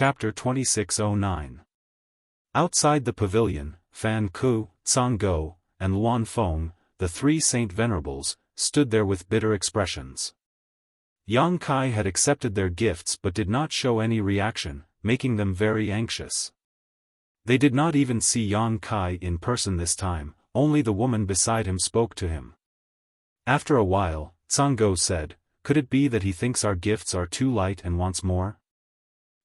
Chapter 2609. Outside the pavilion, Fan Ku, Tsang Go, and Luan Feng, the three Saint Venerables, stood there with bitter expressions. Yang Kai had accepted their gifts but did not show any reaction, making them very anxious. They did not even see Yang Kai in person this time, only the woman beside him spoke to him. After a while, Tsang Go said, "Could it be that he thinks our gifts are too light and wants more?"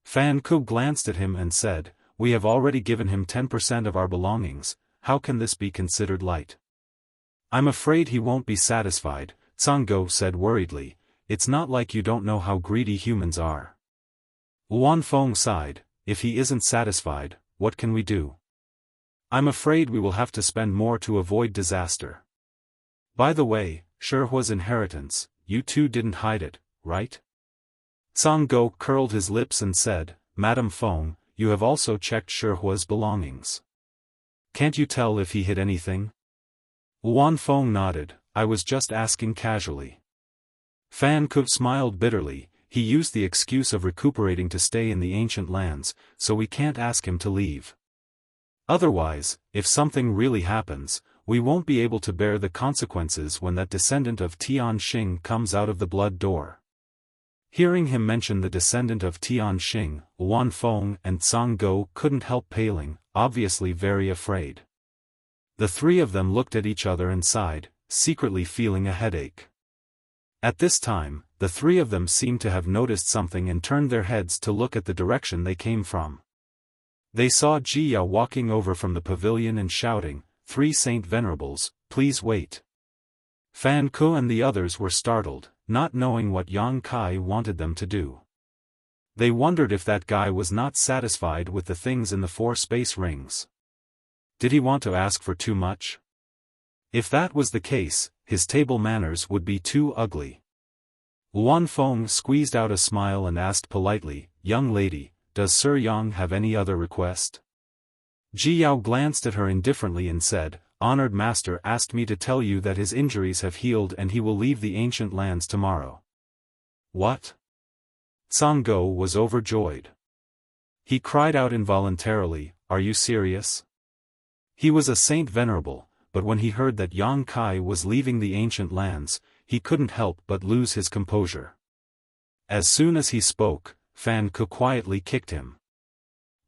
Fan Ku glanced at him and said, "We have already given him 10% of our belongings, how can this be considered light?" "I'm afraid he won't be satisfied," Tsang Go said worriedly. "It's not like you don't know how greedy humans are." Luan Feng sighed, "If he isn't satisfied, what can we do? I'm afraid we will have to spend more to avoid disaster. By the way, Shihua's inheritance, you two didn't hide it, right?" Tsang Go curled his lips and said, "Madam Feng, you have also checked Shihua's belongings. Can't you tell if he hid anything?" Luan Feng nodded, "I was just asking casually." Fan Ku smiled bitterly, "He used the excuse of recuperating to stay in the ancient lands, so we can't ask him to leave. Otherwise, if something really happens, we won't be able to bear the consequences when that descendant of Tian Xing comes out of the blood door." Hearing him mention the descendant of Tian Xing, Luan Feng and Tsang Go couldn't help paling, obviously very afraid. The three of them looked at each other and sighed, secretly feeling a headache. At this time, the three of them seemed to have noticed something and turned their heads to look at the direction they came from. They saw Ji Yao walking over from the pavilion and shouting, "Three Saint Venerables, please wait." Fan Ku and the others were startled, not knowing what Yang Kai wanted them to do. They wondered if that guy was not satisfied with the things in the 4 space rings. Did he want to ask for too much? If that was the case, his table manners would be too ugly. Luan Feng squeezed out a smile and asked politely, "Young lady, does Sir Yang have any other request?" Ji Yao glanced at her indifferently and said, "Honored master asked me to tell you that his injuries have healed and he will leave the ancient lands tomorrow." "What?" Tsang Go was overjoyed. He cried out involuntarily, "Are you serious?" He was a Saint Venerable, but when he heard that Yang Kai was leaving the ancient lands, he couldn't help but lose his composure. As soon as he spoke, Fan Ku quietly kicked him.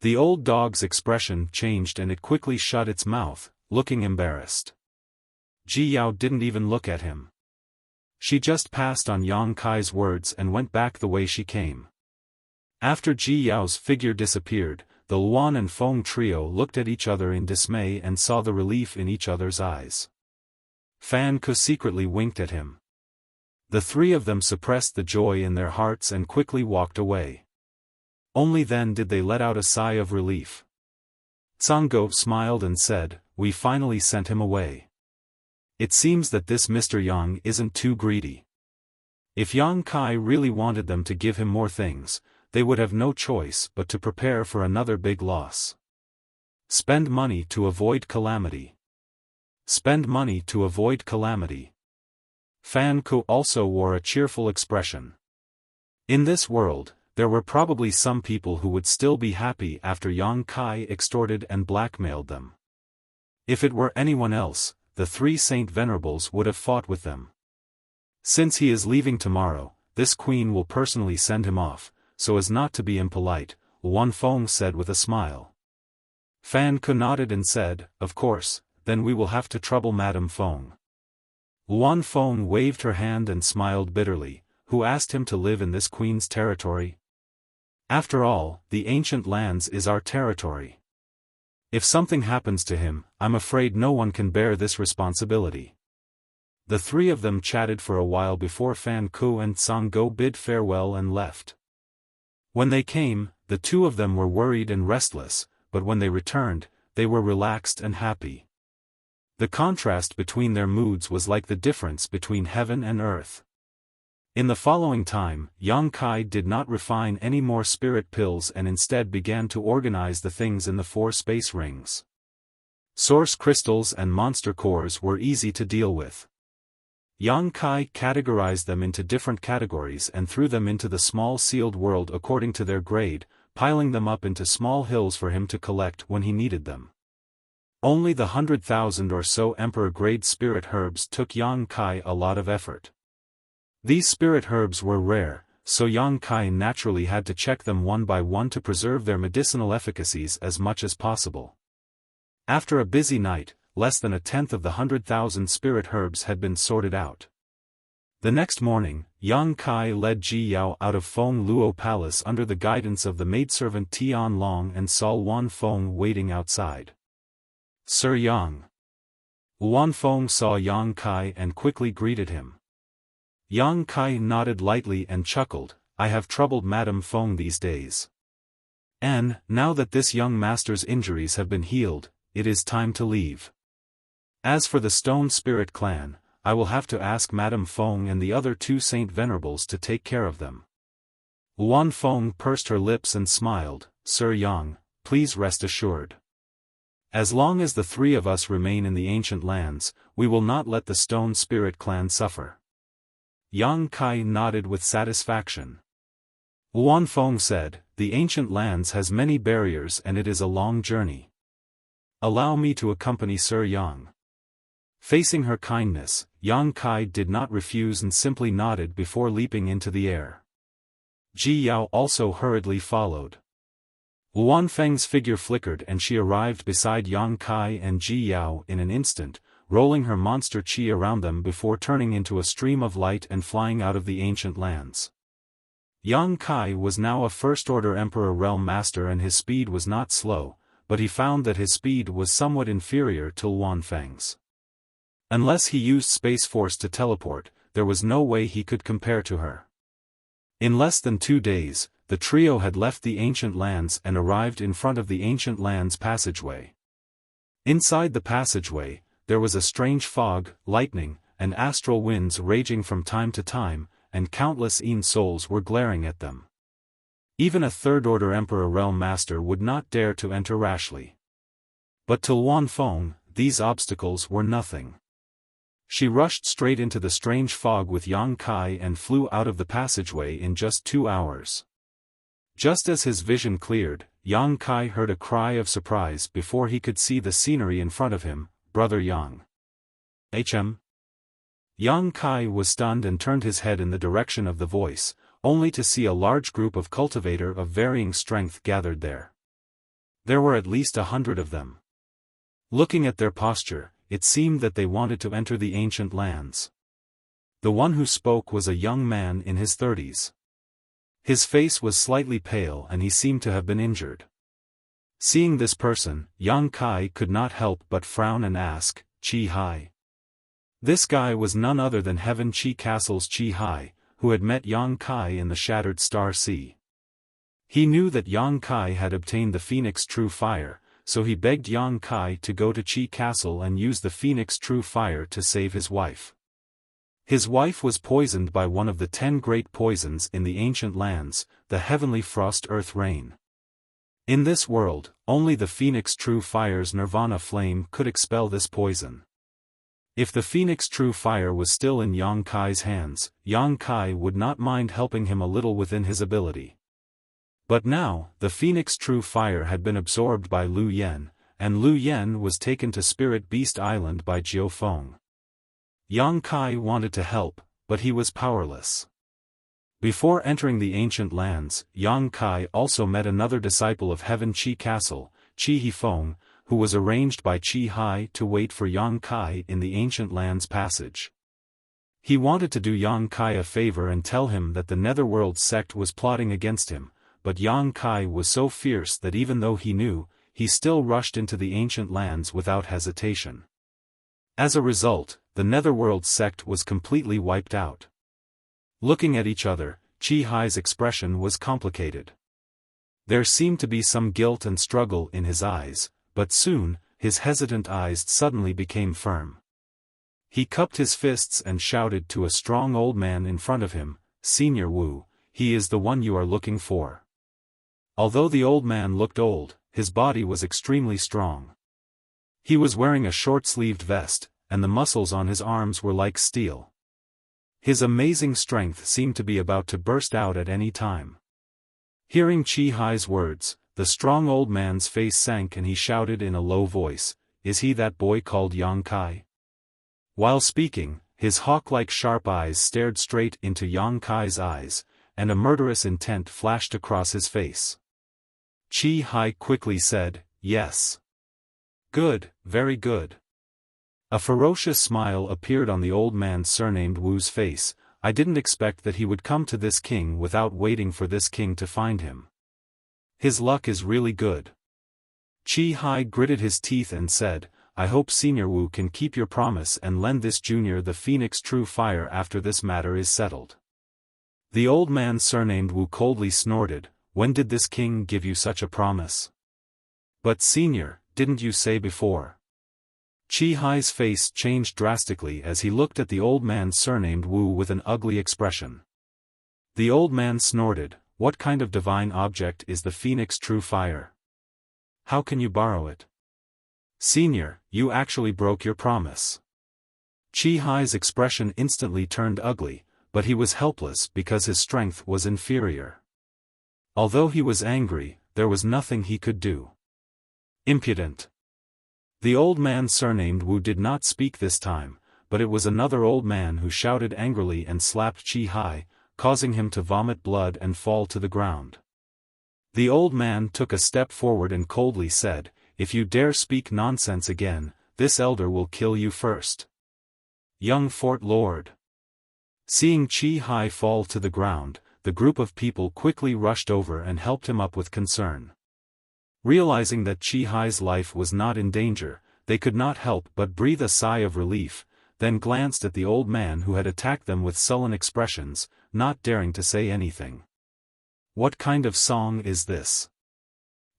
The old dog's expression changed and it quickly shut its mouth, looking embarrassed. Ji Yao didn't even look at him. She just passed on Yang Kai's words and went back the way she came. After Ji Yao's figure disappeared, the Luan and Feng trio looked at each other in dismay and saw the relief in each other's eyes. Fan Ku secretly winked at him. The three of them suppressed the joy in their hearts and quickly walked away. Only then did they let out a sigh of relief. Tsang Go smiled and said, "We finally sent him away. It seems that this Mr. Yang isn't too greedy." If Yang Kai really wanted them to give him more things, they would have no choice but to prepare for another big loss. Spend money to avoid calamity. Spend money to avoid calamity. Fan Ku also wore a cheerful expression. In this world, there were probably some people who would still be happy after Yang Kai extorted and blackmailed them. If it were anyone else, the 3 Saint Venerables would have fought with them. Since he is leaving tomorrow, this queen will personally send him off, so as not to be impolite, Luan Feng said with a smile. Fan Ku nodded and said, "Of course, then we will have to trouble Madam Feng." Luan Feng waved her hand and smiled bitterly, "Who asked him to live in this queen's territory? After all, the ancient lands is our territory. If something happens to him, I'm afraid no one can bear this responsibility." The three of them chatted for a while before Fan Ku and Tsang Go bid farewell and left. When they came, the two of them were worried and restless, but when they returned, they were relaxed and happy. The contrast between their moods was like the difference between heaven and earth. In the following time, Yang Kai did not refine any more spirit pills and instead began to organize the things in the 4 space rings. Source crystals and monster cores were easy to deal with. Yang Kai categorized them into different categories and threw them into the small sealed world according to their grade, piling them up into small hills for him to collect when he needed them. Only the 100,000 or so emperor-grade spirit herbs took Yang Kai a lot of effort. These spirit herbs were rare, so Yang Kai naturally had to check them one by one to preserve their medicinal efficacies as much as possible. After a busy night, less than a tenth of the 100,000 spirit herbs had been sorted out. The next morning, Yang Kai led Ji Yao out of Feng Luo Palace under the guidance of the maidservant Tian Long and saw Wan Feng waiting outside. "Sir Yang." Wan Feng saw Yang Kai and quickly greeted him. Yang Kai nodded lightly and chuckled, "I have troubled Madame Feng these days. And, now that this young master's injuries have been healed, it is time to leave. As for the Stone Spirit clan, I will have to ask Madame Feng and the other 2 Saint Venerables to take care of them." Wan Feng pursed her lips and smiled, "Sir Yang, please rest assured. As long as the 3 of us remain in the ancient lands, we will not let the Stone Spirit clan suffer." Yang Kai nodded with satisfaction. Wan Feng said, "The ancient lands has many barriers and it is a long journey. Allow me to accompany Sir Yang." Facing her kindness, Yang Kai did not refuse and simply nodded before leaping into the air. Ji Yao also hurriedly followed. Wan Feng's figure flickered and she arrived beside Yang Kai and Ji Yao in an instant, rolling her monster chi around them before turning into a stream of light and flying out of the ancient lands. Yang Kai was now a first-order Emperor Realm Master and his speed was not slow, but he found that his speed was somewhat inferior to Wan Feng's. Unless he used Space Force to teleport, there was no way he could compare to her. In less than 2 days, the trio had left the ancient lands and arrived in front of the ancient lands passageway. Inside the passageway, there was a strange fog, lightning, and astral winds raging from time to time, and countless Yin souls were glaring at them. Even a third-order Emperor Realm Master would not dare to enter rashly. But to Wan Feng, these obstacles were nothing. She rushed straight into the strange fog with Yang Kai and flew out of the passageway in just 2 hours. Just as his vision cleared, Yang Kai heard a cry of surprise before he could see the scenery in front of him, "Brother Yang." "Hm?" Yang Kai was stunned and turned his head in the direction of the voice, only to see a large group of cultivator of varying strength gathered there. There were at least 100 of them. Looking at their posture, it seemed that they wanted to enter the ancient lands. The one who spoke was a young man in his 30s. His face was slightly pale and he seemed to have been injured. Seeing this person, Yang Kai could not help but frown and ask, "Chi Hai?" This guy was none other than Heaven Chi Castle's Chi Hai, who had met Yang Kai in the Shattered Star Sea. He knew that Yang Kai had obtained the Phoenix True Fire, so he begged Yang Kai to go to Chi Castle and use the Phoenix True Fire to save his wife. His wife was poisoned by one of the 10 great poisons in the ancient lands, the Heavenly Frost Earth Rain. In this world, only the Phoenix True Fire's Nirvana flame could expel this poison. If the Phoenix True Fire was still in Yang Kai's hands, Yang Kai would not mind helping him a little within his ability. But now, the Phoenix True Fire had been absorbed by Lu Yen, and Lu Yen was taken to Spirit Beast Island by Xiaofan. Yang Kai wanted to help, but he was powerless. Before entering the ancient lands, Yang Kai also met another disciple of Heaven Chi Castle, Chi Hifeng, who was arranged by Chi Hai to wait for Yang Kai in the ancient lands passage. He wanted to do Yang Kai a favor and tell him that the Netherworld sect was plotting against him, but Yang Kai was so fierce that even though he knew, he still rushed into the ancient lands without hesitation. As a result, the Netherworld sect was completely wiped out. Looking at each other, Chi Hai's expression was complicated. There seemed to be some guilt and struggle in his eyes, but soon, his hesitant eyes suddenly became firm. He cupped his fists and shouted to a strong old man in front of him, "Senior Wu, he is the one you are looking for." Although the old man looked old, his body was extremely strong. He was wearing a short-sleeved vest, and the muscles on his arms were like steel. His amazing strength seemed to be about to burst out at any time. Hearing Qi Hai's words, the strong old man's face sank and he shouted in a low voice, "Is he that boy called Yang Kai?" While speaking, his hawk-like sharp eyes stared straight into Yang Kai's eyes, and a murderous intent flashed across his face. Qi Hai quickly said, "Yes." "Good, very good." A ferocious smile appeared on the old man surnamed Wu's face. "I didn't expect that he would come to this king without waiting for this king to find him. His luck is really good." Qi Hai gritted his teeth and said, "I hope Senior Wu can keep your promise and lend this junior the Phoenix True Fire after this matter is settled." The old man surnamed Wu coldly snorted, "When did this king give you such a promise?" "But senior, didn't you say before?" Qi Hai's face changed drastically as he looked at the old man surnamed Wu with an ugly expression. The old man snorted, "What kind of divine object is the Phoenix True Fire? How can you borrow it?" "Senior, you actually broke your promise." Qi Hai's expression instantly turned ugly, but he was helpless because his strength was inferior. Although he was angry, there was nothing he could do. "Impudent." The old man surnamed Wu did not speak this time, but it was another old man who shouted angrily and slapped Qi Hai, causing him to vomit blood and fall to the ground. The old man took a step forward and coldly said, "If you dare speak nonsense again, this elder will kill you first." "Young Fort Lord." Seeing Qi Hai fall to the ground, the group of people quickly rushed over and helped him up with concern. Realizing that Qi Hai's life was not in danger, they could not help but breathe a sigh of relief, then glanced at the old man who had attacked them with sullen expressions, not daring to say anything. "What kind of song is this?"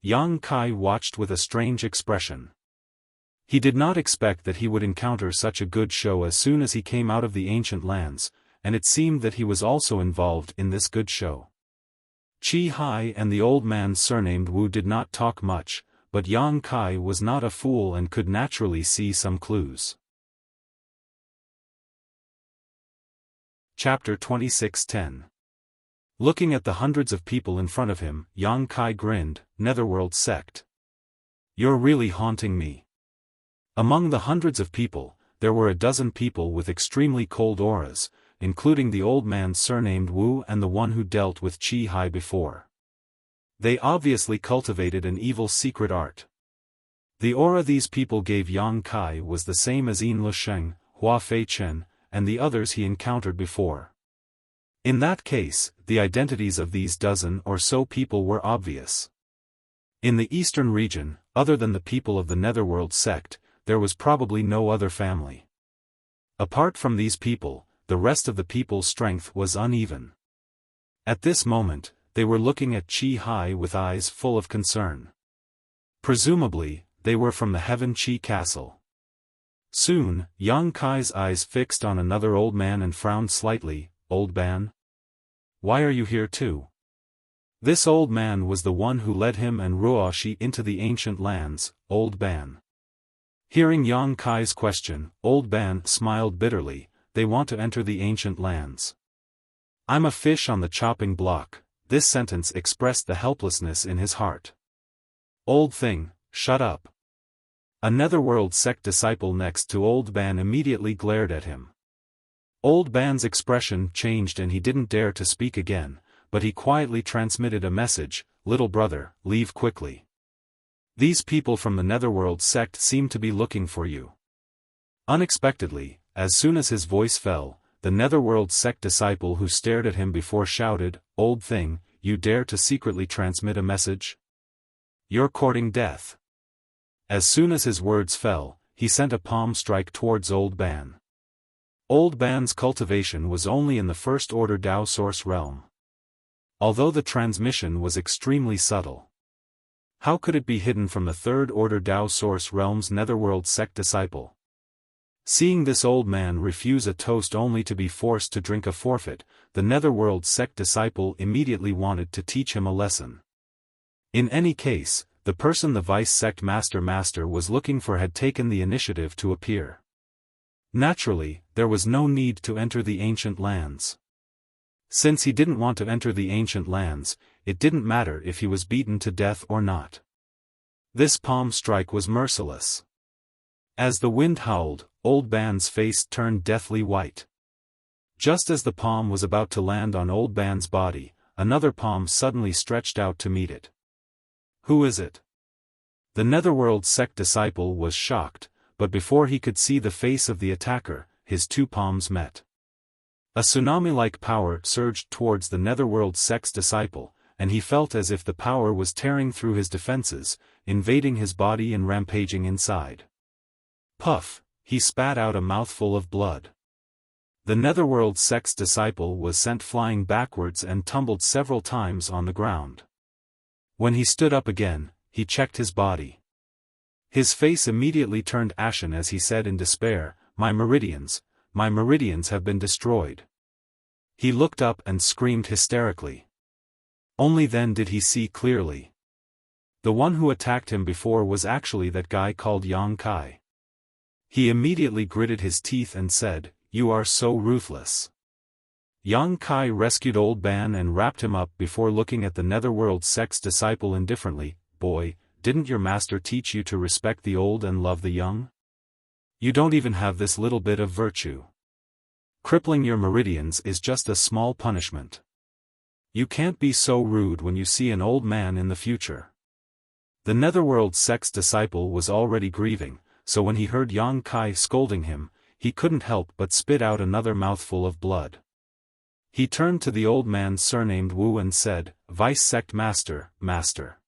Yang Kai watched with a strange expression. He did not expect that he would encounter such a good show as soon as he came out of the ancient lands, and it seemed that he was also involved in this good show. Qi Hai and the old man surnamed Wu did not talk much, but Yang Kai was not a fool and could naturally see some clues. Chapter 26:10. Looking at the hundreds of people in front of him, Yang Kai grinned, "Netherworld sect. You're really haunting me." Among the hundreds of people, there were a dozen people with extremely cold auras, including the old man surnamed Wu and the one who dealt with Qi Hai before. They obviously cultivated an evil secret art. The aura these people gave Yang Kai was the same as Yin Lusheng, Hua Fei Chen, and the others he encountered before. In that case, the identities of these dozen or so people were obvious. In the eastern region, other than the people of the Netherworld sect, there was probably no other family. Apart from these people, the rest of the people's strength was uneven. At this moment, they were looking at Qi Hai with eyes full of concern. Presumably, they were from the Heaven Qi Castle. Soon, Yang Kai's eyes fixed on another old man and frowned slightly. "Old man? Why are you here too?" This old man was the one who led him and Ruoshi into the ancient lands, Old Ban. Hearing Yang Kai's question, Old Ban smiled bitterly. "They want to enter the ancient lands. I'm a fish on the chopping block." This sentence expressed the helplessness in his heart. "Old thing, shut up." A Netherworld sect disciple next to Old Ban immediately glared at him. Old Ban's expression changed and he didn't dare to speak again, but he quietly transmitted a message, "Little brother, leave quickly. These people from the Netherworld sect seem to be looking for you." Unexpectedly, as soon as his voice fell, the Netherworld sect disciple who stared at him before shouted, "Old thing, you dare to secretly transmit a message? You're courting death." As soon as his words fell, he sent a palm strike towards Old Ban. Old Ban's cultivation was only in the first order Dao source realm. Although the transmission was extremely subtle, how could it be hidden from the third order Dao source realm's Netherworld sect disciple? Seeing this old man refuse a toast only to be forced to drink a forfeit, the Netherworld sect disciple immediately wanted to teach him a lesson. In any case, the person the vice sect master was looking for had taken the initiative to appear. Naturally, there was no need to enter the ancient lands. Since he didn't want to enter the ancient lands, it didn't matter if he was beaten to death or not. This palm strike was merciless. As the wind howled, Old Ban's face turned deathly white. Just as the palm was about to land on Old Ban's body, another palm suddenly stretched out to meet it. Who is it? The Netherworld sect disciple was shocked, but before he could see the face of the attacker, his two palms met. A tsunami-like power surged towards the Netherworld sect's disciple, and he felt as if the power was tearing through his defenses, invading his body and rampaging inside. Puff, he spat out a mouthful of blood. The Netherworld sect's disciple was sent flying backwards and tumbled several times on the ground. When he stood up again, he checked his body. His face immediately turned ashen as he said in despair, my meridians have been destroyed." He looked up and screamed hysterically. Only then did he see clearly. The one who attacked him before was actually that guy called Yang Kai. He immediately gritted his teeth and said, "You are so ruthless." Yang Kai rescued Old Ban and wrapped him up before looking at the Netherworld sect's disciple indifferently. "Boy, didn't your master teach you to respect the old and love the young? You don't even have this little bit of virtue. Crippling your meridians is just a small punishment. You can't be so rude when you see an old man in the future." The Netherworld sect's disciple was already grieving, so when he heard Yang Kai scolding him, he couldn't help but spit out another mouthful of blood. He turned to the old man surnamed Wu and said, "Vice Sect Master, Master.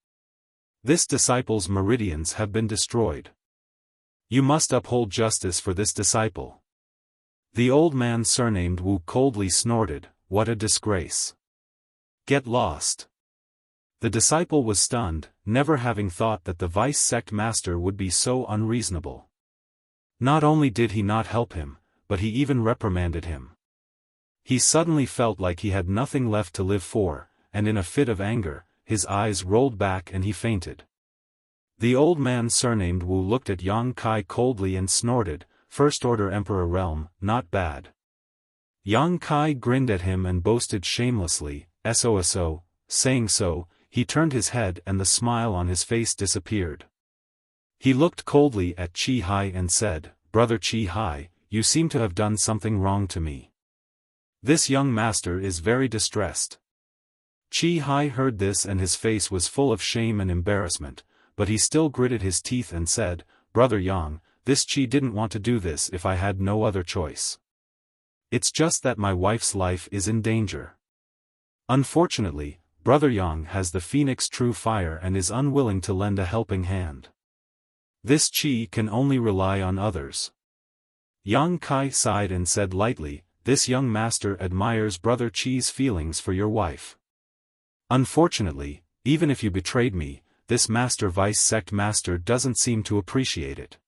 This disciple's meridians have been destroyed. You must uphold justice for this disciple." The old man surnamed Wu coldly snorted, "What a disgrace. Get lost." The disciple was stunned, never having thought that the Vice Sect Master would be so unreasonable. Not only did he not help him, but he even reprimanded him. He suddenly felt like he had nothing left to live for, and in a fit of anger, his eyes rolled back and he fainted. The old man surnamed Wu looked at Yang Kai coldly and snorted, "First Order Emperor realm, not bad." Yang Kai grinned at him and boasted shamelessly, "SOSO, saying so." He turned his head and the smile on his face disappeared. He looked coldly at Chi Hai and said, "Brother Chi Hai, you seem to have done something wrong to me. This young master is very distressed." Chi Hai heard this and his face was full of shame and embarrassment, but he still gritted his teeth and said, "Brother Yang, this Chi didn't want to do this if I had no other choice. It's just that my wife's life is in danger. Unfortunately, Brother Yang has the Phoenix True Fire and is unwilling to lend a helping hand. This Chi can only rely on others." Yang Kai sighed and said lightly, "This young master admires Brother Chi's feelings for your wife. Unfortunately, even if you betrayed me, this Master Vice Sect Master doesn't seem to appreciate it."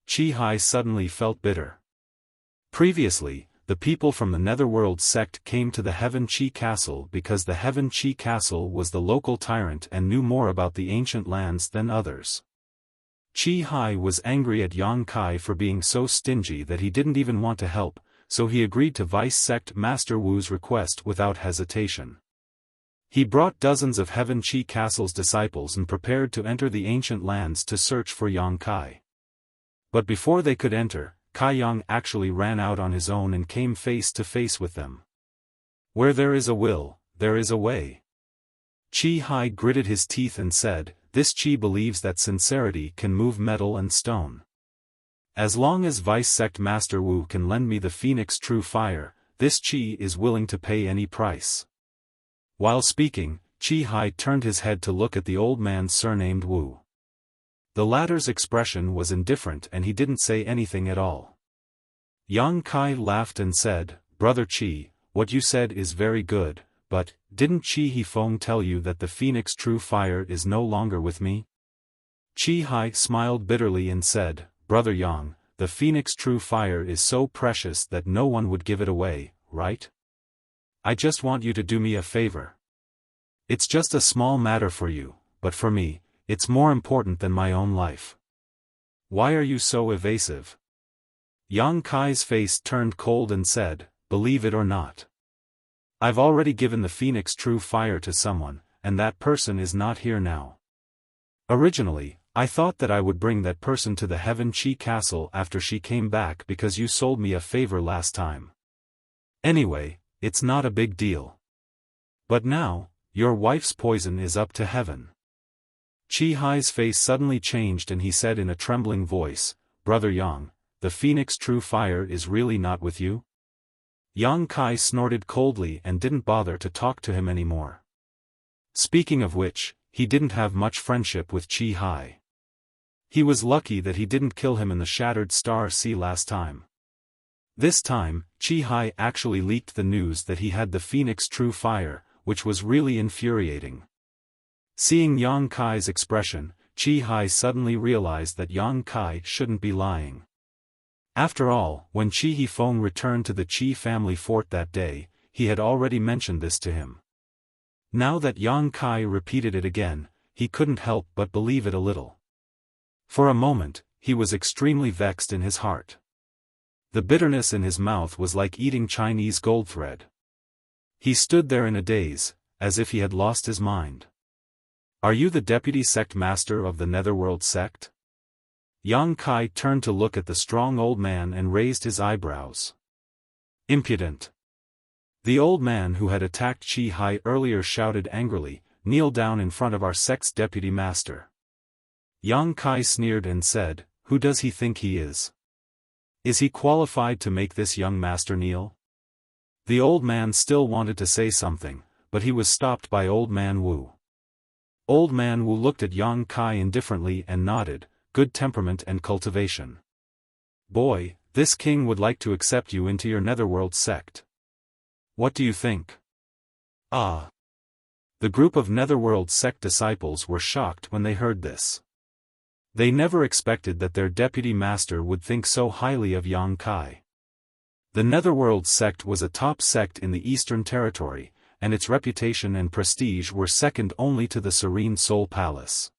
Chi Hai suddenly felt bitter. Previously, the people from the Netherworld sect came to the Heaven Chi Castle because the Heaven Chi Castle was the local tyrant and knew more about the ancient lands than others. Chi Hai was angry at Yang Kai for being so stingy that he didn't even want to help, so he agreed to Vice Sect Master Wu's request without hesitation. He brought dozens of Heaven Chi Castle's disciples and prepared to enter the ancient lands to search for Yang Kai. But before they could enter, Kai Yang actually ran out on his own and came face to face with them. Where there is a will, there is a way. Chi Hai gritted his teeth and said, "This Chi believes that sincerity can move metal and stone. As long as Vice Sect Master Wu can lend me the Phoenix True Fire, this Chi is willing to pay any price." While speaking, Chi Hai turned his head to look at the old man surnamed Wu. The latter's expression was indifferent and he didn't say anything at all. Yang Kai laughed and said, "Brother Chi, what you said is very good, but, didn't Chi Hifeng tell you that the Phoenix True Fire is no longer with me?" Chi Hai smiled bitterly and said, "Brother Yang, the Phoenix True Fire is so precious that no one would give it away, right? I just want you to do me a favor. It's just a small matter for you, but for me, it's more important than my own life. Why are you so evasive?" Yang Kai's face turned cold and said, "Believe it or not. I've already given the Phoenix True Fire to someone, and that person is not here now. Originally, I thought that I would bring that person to the Heaven Chi Castle after she came back because you sold me a favor last time. Anyway, it's not a big deal. But now, your wife's poison is up to heaven. Chi Hai's face suddenly changed and he said in a trembling voice, Brother Yang, the Phoenix True Fire is really not with you? Yang Kai snorted coldly and didn't bother to talk to him anymore. Speaking of which, he didn't have much friendship with Chi Hai. He was lucky that he didn't kill him in the Shattered Star Sea last time. This time, Chi Hai actually leaked the news that he had the Phoenix True Fire, which was really infuriating. Seeing Yang Kai's expression, Chi Hai suddenly realized that Yang Kai shouldn't be lying. After all, when Chi Hifeng returned to the Chi family fort that day, he had already mentioned this to him. Now that Yang Kai repeated it again, he couldn't help but believe it a little. For a moment, he was extremely vexed in his heart. The bitterness in his mouth was like eating Chinese gold thread. He stood there in a daze, as if he had lost his mind. Are you the deputy sect master of the Netherworld sect? Yang Kai turned to look at the strong old man and raised his eyebrows. Impudent. The old man who had attacked Chi Hai earlier shouted angrily, kneel down in front of our sect's deputy master. Yang Kai sneered and said, who does he think he is? Is he qualified to make this young master kneel? The old man still wanted to say something, but he was stopped by Old Man Wu. Old Man Wu looked at Yang Kai indifferently and nodded, good temperament and cultivation. Boy, this king would like to accept you into your Netherworld sect. What do you think? Ah. The group of Netherworld sect disciples were shocked when they heard this. They never expected that their deputy master would think so highly of Yang Kai. The Netherworld sect was a top sect in the Eastern Territory, and its reputation and prestige were second only to the Serene Soul Palace.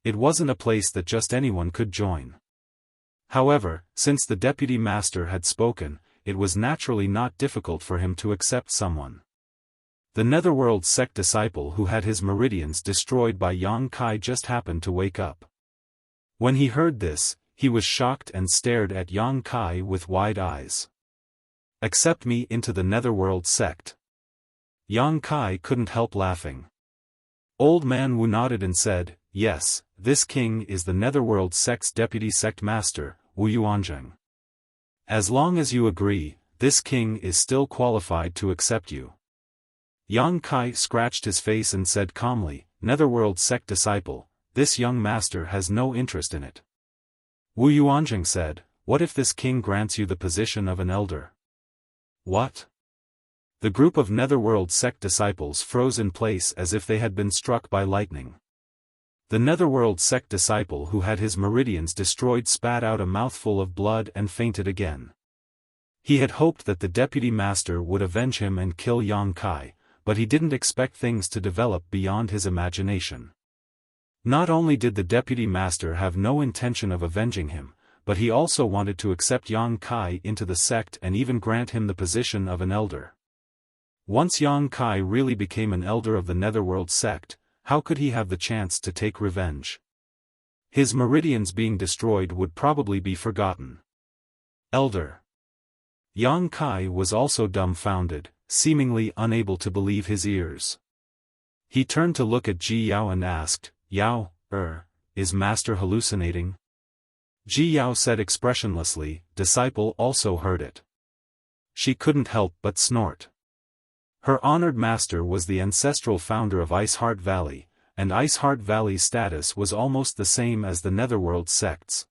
It wasn't a place that just anyone could join. However, since the deputy master had spoken, it was naturally not difficult for him to accept someone. The Netherworld sect disciple who had his meridians destroyed by Yang Kai just happened to wake up. When he heard this, he was shocked and stared at Yang Kai with wide eyes. Accept me into the Netherworld sect. Yang Kai couldn't help laughing. Old Man Wu nodded and said, yes, this king is the Netherworld sect's deputy sect master, Wu Yuanzheng. As long as you agree, this king is still qualified to accept you. Yang Kai scratched his face and said calmly, Netherworld sect disciple, this young master has no interest in it. Wu Yuanzheng said, what if this king grants you the position of an elder? What? The group of Netherworld sect disciples froze in place as if they had been struck by lightning. The Netherworld sect disciple who had his meridians destroyed spat out a mouthful of blood and fainted again. He had hoped that the deputy master would avenge him and kill Yang Kai, but he didn't expect things to develop beyond his imagination. Not only did the deputy master have no intention of avenging him, but he also wanted to accept Yang Kai into the sect and even grant him the position of an elder. Once Yang Kai really became an elder of the Netherworld sect, how could he have the chance to take revenge? His meridians being destroyed would probably be forgotten. Elder. Yang Kai was also dumbfounded, seemingly unable to believe his ears. He turned to look at Ji Yao and asked, Yao, is master hallucinating? Ji Yao said expressionlessly, disciple also heard it. She couldn't help but snort. Her honored master was the ancestral founder of Ice Heart Valley, and Ice Heart Valley's status was almost the same as the Netherworld sect's.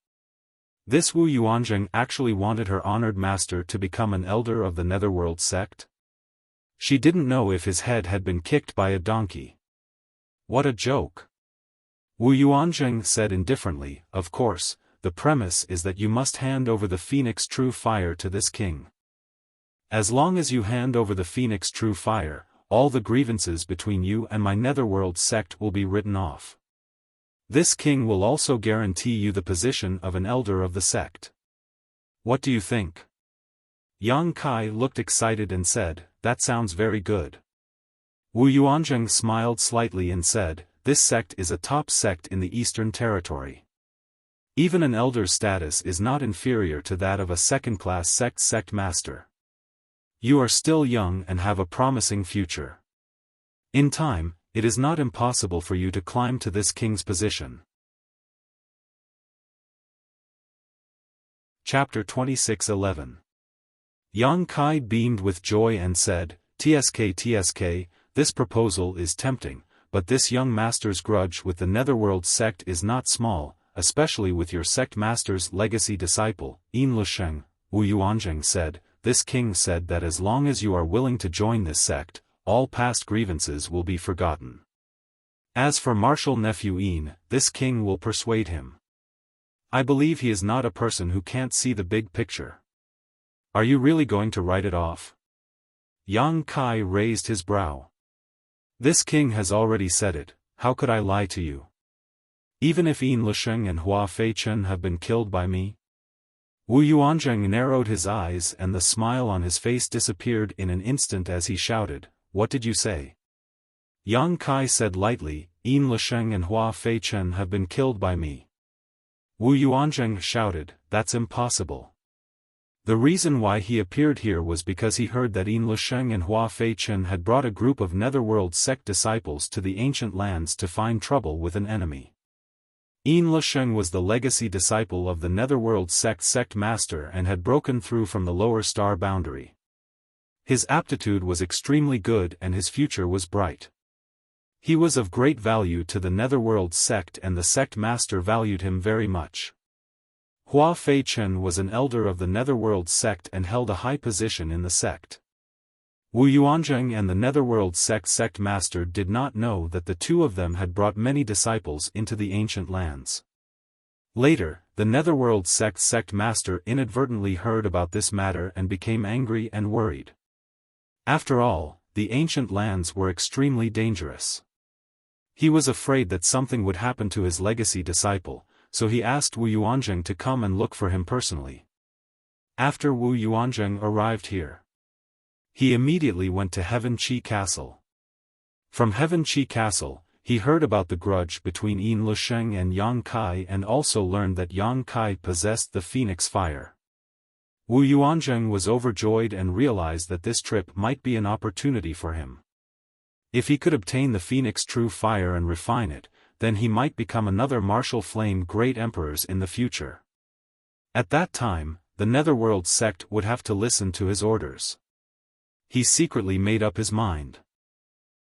This Wu Yuanzheng actually wanted her honored master to become an elder of the Netherworld sect? She didn't know if his head had been kicked by a donkey. What a joke! Wu Yuanzheng said indifferently, of course, the premise is that you must hand over the Phoenix True Fire to this king. As long as you hand over the Phoenix True Fire, all the grievances between you and my Netherworld sect will be written off. This king will also guarantee you the position of an elder of the sect. What do you think? Yang Kai looked excited and said, that sounds very good. Wu Yuanzheng smiled slightly and said, this sect is a top sect in the Eastern Territory. Even an elder's status is not inferior to that of a second-class sect master. You are still young and have a promising future. In time, it is not impossible for you to climb to this king's position. Chapter 26:11. Yang Kai beamed with joy and said, TSK, this proposal is tempting, but this young master's grudge with the Netherworld sect is not small, especially with your sect master's legacy disciple, Yin Lusheng. Wu Yuanzheng said, this king said that as long as you are willing to join this sect, all past grievances will be forgotten. As for martial nephew Yin, this king will persuade him. I believe he is not a person who can't see the big picture. Are you really going to write it off? Yang Kai raised his brow. This king has already said it, how could I lie to you? Even if Yin Lusheng and Hua Feichen have been killed by me? Wu Yuanzheng narrowed his eyes and the smile on his face disappeared in an instant as he shouted, what did you say? Yang Kai said lightly, Yin Lusheng and Hua Feichen have been killed by me. Wu Yuanzheng shouted, that's impossible. The reason why he appeared here was because he heard that Yin Lusheng and Hua Feichen had brought a group of Netherworld sect disciples to the ancient lands to find trouble with an enemy. Yin Lusheng was the legacy disciple of the Netherworld sect master and had broken through from the lower star boundary. His aptitude was extremely good and his future was bright. He was of great value to the Netherworld sect and the sect master valued him very much. Hua Feichen was an elder of the Netherworld sect and held a high position in the sect. Wu Yuanzheng and the Netherworld sect master did not know that the two of them had brought many disciples into the ancient lands. Later, the Netherworld sect master inadvertently heard about this matter and became angry and worried. After all, the ancient lands were extremely dangerous. He was afraid that something would happen to his legacy disciple, so he asked Wu Yuanzheng to come and look for him personally. After Wu Yuanzheng arrived here, he immediately went to Heaven Qi Castle. From Heaven Qi Castle, he heard about the grudge between Yin Lusheng and Yang Kai and also learned that Yang Kai possessed the Phoenix Fire. Wu Yuanzheng was overjoyed and realized that this trip might be an opportunity for him. If he could obtain the Phoenix True Fire and refine it, then he might become another martial flame great emperors in the future. At that time, the Netherworld sect would have to listen to his orders. He secretly made up his mind.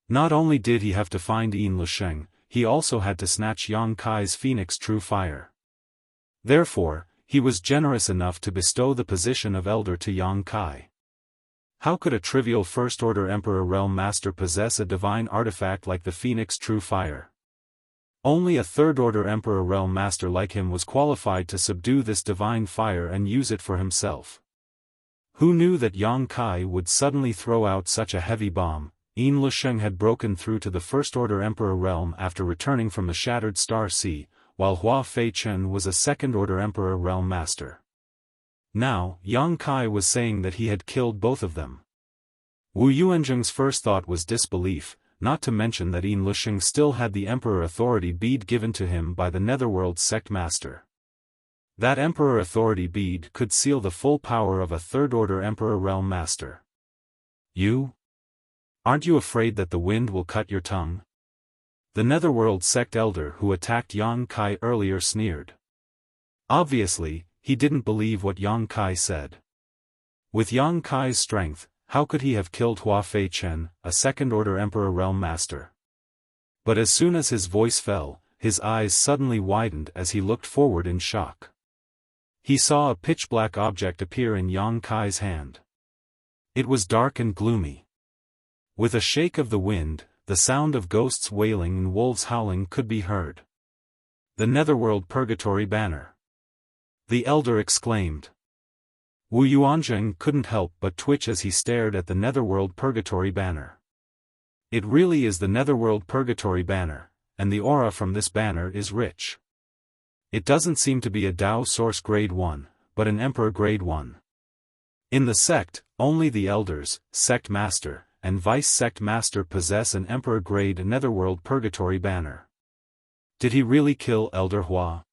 Not only did he have to find Yin Lusheng, he also had to snatch Yang Kai's Phoenix True Fire. Therefore, he was generous enough to bestow the position of elder to Yang Kai. How could a trivial First-Order Emperor Realm Master possess a divine artifact like the Phoenix True Fire? Only a Third-Order Emperor Realm Master like him was qualified to subdue this divine fire and use it for himself. Who knew that Yang Kai would suddenly throw out such a heavy bomb? Yin Lusheng had broken through to the First-Order Emperor Realm after returning from the Shattered Star Sea, while Hua Feichen was a Second-Order Emperor Realm Master. Now, Yang Kai was saying that he had killed both of them. Wu Yuanzheng's first thought was disbelief, not to mention that Yin Lusheng still had the Emperor Authority bead given to him by the Netherworld sect master. That Emperor Authority bead could seal the full power of a Third-Order Emperor Realm Master. You? Aren't you afraid that the wind will cut your tongue? The Netherworld sect elder who attacked Yang Kai earlier sneered. Obviously, he didn't believe what Yang Kai said. With Yang Kai's strength, how could he have killed Hua Feichen, a Second-Order Emperor Realm Master? But as soon as his voice fell, his eyes suddenly widened as he looked forward in shock. He saw a pitch-black object appear in Yang Kai's hand. It was dark and gloomy. With a shake of the wind, the sound of ghosts wailing and wolves howling could be heard. The Netherworld Purgatory Banner. The elder exclaimed. Wu Yuanzheng couldn't help but twitch as he stared at the Netherworld Purgatory Banner. It really is the Netherworld Purgatory Banner, and the aura from this banner is rich. It doesn't seem to be a Dao Source Grade 1, but an Emperor Grade 1. In the sect, only the elders, sect master, and vice-sect master possess an emperor-grade netherworld purgatory banner. Did he really kill Elder Hua?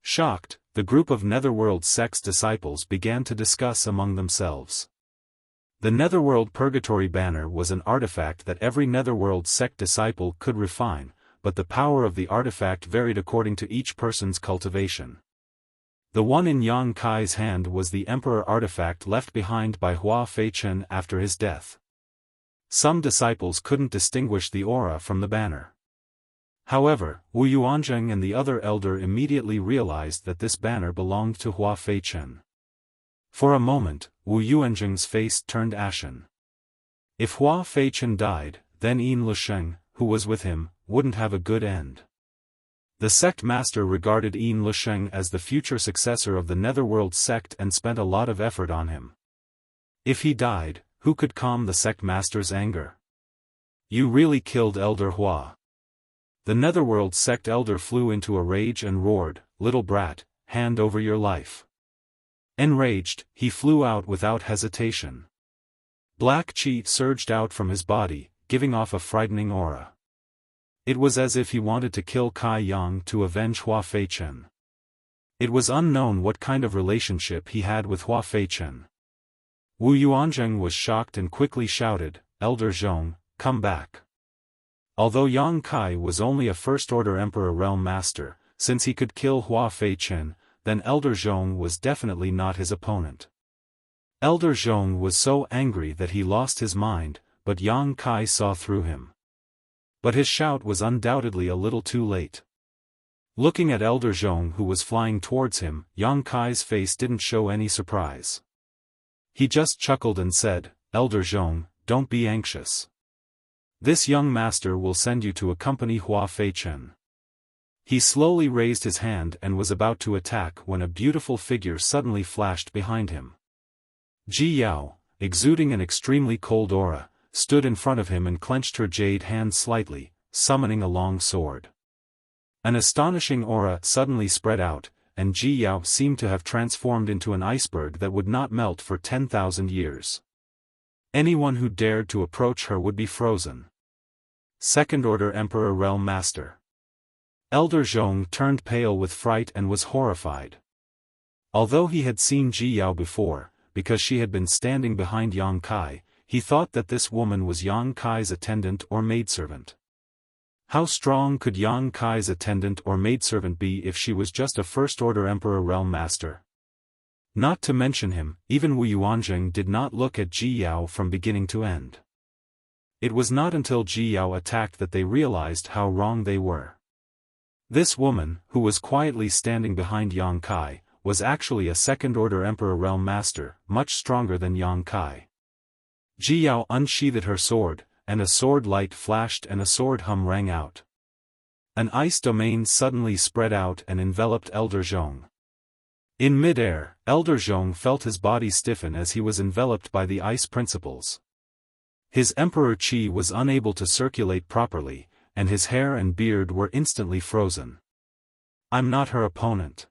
Shocked, the group of netherworld sect's disciples began to discuss among themselves. The netherworld purgatory banner was an artifact that every netherworld sect disciple could refine, but the power of the artifact varied according to each person's cultivation. The one in Yang Kai's hand was the emperor artifact left behind by Hua Feichen after his death. Some disciples couldn't distinguish the aura from the banner. However, Wu Yuanzheng and the other elder immediately realized that this banner belonged to Hua Feichen. For a moment, Wu Yuanzheng's face turned ashen. If Hua Feichen died, then Yin Lusheng, who was with him, wouldn't have a good end. The sect master regarded Yin Lusheng as the future successor of the netherworld sect and spent a lot of effort on him. If he died, who could calm the sect master's anger? You really killed Elder Hua. The netherworld sect elder flew into a rage and roared, "Little brat, hand over your life." Enraged, he flew out without hesitation. Black chi surged out from his body, giving off a frightening aura. It was as if he wanted to kill Kai Yang to avenge Hua Feichen. It was unknown what kind of relationship he had with Hua Feichen. Wu Yuanzheng was shocked and quickly shouted, "Elder Zhong, come back." Although Yang Kai was only a first-order Emperor Realm Master, since he could kill Hua Feichen, then Elder Zhong was definitely not his opponent. Elder Zhong was so angry that he lost his mind, but Yang Kai saw through him. But his shout was undoubtedly a little too late. Looking at Elder Zhong who was flying towards him, Yang Kai's face didn't show any surprise. He just chuckled and said, "Elder Zhong, don't be anxious. This young master will send you to accompany Hua Feichen." He slowly raised his hand and was about to attack when a beautiful figure suddenly flashed behind him. Ji Yao, exuding an extremely cold aura, stood in front of him and clenched her jade hand slightly, summoning a long sword. An astonishing aura suddenly spread out, and Ji Yao seemed to have transformed into an iceberg that would not melt for 10,000 years. Anyone who dared to approach her would be frozen. Second-order Emperor Realm Master. Elder Zhong turned pale with fright and was horrified. Although he had seen Ji Yao before, because she had been standing behind Yang Kai, he thought that this woman was Yang Kai's attendant or maidservant. How strong could Yang Kai's attendant or maidservant be if she was just a first-order Emperor Realm Master? Not to mention him, even Wu Yuanzheng did not look at Ji Yao from beginning to end. It was not until Ji Yao attacked that they realized how wrong they were. This woman, who was quietly standing behind Yang Kai, was actually a second-order Emperor Realm Master, much stronger than Yang Kai. Ji Yao unsheathed her sword, and a sword light flashed and a sword hum rang out. An ice domain suddenly spread out and enveloped Elder Zhong. In mid-air, Elder Zhong felt his body stiffen as he was enveloped by the ice principles. His Emperor Qi was unable to circulate properly, and his hair and beard were instantly frozen. "I'm not her opponent."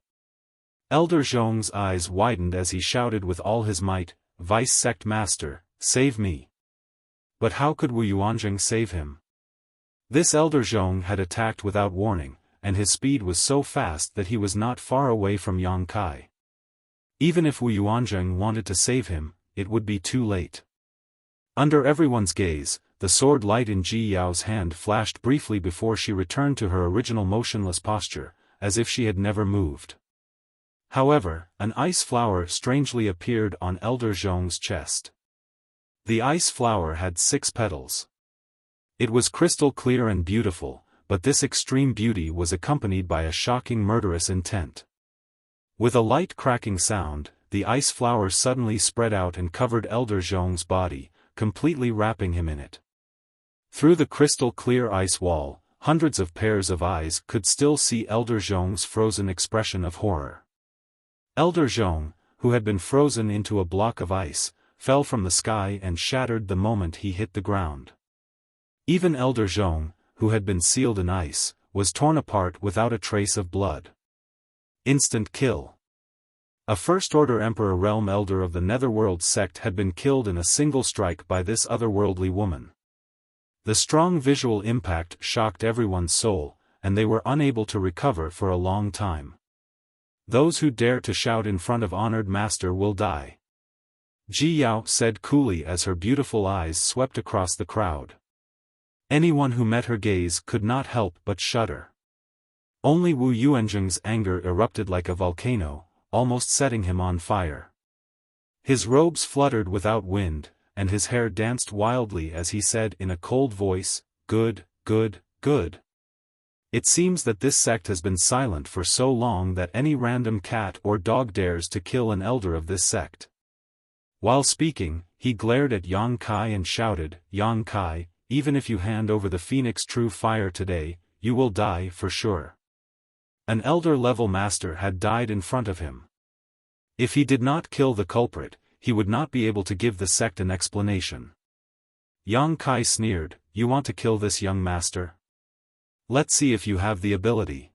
Elder Zhong's eyes widened as he shouted with all his might, "Vice-sect Master, save me." But how could Wu Yuanzheng save him? This Elder Zhong had attacked without warning, and his speed was so fast that he was not far away from Yang Kai. Even if Wu Yuanzheng wanted to save him, it would be too late. Under everyone's gaze, the sword light in Ji Yao's hand flashed briefly before she returned to her original motionless posture, as if she had never moved. However, an ice flower strangely appeared on Elder Zhong's chest. The ice flower had 6 petals. It was crystal clear and beautiful, but this extreme beauty was accompanied by a shocking murderous intent. With a light cracking sound, the ice flower suddenly spread out and covered Elder Zhong's body, completely wrapping him in it. Through the crystal clear ice wall, hundreds of pairs of eyes could still see Elder Zhong's frozen expression of horror. Elder Zhong, who had been frozen into a block of ice, fell from the sky and shattered the moment he hit the ground. Even Elder Zhong, who had been sealed in ice, was torn apart without a trace of blood. Instant kill. A First-Order Emperor Realm Elder of the Netherworld sect had been killed in a single strike by this otherworldly woman. The strong visual impact shocked everyone's soul, and they were unable to recover for a long time. Those who dare to shout in front of honored master will die. Ji Yao said coolly as her beautiful eyes swept across the crowd. Anyone who met her gaze could not help but shudder. Only Wu Yuanzheng's anger erupted like a volcano, almost setting him on fire. His robes fluttered without wind, and his hair danced wildly as he said in a cold voice, "Good, good, good." It seems that this sect has been silent for so long that any random cat or dog dares to kill an elder of this sect. While speaking, he glared at Yang Kai and shouted, "Yang Kai, even if you hand over the Phoenix True Fire today, you will die for sure." An elder-level master had died in front of him. If he did not kill the culprit, he would not be able to give the sect an explanation. Yang Kai sneered, "You want to kill this young master? Let's see if you have the ability.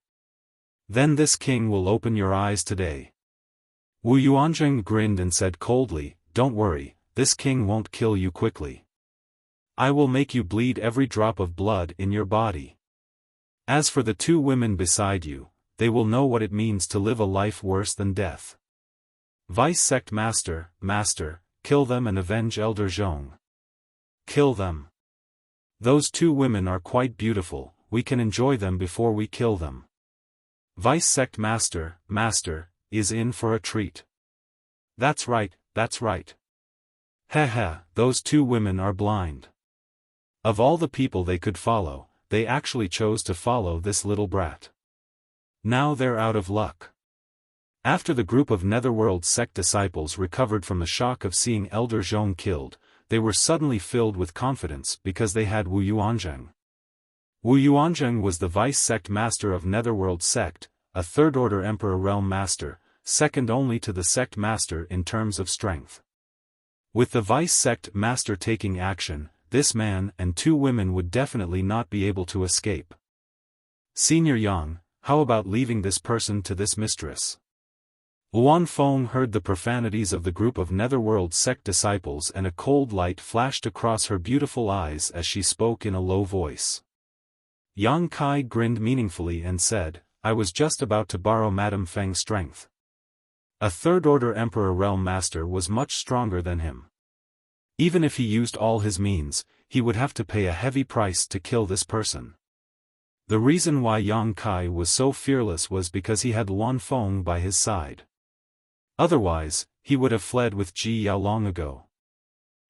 Then this king will open your eyes today." Wu Yuanzheng grinned and said coldly, "Don't worry, this king won't kill you quickly. I will make you bleed every drop of blood in your body. As for the two women beside you, they will know what it means to live a life worse than death. Vice Sect Master, kill them and avenge Elder Zhong. Kill them. Those two women are quite beautiful, we can enjoy them before we kill them. Vice Sect Master, is in for a treat. That's right. Those two women are blind. Of all the people they could follow, they actually chose to follow this little brat. Now they're out of luck. After the group of Netherworld sect disciples recovered from the shock of seeing Elder Zhong killed, they were suddenly filled with confidence because they had Wu Yuanzheng. Wu Yuanzheng was the Vice Sect Master of Netherworld Sect, a Third-Order Emperor Realm Master, second only to the Sect Master in terms of strength. With the Vice Sect Master taking action, this man and two women would definitely not be able to escape. Senior Yang, how about leaving this person to this mistress? Luan Feng heard the profanities of the group of Netherworld sect disciples and a cold light flashed across her beautiful eyes as she spoke in a low voice. Yang Kai grinned meaningfully and said, "I was just about to borrow Madame Feng's strength." A Third-Order Emperor Realm Master was much stronger than him. Even if he used all his means, he would have to pay a heavy price to kill this person. The reason why Yang Kai was so fearless was because he had Luan Feng by his side. Otherwise, he would have fled with Ji Yao long ago.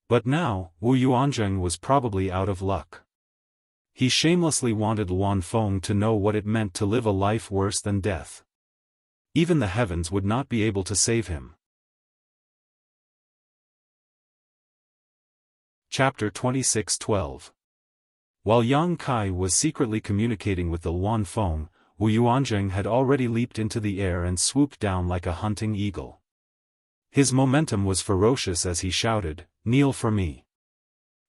But now, Wu Yuanzheng was probably out of luck. He shamelessly wanted Luan Feng to know what it meant to live a life worse than death. Even the heavens would not be able to save him. Chapter 26:12. While Yang Kai was secretly communicating with the Luan Feng, Wu Yuanzheng had already leaped into the air and swooped down like a hunting eagle. His momentum was ferocious as he shouted, "Kneel for me."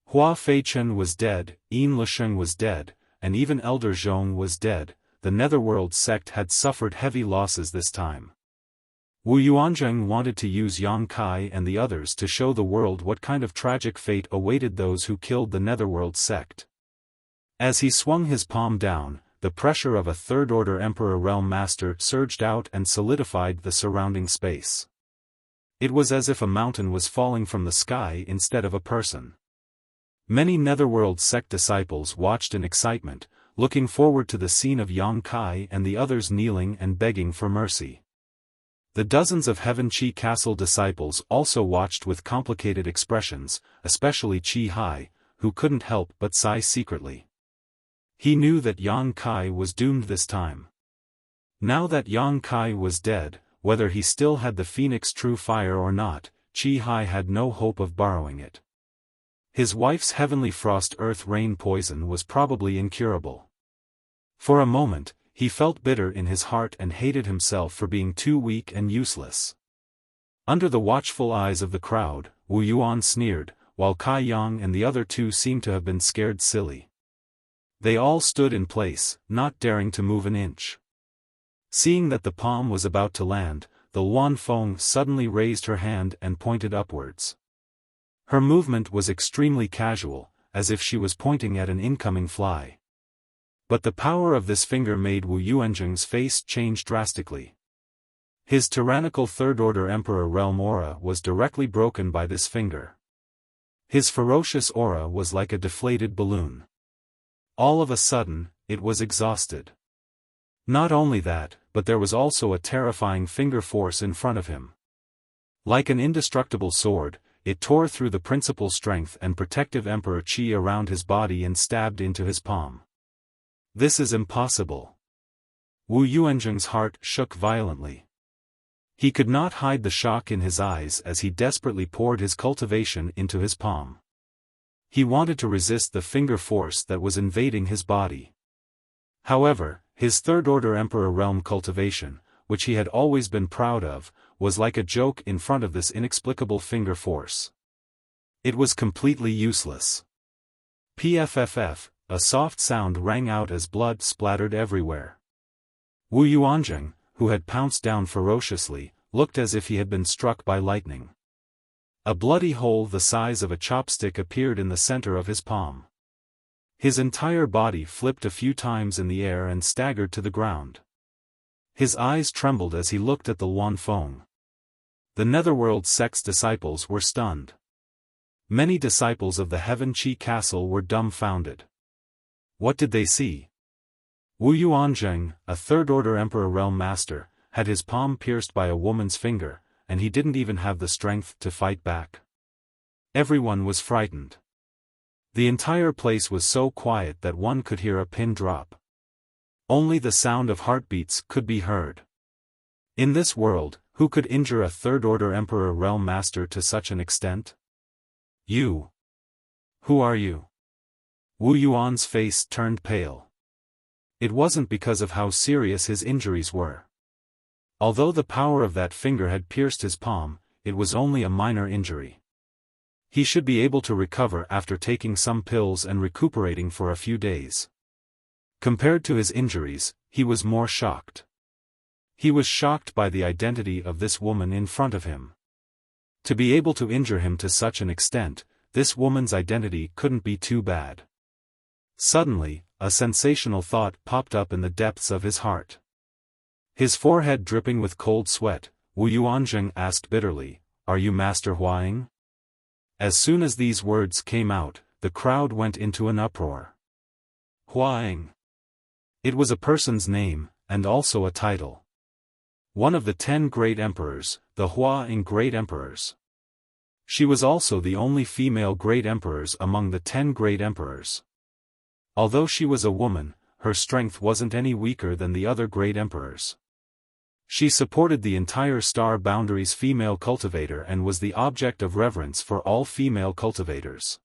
Hua Feichen was dead, Yin Lisheng was dead, and even Elder Zhong was dead. The Netherworld sect had suffered heavy losses this time. Wu Yuanzheng wanted to use Yang Kai and the others to show the world what kind of tragic fate awaited those who killed the Netherworld sect. As he swung his palm down, the pressure of a Third-Order Emperor Realm Master surged out and solidified the surrounding space. It was as if a mountain was falling from the sky instead of a person. Many Netherworld sect disciples watched in excitement, looking forward to the scene of Yang Kai and the others kneeling and begging for mercy. The dozens of Heaven Chi Castle disciples also watched with complicated expressions, especially Chi Hai, who couldn't help but sigh secretly. He knew that Yang Kai was doomed this time. Now that Yang Kai was dead, whether he still had the Phoenix True Fire or not, Chi Hai had no hope of borrowing it. His wife's Heavenly Frost Earth Rain poison was probably incurable. For a moment, he felt bitter in his heart and hated himself for being too weak and useless. Under the watchful eyes of the crowd, Wu Yuan sneered, while Kai Yang and the other two seemed to have been scared silly. They all stood in place, not daring to move an inch. Seeing that the palm was about to land, the Luan Feng suddenly raised her hand and pointed upwards. Her movement was extremely casual, as if she was pointing at an incoming fly. But the power of this finger made Wu Yuanzheng's face change drastically. His tyrannical third-order emperor realm aura was directly broken by this finger. His ferocious aura was like a deflated balloon. All of a sudden, it was exhausted. Not only that, but there was also a terrifying finger force in front of him. Like an indestructible sword, it tore through the principal strength and protective emperor qi around his body and stabbed into his palm. This is impossible. Wu Yuanzheng's heart shook violently. He could not hide the shock in his eyes as he desperately poured his cultivation into his palm. He wanted to resist the finger force that was invading his body. However, his third-order emperor realm cultivation, which he had always been proud of, was like a joke in front of this inexplicable finger force. It was completely useless. Pfff, a soft sound rang out as blood splattered everywhere. Wu Yuanzheng, who had pounced down ferociously, looked as if he had been struck by lightning. A bloody hole the size of a chopstick appeared in the center of his palm. His entire body flipped a few times in the air and staggered to the ground. His eyes trembled as he looked at the Luan Feng. The Netherworld sect's disciples were stunned. Many disciples of the Heaven Qi Castle were dumbfounded. What did they see? Wu Yuanzheng, a third-order Emperor Realm Master, had his palm pierced by a woman's finger, and he didn't even have the strength to fight back. Everyone was frightened. The entire place was so quiet that one could hear a pin drop. Only the sound of heartbeats could be heard. In this world, who could injure a third-order Emperor Realm Master to such an extent? You. Who are you? Wu Yuan's face turned pale. It wasn't because of how serious his injuries were. Although the power of that finger had pierced his palm, it was only a minor injury. He should be able to recover after taking some pills and recuperating for a few days. Compared to his injuries, he was more shocked. He was shocked by the identity of this woman in front of him. To be able to injure him to such an extent, this woman's identity couldn't be too bad. Suddenly, a sensational thought popped up in the depths of his heart. His forehead dripping with cold sweat, Wu Yuanzheng asked bitterly, "Are you Master Huaying?" As soon as these words came out, the crowd went into an uproar. Huaying. It was a person's name, and also a title. One of the 10 great emperors, the Huaying great emperors. She was also the only female great emperors among the 10 great emperors. Although she was a woman, her strength wasn't any weaker than the other great emperors. She supported the entire Star Boundary's female cultivator and was the object of reverence for all female cultivators.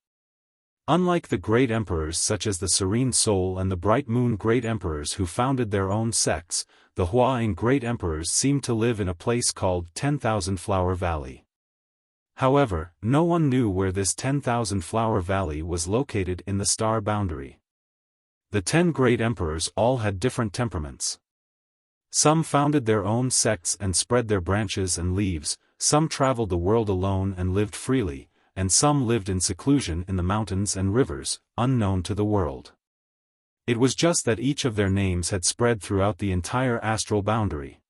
Unlike the great emperors such as the Serene Soul and the Bright Moon great emperors who founded their own sects, the Huaying great emperors seemed to live in a place called 10,000 Flower Valley. However, no one knew where this 10,000 Flower Valley was located in the Star Boundary. The 10 great emperors all had different temperaments. Some founded their own sects and spread their branches and leaves, some traveled the world alone and lived freely, and some lived in seclusion in the mountains and rivers, unknown to the world. It was just that each of their names had spread throughout the entire astral boundary.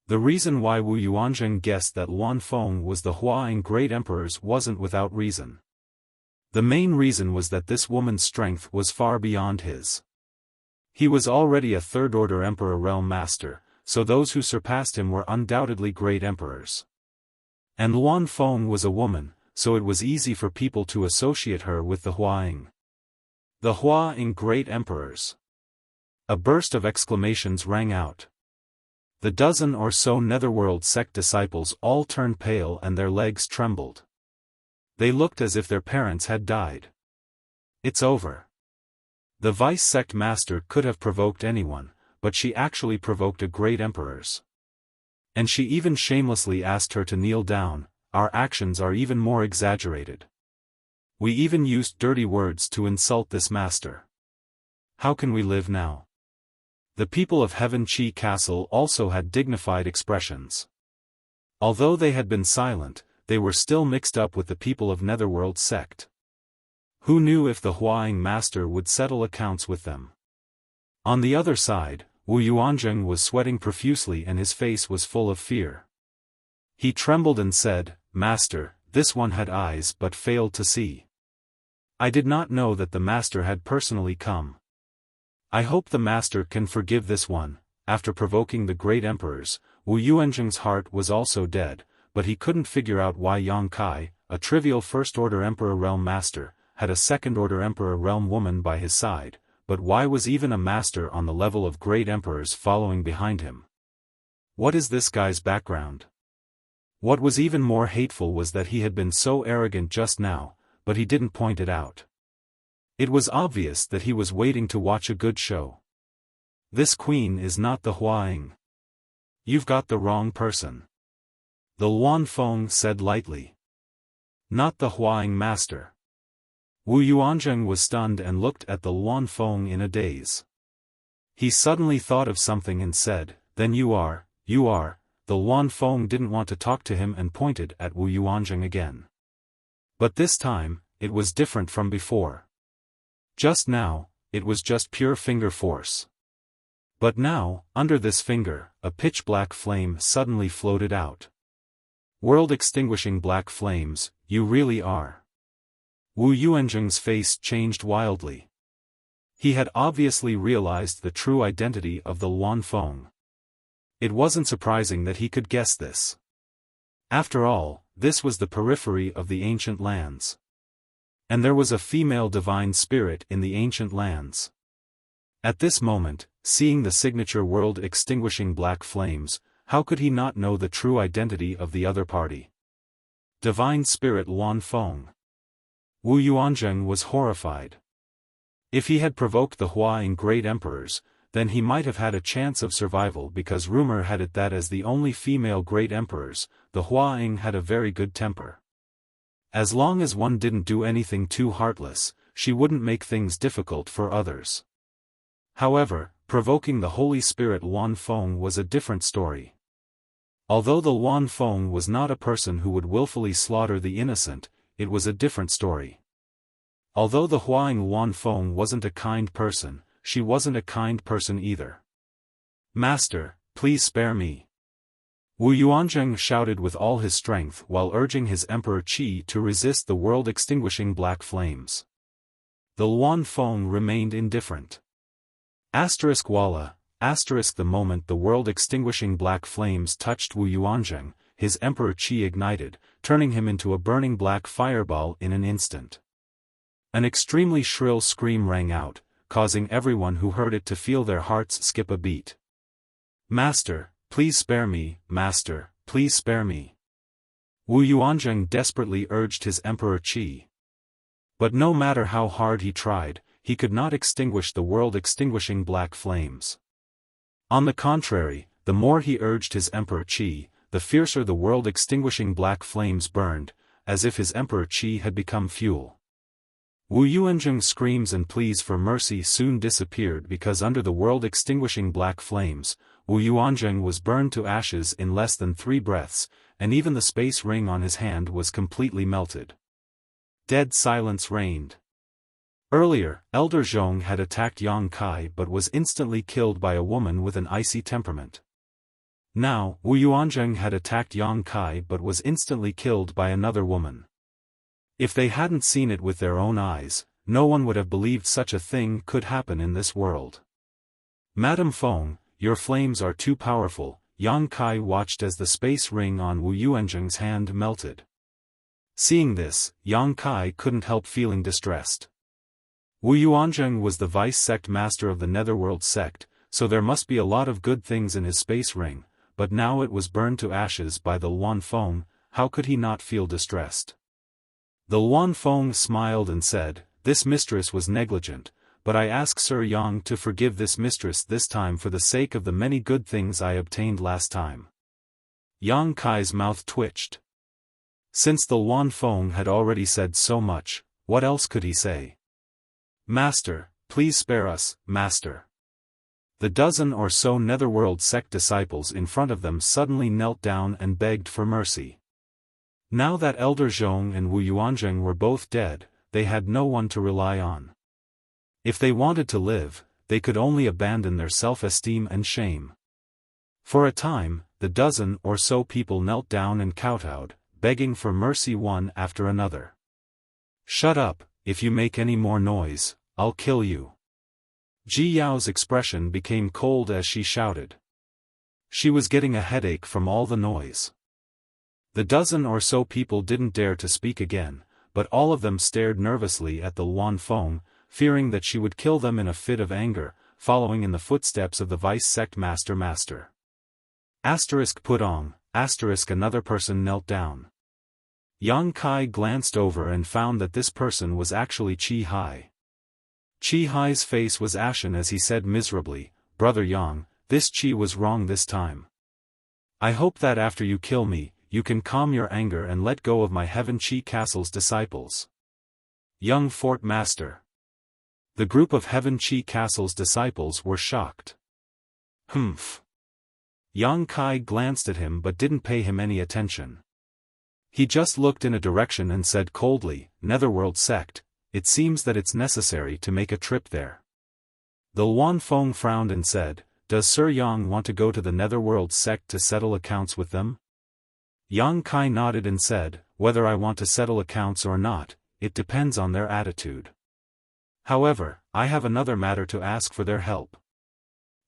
The reason why Wu Yuanzheng guessed that Luan Feng was the Huaying great emperors wasn't without reason. The main reason was that this woman's strength was far beyond his. He was already a third-order Emperor Realm Master, so those who surpassed him were undoubtedly great emperors. And Luan Feng was a woman, so it was easy for people to associate her with the Huaying. The Huaying great emperors. A burst of exclamations rang out. The dozen or so Netherworld sect disciples all turned pale and their legs trembled. They looked as if their parents had died. It's over. The vice sect master could have provoked anyone, but she actually provoked a great emperor's. And she even shamelessly asked her to kneel down. Our actions are even more exaggerated. We even used dirty words to insult this master. How can we live now? The people of Heaven Qi Castle also had dignified expressions. Although they had been silent, they were still mixed up with the people of Netherworld sect. Who knew if the Huaying master would settle accounts with them? On the other side, Wu Yuanzheng was sweating profusely and his face was full of fear. He trembled and said, "Master, this one had eyes but failed to see. I did not know that the master had personally come. I hope the master can forgive this one." After provoking the great emperors, Wu Yuanzheng's heart was also dead, but he couldn't figure out why Yang Kai, a trivial first-order emperor realm master, had a second-order emperor realm woman by his side, but why was even a master on the level of great emperors following behind him? What is this guy's background? What was even more hateful was that he had been so arrogant just now, but he didn't point it out. It was obvious that he was waiting to watch a good show. This queen is not the Huaying. You've got the wrong person. The Luan Feng said lightly. Not the Huaying master. Wu Yuanzheng was stunned and looked at the Luan Feng in a daze. He suddenly thought of something and said, "Then you are. The Luan Feng didn't want to talk to him and pointed at Wu Yuanzheng again. But this time, it was different from before. Just now, it was just pure finger force. But now, under this finger, a pitch-black flame suddenly floated out. World-extinguishing black flames, you really are. Wu Yuanzheng's face changed wildly. He had obviously realized the true identity of the Luan Feng. It wasn't surprising that he could guess this. After all, this was the periphery of the ancient lands. And there was a female divine spirit in the ancient lands. At this moment, seeing the signature world-extinguishing black flames, how could he not know the true identity of the other party? Divine Spirit Luan Feng. Wu Yuanzheng was horrified. If he had provoked the Huaying great emperors, then he might have had a chance of survival because rumor had it that as the only female great emperors, the Huaying had a very good temper. As long as one didn't do anything too heartless, she wouldn't make things difficult for others. However, provoking the Holy Spirit Luan Feng was a different story. Although the Luan Feng was not a person who would willfully slaughter the innocent, it was a different story. Although the Huaying Luan Feng wasn't a kind person, she wasn't a kind person either. "Master, please spare me." Wu Yuanzheng shouted with all his strength while urging his Emperor Qi to resist the world-extinguishing black flames. The Luan Feng remained indifferent. Walla, the moment the world-extinguishing black flames touched Wu Yuanzheng, his Emperor Qi ignited, turning him into a burning black fireball in an instant. An extremely shrill scream rang out, causing everyone who heard it to feel their hearts skip a beat. "Master, please spare me, Master, please spare me." Wu Yuanzheng desperately urged his Emperor Qi. But no matter how hard he tried, he could not extinguish the world-extinguishing black flames. On the contrary, the more he urged his Emperor Qi, the fiercer the world-extinguishing black flames burned, as if his Emperor Qi had become fuel. Wu Yuanzheng's screams and pleas for mercy soon disappeared because under the world-extinguishing black flames, Wu Yuanzheng was burned to ashes in less than 3 breaths, and even the space ring on his hand was completely melted. Dead silence reigned. Earlier, Elder Zhong had attacked Yang Kai but was instantly killed by a woman with an icy temperament. Now, Wu Yuanzheng had attacked Yang Kai but was instantly killed by another woman. If they hadn't seen it with their own eyes, no one would have believed such a thing could happen in this world. "Madame Feng, your flames are too powerful," Yang Kai watched as the space ring on Wu Yuanzheng's hand melted. Seeing this, Yang Kai couldn't help feeling distressed. Wu Yuanzheng was the vice-sect master of the Netherworld sect, so there must be a lot of good things in his space ring, but now it was burned to ashes by the Luan Feng. How could he not feel distressed? The Luan Feng smiled and said, "This mistress was negligent, but I ask Sir Yang to forgive this mistress this time for the sake of the many good things I obtained last time." Yang Kai's mouth twitched. Since the Luan Feng had already said so much, what else could he say? "Master, please spare us, Master." The dozen or so netherworld sect disciples in front of them suddenly knelt down and begged for mercy. Now that Elder Zhong and Wu Yuanzheng were both dead, they had no one to rely on. If they wanted to live, they could only abandon their self-esteem and shame. For a time, the dozen or so people knelt down and kowtowed, begging for mercy one after another. "Shut up, if you make any more noise, I'll kill you." Ji Yao's expression became cold as she shouted. She was getting a headache from all the noise. The dozen or so people didn't dare to speak again, but all of them stared nervously at the Luan Feng, fearing that she would kill them in a fit of anger, following in the footsteps of the vice sect master. Putong, another person knelt down. Yang Kai glanced over and found that this person was actually Qi Hai. Qi Hai's face was ashen as he said miserably, "Brother Yang, this Qi was wrong this time. I hope that after you kill me, you can calm your anger and let go of my Heaven Qi Castle's disciples." Young Fort Master. The group of Heaven Qi Castle's disciples were shocked. Humph. Yang Kai glanced at him but didn't pay him any attention. He just looked in a direction and said coldly, "Netherworld sect, it seems that it's necessary to make a trip there." The Luan Feng frowned and said, "Does Sir Yang want to go to the Netherworld sect to settle accounts with them?" Yang Kai nodded and said, "Whether I want to settle accounts or not, it depends on their attitude. However, I have another matter to ask for their help."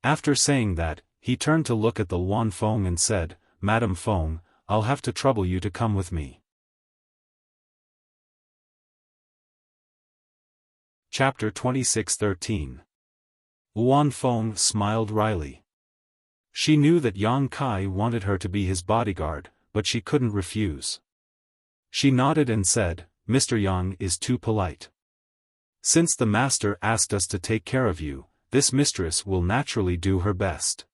After saying that, he turned to look at the Luan Feng and said, "Madam Feng, I'll have to trouble you to come with me." Chapter 26:13. Luan Feng smiled wryly. She knew that Yang Kai wanted her to be his bodyguard, but she couldn't refuse. She nodded and said, "Mr. Yang is too polite. Since the master asked us to take care of you, this mistress will naturally do her best.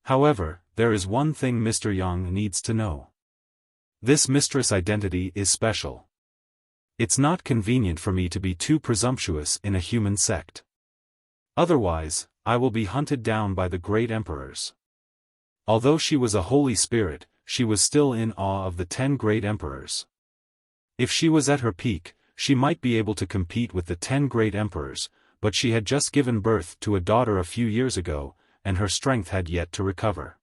However, there is one thing Mr. Yang needs to know. This mistress' identity is special. It's not convenient for me to be too presumptuous in a human sect. Otherwise, I will be hunted down by the great emperors." Although she was a holy spirit, she was still in awe of the 10 great emperors. If she was at her peak, she might be able to compete with the 10 great emperors, but she had just given birth to a daughter a few years ago, and her strength had yet to recover.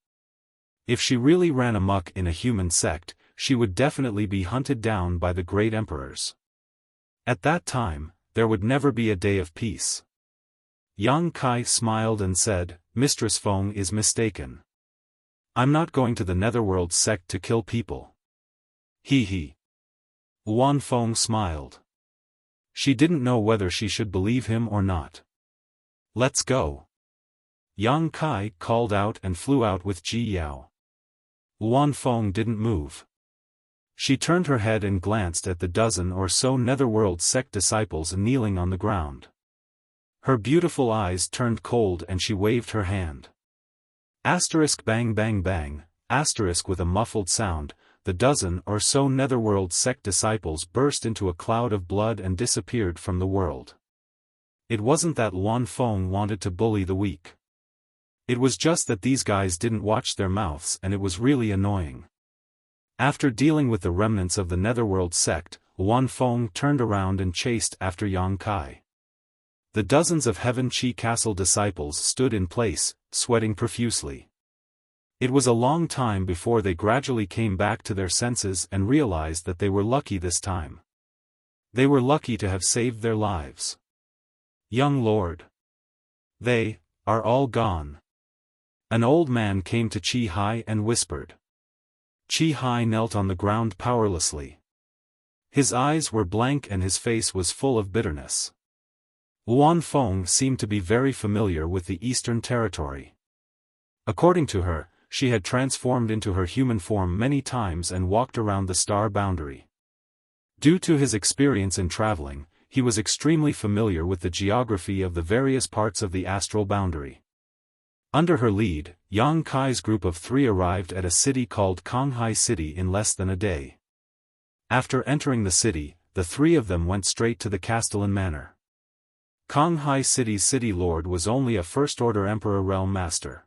If she really ran amok in a human sect, she would definitely be hunted down by the great emperors. At that time, there would never be a day of peace. Yang Kai smiled and said, "Mistress Feng is mistaken. I'm not going to the Netherworld sect to kill people." He. Luan Feng smiled. She didn't know whether she should believe him or not. "Let's go." Yang Kai called out and flew out with Ji Yao. Luan Feng didn't move. She turned her head and glanced at the dozen or so Netherworld sect disciples kneeling on the ground. Her beautiful eyes turned cold and she waved her hand. Bang bang bang, with a muffled sound, the dozen or so Netherworld sect disciples burst into a cloud of blood and disappeared from the world. It wasn't that Luan Feng wanted to bully the weak. It was just that these guys didn't watch their mouths and it was really annoying. After dealing with the remnants of the Netherworld sect, Luan Feng turned around and chased after Yang Kai. The dozens of Heaven Qi Castle disciples stood in place, sweating profusely. It was a long time before they gradually came back to their senses and realized that they were lucky this time. They were lucky to have saved their lives. "Young lord. They are all gone." An old man came to Qi Hai and whispered. Qi Hai knelt on the ground powerlessly. His eyes were blank and his face was full of bitterness. Luan Feng seemed to be very familiar with the Eastern Territory. According to her, she had transformed into her human form many times and walked around the star boundary. Due to his experience in traveling, he was extremely familiar with the geography of the various parts of the astral boundary. Under her lead, Yang Kai's group of 3 arrived at a city called Konghai City in less than a day. After entering the city, the 3 of them went straight to the Castellan Manor. Konghai City's city lord was only a first-order emperor realm master.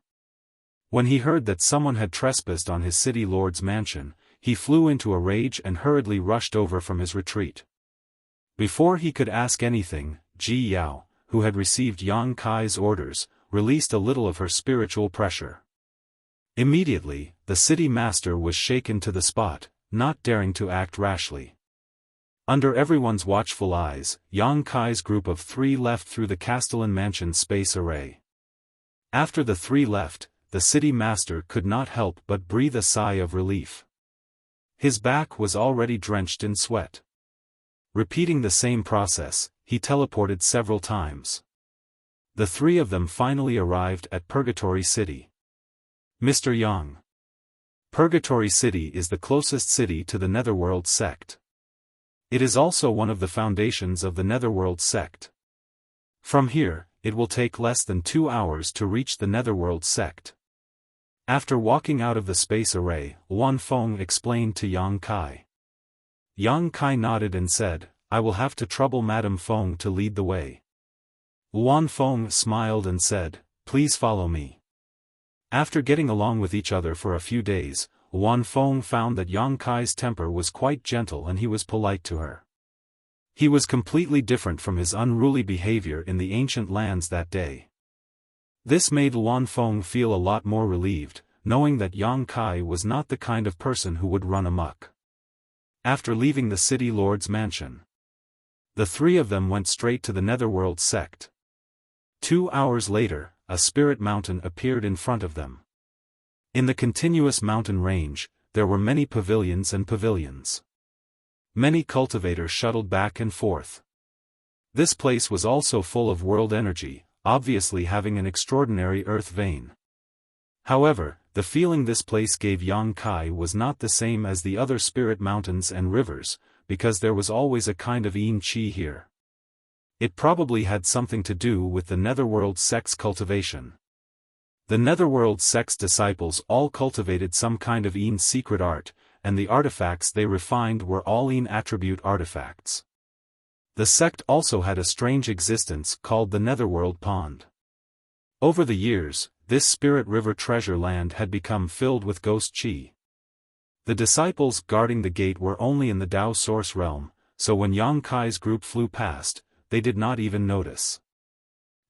When he heard that someone had trespassed on his city lord's mansion, he flew into a rage and hurriedly rushed over from his retreat. Before he could ask anything, Ji Yao, who had received Yang Kai's orders, released a little of her spiritual pressure. Immediately, the city master was shaken to the spot, not daring to act rashly. Under everyone's watchful eyes, Yang Kai's group of 3 left through the Castellan Mansion's space array. After the 3 left, the city master could not help but breathe a sigh of relief. His back was already drenched in sweat. Repeating the same process, he teleported several times. The 3 of them finally arrived at Purgatory City. Mr. Yang. Purgatory City is the closest city to the Netherworld sect. It is also one of the foundations of the Netherworld sect. From here, it will take less than 2 hours to reach the Netherworld sect. After walking out of the space array, Luan Feng explained to Yang Kai. Yang Kai nodded and said, "I will have to trouble Madame Feng to lead the way." Luan Feng smiled and said, "Please follow me." After getting along with each other for a few days, Luan Feng found that Yang Kai's temper was quite gentle and he was polite to her. He was completely different from his unruly behavior in the ancient lands that day. This made Luan Feng feel a lot more relieved, knowing that Yang Kai was not the kind of person who would run amok. After leaving the city lord's mansion, the 3 of them went straight to the Netherworld sect. 2 hours later, a spirit mountain appeared in front of them. In the continuous mountain range, there were many pavilions and pavilions. Many cultivators shuttled back and forth. This place was also full of world energy, obviously having an extraordinary earth vein. However, the feeling this place gave Yang Kai was not the same as the other spirit mountains and rivers, because there was always a kind of yin qi here. It probably had something to do with the Netherworld sect's cultivation. The Netherworld sect's disciples all cultivated some kind of yin secret art, and the artifacts they refined were all yin attribute artifacts. The sect also had a strange existence called the Netherworld Pond. Over the years, this spirit river treasure land had become filled with ghost qi. The disciples guarding the gate were only in the Dao source realm, so when Yang Kai's group flew past, they did not even notice.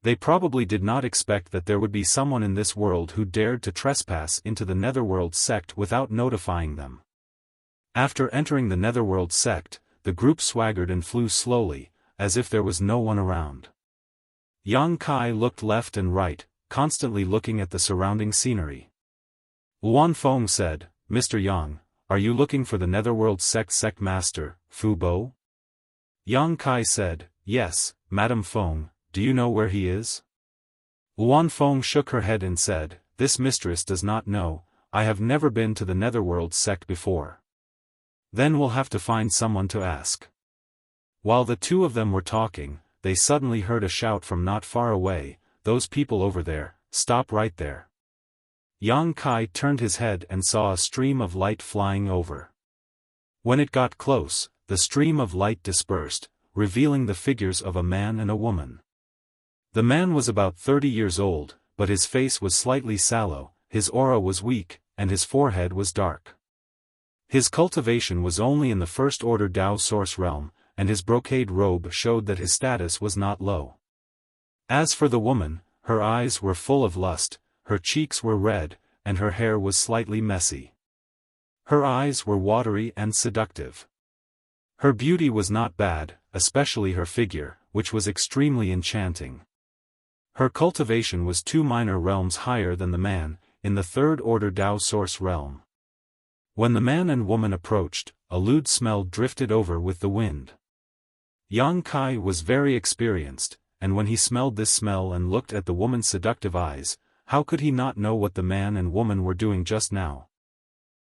They probably did not expect that there would be someone in this world who dared to trespass into the Netherworld sect without notifying them. After entering the Netherworld sect, the group swaggered and flew slowly, as if there was no one around. Yang Kai looked left and right, constantly looking at the surrounding scenery. Luan Feng said, "Mr. Yang, are you looking for the Netherworld sect master, Fu Bo?" Yang Kai said, "Yes, Madame Feng, do you know where he is?" Luan Feng shook her head and said, "This mistress does not know, I have never been to the Netherworld sect before." "Then we'll have to find someone to ask." While the 2 of them were talking, they suddenly heard a shout from not far away, "Those people over there, stop right there." Yang Kai turned his head and saw a stream of light flying over. When it got close, the stream of light dispersed, revealing the figures of a man and a woman. The man was about 30 years old, but his face was slightly sallow, his aura was weak, and his forehead was dark. His cultivation was only in the first-order Dao source realm, and his brocade robe showed that his status was not low. As for the woman, her eyes were full of lust, her cheeks were red, and her hair was slightly messy. Her eyes were watery and seductive. Her beauty was not bad, especially her figure, which was extremely enchanting. Her cultivation was 2 minor realms higher than the man, in the third-order Dao source realm. When the man and woman approached, a lewd smell drifted over with the wind. Yang Kai was very experienced, and when he smelled this smell and looked at the woman's seductive eyes, how could he not know what the man and woman were doing just now?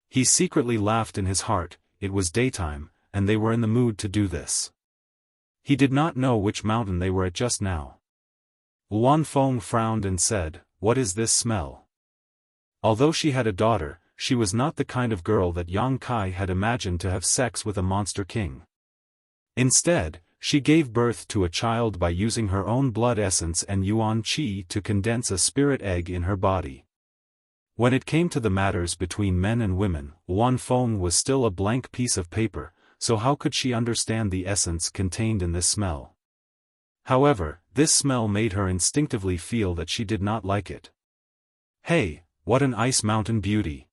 He secretly laughed in his heart. It was daytime, and they were in the mood to do this. He did not know which mountain they were at just now. Luan Feng frowned and said, "What is this smell?" Although she had a daughter, she was not the kind of girl that Yang Kai had imagined to have sex with a monster king. Instead, She gave birth to a child by using her own blood essence and yuan qi to condense a spirit egg in her body. When it came to the matters between men and women, Wan Feng was still a blank piece of paper, so how could she understand the essence contained in this smell? However, this smell made her instinctively feel that she did not like it. Hey, what an ice mountain beauty!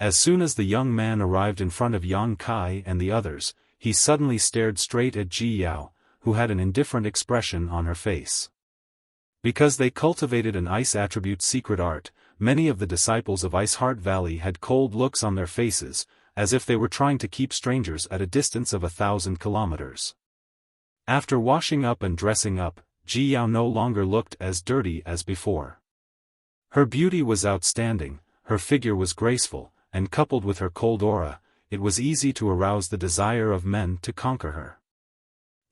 As soon as the young man arrived in front of Yang Kai and the others, he suddenly stared straight at Ji Yao, who had an indifferent expression on her face. Because they cultivated an ice attribute secret art, many of the disciples of Ice Heart Valley had cold looks on their faces, as if they were trying to keep strangers at a distance of 1,000 kilometers. After washing up and dressing up, Ji Yao no longer looked as dirty as before. Her beauty was outstanding, her figure was graceful, and coupled with her cold aura, it was easy to arouse the desire of men to conquer her.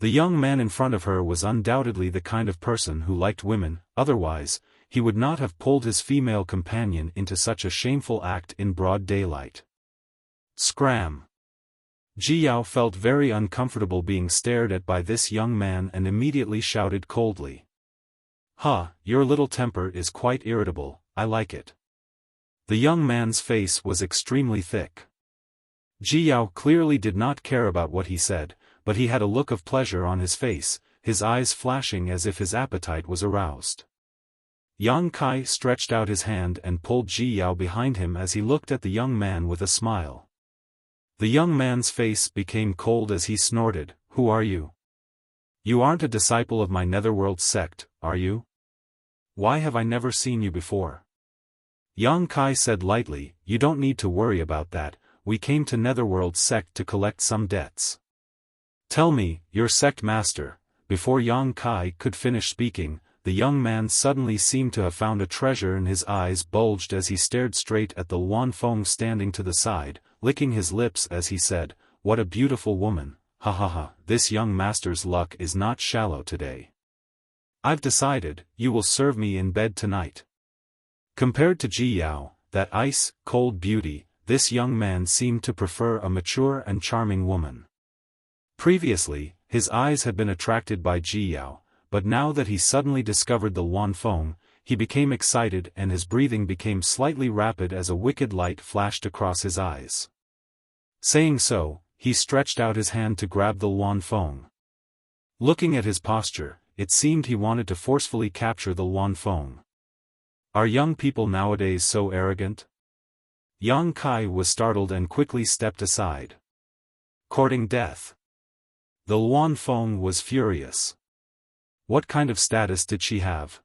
The young man in front of her was undoubtedly the kind of person who liked women, otherwise, he would not have pulled his female companion into such a shameful act in broad daylight. Scram! Ji Yao felt very uncomfortable being stared at by this young man and immediately shouted coldly. "Ha, your little temper is quite irritable, I like it." The young man's face was extremely thick. Ji Yao clearly did not care about what he said, but he had a look of pleasure on his face, his eyes flashing as if his appetite was aroused. Yang Kai stretched out his hand and pulled Ji Yao behind him as he looked at the young man with a smile. The young man's face became cold as he snorted, "Who are you? You aren't a disciple of my Netherworld sect, are you? Why have I never seen you before?" Yang Kai said lightly, "You don't need to worry about that, we came to Netherworld sect to collect some debts." "Tell me, your sect master." Before Yang Kai could finish speaking, the young man suddenly seemed to have found a treasure and his eyes bulged as he stared straight at the Wan Feng standing to the side, licking his lips as he said, "What a beautiful woman, ha ha ha, this young master's luck is not shallow today. I've decided, you will serve me in bed tonight." Compared to Ji Yao, that ice-cold beauty, this young man seemed to prefer a mature and charming woman. Previously, his eyes had been attracted by Ji Yao, but now that he suddenly discovered the Wan Feng, he became excited and his breathing became slightly rapid as a wicked light flashed across his eyes. Saying so, he stretched out his hand to grab the Wan Feng. Looking at his posture, it seemed he wanted to forcefully capture the Wan Feng. Are young people nowadays so arrogant? Yang Kai was startled and quickly stepped aside. Courting death. The Wan Feng was furious. What kind of status did she have?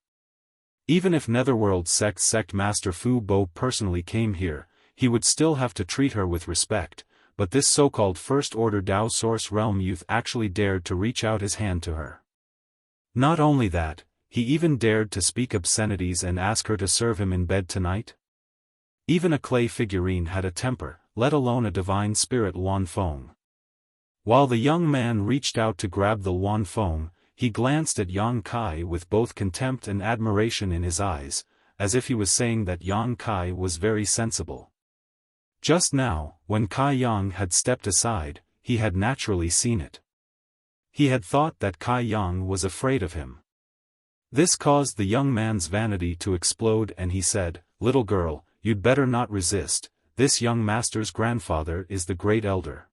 Even if Netherworld sect master Fu Bo personally came here, he would still have to treat her with respect, but this so-called first-order Dao Source Realm youth actually dared to reach out his hand to her. Not only that, he even dared to speak obscenities and ask her to serve him in bed tonight? Even a clay figurine had a temper, let alone a divine spirit Wan Feng. While the young man reached out to grab the Wan Feng, he glanced at Yang Kai with both contempt and admiration in his eyes, as if he was saying that Yang Kai was very sensible. Just now, when Kai Yang had stepped aside, he had naturally seen it. He had thought that Kai Yang was afraid of him. This caused the young man's vanity to explode and he said, "Little girl, you'd better not resist, this young master's grandfather is the great elder.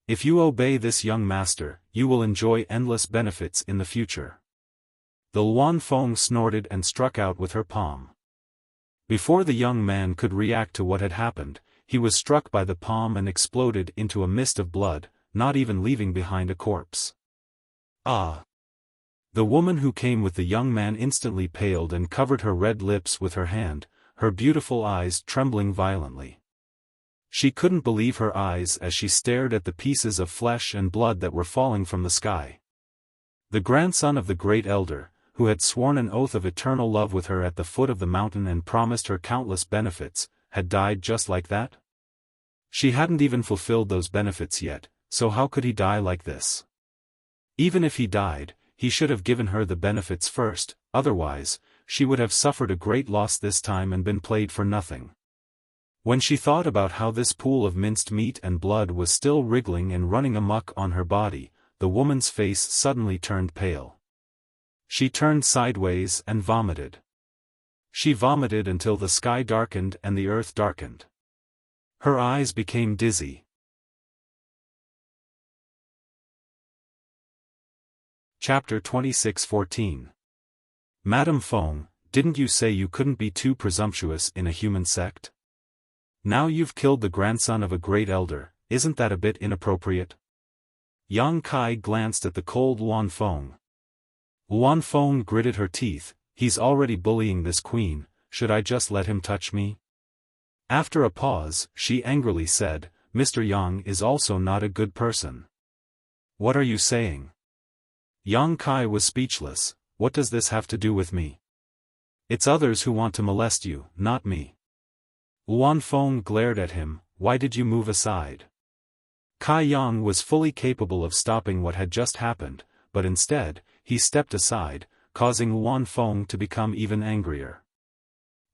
If you obey this young master, you will enjoy endless benefits in the future." The Wan Feng snorted and struck out with her palm. Before the young man could react to what had happened, he was struck by the palm and exploded into a mist of blood, not even leaving behind a corpse. Ah! The woman who came with the young man instantly paled and covered her red lips with her hand, her beautiful eyes trembling violently. She couldn't believe her eyes as she stared at the pieces of flesh and blood that were falling from the sky. The grandson of the great elder, who had sworn an oath of eternal love with her at the foot of the mountain and promised her countless benefits, had died just like that? She hadn't even fulfilled those benefits yet, so how could he die like this? Even if he died, he should have given her the benefits first, otherwise, she would have suffered a great loss this time and been played for nothing. When she thought about how this pool of minced meat and blood was still wriggling and running amok on her body, the woman's face suddenly turned pale. She turned sideways and vomited. She vomited until the sky darkened and the earth darkened. Her eyes became dizzy. Chapter 26:14. Madame Feng, didn't you say you couldn't be too presumptuous in a human sect? Now you've killed the grandson of a great elder, isn't that a bit inappropriate? Yang Kai glanced at the cold Luan Feng. Luan Feng gritted her teeth, he's already bullying this queen, should I just let him touch me? After a pause, she angrily said, Mr. Yang is also not a good person. What are you saying? Yang Kai was speechless. What does this have to do with me? It's others who want to molest you, not me. Luan Feng glared at him, why did you move aside? Kai Yang was fully capable of stopping what had just happened, but instead, he stepped aside, causing Luan Feng to become even angrier.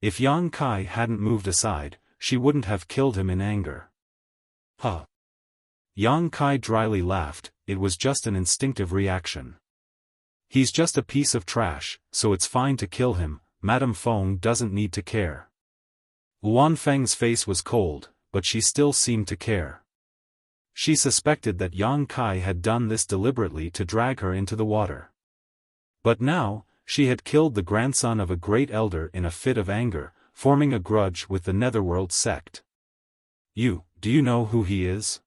If Yang Kai hadn't moved aside, she wouldn't have killed him in anger. Huh. Yang Kai dryly laughed, it was just an instinctive reaction. He's just a piece of trash, so it's fine to kill him, Madame Feng doesn't need to care. Luan Feng's face was cold, but she still seemed to care. She suspected that Yang Kai had done this deliberately to drag her into the water. But now, she had killed the grandson of a great elder in a fit of anger, forming a grudge with the Netherworld sect. Do you know who he is?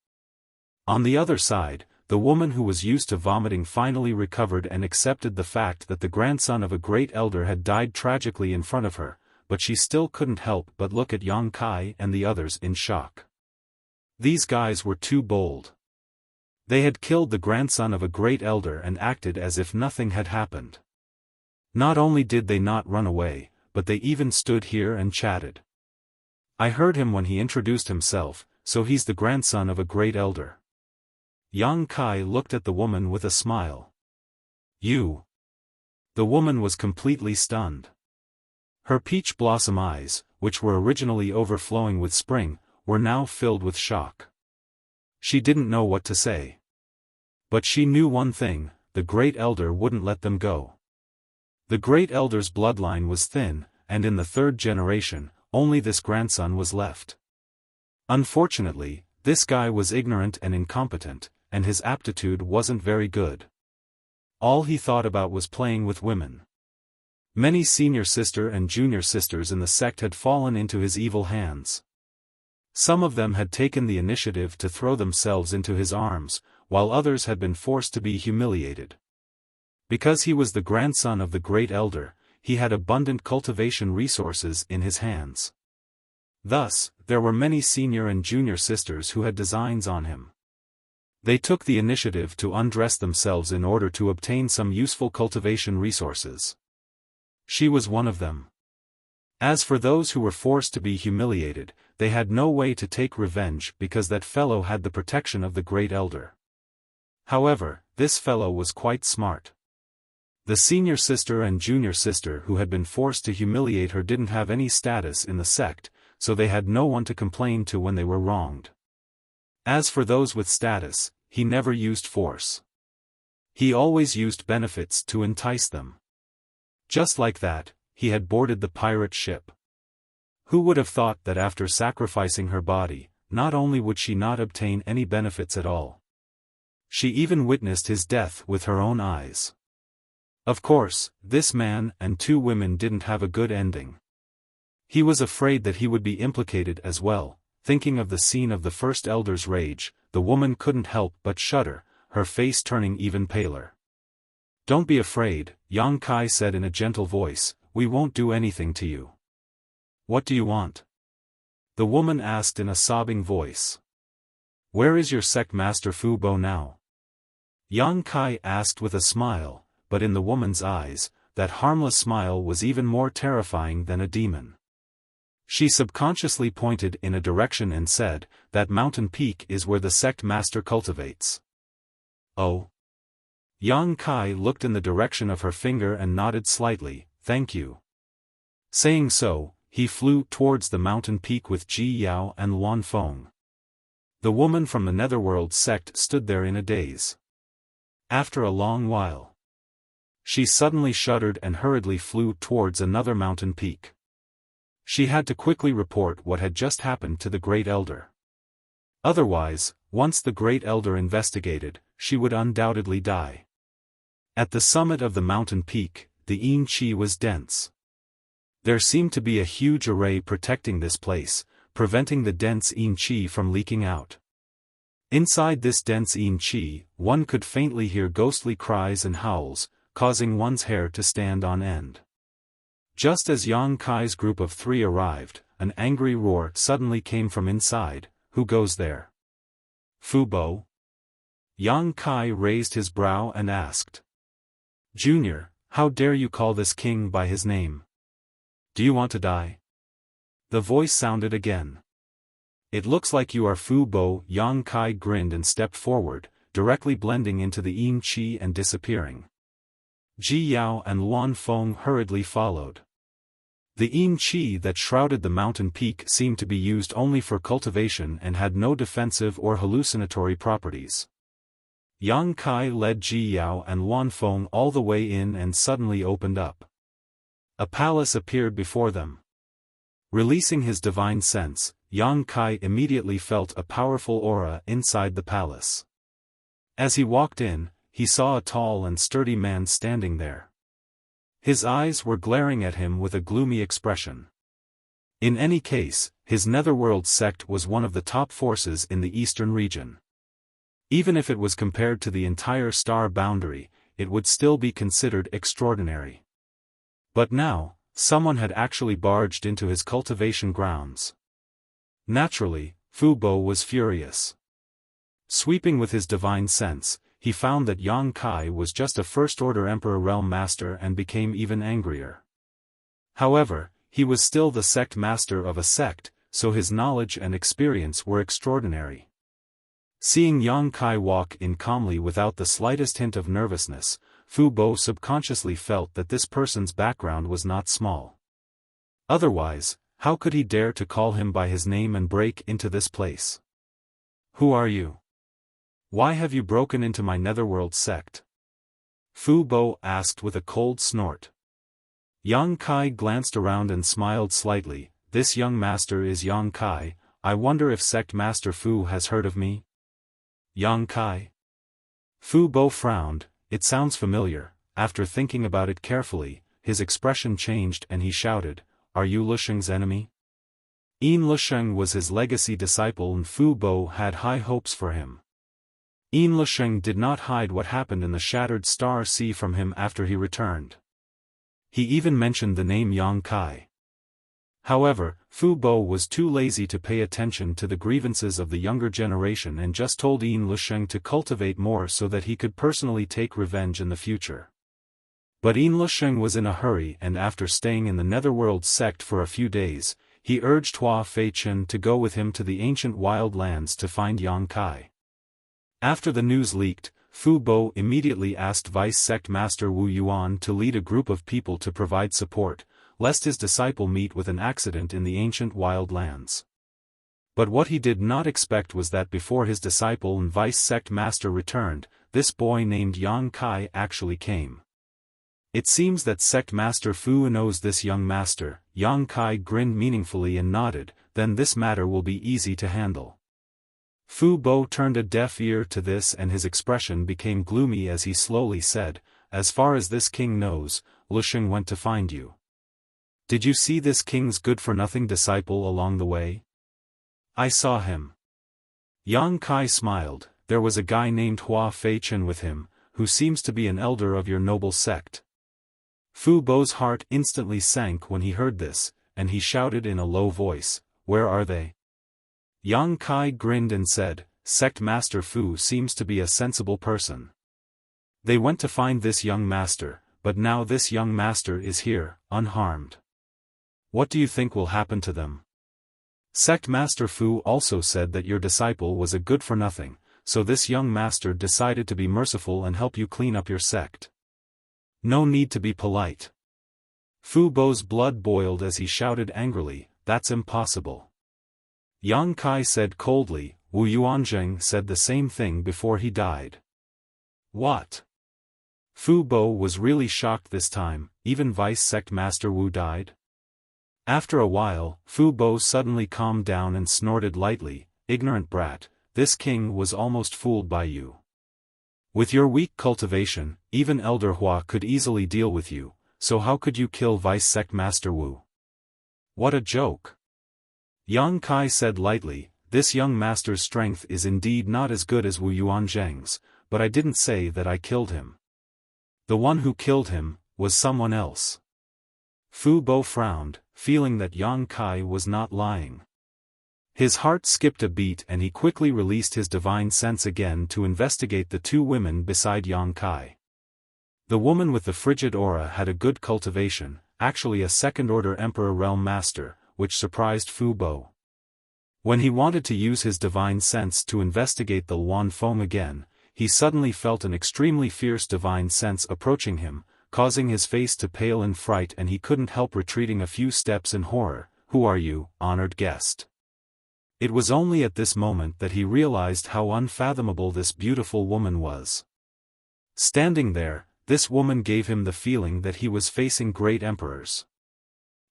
On the other side, the woman who was used to vomiting finally recovered and accepted the fact that the grandson of a great elder had died tragically in front of her, but she still couldn't help but look at Yang Kai and the others in shock. These guys were too bold. They had killed the grandson of a great elder and acted as if nothing had happened. Not only did they not run away, but they even stood here and chatted. I heard him when he introduced himself, so he's the grandson of a great elder. Yang Kai looked at the woman with a smile. You. The woman was completely stunned. Her peach blossom eyes, which were originally overflowing with spring, were now filled with shock. She didn't know what to say. But she knew one thing, the great elder wouldn't let them go. The great elder's bloodline was thin, and in the third generation, only this grandson was left. Unfortunately, this guy was ignorant and incompetent, and his aptitude wasn't very good. All he thought about was playing with women. Many senior sister and junior sisters in the sect had fallen into his evil hands. Some of them had taken the initiative to throw themselves into his arms, while others had been forced to be humiliated. Because he was the grandson of the great elder, he had abundant cultivation resources in his hands. Thus, there were many senior and junior sisters who had designs on him. They took the initiative to undress themselves in order to obtain some useful cultivation resources. She was one of them. As for those who were forced to be humiliated, they had no way to take revenge because that fellow had the protection of the great elder. However, this fellow was quite smart. The senior sister and junior sister who had been forced to humiliate her didn't have any status in the sect, so they had no one to complain to when they were wronged. As for those with status, he never used force. He always used benefits to entice them. Just like that, he had boarded the pirate ship. Who would have thought that after sacrificing her body, not only would she not obtain any benefits at all, she even witnessed his death with her own eyes. Of course, this man and two women didn't have a good ending. He was afraid that he would be implicated as well. Thinking of the scene of the first elder's rage, the woman couldn't help but shudder, her face turning even paler. Don't be afraid, Yang Kai said in a gentle voice, we won't do anything to you. What do you want? The woman asked in a sobbing voice. Where is your sect master Fu Bo now? Yang Kai asked with a smile, but in the woman's eyes, that harmless smile was even more terrifying than a demon. She subconsciously pointed in a direction and said, that mountain peak is where the sect master cultivates. Oh. Yang Kai looked in the direction of her finger and nodded slightly, thank you. Saying so, he flew towards the mountain peak with Ji Yao and Luan Feng. The woman from the Netherworld sect stood there in a daze. After a long while, she suddenly shuddered and hurriedly flew towards another mountain peak. She had to quickly report what had just happened to the Great Elder. Otherwise, once the Great Elder investigated, she would undoubtedly die. At the summit of the mountain peak, the yin qi was dense. There seemed to be a huge array protecting this place, preventing the dense yin qi from leaking out. Inside this dense yin qi, one could faintly hear ghostly cries and howls, causing one's hair to stand on end. Just as Yang Kai's group of 3 arrived, an angry roar suddenly came from inside. Who goes there? Fu Bo? Yang Kai raised his brow and asked. Junior, how dare you call this king by his name? Do you want to die? The voice sounded again. It looks like you are Fu Bo. Yang Kai grinned and stepped forward, directly blending into the yin qi and disappearing. Ji Yao and Luan Feng hurriedly followed. The yin qi that shrouded the mountain peak seemed to be used only for cultivation and had no defensive or hallucinatory properties. Yang Kai led Ji Yao and Luan Feng all the way in and suddenly opened up. A palace appeared before them. Releasing his divine sense, Yang Kai immediately felt a powerful aura inside the palace. As he walked in, he saw a tall and sturdy man standing there. His eyes were glaring at him with a gloomy expression. In any case, his netherworld sect was one of the top forces in the eastern region. Even if it was compared to the entire star boundary, it would still be considered extraordinary. But now, someone had actually barged into his cultivation grounds. Naturally, Fu Bo was furious. Sweeping with his divine sense, he found that Yang Kai was just a first-order Emperor Realm Master and became even angrier. However, he was still the sect master of a sect, so his knowledge and experience were extraordinary. Seeing Yang Kai walk in calmly without the slightest hint of nervousness, Fu Bo subconsciously felt that this person's background was not small. Otherwise, how could he dare to call him by his name and break into this place? Who are you? Why have you broken into my netherworld sect? Fu Bo asked with a cold snort. Yang Kai glanced around and smiled slightly. This young master is Yang Kai. I wonder if sect master Fu has heard of me? Yang Kai? Fu Bo frowned. It sounds familiar. After thinking about it carefully, his expression changed and he shouted, Are you Lusheng's enemy? Yin Lusheng was his legacy disciple and Fu Bo had high hopes for him. Yin Lusheng did not hide what happened in the Shattered Star Sea from him after he returned. He even mentioned the name Yang Kai. However, Fu Bo was too lazy to pay attention to the grievances of the younger generation and just told Yin Lusheng to cultivate more so that he could personally take revenge in the future. But Yin Lusheng was in a hurry and after staying in the Netherworld sect for a few days, he urged Hua Feichen to go with him to the ancient wild lands to find Yang Kai. After the news leaked, Fu Bo immediately asked Vice Sect Master Wu Yuan to lead a group of people to provide support, lest his disciple meet with an accident in the ancient wild lands. But what he did not expect was that before his disciple and Vice Sect Master returned, this boy named Yang Kai actually came. It seems that Sect Master Fu knows this young master. Yang Kai grinned meaningfully and nodded, then this matter will be easy to handle. Fu Bo turned a deaf ear to this and his expression became gloomy as he slowly said, As far as this king knows, Lusheng went to find you. Did you see this king's good-for-nothing disciple along the way? I saw him. Yang Kai smiled. There was a guy named Hua Feichen with him, who seems to be an elder of your noble sect. Fu Bo's heart instantly sank when he heard this, and he shouted in a low voice, Where are they? Yang Kai grinned and said, Sect Master Fu seems to be a sensible person. They went to find this young master, but now this young master is here, unharmed. What do you think will happen to them? Sect Master Fu also said that your disciple was a good-for-nothing, so this young master decided to be merciful and help you clean up your sect. No need to be polite. Fu Bo's blood boiled as he shouted angrily, That's impossible. Yang Kai said coldly, Wu Yuanzheng said the same thing before he died. What? Fu Bo was really shocked this time. Even Vice Sect Master Wu died? After a while, Fu Bo suddenly calmed down and snorted lightly, "Ignorant brat, this king was almost fooled by you. With your weak cultivation, even Elder Hua could easily deal with you, so how could you kill Vice Sect Master Wu?" "What a joke." Yang Kai said lightly, "This young master's strength is indeed not as good as Wu Yuanzhang's, but I didn't say that I killed him. The one who killed him was someone else." Fu Bo frowned, feeling that Yang Kai was not lying. His heart skipped a beat and he quickly released his divine sense again to investigate the two women beside Yang Kai. The woman with the frigid aura had a good cultivation, actually a second-order Emperor Realm Master, which surprised Fu Bo. When he wanted to use his divine sense to investigate the Luan Feng again, he suddenly felt an extremely fierce divine sense approaching him, causing his face to pale in fright, and he couldn't help retreating a few steps in horror. "Who are you, honored guest?" It was only at this moment that he realized how unfathomable this beautiful woman was. Standing there, this woman gave him the feeling that he was facing great emperors.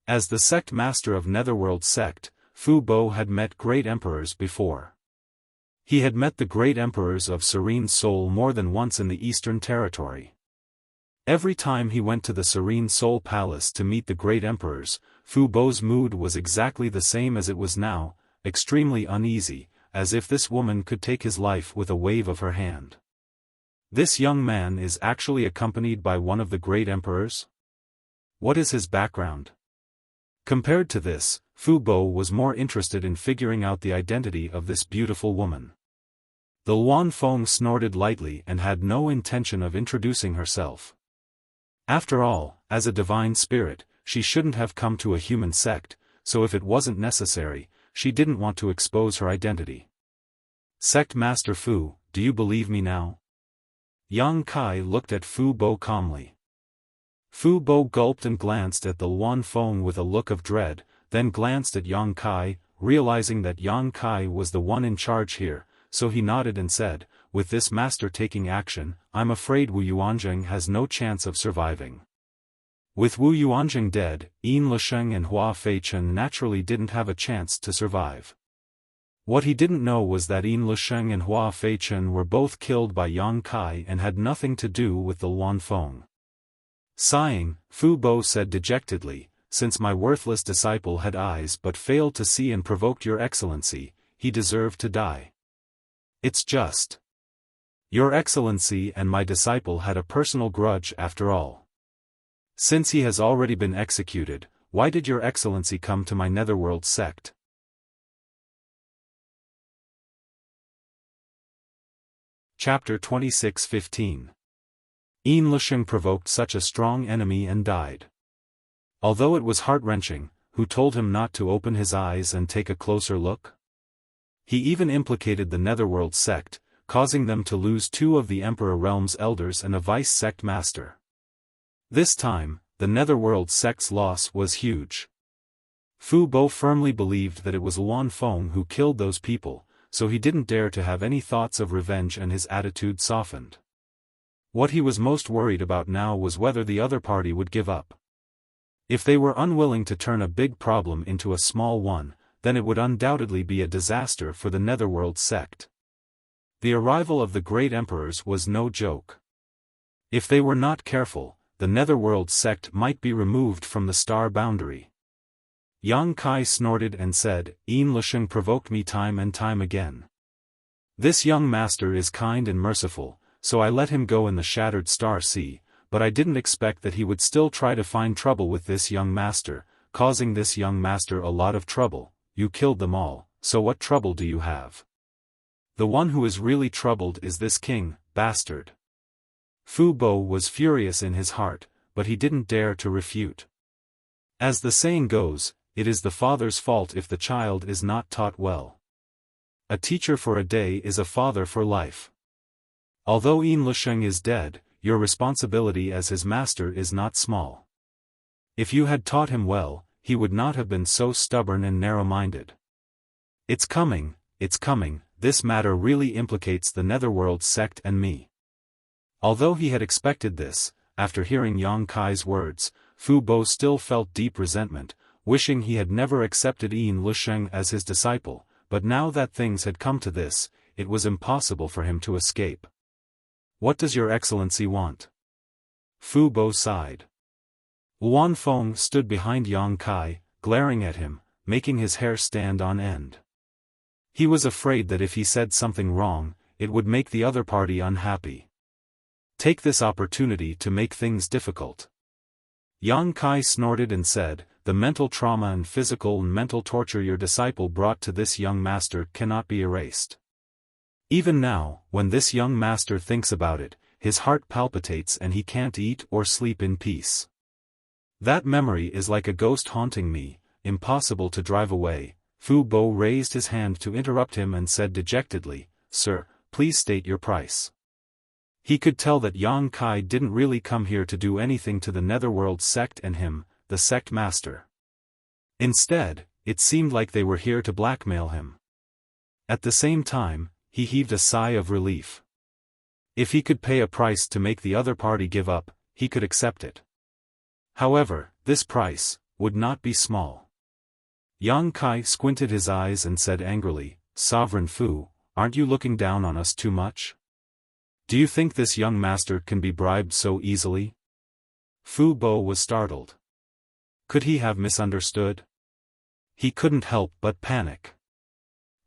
As the sect master of Netherworld sect, Fu Bo had met great emperors before. He had met the great emperors of Serene Soul more than once in the Eastern Territory. Every time he went to the Serene Soul Palace to meet the great emperors, Fu Bo's mood was exactly the same as it was now, extremely uneasy, as if this woman could take his life with a wave of her hand. This young man is actually accompanied by one of the great emperors? What is his background? Compared to this, Fu Bo was more interested in figuring out the identity of this beautiful woman. The Luan Feng snorted lightly and had no intention of introducing herself. After all, as a divine spirit, she shouldn't have come to a human sect, so if it wasn't necessary, she didn't want to expose her identity. "Sect Master Fu, do you believe me now?" Yang Kai looked at Fu Bo calmly. Fu Bo gulped and glanced at the Luan Feng with a look of dread, then glanced at Yang Kai, realizing that Yang Kai was the one in charge here, so he nodded and said, "With this master taking action, I'm afraid Wu Yuanzhang has no chance of surviving." With Wu Yuanzhang dead, Yin Lisheng and Hua Feichen naturally didn't have a chance to survive. What he didn't know was that Yin Lisheng and Hua Feichen were both killed by Yang Kai and had nothing to do with the Luan Feng. Sighing, Fu Bo said dejectedly, "Since my worthless disciple had eyes but failed to see and provoked your excellency, he deserved to die. It's just. Your excellency and my disciple had a personal grudge after all. Since he has already been executed, why did your excellency come to my Netherworld sect?" Chapter 26:15. Yin Lisheng provoked such a strong enemy and died. Although it was heart-wrenching, who told him not to open his eyes and take a closer look? He even implicated the Netherworld sect, causing them to lose two of the Emperor Realm's elders and a vice sect master. This time, the Netherworld sect's loss was huge. Fu Bo firmly believed that it was Luan Feng who killed those people, so he didn't dare to have any thoughts of revenge and his attitude softened. What he was most worried about now was whether the other party would give up. If they were unwilling to turn a big problem into a small one, then it would undoubtedly be a disaster for the Netherworld sect. The arrival of the great emperors was no joke. If they were not careful, the Netherworld sect might be removed from the star boundary. Yang Kai snorted and said, "Yin Lisheng provoked me time and time again. This young master is kind and merciful, so I let him go in the Shattered Star Sea, but I didn't expect that he would still try to find trouble with this young master, causing this young master a lot of trouble. You killed them all, so what trouble do you have? The one who is really troubled is this king, bastard." Fu Bo was furious in his heart, but he didn't dare to refute. As the saying goes, it is the father's fault if the child is not taught well. A teacher for a day is a father for life. Although Yin Lisheng is dead, your responsibility as his master is not small. If you had taught him well, he would not have been so stubborn and narrow-minded. It's coming, this matter really implicates the Netherworld sect and me. Although he had expected this, after hearing Yang Kai's words, Fu Bo still felt deep resentment, wishing he had never accepted Yin Lusheng as his disciple, but now that things had come to this, it was impossible for him to escape. "What does your excellency want?" Fu Bo sighed. Luan Feng stood behind Yang Kai, glaring at him, making his hair stand on end. He was afraid that if he said something wrong, it would make the other party unhappy. Take this opportunity to make things difficult. Yang Kai snorted and said, "The mental trauma and physical and mental torture your disciple brought to this young master cannot be erased. Even now, when this young master thinks about it, his heart palpitates and he can't eat or sleep in peace. That memory is like a ghost haunting me, impossible to drive away." Fu Bo raised his hand to interrupt him and said dejectedly, "Sir, please state your price." He could tell that Yang Kai didn't really come here to do anything to the Netherworld sect and him, the sect master. Instead, it seemed like they were here to blackmail him. At the same time, he heaved a sigh of relief. If he could pay a price to make the other party give up, he could accept it. However, this price would not be small. Yang Kai squinted his eyes and said angrily, "Sovereign Fu, aren't you looking down on us too much? Do you think this young master can be bribed so easily?" Fu Bo was startled. Could he have misunderstood? He couldn't help but panic.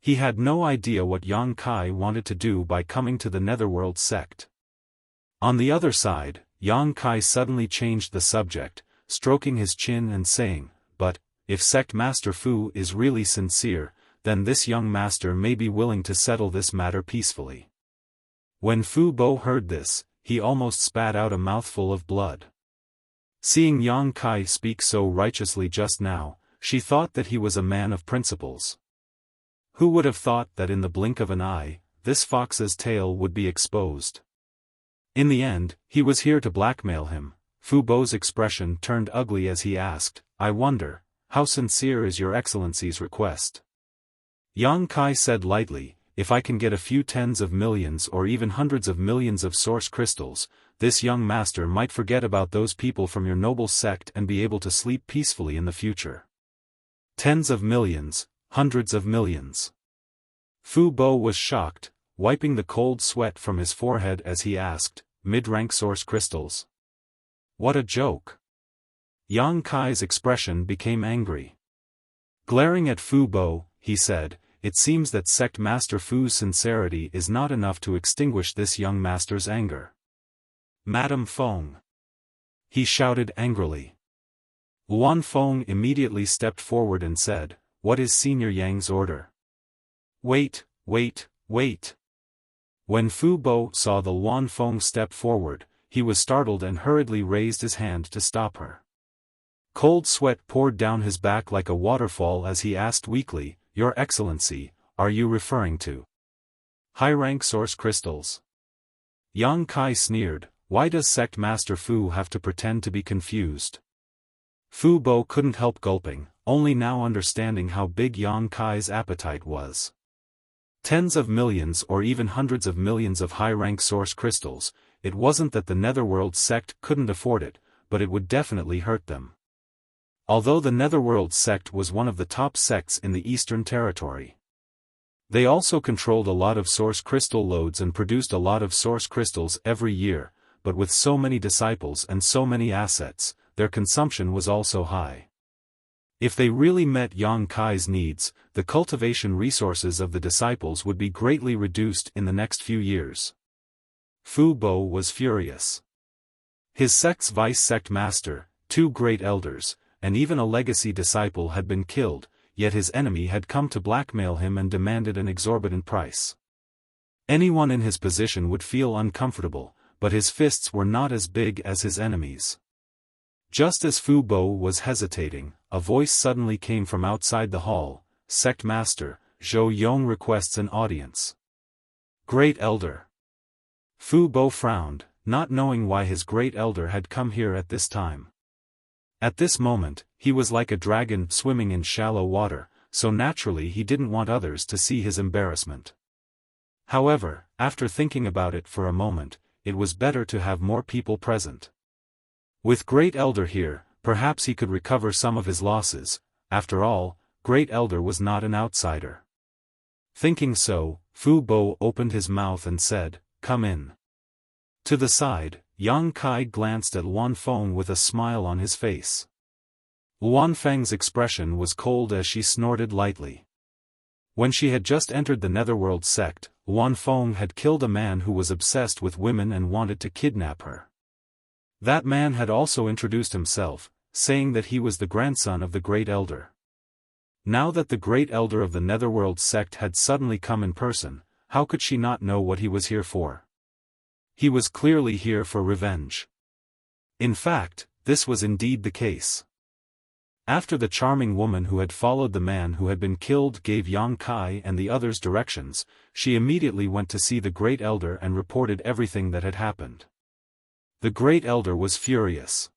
He had no idea what Yang Kai wanted to do by coming to the Netherworld sect. On the other side, Yang Kai suddenly changed the subject, stroking his chin and saying, "But, if Sect Master Fu is really sincere, then this young master may be willing to settle this matter peacefully." When Fu Bo heard this, he almost spat out a mouthful of blood. Seeing Yang Kai speak so righteously just now, she thought that he was a man of principles. Who would have thought that in the blink of an eye, this fox's tail would be exposed? In the end, he was here to blackmail him. Fu Bo's expression turned ugly as he asked, "I wonder, how sincere is your excellency's request?" Yang Kai said lightly, "If I can get a few tens of millions or even hundreds of millions of source crystals, this young master might forget about those people from your noble sect and be able to sleep peacefully in the future." Tens of millions, hundreds of millions. Fu Bo was shocked, wiping the cold sweat from his forehead as he asked, "Mid-rank source crystals? What a joke." Yang Kai's expression became angry. Glaring at Fu Bo, he said, "It seems that Sect Master Fu's sincerity is not enough to extinguish this young master's anger." "Madam Feng!" he shouted angrily. Luan Feng immediately stepped forward and said, "What is Senior Yang's order?" "Wait, wait, wait." When Fu Bo saw the Luan Feng step forward, he was startled and hurriedly raised his hand to stop her. Cold sweat poured down his back like a waterfall as he asked weakly, "Your Excellency, are you referring to high-rank source crystals?" Yang Kai sneered, "Why does Sect Master Fu have to pretend to be confused?" Fu Bo couldn't help gulping, only now understanding how big Yang Kai's appetite was. Tens of millions or even hundreds of millions of high-rank source crystals, it wasn't that the Netherworld sect couldn't afford it, but it would definitely hurt them. Although the Netherworld sect was one of the top sects in the Eastern Territory, they also controlled a lot of source crystal loads and produced a lot of source crystals every year, but with so many disciples and so many assets, their consumption was also high. If they really met Yang Kai's needs, the cultivation resources of the disciples would be greatly reduced in the next few years. Fu Bo was furious. His sect's vice-sect master, 2 great elders, and even a legacy disciple had been killed, yet his enemy had come to blackmail him and demanded an exorbitant price. Anyone in his position would feel uncomfortable, but his fists were not as big as his enemies. Just as Fu Bo was hesitating, a voice suddenly came from outside the hall, "Sect Master, Zhou Yong requests an audience." "Great Elder." Fu Bo frowned, not knowing why his great elder had come here at this time. At this moment, he was like a dragon swimming in shallow water, so naturally he didn't want others to see his embarrassment. However, after thinking about it for a moment, it was better to have more people present. With Great Elder here, perhaps he could recover some of his losses. After all, Great Elder was not an outsider. Thinking so, Fu Bo opened his mouth and said, "Come in." To the side, Yang Kai glanced at Luan Feng with a smile on his face. Luan Feng's expression was cold as she snorted lightly. When she had just entered the Netherworld sect, Luan Feng had killed a man who was obsessed with women and wanted to kidnap her. That man had also introduced himself, saying that he was the grandson of the Great Elder. Now that the Great Elder of the Netherworld sect had suddenly come in person, how could she not know what he was here for? He was clearly here for revenge. In fact, this was indeed the case. After the charming woman who had followed the man who had been killed gave Yang Kai and the others directions, she immediately went to see the Great Elder and reported everything that had happened. The Great Elder was furious.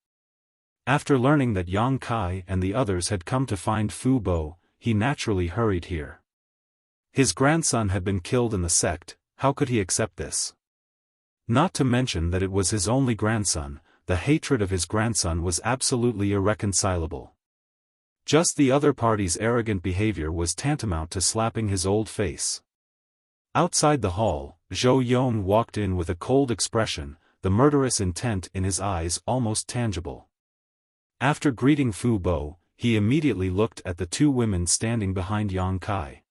After learning that Yang Kai and the others had come to find Fu Bo, he naturally hurried here. His grandson had been killed in the sect, how could he accept this? Not to mention that it was his only grandson, the hatred of his grandson was absolutely irreconcilable. Just the other party's arrogant behavior was tantamount to slapping his old face. Outside the hall, Zhou Yong walked in with a cold expression, the murderous intent in his eyes almost tangible. After greeting Fu Bo, he immediately looked at the two women standing behind Yang Kai.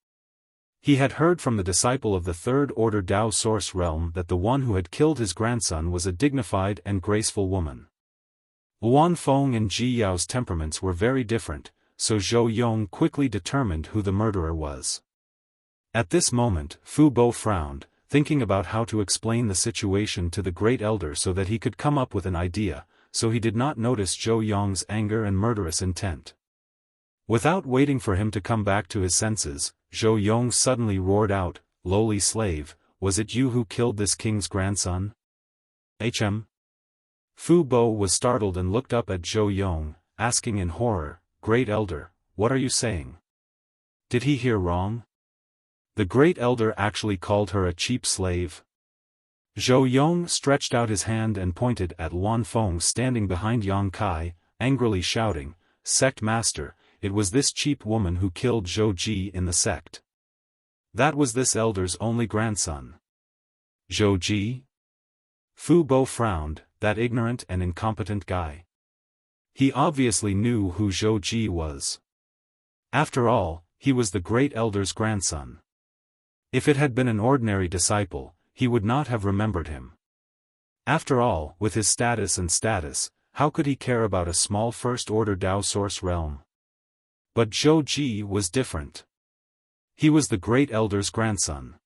He had heard from the disciple of the Third Order Dao Source Realm that the one who had killed his grandson was a dignified and graceful woman. Luan Feng and Ji Yao's temperaments were very different, so Zhou Yong quickly determined who the murderer was. At this moment, Fu Bo frowned, thinking about how to explain the situation to the Great Elder so that he could come up with an idea, so he did not notice Zhou Yong's anger and murderous intent. Without waiting for him to come back to his senses, Zhou Yong suddenly roared out, "Lowly slave, was it you who killed this king's grandson?" Fu Bo was startled and looked up at Zhou Yong, asking in horror, "Great Elder, what are you saying? Did he hear wrong? The Great Elder actually called her a cheap slave?" Zhou Yong stretched out his hand and pointed at Luan Feng standing behind Yang Kai, angrily shouting, "Sect Master, it was this cheap woman who killed Zhou Ji in the sect. That was this elder's only grandson." "Zhou Ji?" Fu Bo frowned, that ignorant and incompetent guy. He obviously knew who Zhou Ji was. After all, he was the Great Elder's grandson. If it had been an ordinary disciple, he would not have remembered him. After all, with his status, how could he care about a small first-order Dao Source realm? But Zhou Ji was different. He was the Great Elder's grandson.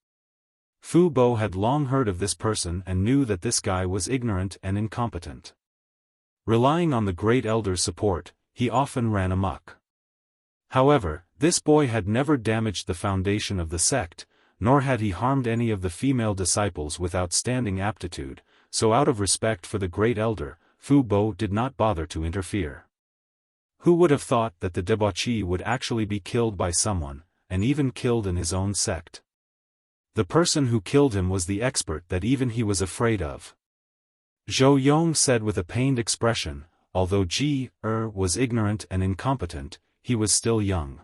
Fu Bo had long heard of this person and knew that this guy was ignorant and incompetent. Relying on the Great Elder's support, he often ran amok. However, this boy had never damaged the foundation of the sect, nor had he harmed any of the female disciples with outstanding aptitude, so out of respect for the Great Elder, Fu Bo did not bother to interfere. Who would have thought that the debauchee would actually be killed by someone, and even killed in his own sect? The person who killed him was the expert that even he was afraid of. Zhou Yong said with a pained expression, although Ji was ignorant and incompetent, he was still young.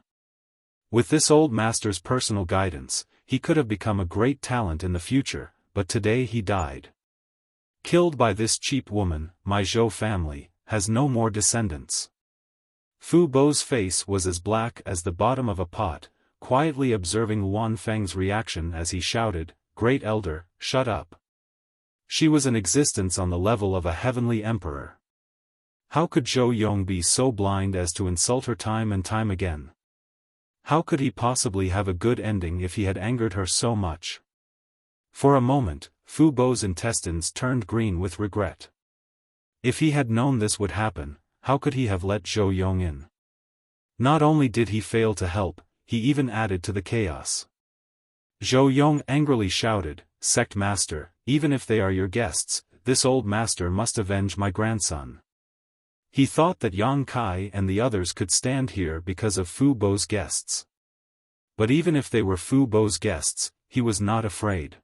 With this old master's personal guidance, he could have become a great talent in the future, but today he died. Killed by this cheap woman, my Zhou family has no more descendants. Fu Bo's face was as black as the bottom of a pot, quietly observing Luan Feng's reaction as he shouted, "Great Elder, shut up." She was an existence on the level of a heavenly emperor. How could Zhou Yong be so blind as to insult her time and time again? How could he possibly have a good ending if he had angered her so much? For a moment, Fu Bo's intestines turned green with regret. If he had known this would happen, how could he have let Zhou Yong in? Not only did he fail to help, he even added to the chaos. Zhou Yong angrily shouted, "Sect Master, even if they are your guests, this old master must avenge my grandson." He thought that Yang Kai and the others could stand here because of Fu Bo's guests. But even if they were Fu Bo's guests, he was not afraid.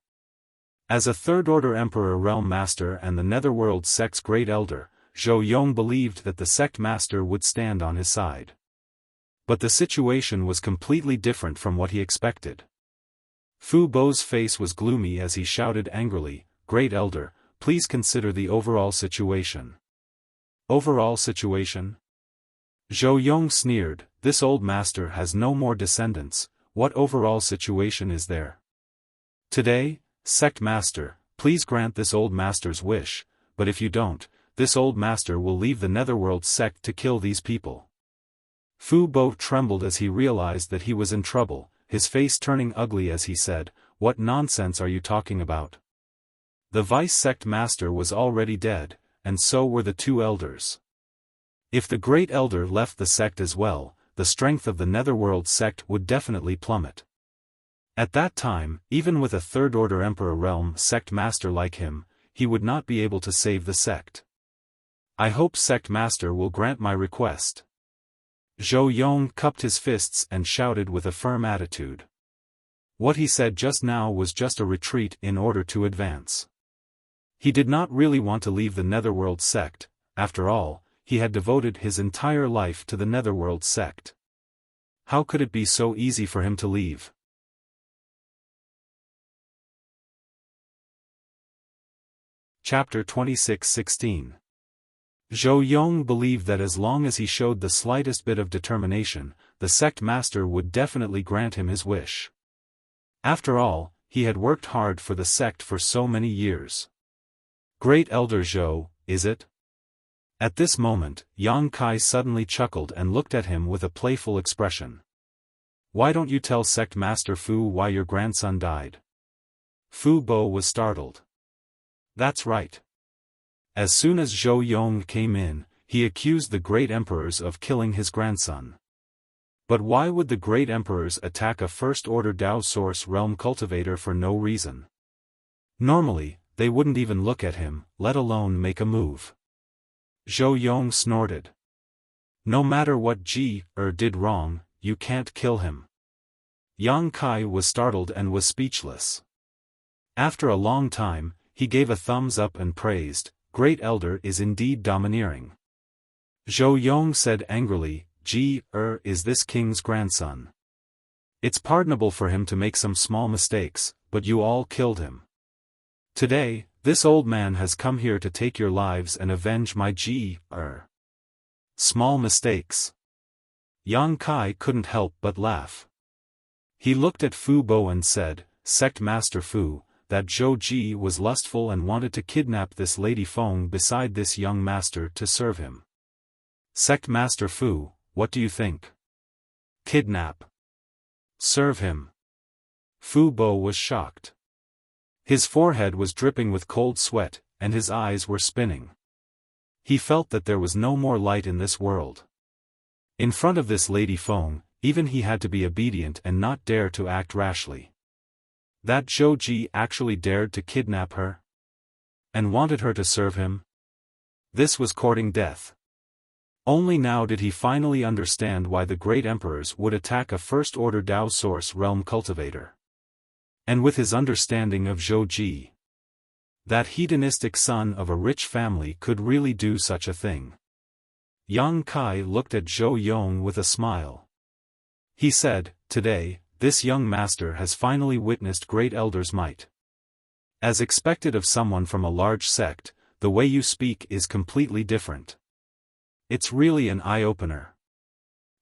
As a Third-Order Emperor Realm Master and the Netherworld sect's Great Elder, Zhou Yong believed that the sect master would stand on his side. But the situation was completely different from what he expected. Fu Bo's face was gloomy as he shouted angrily, "Great Elder, please consider the overall situation." Overall situation? Zhou Yong sneered, "This old master has no more descendants, what overall situation is there? Today, Sect Master, please grant this old master's wish, but if you don't, this old master will leave the Netherworld sect to kill these people." Fu Bo trembled as he realized that he was in trouble, his face turning ugly as he said, "What nonsense are you talking about? The Vice Sect Master was already dead, and so were the two elders. If the Great Elder left the sect as well, the strength of the Netherworld sect would definitely plummet. At that time, even with a Third-Order Emperor Realm Sect Master like him, he would not be able to save the sect. I hope Sect Master will grant my request." Zhou Yong cupped his fists and shouted with a firm attitude. What he said just now was just a retreat in order to advance. He did not really want to leave the Netherworld sect, after all, he had devoted his entire life to the Netherworld sect. How could it be so easy for him to leave? Chapter 26:16. Zhou Yong believed that as long as he showed the slightest bit of determination, the sect master would definitely grant him his wish. After all, he had worked hard for the sect for so many years. "Great Elder Zhou, is it?" At this moment, Yang Kai suddenly chuckled and looked at him with a playful expression. "Why don't you tell Sect Master Fu why your grandson died?" Fu Bo was startled. That's right. As soon as Zhou Yong came in, he accused the Great Emperors of killing his grandson. But why would the Great Emperors attack a First-Order Dao Source Realm cultivator for no reason? Normally, they wouldn't even look at him, let alone make a move. Zhou Yong snorted. "No matter what did wrong, you can't kill him." Yang Kai was startled and was speechless. After a long time, he gave a thumbs up and praised, "Great Elder is indeed domineering." Zhou Yong said angrily, Is this king's grandson? It's pardonable for him to make some small mistakes, but you all killed him. Today, this old man has come here to take your lives and avenge my small mistakes." Yang Kai couldn't help but laugh. He looked at Fu Bo and said, "Sect Master Fu, that Zhou Ji was lustful and wanted to kidnap this Lady Feng beside this young master to serve him. Sect Master Fu, what do you think? Kidnap? Serve him?" Fu Bo was shocked. His forehead was dripping with cold sweat, and his eyes were spinning. He felt that there was no more light in this world. In front of this Lady Feng, even he had to be obedient and not dare to act rashly. That Zhou Ji actually dared to kidnap her? And wanted her to serve him? This was courting death. Only now did he finally understand why the Great Emperors would attack a First-Order Dao Source Realm cultivator. And with his understanding of Zhou Ji, that hedonistic son of a rich family could really do such a thing. Yang Kai looked at Zhou Yong with a smile. He said, "Today, this young master has finally witnessed Great Elder's might. As expected of someone from a large sect, the way you speak is completely different. It's really an eye-opener.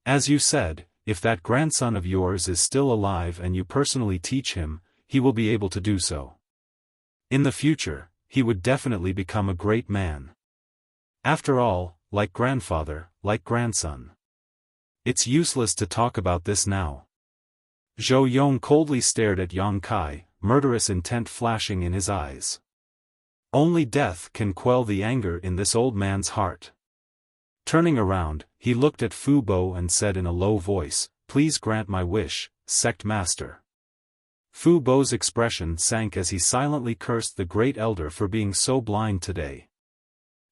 As you said, if that grandson of yours is still alive and you personally teach him, he will be able to do so. In the future, he would definitely become a great man. After all, like grandfather, like grandson. It's useless to talk about this now." Zhou Yong coldly stared at Yang Kai, murderous intent flashing in his eyes. Only death can quell the anger in this old man's heart. Turning around, he looked at Fu Bo and said in a low voice, "Please grant my wish, Sect Master." Fu Bo's expression sank as he silently cursed the Great Elder for being so blind today.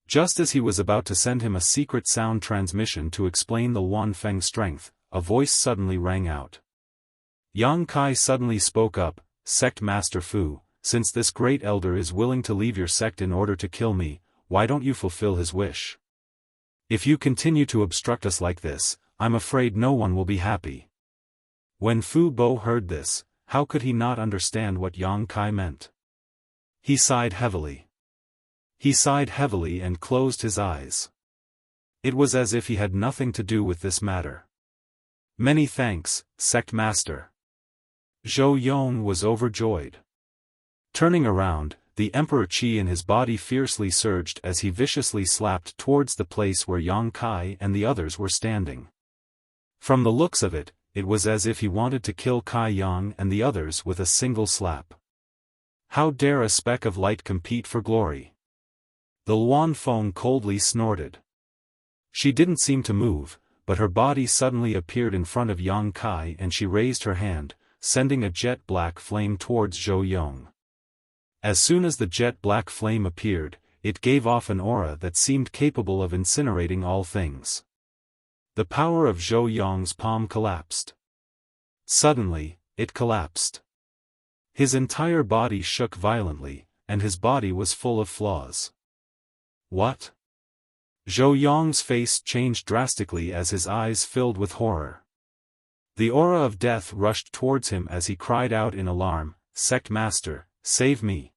Just as he was about to send him a secret sound transmission to explain the Wan Feng strength, a voice suddenly rang out. Yang Kai suddenly spoke up, "Sect Master Fu, since this great elder is willing to leave your sect in order to kill me, why don't you fulfill his wish? If you continue to obstruct us like this, I'm afraid no one will be happy." When Fu Bo heard this, how could he not understand what Yang Kai meant? He sighed heavily. He sighed heavily and closed his eyes. It was as if he had nothing to do with this matter. "Many thanks, sect master." Zhou Yong was overjoyed. Turning around, the Emperor Qi in his body fiercely surged as he viciously slapped towards the place where Yang Kai and the others were standing. From the looks of it, it was as if he wanted to kill Kai Yang and the others with a single slap. How dare a speck of light compete for glory? The Luan Feng coldly snorted. She didn't seem to move, but her body suddenly appeared in front of Yang Kai and she raised her hand, sending a jet-black flame towards Zhou Yong. As soon as the jet-black flame appeared, it gave off an aura that seemed capable of incinerating all things. The power of Zhou Yong's palm collapsed. Suddenly, it collapsed. His entire body shook violently, and his body was full of flaws. What? Zhou Yong's face changed drastically as his eyes filled with horror. The aura of death rushed towards him as he cried out in alarm, "Sect Master, save me!"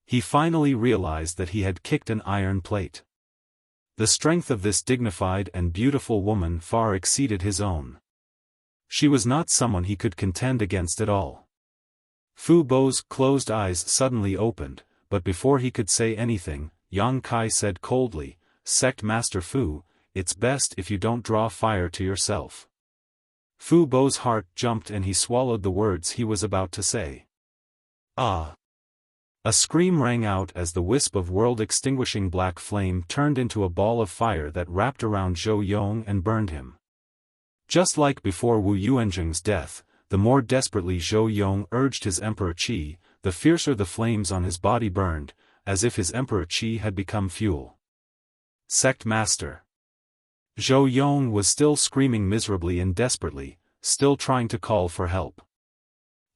He finally realized that he had kicked an iron plate. The strength of this dignified and beautiful woman far exceeded his own. She was not someone he could contend against at all. Fu Bo's closed eyes suddenly opened, but before he could say anything, Yang Kai said coldly, "Sect Master Fu, it's best if you don't draw fire to yourself." Fu Bo's heart jumped and he swallowed the words he was about to say. "Ah!" A scream rang out as the wisp of world-extinguishing black flame turned into a ball of fire that wrapped around Zhou Yong and burned him. Just like before Wu Yuanzheng's death, the more desperately Zhou Yong urged his Emperor Qi, the fiercer the flames on his body burned, as if his Emperor Qi had become fuel. "Sect Master." Zhou Yong was still screaming miserably and desperately, still trying to call for help.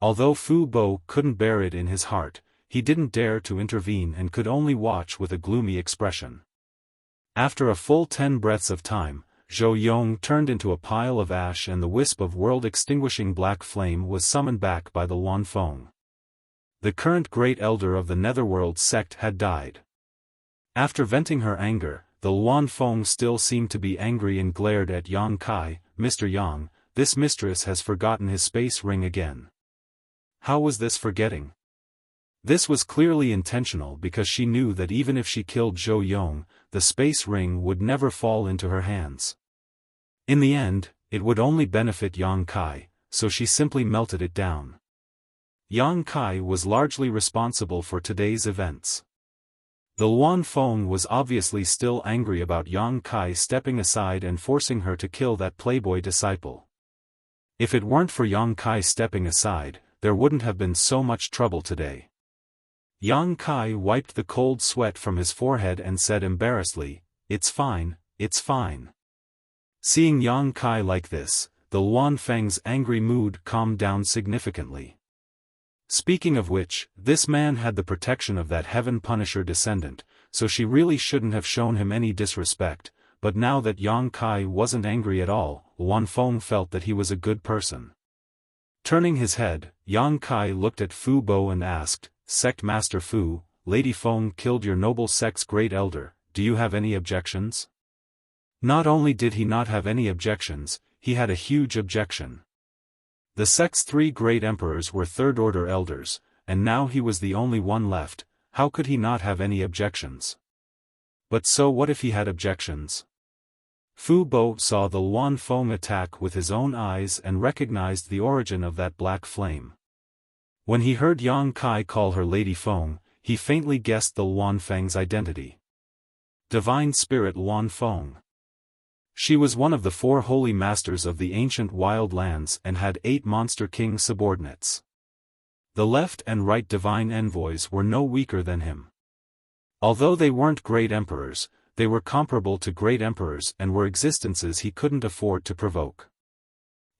Although Fu Bo couldn't bear it in his heart, he didn't dare to intervene and could only watch with a gloomy expression. After a full 10 breaths of time, Zhou Yong turned into a pile of ash and the wisp of world-extinguishing black flame was summoned back by the Luan Feng. The current great elder of the Netherworld sect had died. After venting her anger, the Luan Feng still seemed to be angry and glared at Yang Kai. "Mr. Yang, this mistress has forgotten his space ring again." How was this forgetting? This was clearly intentional because she knew that even if she killed Zhou Yong, the space ring would never fall into her hands. In the end, it would only benefit Yang Kai, so she simply melted it down. Yang Kai was largely responsible for today's events. The Luan Feng was obviously still angry about Yang Kai stepping aside and forcing her to kill that playboy disciple. If it weren't for Yang Kai stepping aside, there wouldn't have been so much trouble today. Yang Kai wiped the cold sweat from his forehead and said embarrassedly, "It's fine, it's fine." Seeing Yang Kai like this, the Luan Feng's angry mood calmed down significantly. Speaking of which, this man had the protection of that Heaven Punisher descendant, so she really shouldn't have shown him any disrespect, but now that Yang Kai wasn't angry at all, Luan Feng felt that he was a good person. Turning his head, Yang Kai looked at Fu Bo and asked, "Sect Master Fu, Lady Feng killed your noble sect's great elder, do you have any objections?" Not only did he not have any objections, he had a huge objection. The sect's 3 great emperors were third-order elders, and now he was the only one left. How could he not have any objections? But so what if he had objections? Fu Bo saw the Luan Feng attack with his own eyes and recognized the origin of that black flame. When he heard Yang Kai call her Lady Feng, he faintly guessed the Luan Feng's identity. Divine Spirit Luan Feng. She was one of the 4 holy masters of the ancient wild lands and had 8 monster king subordinates. The left and right divine envoys were no weaker than him. Although they weren't great emperors, they were comparable to great emperors and were existences he couldn't afford to provoke.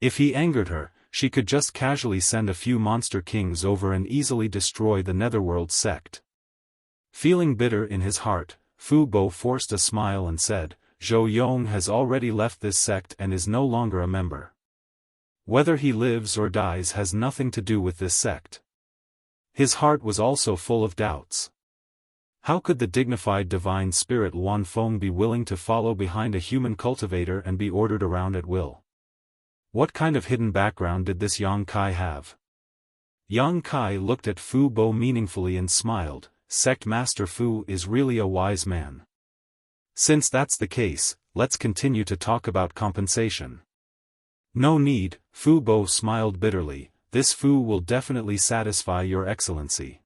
If he angered her, she could just casually send a few monster kings over and easily destroy the Netherworld sect. Feeling bitter in his heart, Fu Bo forced a smile and said, Zhou Yong has already left this sect and is no longer a member. Whether he lives or dies has nothing to do with this sect. His heart was also full of doubts. How could the dignified divine spirit Luan Feng be willing to follow behind a human cultivator and be ordered around at will? What kind of hidden background did this Yang Kai have? Yang Kai looked at Fu Bo meaningfully and smiled. Sect Master Fu is really a wise man. Since that's the case, let's continue to talk about compensation. No need, Fu Bo smiled bitterly, this Fu will definitely satisfy your excellency.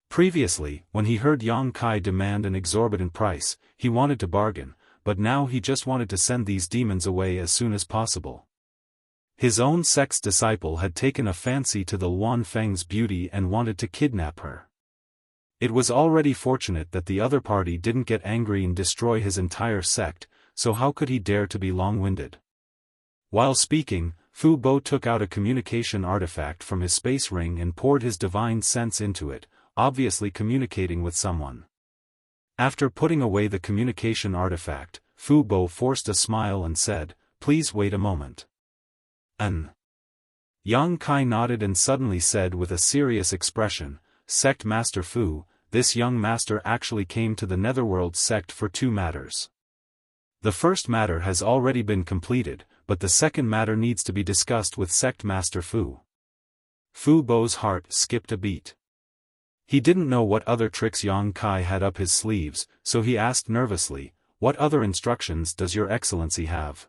Previously, when he heard Yang Kai demand an exorbitant price, he wanted to bargain, but now he just wanted to send these demons away as soon as possible. His own sect's disciple had taken a fancy to the Luan Feng's beauty and wanted to kidnap her. It was already fortunate that the other party didn't get angry and destroy his entire sect, so how could he dare to be long-winded? While speaking, Fu Bo took out a communication artifact from his space ring and poured his divine sense into it, obviously communicating with someone. After putting away the communication artifact, Fu Bo forced a smile and said, Please wait a moment. Yang Kai nodded and suddenly said with a serious expression, Sect Master Fu, this young master actually came to the Netherworld sect for two matters. The first matter has already been completed, but the second matter needs to be discussed with Sect Master Fu. Fu Bo's heart skipped a beat. He didn't know what other tricks Yang Kai had up his sleeves, so he asked nervously, What other instructions does your excellency have?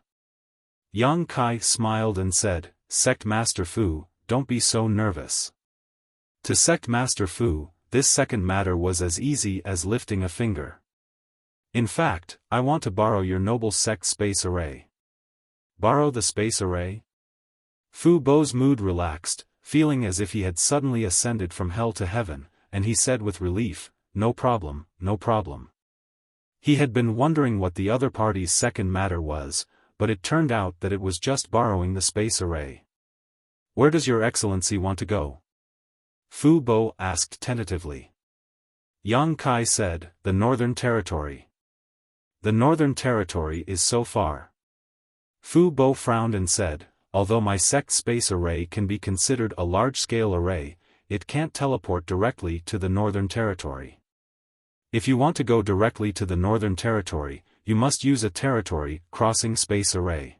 Yang Kai smiled and said, Sect Master Fu, don't be so nervous. To Sect Master Fu, this second matter was as easy as lifting a finger. In fact, I want to borrow your noble sect space array. Borrow the space array? Fu Bo's mood relaxed, feeling as if he had suddenly ascended from hell to heaven, and he said with relief, No problem, no problem. He had been wondering what the other party's second matter was, but it turned out that it was just borrowing the space array. Where does your excellency want to go? Fu Bo asked tentatively. Yang Kai said, The Northern Territory. The Northern Territory is so far. Fu Bo frowned and said, Although my sect space array can be considered a large-scale array, it can't teleport directly to the Northern Territory. If you want to go directly to the Northern Territory, you must use a territory crossing space array.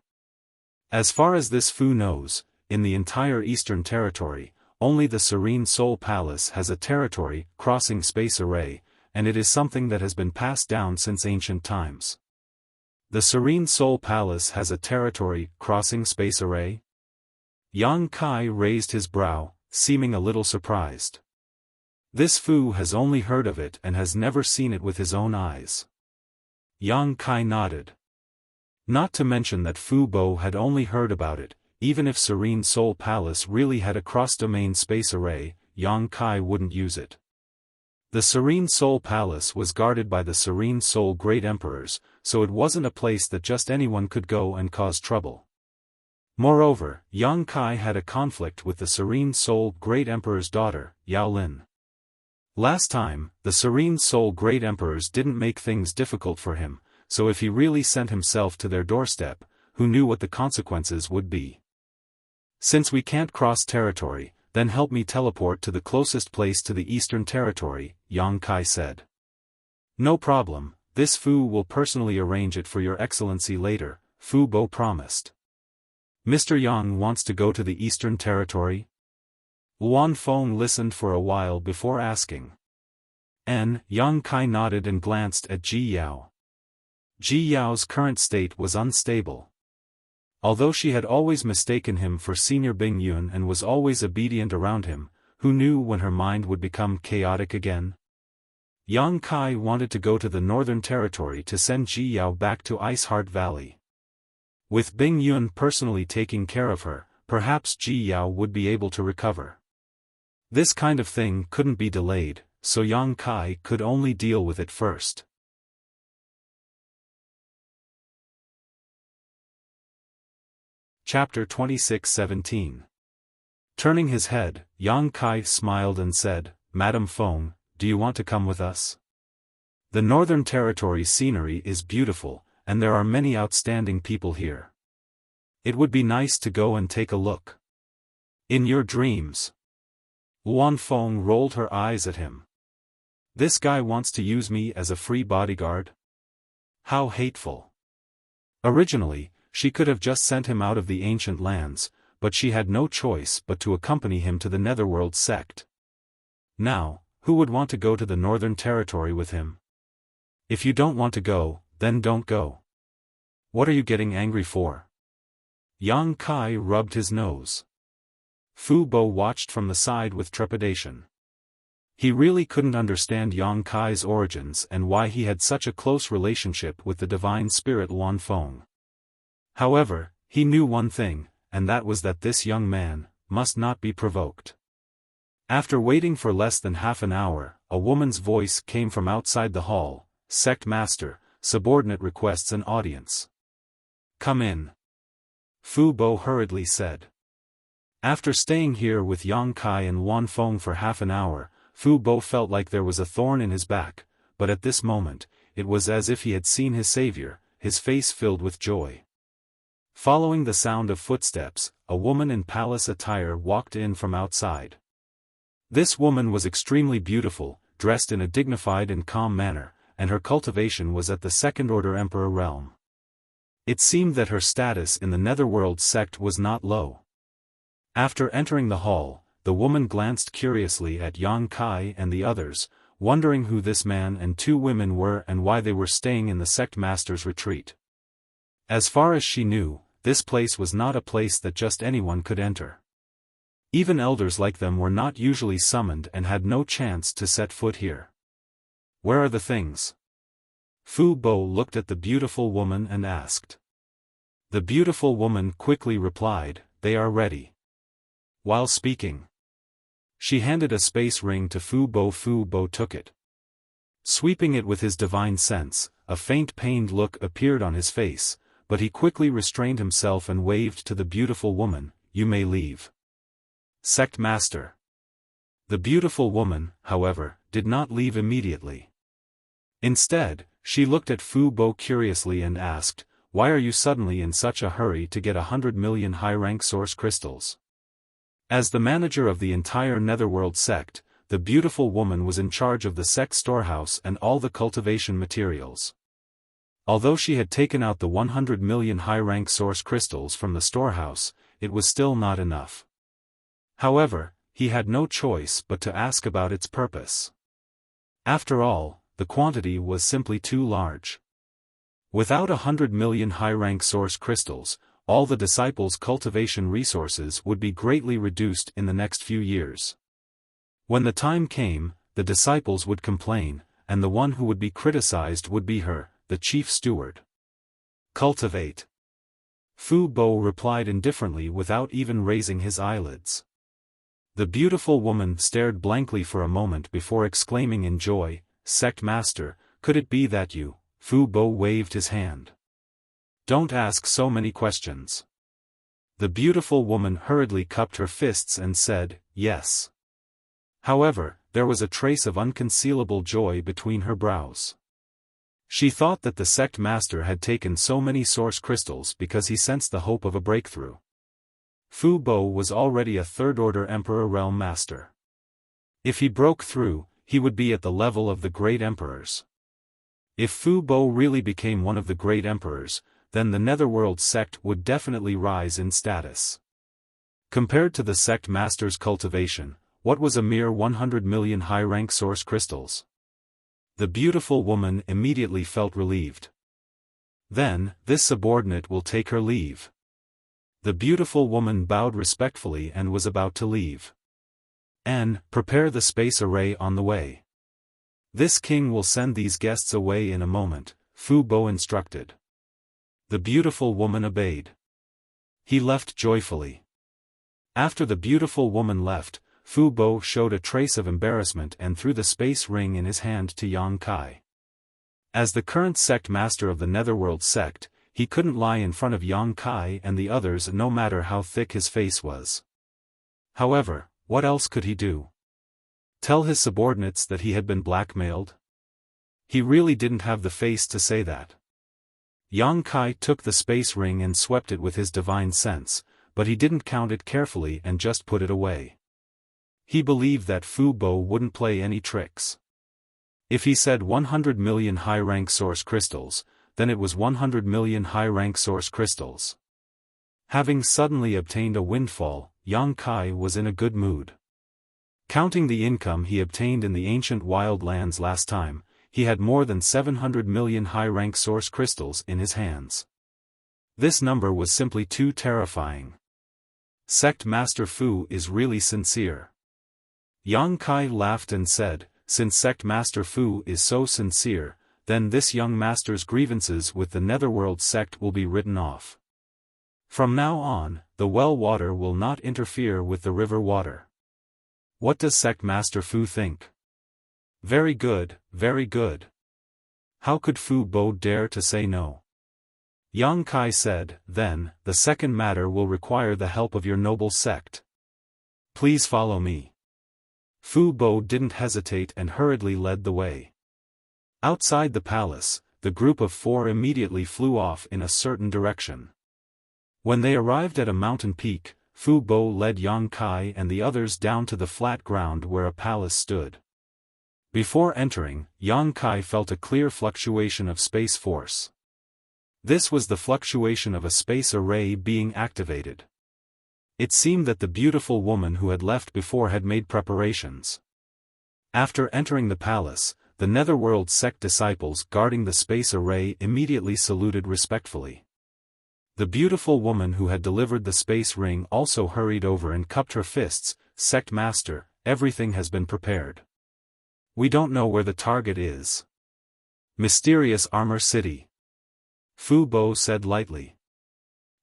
As far as this Fu knows, in the entire Eastern Territory, only the Serene Soul Palace has a territory crossing space array, and it is something that has been passed down since ancient times. The Serene Soul Palace has a territory crossing space array? Yang Kai raised his brow, seeming a little surprised. This Fu has only heard of it and has never seen it with his own eyes. Yang Kai nodded. Not to mention that Fu Bo had only heard about it, even if Serene Soul Palace really had a cross-domain space array, Yang Kai wouldn't use it. The Serene Soul Palace was guarded by the Serene Soul Great Emperors, so it wasn't a place that just anyone could go and cause trouble. Moreover, Yang Kai had a conflict with the Serene Soul Great Emperor's daughter, Yao Lin. Last time, the Serene Soul Great Emperors didn't make things difficult for him, so if he really sent himself to their doorstep, who knew what the consequences would be? Since we can't cross territory, then help me teleport to the closest place to the Eastern Territory, Yang Kai said. No problem, this Fu will personally arrange it for your excellency later, Fu Bo promised. Mr. Yang wants to go to the Eastern Territory? Luan Feng listened for a while before asking. Yang Kai nodded and glanced at Ji Yao. Ji Yao's current state was unstable. Although she had always mistaken him for Senior Bing Yun and was always obedient around him, who knew when her mind would become chaotic again? Yang Kai wanted to go to the Northern Territory to send Ji Yao back to Iceheart Valley. With Bing Yun personally taking care of her, perhaps Ji Yao would be able to recover. This kind of thing couldn't be delayed, so Yang Kai could only deal with it first. Chapter 26:17 Turning his head, Yang Kai smiled and said, "Madam Feng, do you want to come with us? The Northern Territory scenery is beautiful, and there are many outstanding people here. It would be nice to go and take a look." "In your dreams." Luan Feng rolled her eyes at him. "This guy wants to use me as a free bodyguard? How hateful." Originally, she could have just sent him out of the ancient lands, but she had no choice but to accompany him to the Netherworld sect. Now, who would want to go to the Northern Territory with him? If you don't want to go, then don't go. What are you getting angry for? Yang Kai rubbed his nose. Fu Bo watched from the side with trepidation. He really couldn't understand Yang Kai's origins and why he had such a close relationship with the divine spirit Luan Feng. However, he knew one thing, and that was that this young man must not be provoked. After waiting for less than half an hour, a woman's voice came from outside the hall. "Sect Master, subordinate requests an audience." "Come in," Fu Bo hurriedly said. After staying here with Yang Kai and Luan Feng for half an hour, Fu Bo felt like there was a thorn in his back, but at this moment, it was as if he had seen his savior, his face filled with joy. Following the sound of footsteps, a woman in palace attire walked in from outside. This woman was extremely beautiful, dressed in a dignified and calm manner, and her cultivation was at the second-order emperor realm. It seemed that her status in the Netherworld sect was not low. After entering the hall, the woman glanced curiously at Yang Kai and the others, wondering who this man and two women were and why they were staying in the sect master's retreat. As far as she knew, this place was not a place that just anyone could enter. Even elders like them were not usually summoned and had no chance to set foot here. "Where are the things?" Fu Bo looked at the beautiful woman and asked. The beautiful woman quickly replied, "They are ready." While speaking, she handed a space ring to Fu Bo. Fu Bo took it. Sweeping it with his divine sense, a faint pained look appeared on his face, but he quickly restrained himself and waved to the beautiful woman, "You may leave." "Sect Master." The beautiful woman, however, did not leave immediately. Instead, she looked at Fu Bo curiously and asked, "Why are you suddenly in such a hurry to get 100 million high-rank source crystals?" As the manager of the entire Netherworld sect, the beautiful woman was in charge of the sect storehouse and all the cultivation materials. Although she had taken out the 100 million high-rank source crystals from the storehouse, it was still not enough. However, he had no choice but to ask about its purpose. After all, the quantity was simply too large. Without 100 million high-rank source crystals, all the disciples' cultivation resources would be greatly reduced in the next few years. When the time came, the disciples would complain, and the one who would be criticized would be her, the chief steward. "Cultivate." Fu Bo replied indifferently without even raising his eyelids. The beautiful woman stared blankly for a moment before exclaiming in joy, "Sect Master, could it be that you?" Fu Bo waved his hand. "Don't ask so many questions." The beautiful woman hurriedly cupped her fists and said, "Yes." However, there was a trace of unconcealable joy between her brows. She thought that the sect master had taken so many source crystals because he sensed the hope of a breakthrough. Fu Bo was already a third-order emperor realm master. If he broke through, he would be at the level of the great emperors. If Fu Bo really became one of the great emperors, then the Netherworld sect would definitely rise in status. Compared to the sect master's cultivation, what was a mere 100 million high-rank source crystals? The beautiful woman immediately felt relieved. "Then, this subordinate will take her leave." The beautiful woman bowed respectfully and was about to leave. "And, prepare the space array on the way. This king will send these guests away in a moment," Fu Bo instructed. The beautiful woman obeyed. He left joyfully. After the beautiful woman left, Fu Bo showed a trace of embarrassment and threw the space ring in his hand to Yang Kai. As the current sect master of the Netherworld sect, he couldn't lie in front of Yang Kai and the others no matter how thick his face was. However, what else could he do? Tell his subordinates that he had been blackmailed? He really didn't have the face to say that. Yang Kai took the space ring and swept it with his divine sense, but he didn't count it carefully and just put it away. He believed that Fu Bo wouldn't play any tricks. If he said 100 million high-rank source crystals, then it was 100 million high-rank source crystals. Having suddenly obtained a windfall, Yang Kai was in a good mood. Counting the income he obtained in the ancient wild lands last time, he had more than 700 million high-rank source crystals in his hands. This number was simply too terrifying. Sect Master Fu is really sincere. Yang Kai laughed and said, since Sect Master Fu is so sincere, then this young master's grievances with the Netherworld sect will be written off. From now on, the well water will not interfere with the river water. What does Sect Master Fu think? Very good, very good. How could Fu Bo dare to say no? Yang Kai said, then, the second matter will require the help of your noble sect. Please follow me. Fu Bo didn't hesitate and hurriedly led the way. Outside the palace, the group of 4 immediately flew off in a certain direction. When they arrived at a mountain peak, Fu Bo led Yang Kai and the others down to the flat ground where a palace stood. Before entering, Yang Kai felt a clear fluctuation of space force. This was the fluctuation of a space array being activated. It seemed that the beautiful woman who had left before had made preparations. After entering the palace, the Netherworld sect disciples guarding the space array immediately saluted respectfully. The beautiful woman who had delivered the space ring also hurried over and cupped her fists. Sect Master, everything has been prepared. We don't know where the target is. Mysterious Armor City. Fu Bo said lightly.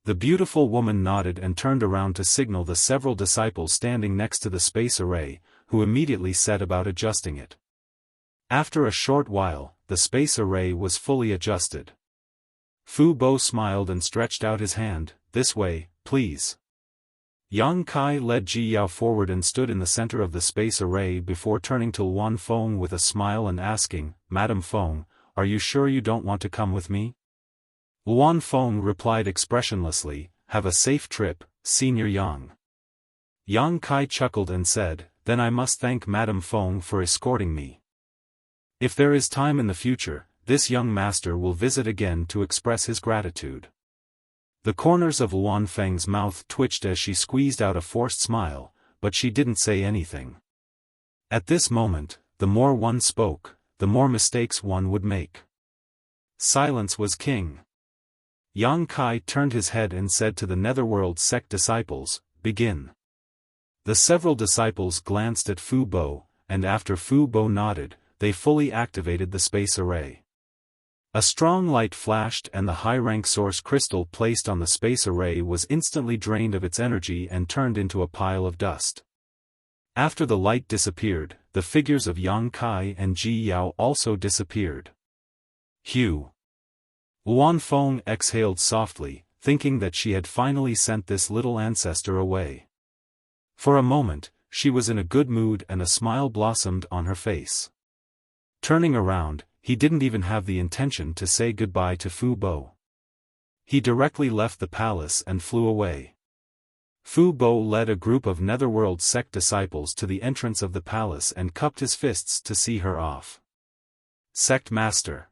The beautiful woman nodded and turned around to signal the several disciples standing next to the space array, who immediately set about adjusting it. After a short while, the space array was fully adjusted. Fu Bo smiled and stretched out his hand, this way, please. Yang Kai led Ji Yao forward and stood in the center of the space array before turning to Luan Feng with a smile and asking, Madam Feng, are you sure you don't want to come with me? Luan Feng replied expressionlessly, have a safe trip, Senior Yang. Yang Kai chuckled and said, then I must thank Madam Feng for escorting me. If there is time in the future, this young master will visit again to express his gratitude. The corners of Luan Feng's mouth twitched as she squeezed out a forced smile, but she didn't say anything. At this moment, the more one spoke, the more mistakes one would make. Silence was king. Yang Kai turned his head and said to the Netherworld sect disciples, begin. The several disciples glanced at Fu Bo, and after Fu Bo nodded, they fully activated the space array. A strong light flashed and the high-rank source crystal placed on the space array was instantly drained of its energy and turned into a pile of dust. After the light disappeared, the figures of Yang Kai and Ji Yao also disappeared. Hugh. Luan Feng exhaled softly, thinking that she had finally sent this little ancestor away. For a moment, she was in a good mood and a smile blossomed on her face. Turning around, he didn't even have the intention to say goodbye to Fu Bo. He directly left the palace and flew away. Fu Bo led a group of Netherworld sect disciples to the entrance of the palace and cupped his fists to see her off. Sect Master.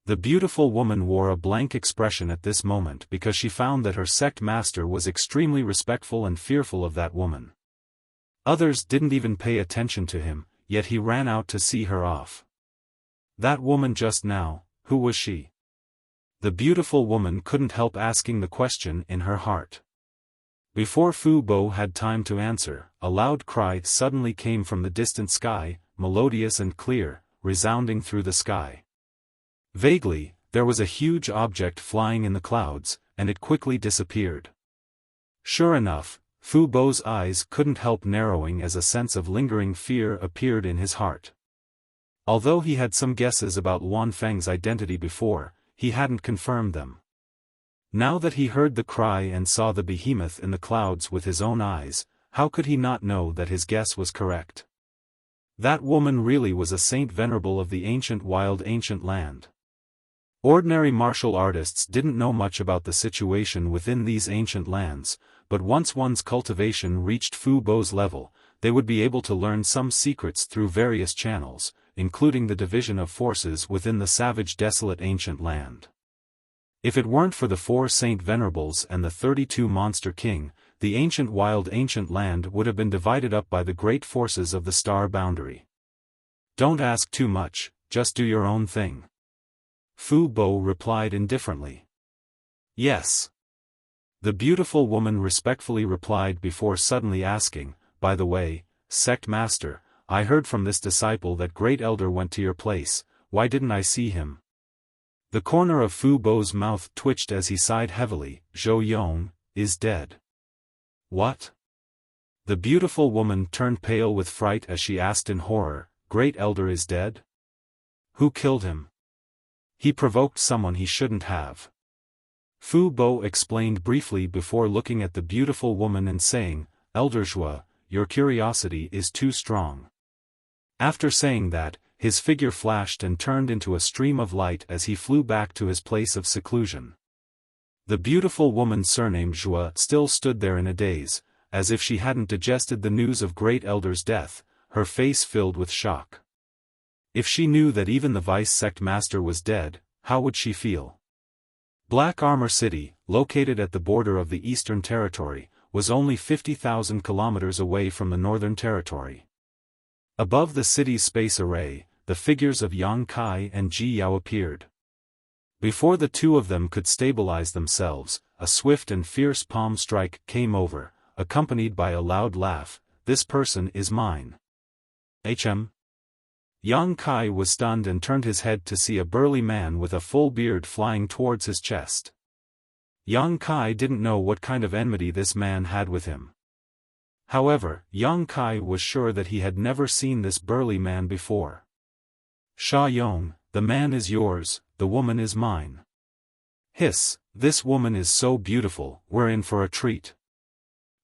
The beautiful woman wore a blank expression at this moment because she found that her sect master was extremely respectful and fearful of that woman. Others didn't even pay attention to him, yet he ran out to see her off. That woman just now, who was she? The beautiful woman couldn't help asking the question in her heart. Before Fu Bo had time to answer, a loud cry suddenly came from the distant sky, melodious and clear, resounding through the sky. Vaguely, there was a huge object flying in the clouds, and it quickly disappeared. Sure enough, Fu Bo's eyes couldn't help narrowing as a sense of lingering fear appeared in his heart. Although he had some guesses about Luan Feng's identity before, he hadn't confirmed them. Now that he heard the cry and saw the behemoth in the clouds with his own eyes, how could he not know that his guess was correct? That woman really was a saint venerable of the ancient land. Ordinary martial artists didn't know much about the situation within these ancient lands, but once one's cultivation reached Fu Bo's level, they would be able to learn some secrets through various channels, including the division of forces within the savage desolate ancient land. If it weren't for the 4 Saint Venerables and the 32 Monster King, the ancient land would have been divided up by the great forces of the star boundary. Don't ask too much, just do your own thing. Fu Bo replied indifferently. Yes. The beautiful woman respectfully replied before suddenly asking, by the way, Sect Master, I heard from this disciple that Great Elder went to your place, why didn't I see him? The corner of Fu Bo's mouth twitched as he sighed heavily. Zhou Yong is dead. What? The beautiful woman turned pale with fright as she asked in horror, Great Elder is dead? Who killed him? He provoked someone he shouldn't have. Fu Bo explained briefly before looking at the beautiful woman and saying, Elder Zhua, your curiosity is too strong. After saying that, his figure flashed and turned into a stream of light as he flew back to his place of seclusion. The beautiful woman surnamed Zhua still stood there in a daze, as if she hadn't digested the news of Great Elder's death, her face filled with shock. If she knew that even the Vice Sect Master was dead, how would she feel? Black Armor City, located at the border of the Eastern Territory, was only 50,000 kilometers away from the Northern Territory. Above the city's space array, the figures of Yang Kai and Ji Yao appeared. Before the two of them could stabilize themselves, a swift and fierce palm strike came over, accompanied by a loud laugh. This person is mine. HM. Yang Kai was stunned and turned his head to see a burly man with a full beard flying towards his chest. Yang Kai didn't know what kind of enmity this man had with him. However, Yang Kai was sure that he had never seen this burly man before. Sha Yong, the man is yours, the woman is mine. Hiss, this woman is so beautiful, we're in for a treat.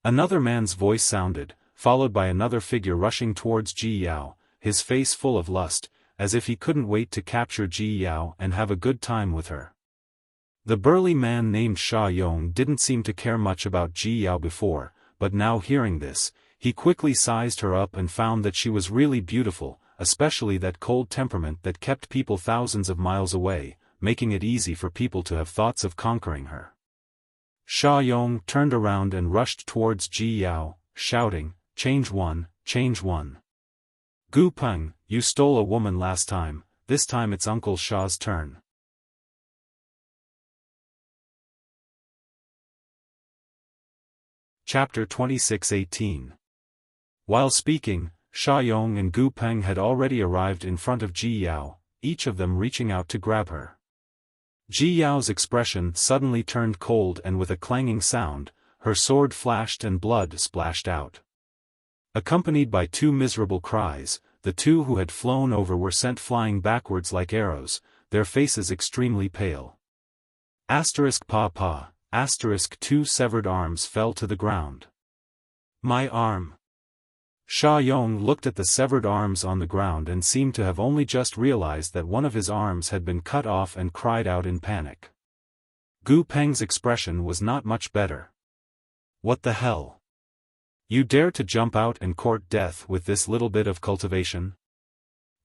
Another man's voice sounded, followed by another figure rushing towards Ji Yao, his face full of lust, as if he couldn't wait to capture Ji Yao and have a good time with her. The burly man named Sha Yong didn't seem to care much about Ji Yao before, but now hearing this, he quickly sized her up and found that she was really beautiful, especially that cold temperament that kept people thousands of miles away, making it easy for people to have thoughts of conquering her. Sha Yong turned around and rushed towards Ji Yao, shouting, Change one, change one. Gu Peng, you stole a woman last time, this time it's Uncle Sha's turn. Chapter 26:18. While speaking, Sha Yong and Gu Peng had already arrived in front of Ji Yao, each of them reaching out to grab her. Ji Yao's expression suddenly turned cold and with a clanging sound, her sword flashed and blood splashed out. Accompanied by 2 miserable cries, the 2 who had flown over were sent flying backwards like arrows, their faces extremely pale. *Pa. 2 severed arms fell to the ground. My arm. Sha Yong looked at the severed arms on the ground and seemed to have only just realized that one of his arms had been cut off and cried out in panic. Gu Peng's expression was not much better. What the hell? You dare to jump out and court death with this little bit of cultivation?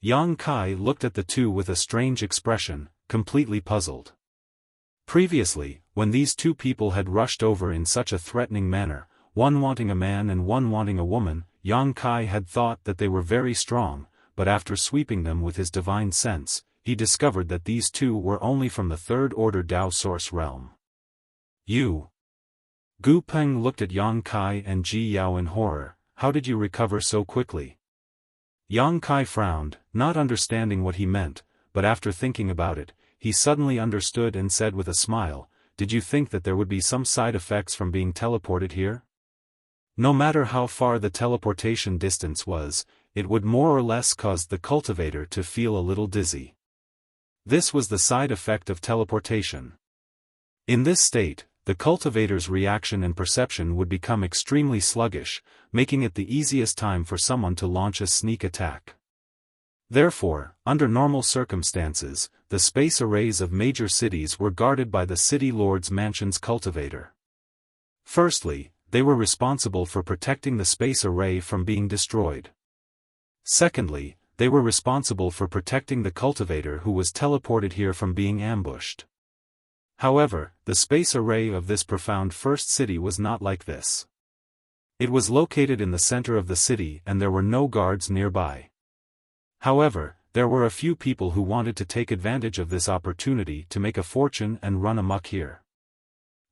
Yang Kai looked at the 2 with a strange expression, completely puzzled. Previously, when these 2 people had rushed over in such a threatening manner, one wanting a man and one wanting a woman, Yang Kai had thought that they were very strong, but after sweeping them with his divine sense, he discovered that these 2 were only from the 3rd order Dao Source realm. You. Gu Peng looked at Yang Kai and Ji Yao in horror. How did you recover so quickly? Yang Kai frowned, not understanding what he meant, but after thinking about it, he suddenly understood and said with a smile, Did you think that there would be some side effects from being teleported here? No matter how far the teleportation distance was, it would more or less cause the cultivator to feel a little dizzy. This was the side effect of teleportation. In this state, the cultivator's reaction and perception would become extremely sluggish, making it the easiest time for someone to launch a sneak attack. Therefore, under normal circumstances, the space arrays of major cities were guarded by the city lord's mansion's cultivator. Firstly, they were responsible for protecting the space array from being destroyed. Secondly, they were responsible for protecting the cultivator who was teleported here from being ambushed. However, the space array of this profound first city was not like this. It was located in the center of the city and there were no guards nearby. However, there were a few people who wanted to take advantage of this opportunity to make a fortune and run amok here.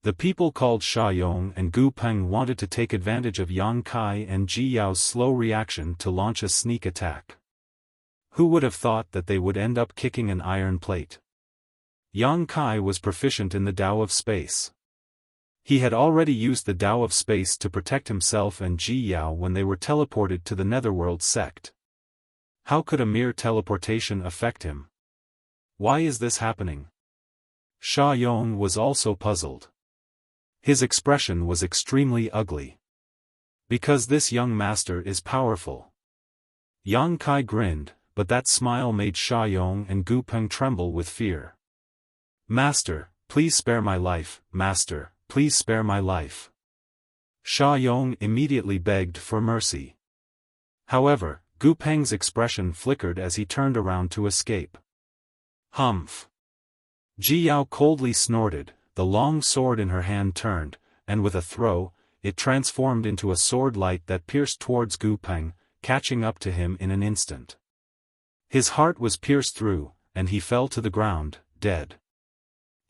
The people called Sha Yong and Gu Peng wanted to take advantage of Yang Kai and Ji Yao's slow reaction to launch a sneak attack. Who would have thought that they would end up kicking an iron plate? Yang Kai was proficient in the Tao of Space. He had already used the Tao of Space to protect himself and Ji Yao when they were teleported to the Netherworld sect. How could a mere teleportation affect him? Why is this happening? Sha Yong was also puzzled. His expression was extremely ugly. Because this young master is powerful. Yang Kai grinned, but that smile made Sha Yong and Gu Peng tremble with fear. Master, please spare my life, Master, please spare my life. Sha Yong immediately begged for mercy. However, Gu Peng's expression flickered as he turned around to escape. Humph! Ji Yao coldly snorted, the long sword in her hand turned, and with a throw, it transformed into a sword light that pierced towards Gu Peng, catching up to him in an instant. His heart was pierced through, and he fell to the ground, dead.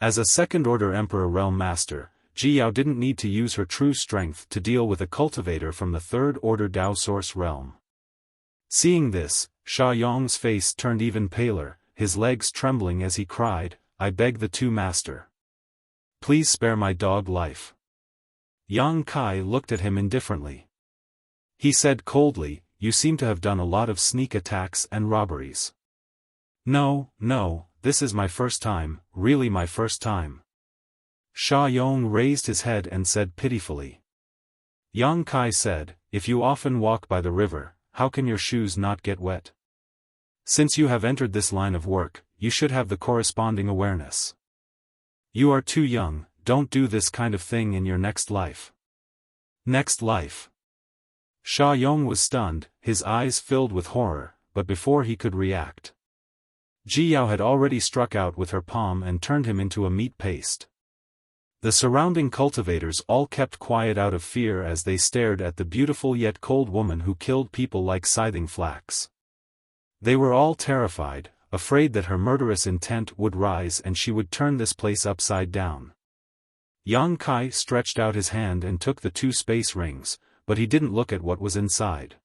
As a second-order Emperor Realm Master, Ji Yao didn't need to use her true strength to deal with a cultivator from the third-order Tao Source realm. Seeing this, Sha Yong's face turned even paler, his legs trembling as he cried, I beg the two master. Please spare my dog life. Yang Kai looked at him indifferently. He said coldly, you seem to have done a lot of sneak attacks and robberies. No, this is my first time, really my first time. Sha Yong raised his head and said pitifully. Yang Kai said, if you often walk by the river, how can your shoes not get wet? Since you have entered this line of work, you should have the corresponding awareness. You are too young, don't do this kind of thing in your next life. Next life. Sha Yong was stunned, his eyes filled with horror, but before he could react, Ji Yao had already struck out with her palm and turned him into a meat paste. The surrounding cultivators all kept quiet out of fear as they stared at the beautiful yet cold woman who killed people like scything flax. They were all terrified, afraid that her murderous intent would rise and she would turn this place upside down. Yang Kai stretched out his hand and took the two space rings, but he didn't look at what was inside.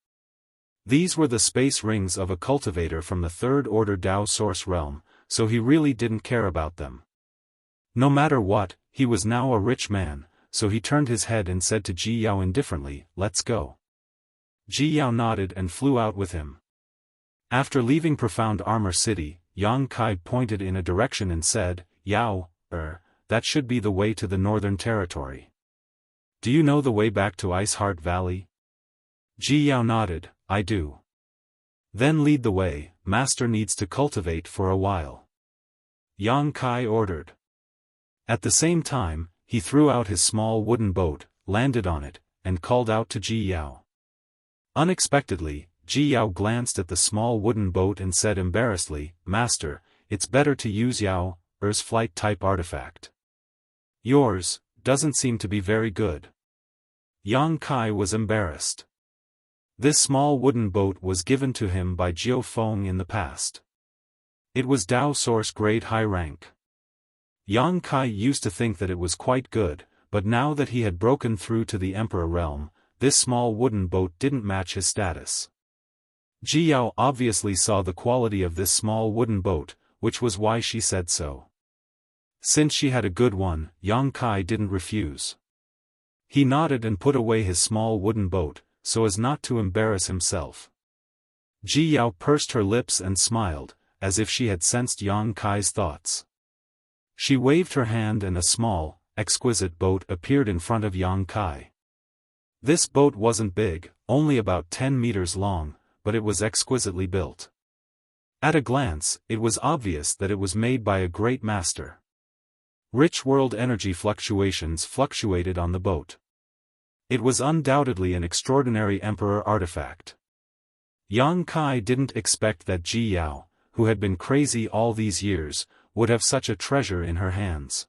These were the space rings of a cultivator from the third-order Tao Source realm, so he really didn't care about them. No matter what, he was now a rich man, so he turned his head and said to Ji Yao indifferently, let's go. Ji Yao nodded and flew out with him. After leaving Profound Armor City, Yang Kai pointed in a direction and said, Yao, that should be the way to the Northern Territory. Do you know the way back to Ice Heart Valley? Ji Yao nodded, I do. Then lead the way, Master needs to cultivate for a while. Yang Kai ordered. At the same time, he threw out his small wooden boat, landed on it, and called out to Ji Yao. Unexpectedly, Ji Yao glanced at the small wooden boat and said embarrassedly, Master, it's better to use Yao's flight-type artifact. Yours doesn't seem to be very good. Yang Kai was embarrassed. This small wooden boat was given to him by Xiaofan in the past. It was Tao Source grade high rank. Yang Kai used to think that it was quite good, but now that he had broken through to the Emperor realm, this small wooden boat didn't match his status. Ji Yao obviously saw the quality of this small wooden boat, which was why she said so. Since she had a good one, Yang Kai didn't refuse. He nodded and put away his small wooden boat, so as not to embarrass himself. Ji Yao pursed her lips and smiled, as if she had sensed Yang Kai's thoughts. She waved her hand and a small, exquisite boat appeared in front of Yang Kai. This boat wasn't big, only about 10 meters long, but it was exquisitely built. At a glance, it was obvious that it was made by a great master. Rich world energy fluctuations fluctuated on the boat. It was undoubtedly an extraordinary emperor artifact. Yang Kai didn't expect that Ji Yao, who had been crazy all these years, would have such a treasure in her hands.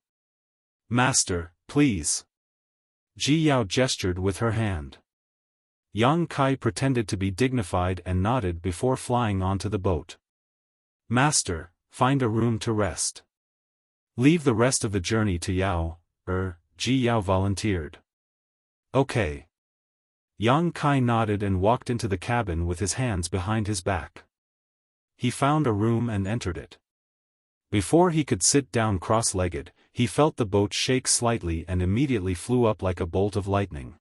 "Master, please." Ji Yao gestured with her hand. Yang Kai pretended to be dignified and nodded before flying onto the boat. "Master, find a room to rest. Leave the rest of the journey to Yao." Ji Yao volunteered. "Okay." Yang Kai nodded and walked into the cabin with his hands behind his back. He found a room and entered it. Before he could sit down cross-legged, he felt the boat shake slightly and immediately flew up like a bolt of lightning.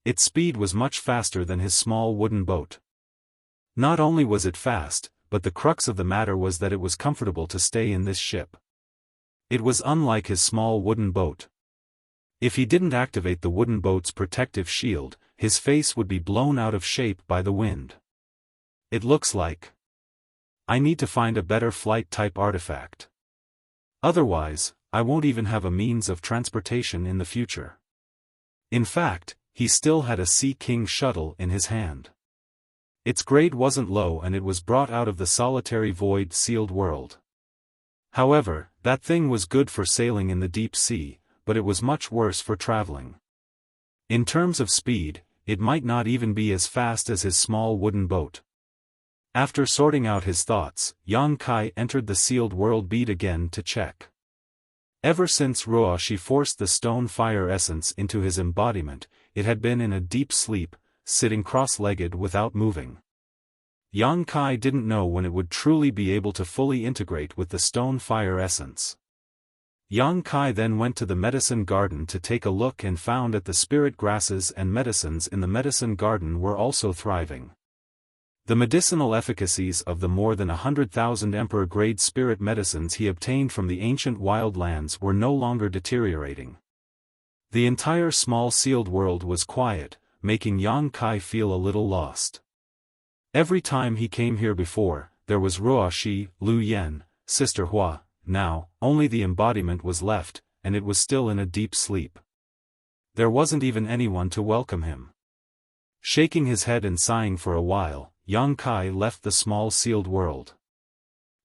Its speed was much faster than his small wooden boat. Not only was it fast, but the crux of the matter was that it was comfortable to stay in this ship. It was unlike his small wooden boat. If he didn't activate the wooden boat's protective shield, his face would be blown out of shape by the wind. "It looks like I need to find a better flight-type artifact. Otherwise, I won't even have a means of transportation in the future." In fact, he still had a Sea King shuttle in his hand. Its grade wasn't low and it was brought out of the solitary void-sealed world. However, that thing was good for sailing in the deep sea, but it was much worse for traveling. In terms of speed, it might not even be as fast as his small wooden boat. After sorting out his thoughts, Yang Kai entered the sealed world bead again to check. Ever since Ruoshi forced the stone fire essence into his embodiment, it had been in a deep sleep, sitting cross-legged without moving. Yang Kai didn't know when it would truly be able to fully integrate with the stone fire essence. Yang Kai then went to the medicine garden to take a look and found that the spirit grasses and medicines in the medicine garden were also thriving. The medicinal efficacies of the more than 100,000 emperor-grade spirit medicines he obtained from the ancient wildlands were no longer deteriorating. The entire small sealed world was quiet, making Yang Kai feel a little lost. Every time he came here before, there was Ruoshi, Lu Yen, Sister Hua. Now, only the embodiment was left, and it was still in a deep sleep. There wasn't even anyone to welcome him. Shaking his head and sighing for a while, Yang Kai left the small sealed world.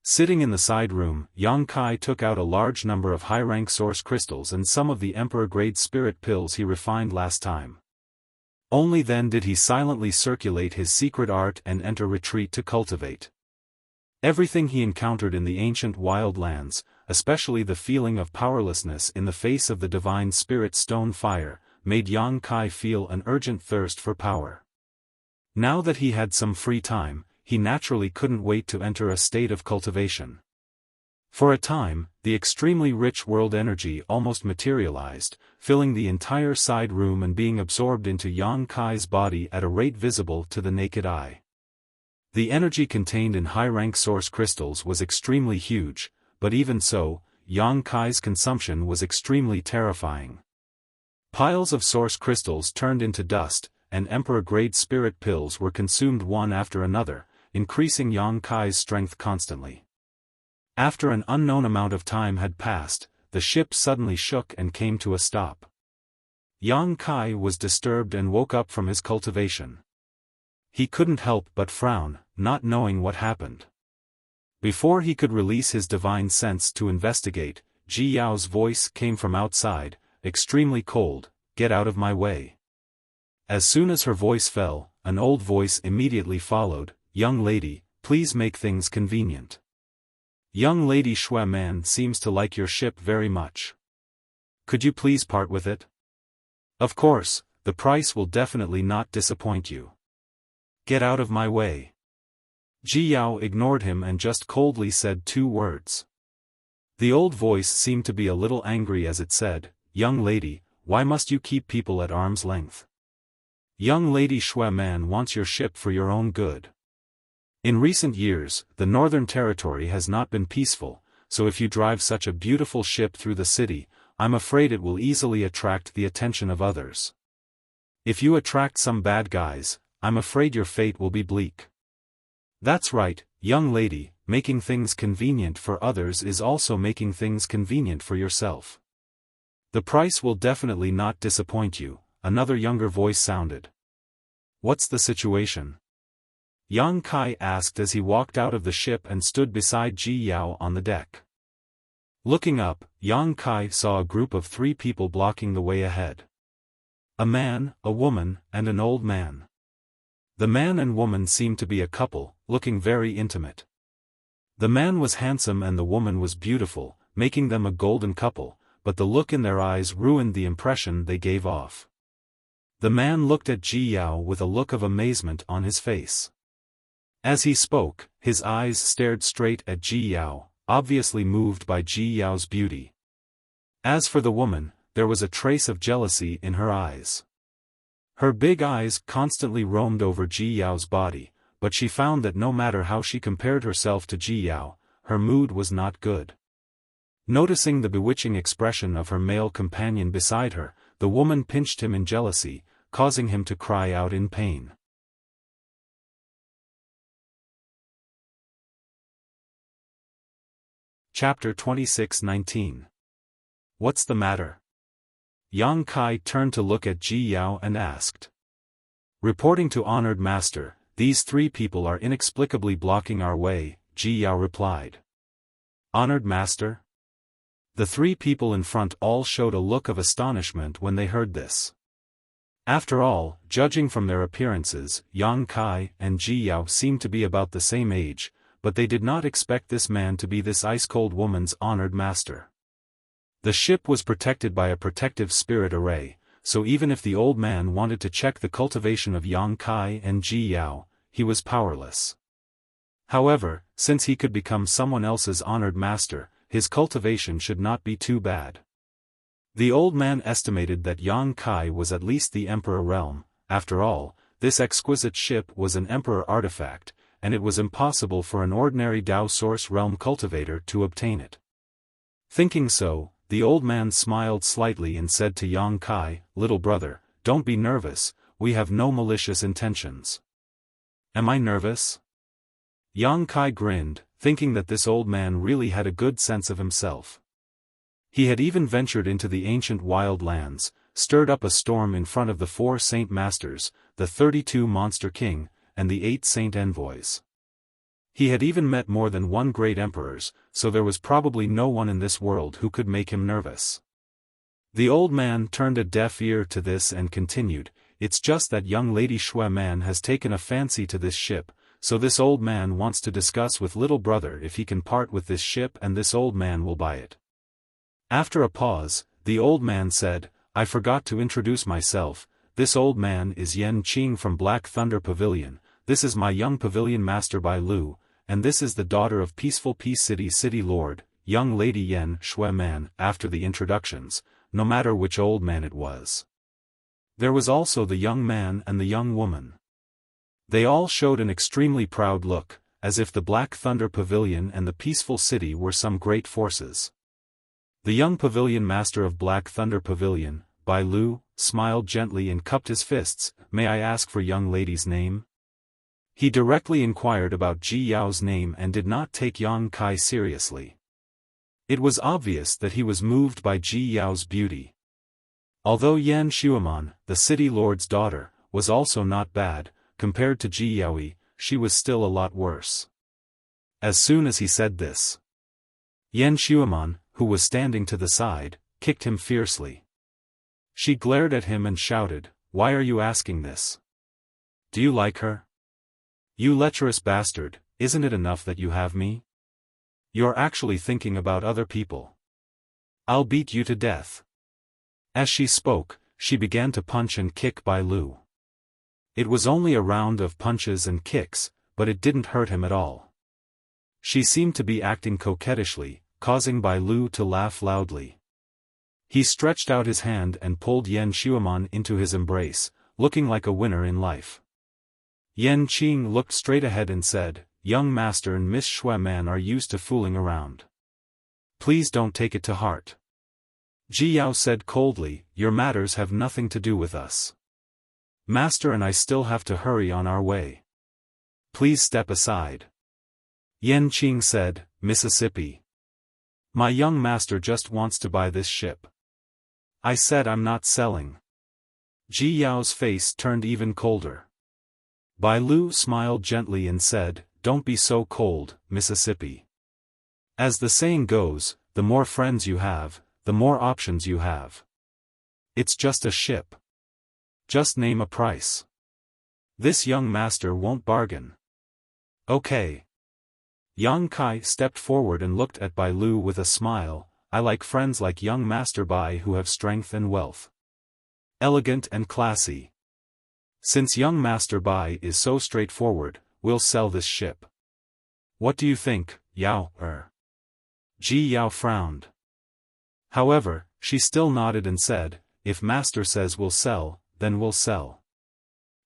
Sitting in the side room, Yang Kai took out a large number of high-rank source crystals and some of the emperor-grade spirit pills he refined last time. Only then did he silently circulate his secret art and enter retreat to cultivate. Everything he encountered in the ancient wildlands, especially the feeling of powerlessness in the face of the divine spirit stone fire, made Yang Kai feel an urgent thirst for power. Now that he had some free time, he naturally couldn't wait to enter a state of cultivation. For a time, the extremely rich world energy almost materialized, filling the entire side room and being absorbed into Yang Kai's body at a rate visible to the naked eye. The energy contained in high-rank source crystals was extremely huge, but even so, Yang Kai's consumption was extremely terrifying. Piles of source crystals turned into dust, and emperor-grade spirit pills were consumed one after another, increasing Yang Kai's strength constantly. After an unknown amount of time had passed, the ship suddenly shook and came to a stop. Yang Kai was disturbed and woke up from his cultivation. He couldn't help but frown, not knowing what happened. Before he could release his divine sense to investigate, Ji Yao's voice came from outside, extremely cold, "Get out of my way." As soon as her voice fell, an old voice immediately followed, "Young lady, please make things convenient. Young lady Xiaofan seems to like your ship very much. Could you please part with it? Of course, the price will definitely not disappoint you. Get out of my way." Ji Yao ignored him and just coldly said 2 words. The old voice seemed to be a little angry as it said, "Young lady, why must you keep people at arm's length? Young lady Xiaofan wants your ship for your own good. In recent years, the Northern Territory has not been peaceful, so if you drive such a beautiful ship through the city, I'm afraid it will easily attract the attention of others. If you attract some bad guys, I'm afraid your fate will be bleak. That's right, young lady, making things convenient for others is also making things convenient for yourself. The price will definitely not disappoint you, another younger voice sounded. What's the situation? Yang Kai asked as he walked out of the ship and stood beside Ji Yao on the deck. Looking up, Yang Kai saw a group of 3 people blocking the way ahead. A man, a woman, and an old man. The man and woman seemed to be a couple, looking very intimate. The man was handsome and the woman was beautiful, making them a golden couple, but the look in their eyes ruined the impression they gave off. The man looked at Ji Yao with a look of amazement on his face. As he spoke, his eyes stared straight at Ji Yao, obviously moved by Ji Yao's beauty. As for the woman, there was a trace of jealousy in her eyes. Her big eyes constantly roamed over Ji Yao's body, but she found that no matter how she compared herself to Ji Yao, her mood was not good. Noticing the bewitching expression of her male companion beside her, the woman pinched him in jealousy, causing him to cry out in pain. Chapter 26:19. What's the matter? Yang Kai turned to look at Ji Yao and asked. Reporting to Honored Master, these 3 people are inexplicably blocking our way, Ji Yao replied. Honored Master? The 3 people in front all showed a look of astonishment when they heard this. After all, judging from their appearances, Yang Kai and Ji Yao seemed to be about the same age, but they did not expect this man to be this ice-cold woman's honored master. The ship was protected by a protective spirit array, so even if the old man wanted to check the cultivation of Yang Kai and Ji Yao, he was powerless. However, since he could become someone else's honored master, his cultivation should not be too bad. The old man estimated that Yang Kai was at least the Emperor realm. After all, this exquisite ship was an Emperor artifact, and it was impossible for an ordinary Dao Source realm cultivator to obtain it. Thinking so, the old man smiled slightly and said to Yang Kai, "Little brother, don't be nervous, we have no malicious intentions." Am I nervous? Yang Kai grinned, thinking that this old man really had a good sense of himself. He had even ventured into the ancient wild lands, stirred up a storm in front of the 4 Saint Masters, the 32 Monster King, and the 8 Saint Envoys. He had even met more than 1 great emperors, so there was probably no one in this world who could make him nervous. The old man turned a deaf ear to this and continued, "It's just that young lady Shui Man has taken a fancy to this ship, so this old man wants to discuss with little brother if he can part with this ship and this old man will buy it." After a pause, the old man said, "I forgot to introduce myself, this old man is Yan Qing from Black Thunder Pavilion, this is my young pavilion master Bai Lu, and this is the daughter of Peaceful Peace City Lord, young lady Yan Shui Man." After the introductions, no matter which old man it was. There was also the young man and the young woman. They all showed an extremely proud look, as if the Black Thunder Pavilion and the Peaceful City were some great forces. The young pavilion master of Black Thunder Pavilion, Bai Lu, smiled gently and cupped his fists. "May I ask for young lady's name?" He directly inquired about Ji Yao's name and did not take Yang Kai seriously. It was obvious that he was moved by Ji Yao's beauty. Although Yan Xiaofan, the city lord's daughter, was also not bad, compared to Ji Yaoi, she was still a lot worse. As soon as he said this, Yan Xiaofan, who was standing to the side, kicked him fiercely. She glared at him and shouted, "Why are you asking this? Do you like her? You lecherous bastard, isn't it enough that you have me? You're actually thinking about other people. I'll beat you to death." As she spoke, she began to punch and kick Bai Lu. It was only a round of punches and kicks, but it didn't hurt him at all. She seemed to be acting coquettishly, causing Bai Lu to laugh loudly. He stretched out his hand and pulled Yan Xiaofan into his embrace, looking like a winner in life. Yan Qing looked straight ahead and said, "Young master and Miss Shui Man are used to fooling around. Please don't take it to heart." Ji Yao said coldly, your matters have nothing to do with us. Master and I still have to hurry on our way. Please step aside. Yan Qing said, Mississippi. My young master just wants to buy this ship. I said I'm not selling. Ji Yao's face turned even colder. Bai Lu smiled gently and said, don't be so cold, Mississippi. As the saying goes, the more friends you have, the more options you have. It's just a ship. Just name a price. This young master won't bargain. Okay. Yang Kai stepped forward and looked at Bai Lu with a smile. I like friends like young Master Bai who have strength and wealth. Elegant and classy. Since young Master Bai is so straightforward, we'll sell this ship. What do you think, Yao? Ji Yao frowned. However, she still nodded and said, if Master says we'll sell, then we'll sell.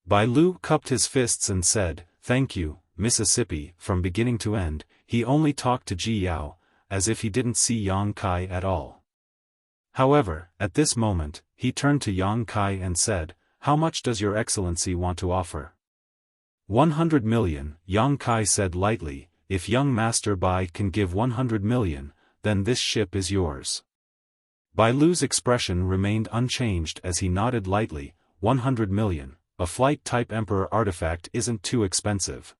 Bai Lu cupped his fists and said, thank you, Mississippi. From beginning to end, he only talked to Ji Yao, as if he didn't see Yang Kai at all. However, at this moment, he turned to Yang Kai and said, how much does your excellency want to offer? 100 million, Yang Kai said lightly, if young Master Bai can give 100 million, then this ship is yours. Bai Lu's expression remained unchanged as he nodded lightly, 100 million, a flight-type Emperor artifact isn't too expensive.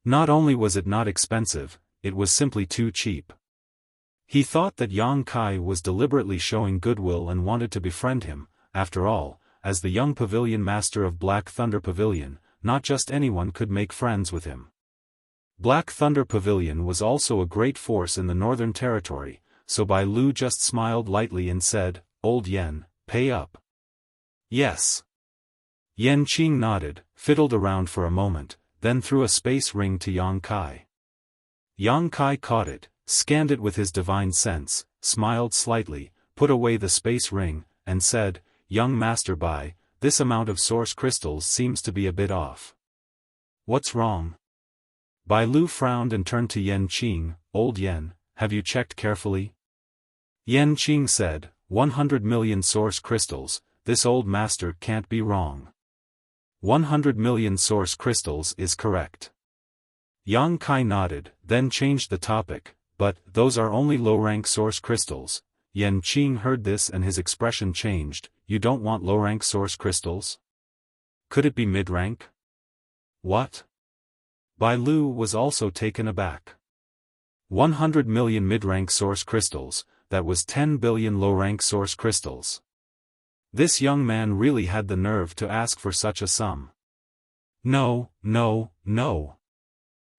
Not only was it not expensive, it was simply too cheap. He thought that Yang Kai was deliberately showing goodwill and wanted to befriend him. After all, as the young pavilion master of Black Thunder Pavilion, not just anyone could make friends with him. Black Thunder Pavilion was also a great force in the Northern Territory, so Bai Lu just smiled lightly and said, Old Yen, pay up. Yes. Yan Qing nodded, fiddled around for a moment, then threw a space ring to Yang Kai. Yang Kai caught it, scanned it with his divine sense, smiled slightly, put away the space ring, and said, Young Master Bai, this amount of source crystals seems to be a bit off. What's wrong? Bai Lu frowned and turned to Yan Qing, Old Yen, have you checked carefully? Yan Qing said, 100 million source crystals, this old master can't be wrong. 100 million source crystals is correct. Yang Kai nodded, then changed the topic, but those are only low-rank source crystals. Yan Qing heard this and his expression changed, you don't want low-rank source crystals? Could it be mid-rank? What? Bai Lu was also taken aback. 100 million mid-rank source crystals, that was 10 billion low-rank source crystals. This young man really had the nerve to ask for such a sum. No, no, no.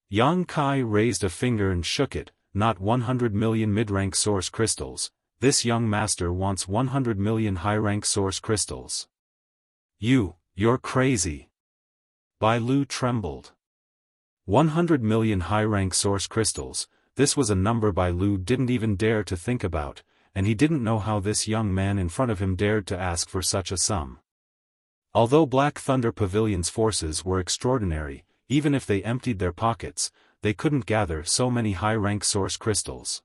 Yang Kai raised a finger and shook it, not 100 million mid-rank source crystals, this young master wants 100 million high-rank source crystals. You're crazy. Bai Lu trembled. 100 million high-rank source crystals, this was a number Bai Lu didn't even dare to think about, and he didn't know how this young man in front of him dared to ask for such a sum. Although Black Thunder Pavilion's forces were extraordinary, even if they emptied their pockets, they couldn't gather so many high-rank source crystals.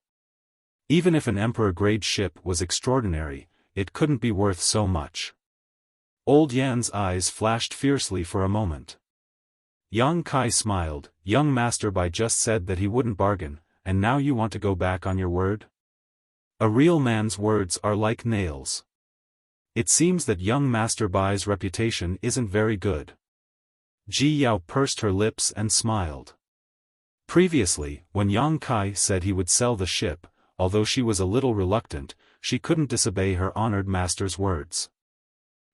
Even if an Emperor-grade ship was extraordinary, it couldn't be worth so much. Old Yan's eyes flashed fiercely for a moment. Yang Kai smiled, young Master Bai just said that he wouldn't bargain, and now you want to go back on your word? A real man's words are like nails. It seems that young Master Bai's reputation isn't very good. Ji Yao pursed her lips and smiled. Previously, when Yang Kai said he would sell the ship, although she was a little reluctant, she couldn't disobey her honored master's words.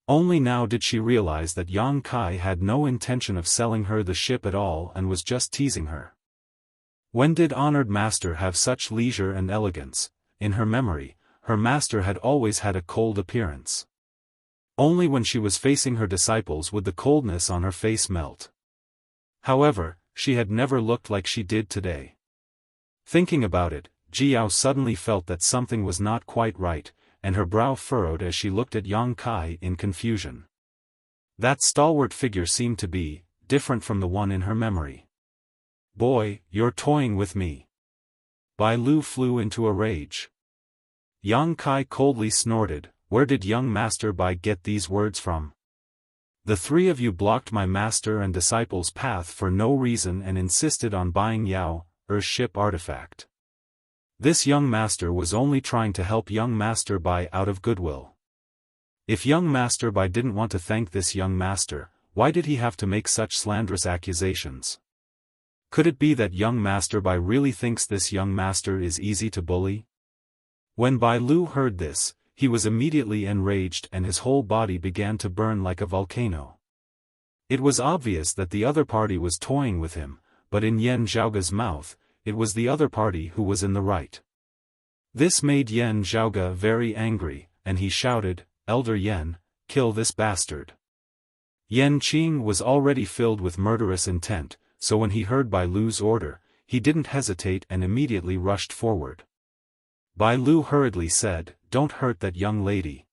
Only now did she realize that Yang Kai had no intention of selling her the ship at all and was just teasing her. When did honored master have such leisure and elegance? In her memory, her master had always had a cold appearance. Only when she was facing her disciples would the coldness on her face melt. However, she had never looked like she did today. Thinking about it, Ji Yao suddenly felt that something was not quite right, and her brow furrowed as she looked at Yang Kai in confusion. That stalwart figure seemed to be different from the one in her memory. Boy, you're toying with me. Bai Lu flew into a rage. Yang Kai coldly snorted, "Where did young Master Bai get these words from? The three of you blocked my master and disciple's path for no reason and insisted on buying Yao Er's ship artifact. This young master was only trying to help young Master Bai out of goodwill. If young Master Bai didn't want to thank this young master, why did he have to make such slanderous accusations? Could it be that young Master Bai really thinks this young master is easy to bully?" When Bai Lu heard this, he was immediately enraged and his whole body began to burn like a volcano. It was obvious that the other party was toying with him, but in Yan Zhaoga's mouth, it was the other party who was in the right. This made Yan Zhaoga very angry, and he shouted, "Elder Yan, kill this bastard." Yan Qing was already filled with murderous intent, so when he heard Bai Lu's order, he didn't hesitate and immediately rushed forward. Bai Lu hurriedly said, "Don't hurt that young lady."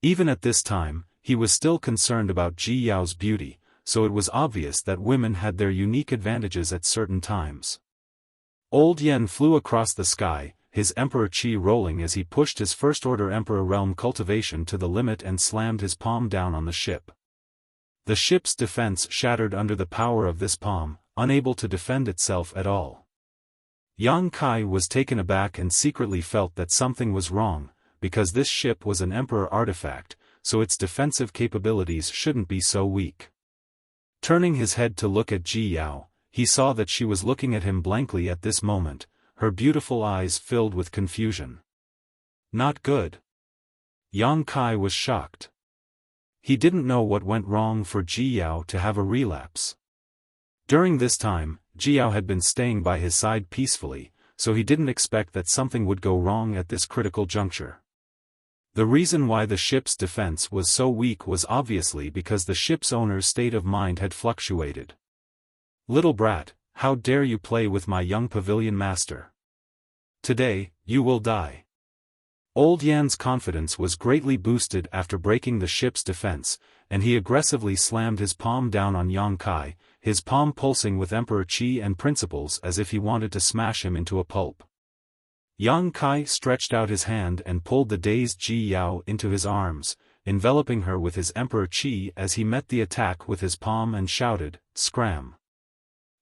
Even at this time, he was still concerned about Ji Yao's beauty, so it was obvious that women had their unique advantages at certain times. Old Yen flew across the sky, his Emperor Qi rolling as he pushed his first-order Emperor realm cultivation to the limit and slammed his palm down on the ship. The ship's defense shattered under the power of this palm, unable to defend itself at all. Yang Kai was taken aback and secretly felt that something was wrong, because this ship was an Emperor artifact, so its defensive capabilities shouldn't be so weak. Turning his head to look at Ji Yao, he saw that she was looking at him blankly at this moment, her beautiful eyes filled with confusion. Not good. Yang Kai was shocked. He didn't know what went wrong for Ji Yao to have a relapse. During this time, Ji Yao had been staying by his side peacefully, so he didn't expect that something would go wrong at this critical juncture. The reason why the ship's defense was so weak was obviously because the ship's owner's state of mind had fluctuated. "Little brat, how dare you play with my young pavilion master? Today, you will die." Old Yan's confidence was greatly boosted after breaking the ship's defense, and he aggressively slammed his palm down on Yang Kai, his palm pulsing with Emperor Qi and principles as if he wanted to smash him into a pulp. Yang Kai stretched out his hand and pulled the dazed Ji Yao into his arms, enveloping her with his Emperor Qi as he met the attack with his palm and shouted, "Scram!"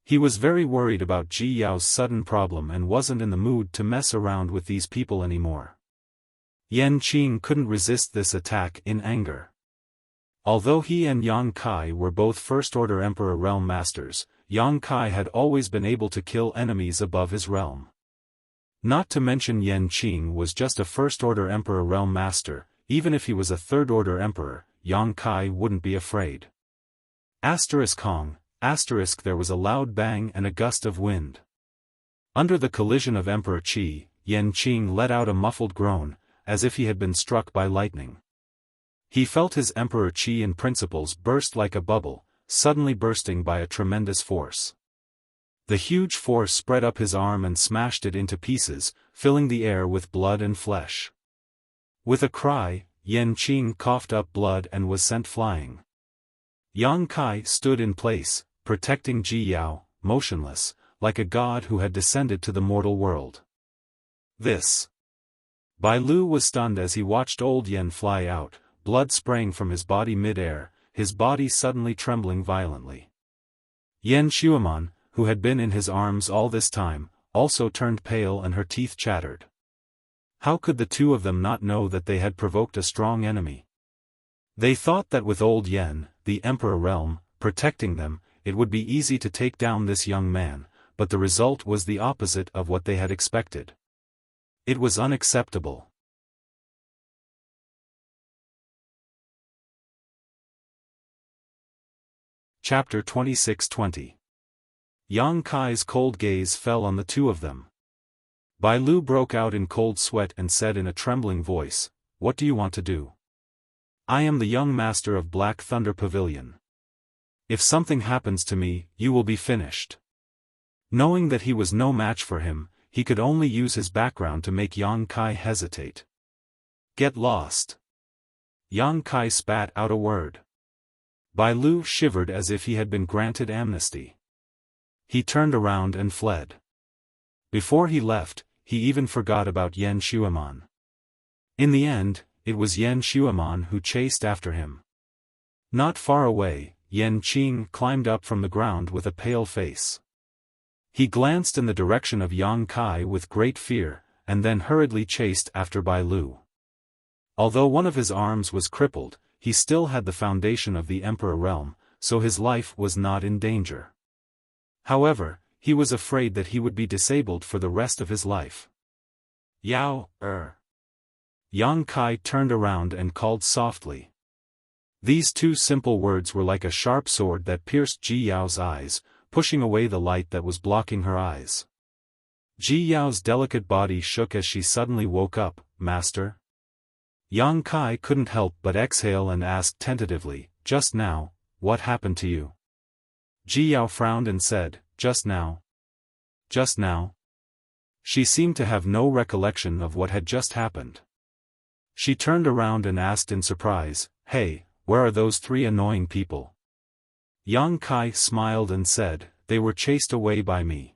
He was very worried about Ji Yao's sudden problem and wasn't in the mood to mess around with these people anymore. Yan Qing couldn't resist this attack in anger. Although he and Yang Kai were both first-order Emperor realm masters, Yang Kai had always been able to kill enemies above his realm. Not to mention Yan Qing was just a first-order Emperor realm master, even if he was a third-order Emperor, Yang Kai wouldn't be afraid. Kong, there was a loud bang and a gust of wind. Under the collision of Emperor Qi, Yan Qing let out a muffled groan, as if he had been struck by lightning. He felt his Emperor Qi and principles burst like a bubble, suddenly bursting by a tremendous force. The huge force spread up his arm and smashed it into pieces, filling the air with blood and flesh. With a cry, Yan Qing coughed up blood and was sent flying. Yang Kai stood in place, protecting Ji Yao, motionless, like a god who had descended to the mortal world. This. Bai Lu was stunned as he watched old Yan fly out, blood spraying from his body mid-air, his body suddenly trembling violently. Yan Xiaofan, who had been in his arms all this time, also turned pale and her teeth chattered. How could the two of them not know that they had provoked a strong enemy? They thought that with old Yan, the Emperor realm, protecting them, it would be easy to take down this young man, but the result was the opposite of what they had expected. It was unacceptable. Chapter 26-20. Yang Kai's cold gaze fell on the two of them. Bai Lu broke out in cold sweat and said in a trembling voice, "What do you want to do?" "I am the young master of Black Thunder Pavilion. If something happens to me, you will be finished." Knowing that he was no match for him, he could only use his background to make Yang Kai hesitate. "Get lost." Yang Kai spat out a word. Bai Lu shivered as if he had been granted amnesty. He turned around and fled. Before he left, he even forgot about Yan Xiaofan. In the end, it was Yan Xueman who chased after him. Not far away, Yan Qing climbed up from the ground with a pale face. He glanced in the direction of Yang Kai with great fear, and then hurriedly chased after Bai Lu. Although one of his arms was crippled, he still had the foundation of the Emperor realm, so his life was not in danger. However, he was afraid that he would be disabled for the rest of his life. Yao, Yang Kai turned around and called softly. These two simple words were like a sharp sword that pierced Ji Yao's eyes, pushing away the light that was blocking her eyes. Ji Yao's delicate body shook as she suddenly woke up. Master? Yang Kai couldn't help but exhale and asked tentatively, just now, what happened to you? Ji Yao frowned and said, just now. Just now? She seemed to have no recollection of what had just happened. She turned around and asked in surprise, hey, where are those three annoying people? Yang Kai smiled and said, they were chased away by me.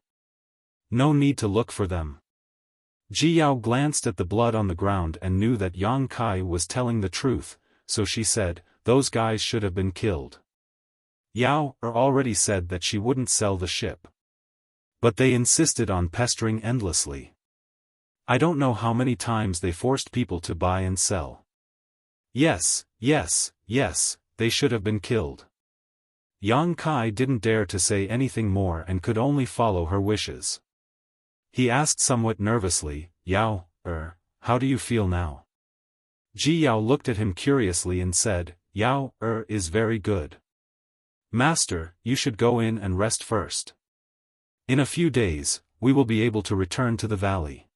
No need to look for them. Ji Yao glanced at the blood on the ground and knew that Yang Kai was telling the truth, so she said, those guys should have been killed. Yao already said that she wouldn't sell the ship. But they insisted on pestering endlessly. I don't know how many times they forced people to buy and sell. Yes, they should have been killed. Yang Kai didn't dare to say anything more and could only follow her wishes. He asked somewhat nervously, Yao, how do you feel now? Ji Yao looked at him curiously and said, Yao, is very good. Master, you should go in and rest first. In a few days, we will be able to return to the valley.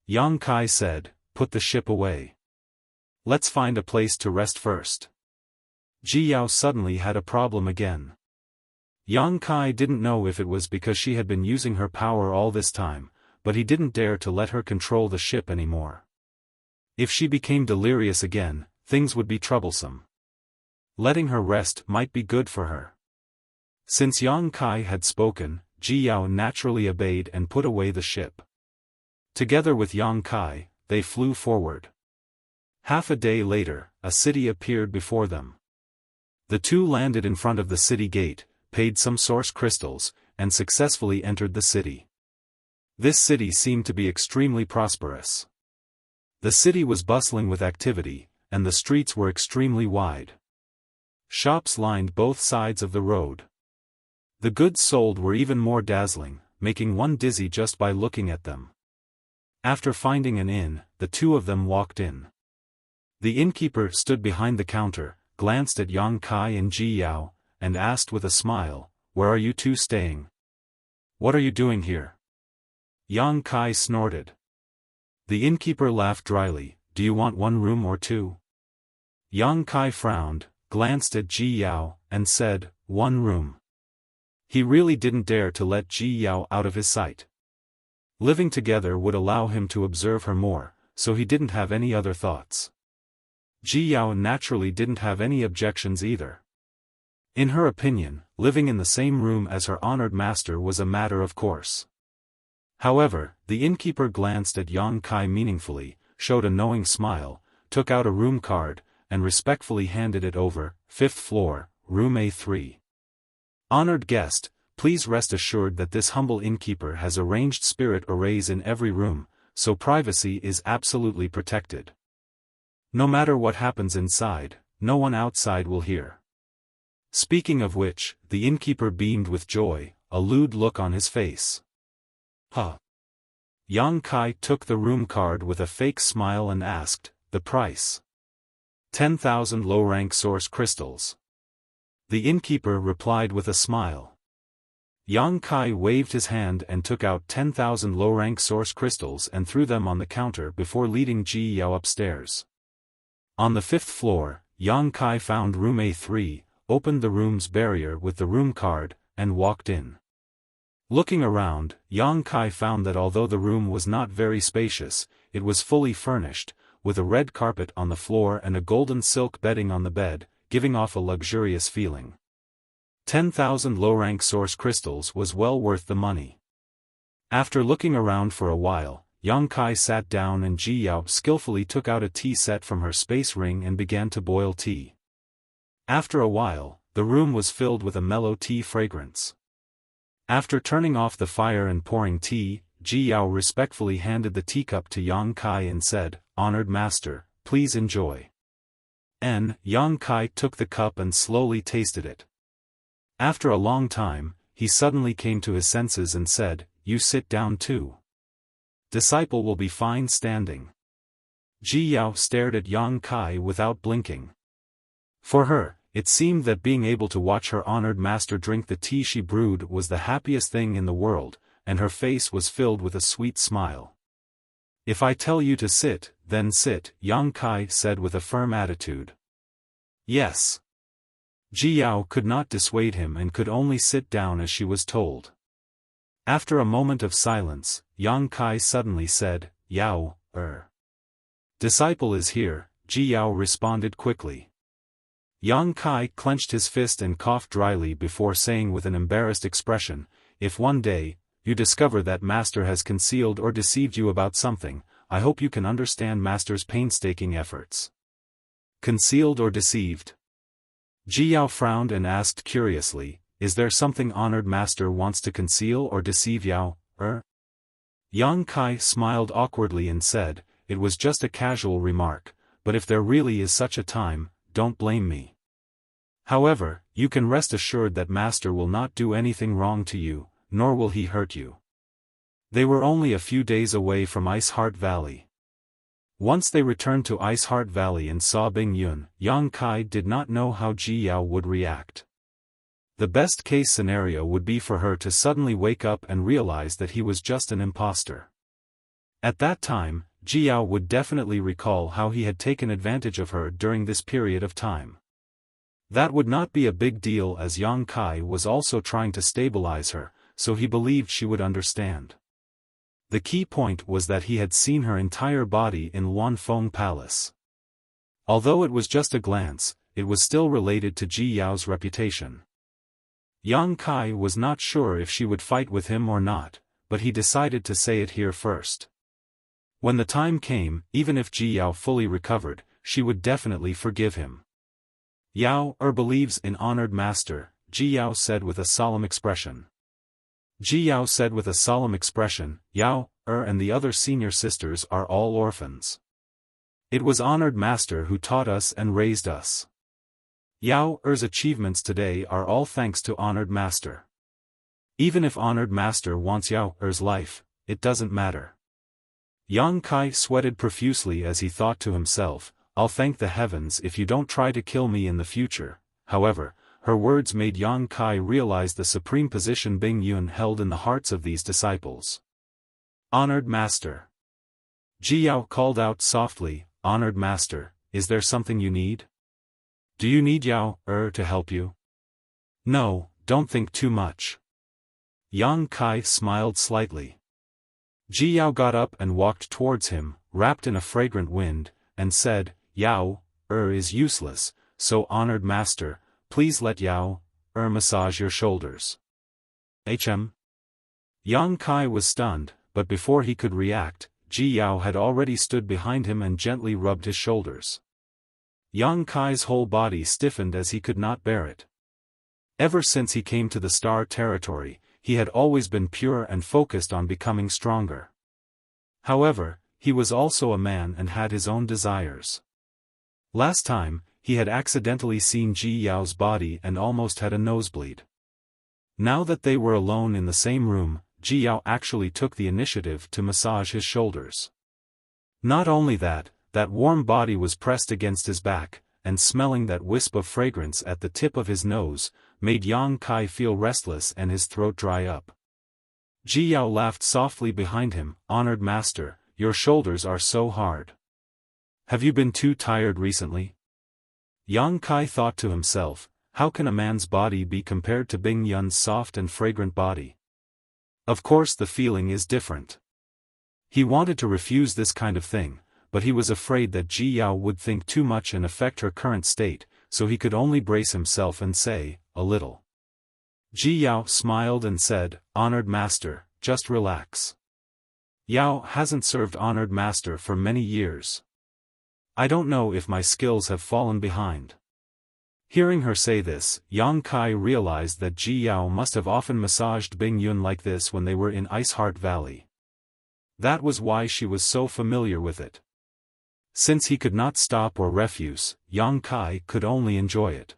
Yang Kai said, put the ship away. Let's find a place to rest first. Ji Yao suddenly had a problem again. Yang Kai didn't know if it was because she had been using her power all this time, but he didn't dare to let her control the ship anymore. If she became delirious again, things would be troublesome. Letting her rest might be good for her. Since Yang Kai had spoken, Ji Yao naturally obeyed and put away the ship. Together with Yang Kai, they flew forward. Half a day later, a city appeared before them. The two landed in front of the city gate, paid some source crystals, and successfully entered the city. This city seemed to be extremely prosperous. The city was bustling with activity, and the streets were extremely wide. Shops lined both sides of the road. The goods sold were even more dazzling, making one dizzy just by looking at them. After finding an inn, the two of them walked in. The innkeeper stood behind the counter, glanced at Yang Kai and Ji Yao, and asked with a smile, where are you two staying? What are you doing here? Yang Kai snorted. The innkeeper laughed dryly, do you want one room or two? Yang Kai frowned, glanced at Ji Yao, and said, one room. He really didn't dare to let Ji Yao out of his sight. Living together would allow him to observe her more, so he didn't have any other thoughts. Ji Yao naturally didn't have any objections either. In her opinion, living in the same room as her honored master was a matter of course. However, the innkeeper glanced at Yang Kai meaningfully, showed a knowing smile, took out a room card, and respectfully handed it over, 5th floor, room A3. Honored guest, please rest assured that this humble innkeeper has arranged spirit arrays in every room, so privacy is absolutely protected. No matter what happens inside, no one outside will hear. Speaking of which, the innkeeper beamed with joy, a lewd look on his face. Yang Kai took the room card with a fake smile and asked, the price? 10,000 low-rank source crystals. The innkeeper replied with a smile. Yang Kai waved his hand and took out 10,000 low-rank source crystals and threw them on the counter before leading Ji Yao upstairs. On the 5th floor, Yang Kai found room A3, opened the room's barrier with the room card, and walked in. Looking around, Yang Kai found that although the room was not very spacious, it was fully furnished, with a red carpet on the floor and a golden silk bedding on the bed, giving off a luxurious feeling. 10,000 low-rank source crystals was well worth the money. After looking around for a while, Yang Kai sat down and Ji Yao skillfully took out a tea set from her space ring and began to boil tea. After a while, the room was filled with a mellow tea fragrance. After turning off the fire and pouring tea, Ji Yao respectfully handed the teacup to Yang Kai and said, "Honored master, please enjoy." Yang Kai took the cup and slowly tasted it. After a long time, he suddenly came to his senses and said, "You sit down too. Disciple will be fine standing." Ji Yao stared at Yang Kai without blinking. For her, it seemed that being able to watch her honored master drink the tea she brewed was the happiest thing in the world, and her face was filled with a sweet smile. "If I tell you to sit, then sit," Yang Kai said with a firm attitude. "Yes." Ji Yao could not dissuade him and could only sit down as she was told. After a moment of silence, Yang Kai suddenly said, "Yao, disciple is here," Ji Yao responded quickly. Yang Kai clenched his fist and coughed dryly before saying with an embarrassed expression, "If one day, you discover that master has concealed or deceived you about something, I hope you can understand master's painstaking efforts." Concealed or deceived? Ji Yao frowned and asked curiously, "Is there something honored master wants to conceal or deceive Yao, Yang Kai smiled awkwardly and said, "It was just a casual remark, but if there really is such a time, don't blame me. However, you can rest assured that master will not do anything wrong to you, nor will he hurt you." They were only a few days away from Ice Heart Valley. Once they returned to Ice Heart Valley and saw Bing Yun, Yang Kai did not know how Ji Yao would react. The best-case scenario would be for her to suddenly wake up and realize that he was just an imposter. At that time, Ji Yao would definitely recall how he had taken advantage of her during this period of time. That would not be a big deal as Yang Kai was also trying to stabilize her, so he believed she would understand. The key point was that he had seen her entire body in Luanfeng Palace. Although it was just a glance, it was still related to Ji Yao's reputation. Yang Kai was not sure if she would fight with him or not, but he decided to say it here first. When the time came, even if Ji Yao fully recovered, she would definitely forgive him. "Yao believes in honored master," Ji Yao said with a solemn expression. Ji Yao said with a solemn expression, "Yao, and the other senior sisters are all orphans. It was honored master who taught us and raised us. Yao's achievements today are all thanks to honored master. Even if honored master wants Yao's life, it doesn't matter." Yang Kai sweated profusely as he thought to himself, "I'll thank the heavens if you don't try to kill me in the future." However, her words made Yang Kai realize the supreme position Bing Yun held in the hearts of these disciples. "Honored master." Ji Yao called out softly, "Honored master, is there something you need? Do you need Yao to help you?" "No, don't think too much." Yang Kai smiled slightly. Ji Yao got up and walked towards him, wrapped in a fragrant wind, and said, "Yao is useless, so honored master, please let Yao massage your shoulders." Yang Kai was stunned, but before he could react, Ji Yao had already stood behind him and gently rubbed his shoulders. Yang Kai's whole body stiffened as he could not bear it. Ever since he came to the Star Territory, he had always been pure and focused on becoming stronger. However, he was also a man and had his own desires. Last time, he had accidentally seen Ji Yao's body and almost had a nosebleed. Now that they were alone in the same room, Ji Yao actually took the initiative to massage his shoulders. Not only that, that warm body was pressed against his back, and smelling that wisp of fragrance at the tip of his nose, made Yang Kai feel restless and his throat dry up. Ji Yao laughed softly behind him, "Honored master, your shoulders are so hard. Have you been too tired recently?" Yang Kai thought to himself, how can a man's body be compared to Bing Yun's soft and fragrant body? Of course the feeling is different. He wanted to refuse this kind of thing, but he was afraid that Ji Yao would think too much and affect her current state, so he could only brace himself and say, "A little." Ji Yao smiled and said, "Honored master, just relax. Yao hasn't served honored master for many years. I don't know if my skills have fallen behind. Hearing her say this, Yang Kai realized that Ji Yao must have often massaged Bing Yun like this when they were in Iceheart Valley. That was why she was so familiar with it. Since he could not stop or refuse, Yang Kai could only enjoy it.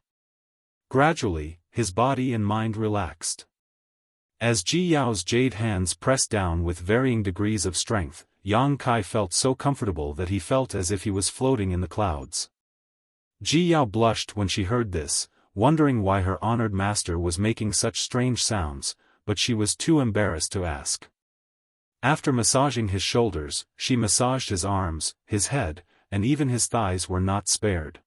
Gradually, his body and mind relaxed. As Ji Yao's jade hands pressed down with varying degrees of strength, Yang Kai felt so comfortable that he felt as if he was floating in the clouds. Ji Yao blushed when she heard this, wondering why her honored master was making such strange sounds, but she was too embarrassed to ask. After massaging his shoulders, she massaged his arms, his head, and even his thighs were not spared.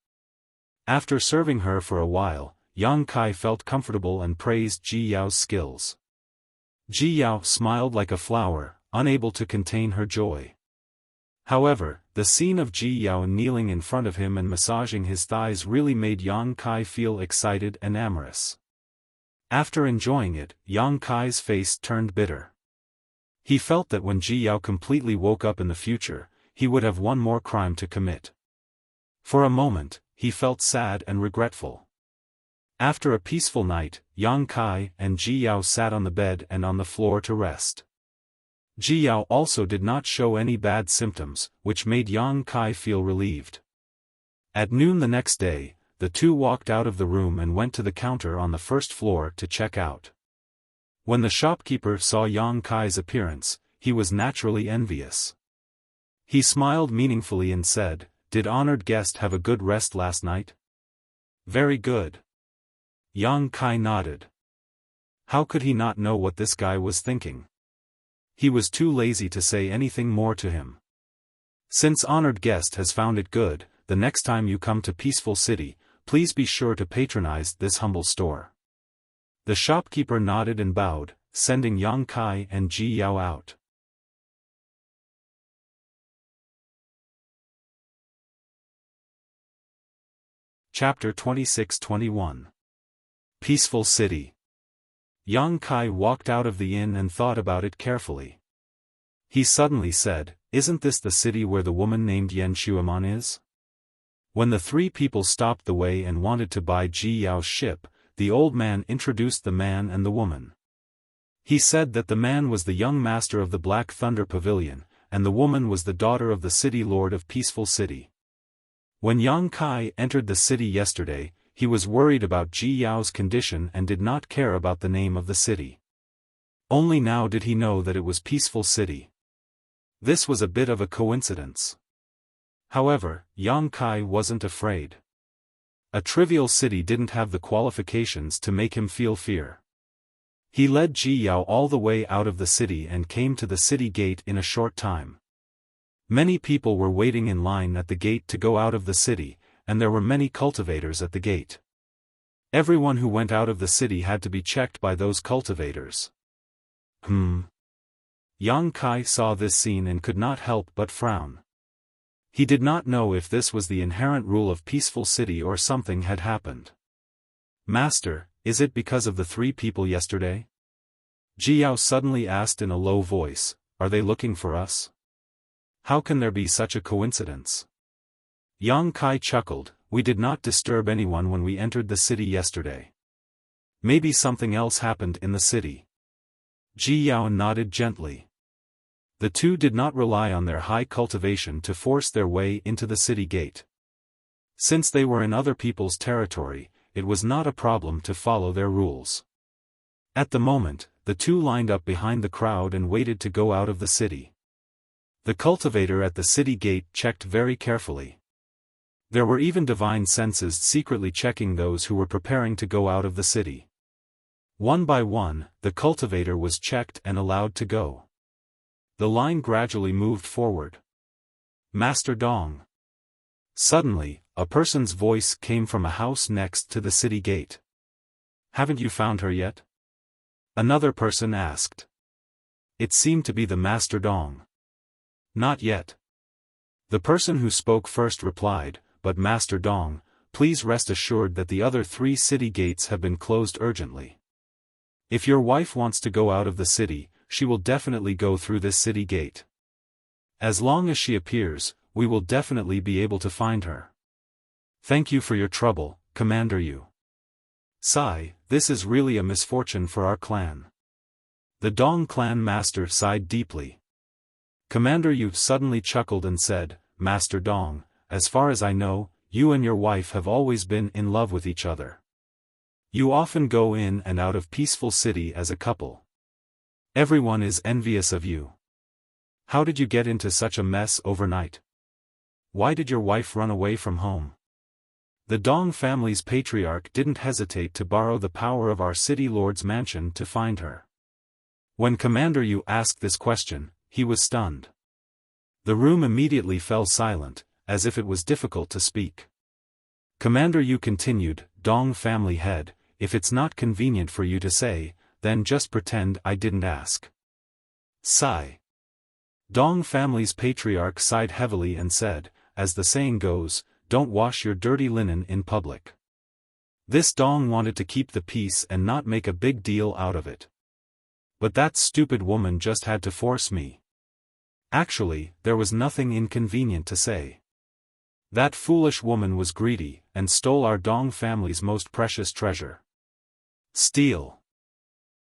After serving her for a while, Yang Kai felt comfortable and praised Ji Yao's skills. Ji Yao smiled like a flower, unable to contain her joy. However, the scene of Ji Yao kneeling in front of him and massaging his thighs really made Yang Kai feel excited and amorous. After enjoying it, Yang Kai's face turned bitter. He felt that when Ji Yao completely woke up in the future, he would have one more crime to commit. For a moment, he felt sad and regretful. After a peaceful night, Yang Kai and Ji Yao sat on the bed and on the floor to rest. Ji Yao also did not show any bad symptoms, which made Yang Kai feel relieved. At noon the next day, the two walked out of the room and went to the counter on the first floor to check out. When the shopkeeper saw Yang Kai's appearance, he was naturally envious. He smiled meaningfully and said, "Did honored guest have a good rest last night?" "Very good." Yang Kai nodded. How could he not know what this guy was thinking? He was too lazy to say anything more to him. "Since honored guest has found it good, the next time you come to Peaceful City, please be sure to patronize this humble store." The shopkeeper nodded and bowed, sending Yang Kai and Ji Yao out. Chapter 26-21. Peaceful City. Yang Kai walked out of the inn and thought about it carefully. He suddenly said, "Isn't this the city where the woman named Yan Shuaman is?" When the three people stopped the way and wanted to buy Ji Yao's ship, the old man introduced the man and the woman. He said that the man was the young master of the Black Thunder Pavilion, and the woman was the daughter of the city lord of Peaceful City. When Yang Kai entered the city yesterday, he was worried about Ji Yao's condition and did not care about the name of the city. Only now did he know that it was Peaceful City. This was a bit of a coincidence. However, Yang Kai wasn't afraid. A trivial city didn't have the qualifications to make him feel fear. He led Ji Yao all the way out of the city and came to the city gate in a short time. Many people were waiting in line at the gate to go out of the city, and there were many cultivators at the gate. Everyone who went out of the city had to be checked by those cultivators. Yang Kai saw this scene and could not help but frown. He did not know if this was the inherent rule of Peaceful City or something had happened. "Master, is it because of the three people yesterday?" Ji Yao suddenly asked in a low voice, "Are they looking for us? How can there be such a coincidence?" Yang Kai chuckled, "We did not disturb anyone when we entered the city yesterday. Maybe something else happened in the city." Ji Yao nodded gently. The two did not rely on their high cultivation to force their way into the city gate. Since they were in other people's territory, it was not a problem to follow their rules. At the moment, the two lined up behind the crowd and waited to go out of the city. The cultivator at the city gate checked very carefully. There were even divine senses secretly checking those who were preparing to go out of the city. One by one, the cultivator was checked and allowed to go. The line gradually moved forward. "Master Dong." Suddenly, a person's voice came from a house next to the city gate. "Haven't you found her yet?" Another person asked. It seemed to be the Master Dong. "Not yet." The person who spoke first replied, "But Master Dong, please rest assured that the other 3 city gates have been closed urgently. If your wife wants to go out of the city, she will definitely go through this city gate." As long as she appears, we will definitely be able to find her. Thank you for your trouble, Commander Yu. Sigh, this is really a misfortune for our clan. The Dong clan master sighed deeply. Commander Yu suddenly chuckled and said, Master Dong, as far as I know, you and your wife have always been in love with each other. You often go in and out of peaceful city as a couple. Everyone is envious of you. How did you get into such a mess overnight? Why did your wife run away from home? The Dong family's patriarch didn't hesitate to borrow the power of our city lord's mansion to find her. When Commander Yu asked this question, he was stunned. The room immediately fell silent, as if it was difficult to speak. Commander Yu continued, Dong family head, if it's not convenient for you to say, then just pretend I didn't ask. Sigh. Dong family's patriarch sighed heavily and said, as the saying goes, don't wash your dirty linen in public. This Dong wanted to keep the peace and not make a big deal out of it. But that stupid woman just had to force me. Actually, there was nothing inconvenient to say. That foolish woman was greedy, and stole our Dong family's most precious treasure. Steal.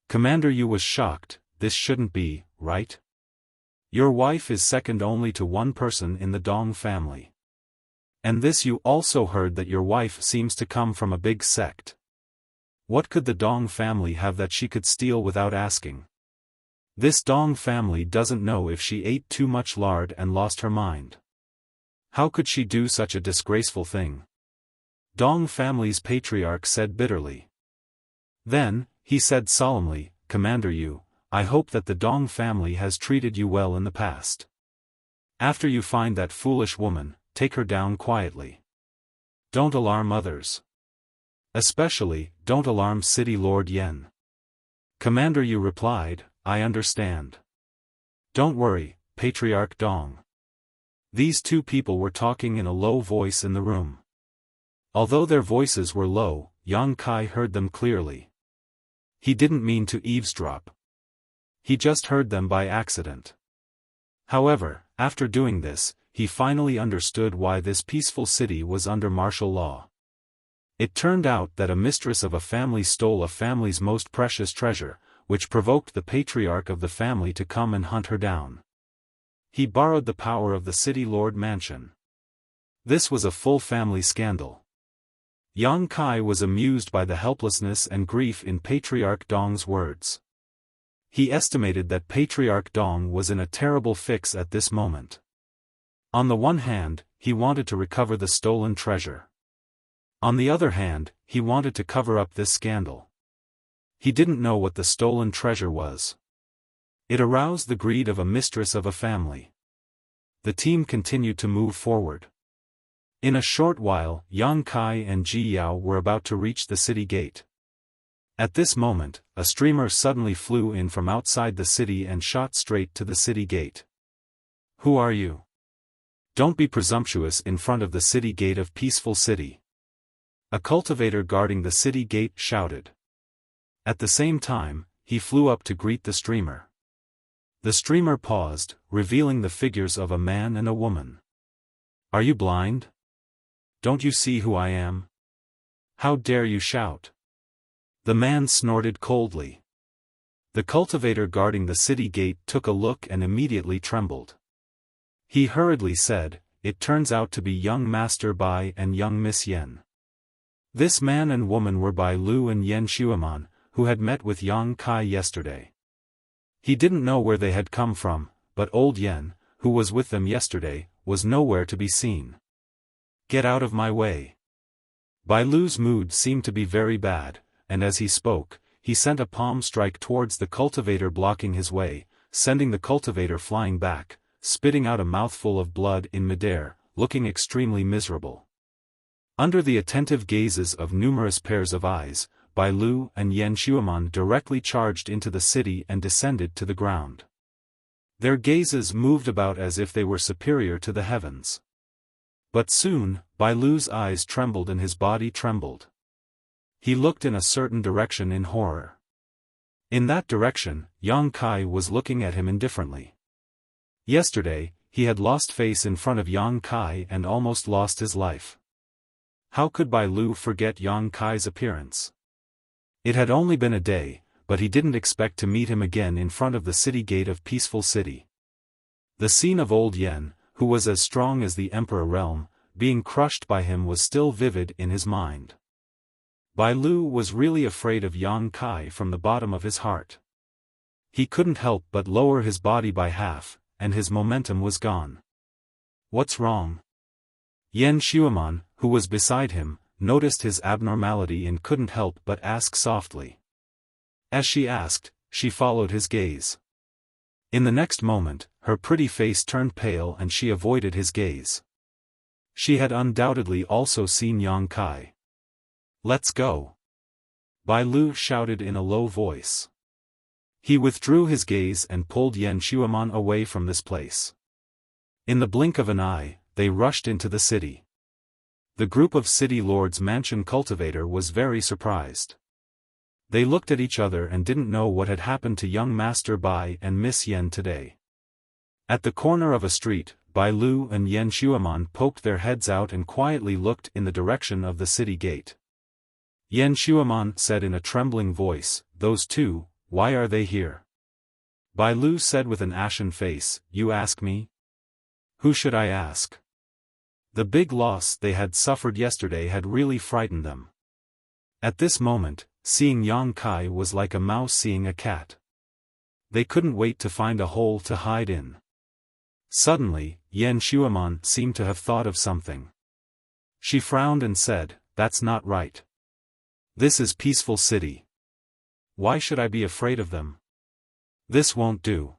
Commander Yu was shocked, this shouldn't be, right? Your wife is second only to one person in the Dong family. And this you also heard that your wife seems to come from a big sect. What could the Dong family have that she could steal without asking? This Dong family doesn't know if she ate too much lard and lost her mind. How could she do such a disgraceful thing? Dong family's patriarch said bitterly. Then, he said solemnly, Commander Yu, I hope that the Dong family has treated you well in the past. After you find that foolish woman, take her down quietly. Don't alarm others. Especially, don't alarm City Lord Yen. Commander Yu replied, I understand. Don't worry, Patriarch Dong. These two people were talking in a low voice in the room. Although their voices were low, Yang Kai heard them clearly. He didn't mean to eavesdrop. He just heard them by accident. However, after doing this, he finally understood why this peaceful city was under martial law. It turned out that a mistress of a family stole a family's most precious treasure, which provoked the patriarch of the family to come and hunt her down. He borrowed the power of the city lord mansion. This was a full family scandal. Yang Kai was amused by the helplessness and grief in Patriarch Dong's words. He estimated that Patriarch Dong was in a terrible fix at this moment. On the one hand, he wanted to recover the stolen treasure. On the other hand, he wanted to cover up this scandal. He didn't know what the stolen treasure was. It aroused the greed of a mistress of a family. The team continued to move forward. In a short while, Yang Kai and Ji Yao were about to reach the city gate. At this moment, a streamer suddenly flew in from outside the city and shot straight to the city gate. Who are you? Don't be presumptuous in front of the city gate of Peaceful City. A cultivator guarding the city gate shouted. At the same time, he flew up to greet the streamer. The streamer paused, revealing the figures of a man and a woman. Are you blind? Don't you see who I am? How dare you shout? The man snorted coldly. The cultivator guarding the city gate took a look and immediately trembled. He hurriedly said, it turns out to be young Master Bai and young Miss Yen. This man and woman were Bai Lu and Yen Xiaofan, who had met with Yang Kai yesterday. He didn't know where they had come from, but old Yen, who was with them yesterday, was nowhere to be seen. Get out of my way. Bai Lu's mood seemed to be very bad, and as he spoke, he sent a palm strike towards the cultivator blocking his way, sending the cultivator flying back, spitting out a mouthful of blood in midair, looking extremely miserable. Under the attentive gazes of numerous pairs of eyes, Bai Lu and Yen Xiaofan directly charged into the city and descended to the ground. Their gazes moved about as if they were superior to the heavens. But soon, Bai Lu's eyes trembled and his body trembled. He looked in a certain direction in horror. In that direction, Yang Kai was looking at him indifferently. Yesterday, he had lost face in front of Yang Kai and almost lost his life. How could Bai Lu forget Yang Kai's appearance? It had only been a day, but he didn't expect to meet him again in front of the city gate of Peaceful City. The scene of old Yen, who was as strong as the Emperor realm, being crushed by him was still vivid in his mind. Bai Lu was really afraid of Yang Kai from the bottom of his heart. He couldn't help but lower his body by half, and his momentum was gone. What's wrong? Yen Xiaofan, who was beside him, noticed his abnormality and couldn't help but ask softly. As she asked, she followed his gaze. In the next moment, her pretty face turned pale and she avoided his gaze. She had undoubtedly also seen Yang Kai. Let's go! Bai Lu shouted in a low voice. He withdrew his gaze and pulled Yen Xiaofan away from this place. In the blink of an eye, they rushed into the city. The group of city lords' mansion cultivator was very surprised. They looked at each other and didn't know what had happened to young Master Bai and Miss Yen today. At the corner of a street, Bai Lu and Yen Xiaofan poked their heads out and quietly looked in the direction of the city gate. Yen Xiaofan said in a trembling voice, "Those two, why are they here?" Bai Lu said with an ashen face, "You ask me? Who should I ask?" The big loss they had suffered yesterday had really frightened them. At this moment, seeing Yang Kai was like a mouse seeing a cat. They couldn't wait to find a hole to hide in. Suddenly, Yen Xiaofan seemed to have thought of something. She frowned and said, "That's not right. This is Peaceful City. Why should I be afraid of them? This won't do.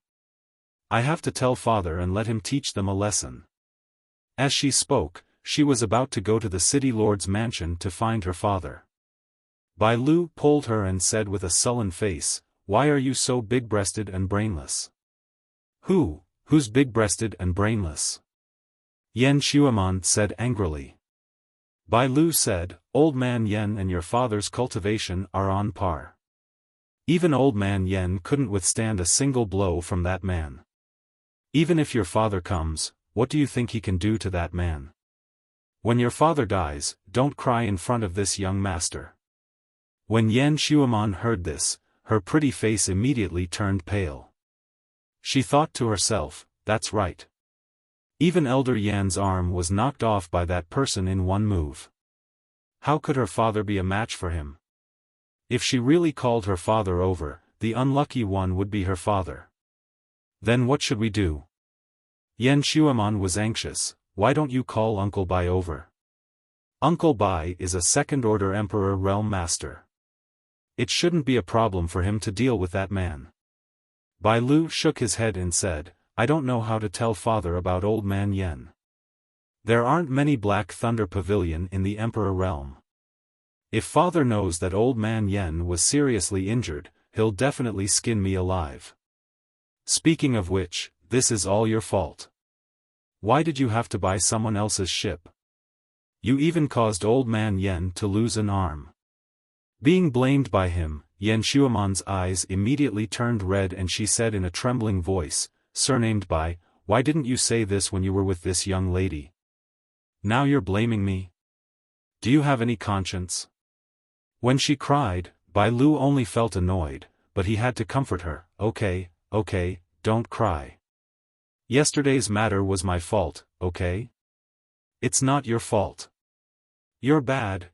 I have to tell father and let him teach them a lesson." As she spoke, she was about to go to the city lord's mansion to find her father. Bai Lu pulled her and said with a sullen face, "Why are you so big-breasted and brainless?" Who's big-breasted and brainless?" Yen Xiaofan said angrily. Bai Lu said, "Old man Yen and your father's cultivation are on par. Even old man Yen couldn't withstand a single blow from that man. Even if your father comes, what do you think he can do to that man? When your father dies, don't cry in front of this young master." When Yen Xiaofan heard this, her pretty face immediately turned pale. She thought to herself, "That's right. Even Elder Yan's arm was knocked off by that person in one move. How could her father be a match for him? If she really called her father over, the unlucky one would be her father. Then what should we do?" Yen Xiaofan was anxious. "Why don't you call Uncle Bai over? Uncle Bai is a second-order Emperor Realm Master. It shouldn't be a problem for him to deal with that man." Bai Lu shook his head and said, "I don't know how to tell father about old man Yen. There aren't many Black Thunder Pavilion in the Emperor Realm. If father knows that old man Yen was seriously injured, he'll definitely skin me alive. Speaking of which, this is all your fault. Why did you have to buy someone else's ship? You even caused old man Yen to lose an arm." Being blamed by him, Yen Xiaofan's eyes immediately turned red and she said in a trembling voice, "Surnamed Bai, why didn't you say this when you were with this young lady? Now you're blaming me? Do you have any conscience?" When she cried, Bai Lu only felt annoyed, but he had to comfort her. Okay, don't cry. Yesterday's matter was my fault, okay? It's not your fault. You're bad.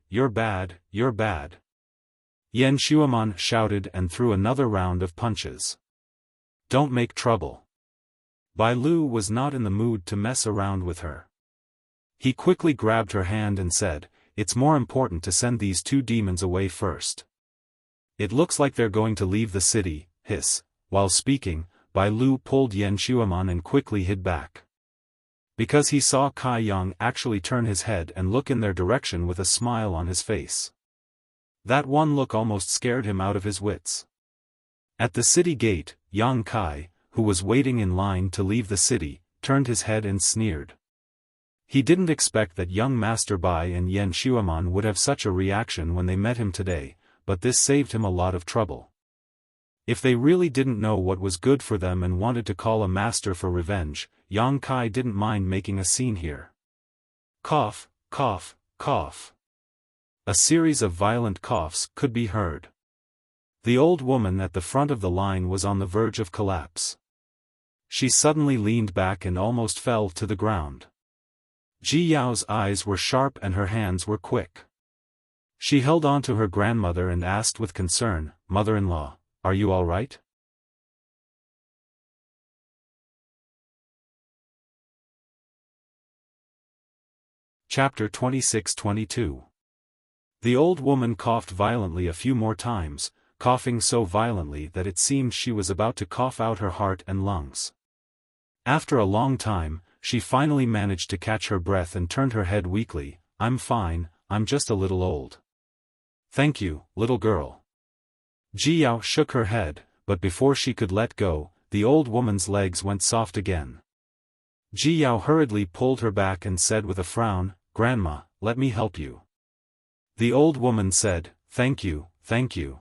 Yen Xiaofan shouted and threw another round of punches. "Don't make trouble." Bai Lu was not in the mood to mess around with her. He quickly grabbed her hand and said, "It's more important to send these two demons away first. It looks like they're going to leave the city." Hiss. While speaking, Bai Lu pulled Yen Xiaofan and quickly hid back. Because he saw Kai Yang actually turn his head and look in their direction with a smile on his face. That one look almost scared him out of his wits. At the city gate, Yang Kai, who was waiting in line to leave the city, turned his head and sneered. He didn't expect that young Master Bai and Yen Xiaofan would have such a reaction when they met him today, but this saved him a lot of trouble. If they really didn't know what was good for them and wanted to call a master for revenge, Yang Kai didn't mind making a scene here. Cough, cough, cough. A series of violent coughs could be heard. The old woman at the front of the line was on the verge of collapse. She suddenly leaned back and almost fell to the ground. Ji Yao's eyes were sharp and her hands were quick. She held on to her grandmother and asked with concern, "Mother-in-law, are you all right?" Chapter 26-22. The old woman coughed violently a few more times, coughing so violently that it seemed she was about to cough out her heart and lungs. After a long time, she finally managed to catch her breath and turned her head weakly. "I'm fine, I'm just a little old." "Thank you, little girl." Ji Yao shook her head, but before she could let go, the old woman's legs went soft again. Ji Yao hurriedly pulled her back and said with a frown, "Grandma, let me help you." The old woman said, "Thank you, thank you.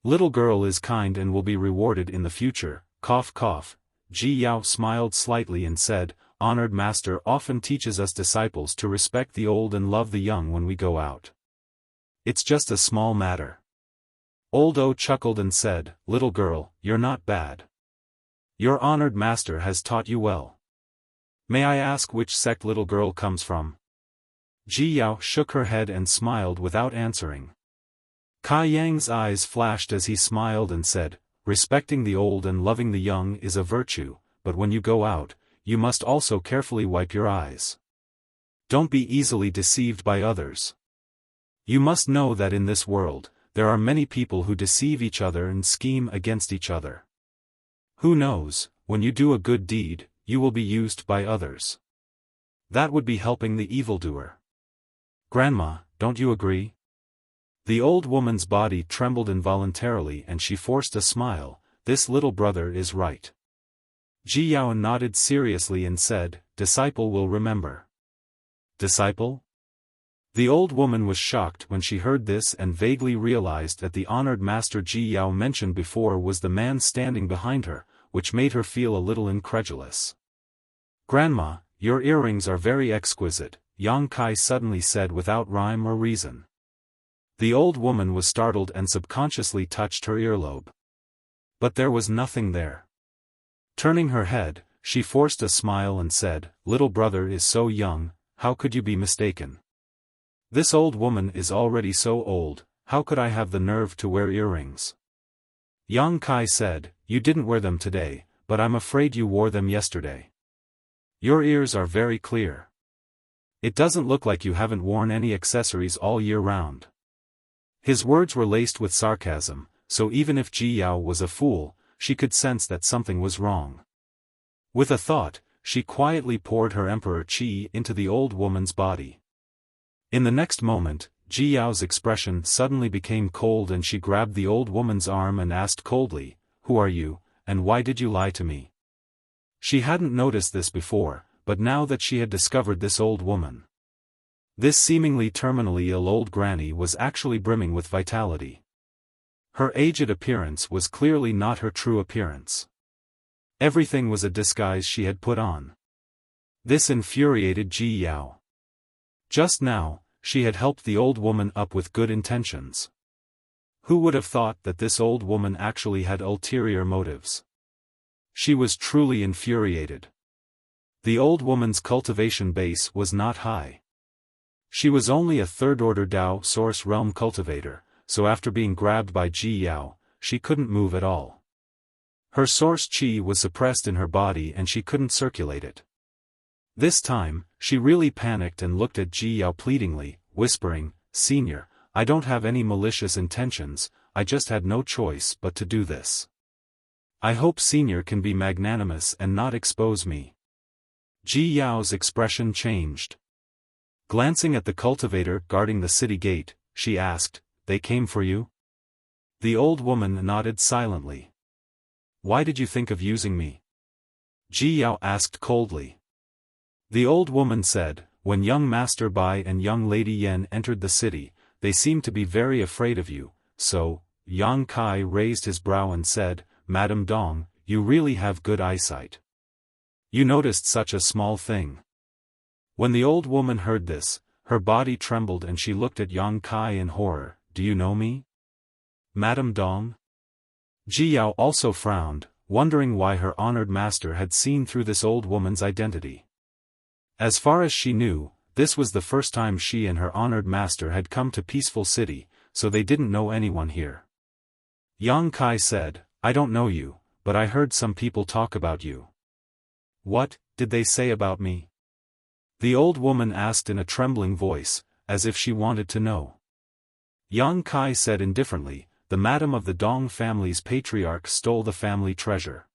Little girl is kind and will be rewarded in the future." Cough cough. Ji Yao smiled slightly and said, "Honored master often teaches us disciples to respect the old and love the young when we go out. It's just a small matter." Old O chuckled and said, "Little girl, you're not bad. Your honored master has taught you well. May I ask which sect little girl comes from?" Ji Yao shook her head and smiled without answering. Kai Yang's eyes flashed as he smiled and said, "Respecting the old and loving the young is a virtue, but when you go out, you must also carefully wipe your eyes. Don't be easily deceived by others. You must know that in this world, there are many people who deceive each other and scheme against each other. Who knows, when you do a good deed, you will be used by others. That would be helping the evildoer. Grandma, don't you agree?" The old woman's body trembled involuntarily and she forced a smile. "This little brother is right." Ji Yao nodded seriously and said, "Disciple will remember." "Disciple?" The old woman was shocked when she heard this and vaguely realized that the honored master Ji Yao mentioned before was the man standing behind her, which made her feel a little incredulous. "Grandma, your earrings are very exquisite," Yang Kai suddenly said without rhyme or reason. The old woman was startled and subconsciously touched her earlobe. But there was nothing there. Turning her head, she forced a smile and said, "Little brother is so young, how could you be mistaken? This old woman is already so old, how could I have the nerve to wear earrings?" Yang Kai said, "You didn't wear them today, but I'm afraid you wore them yesterday. Your ears are very clear. It doesn't look like you haven't worn any accessories all year round." His words were laced with sarcasm, so even if Ji Yao was a fool, she could sense that something was wrong. With a thought, she quietly poured her emperor qi into the old woman's body. In the next moment, Ji Yao's expression suddenly became cold and she grabbed the old woman's arm and asked coldly, "Who are you, and why did you lie to me?" She hadn't noticed this before, but now that she had discovered this old woman, this seemingly terminally ill old granny was actually brimming with vitality. Her aged appearance was clearly not her true appearance. Everything was a disguise she had put on. This infuriated Ji Yao. Just now, she had helped the old woman up with good intentions. Who would have thought that this old woman actually had ulterior motives? She was truly infuriated. The old woman's cultivation base was not high. She was only a third-order Dao source realm cultivator, so after being grabbed by Ji Yao, she couldn't move at all. Her source qi was suppressed in her body and she couldn't circulate it. This time, she really panicked and looked at Ji Yao pleadingly, whispering, "Senior, I don't have any malicious intentions, I just had no choice but to do this. I hope Senior can be magnanimous and not expose me." Ji Yao's expression changed. Glancing at the cultivator guarding the city gate, she asked, "They came for you?" The old woman nodded silently. "Why did you think of using me?" Ji Yao asked coldly. The old woman said, "When young Master Bai and young Lady Yen entered the city, they seemed to be very afraid of you, so, Yang Kai raised his brow and said, "Madam Dong, you really have good eyesight. You noticed such a small thing." When the old woman heard this, her body trembled and she looked at Yang Kai in horror. "Do you know me, Madam Dong?" Ji Yao also frowned, wondering why her honored master had seen through this old woman's identity. As far as she knew, this was the first time she and her honored master had come to Peaceful City, so they didn't know anyone here. Yang Kai said, "I don't know you, but I heard some people talk about you." "What did they say about me?" the old woman asked in a trembling voice, as if she wanted to know. Yang Kai said indifferently, "The madam of the Dong family's patriarch stole the family treasure."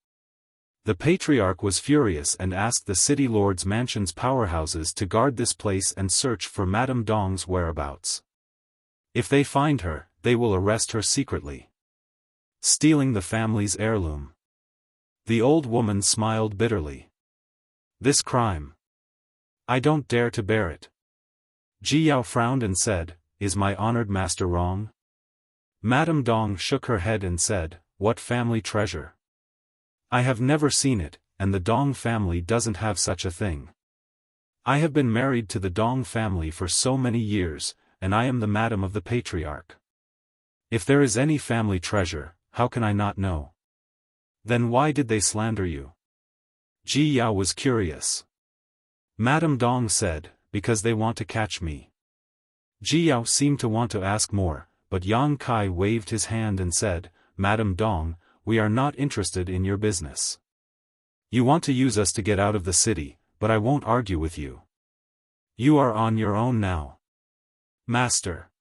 The patriarch was furious and asked the city lord's mansion's powerhouses to guard this place and search for Madam Dong's whereabouts. If they find her, they will arrest her secretly. Stealing the family's heirloom. The old woman smiled bitterly. This crime. I don't dare to bear it. Ji Yao frowned and said, "Is my honored master wrong?" Madam Dong shook her head and said, "What family treasure? I have never seen it, and the Dong family doesn't have such a thing. I have been married to the Dong family for so many years, and I am the madam of the patriarch. If there is any family treasure, how can I not know? Then why did they slander you?" Ji Yao was curious. Madam Dong said, "Because they want to catch me." Ji Yao seemed to want to ask more, but Yang Kai waved his hand and said, "Madam Dong, we are not interested in your business. You want to use us to get out of the city, but I won't argue with you. You are on your own now, Master."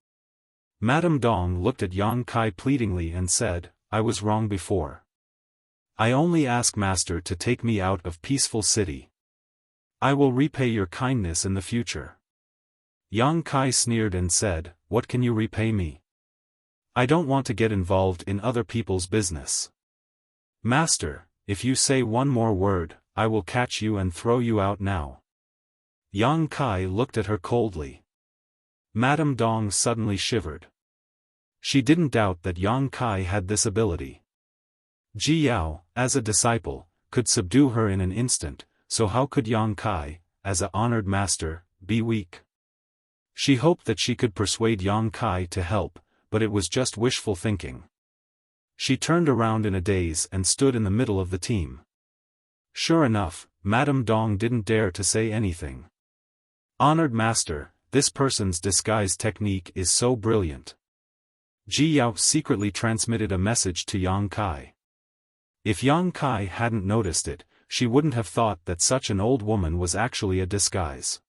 Madam Dong looked at Yang Kai pleadingly and said, "I was wrong before. I only ask Master to take me out of Peaceful City. I will repay your kindness in the future." Yang Kai sneered and said, "What can you repay me? I don't want to get involved in other people's business. Master, if you say one more word, I will catch you and throw you out now." Yang Kai looked at her coldly. Madam Dong suddenly shivered. She didn't doubt that Yang Kai had this ability. Ji Yao, as a disciple, could subdue her in an instant, so how could Yang Kai, as a honored master, be weak? She hoped that she could persuade Yang Kai to help, but it was just wishful thinking. She turned around in a daze and stood in the middle of the team. Sure enough, Madam Dong didn't dare to say anything. "Honored master, this person's disguise technique is so brilliant." Ji Yao secretly transmitted a message to Yang Kai. If Yang Kai hadn't noticed it, she wouldn't have thought that such an old woman was actually a disguise.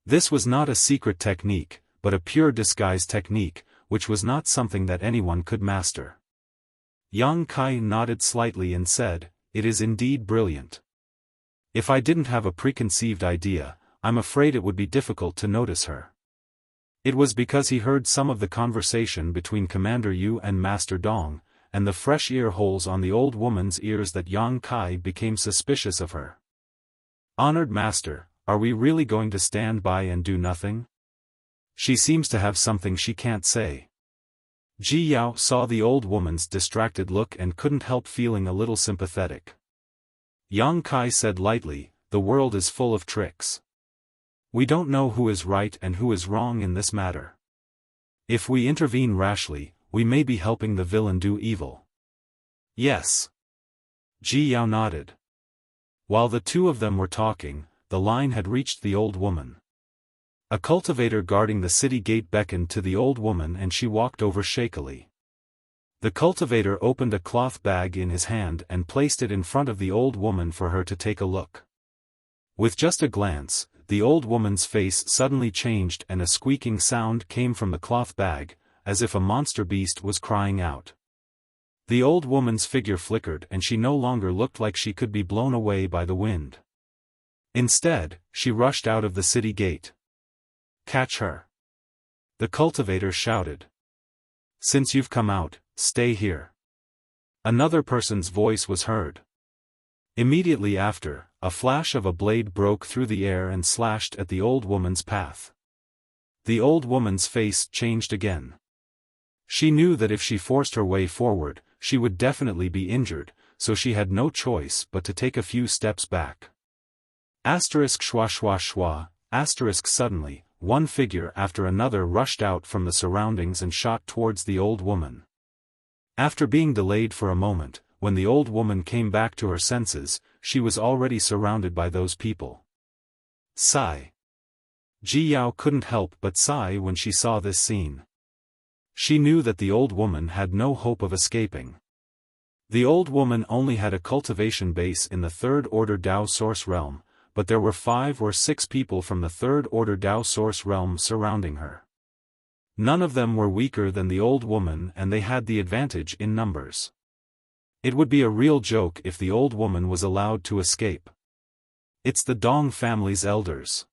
This was not a secret technique, but a pure disguise technique, which was not something that anyone could master. Yang Kai nodded slightly and said, "It is indeed brilliant. If I didn't have a preconceived idea, I'm afraid it would be difficult to notice her." It was because he heard some of the conversation between Commander Yu and Master Dong, and the fresh ear holes on the old woman's ears that Yang Kai became suspicious of her. "Honored master, are we really going to stand by and do nothing? She seems to have something she can't say." Ji Yao saw the old woman's distracted look and couldn't help feeling a little sympathetic. Yang Kai said lightly, "The world is full of tricks. We don't know who is right and who is wrong in this matter. If we intervene rashly, we may be helping the villain do evil." "Yes." Ji Yao nodded. While the two of them were talking, the line had reached the old woman. A cultivator guarding the city gate beckoned to the old woman and she walked over shakily. The cultivator opened a cloth bag in his hand and placed it in front of the old woman for her to take a look. With just a glance, the old woman's face suddenly changed and a squeaking sound came from the cloth bag, as if a monster beast was crying out. The old woman's figure flickered and she no longer looked like she could be blown away by the wind. Instead, she rushed out of the city gate. "Catch her!" the cultivator shouted. "Since you've come out, stay here." Another person's voice was heard. Immediately after, a flash of a blade broke through the air and slashed at the old woman's path. The old woman's face changed again. She knew that if she forced her way forward, she would definitely be injured, so she had no choice but to take a few steps back. Asterisk schwa schwa schwa, asterisk suddenly, one figure after another rushed out from the surroundings and shot towards the old woman. After being delayed for a moment, when the old woman came back to her senses, she was already surrounded by those people. Sigh. Ji Yao couldn't help but sigh when she saw this scene. She knew that the old woman had no hope of escaping. The old woman only had a cultivation base in the third-order Dao source realm, but there were 5 or 6 people from the third-order Dao source realm surrounding her. None of them were weaker than the old woman and they had the advantage in numbers. It would be a real joke if the old woman was allowed to escape. It's the Dong family's elders.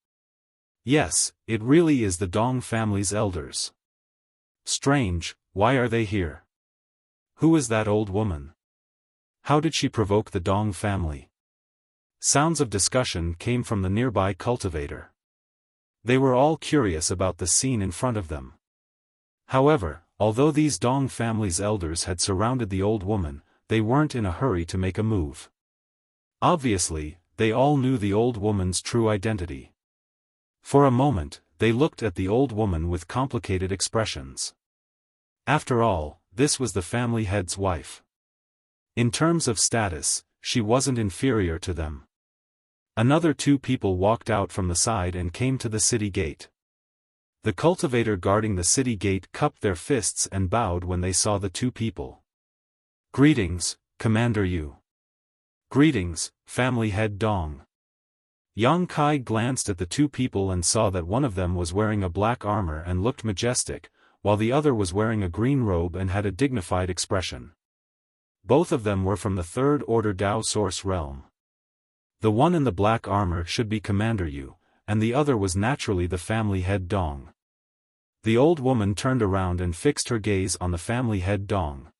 Yes, it really is the Dong family's elders. Strange, why are they here? Who is that old woman? How did she provoke the Dong family? Sounds of discussion came from the nearby cultivator. They were all curious about the scene in front of them. However, although these Dong family's elders had surrounded the old woman, they weren't in a hurry to make a move. Obviously, they all knew the old woman's true identity. For a moment, they looked at the old woman with complicated expressions. After all, this was the family head's wife. In terms of status, she wasn't inferior to them. Another 2 people walked out from the side and came to the city gate. The cultivator guarding the city gate cupped their fists and bowed when they saw the 2 people. Greetings, Commander Yu. Greetings, family head Dong. Yang Kai glanced at the 2 people and saw that one of them was wearing a black armor and looked majestic, while the other was wearing a green robe and had a dignified expression. Both of them were from the third-order Dao source realm. The one in the black armor should be Commander Yu, and the other was naturally the family head Dong. The old woman turned around and fixed her gaze on the family head Dong.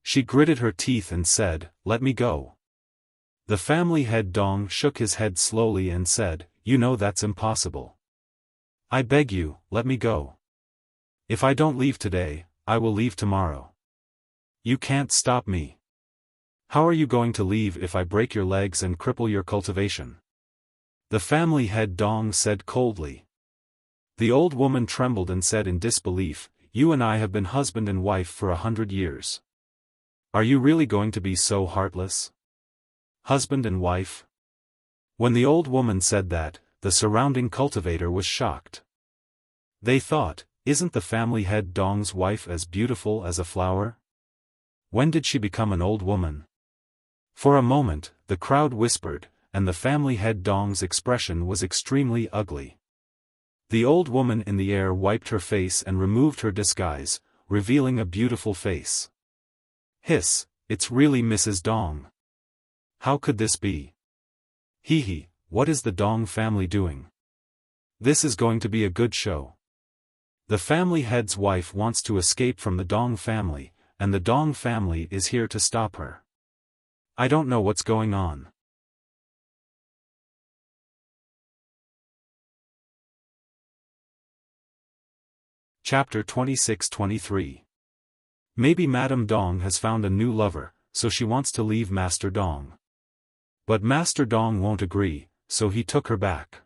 She gritted her teeth and said, "Let me go." The family head Dong shook his head slowly and said, "You know that's impossible. I beg you, let me go. If I don't leave today, I will leave tomorrow. You can't stop me. How are you going to leave if I break your legs and cripple your cultivation?" The family head Dong said coldly. The old woman trembled and said in disbelief, "You and I have been husband and wife for 100 years. Are you really going to be so heartless? Husband and wife?" When the old woman said that, the surrounding cultivator was shocked. They thought, isn't the family head Dong's wife as beautiful as a flower? When did she become an old woman? For a moment, the crowd whispered, and the family head Dong's expression was extremely ugly. The old woman in the air wiped her face and removed her disguise, revealing a beautiful face. Hiss, it's really Mrs. Dong. How could this be? Hee, what is the Dong family doing? This is going to be a good show. The family head's wife wants to escape from the Dong family, and the Dong family is here to stop her. I don't know what's going on. Chapter 26-23. Maybe Madame Dong has found a new lover, so she wants to leave Master Dong. But Master Dong won't agree, so he took her back.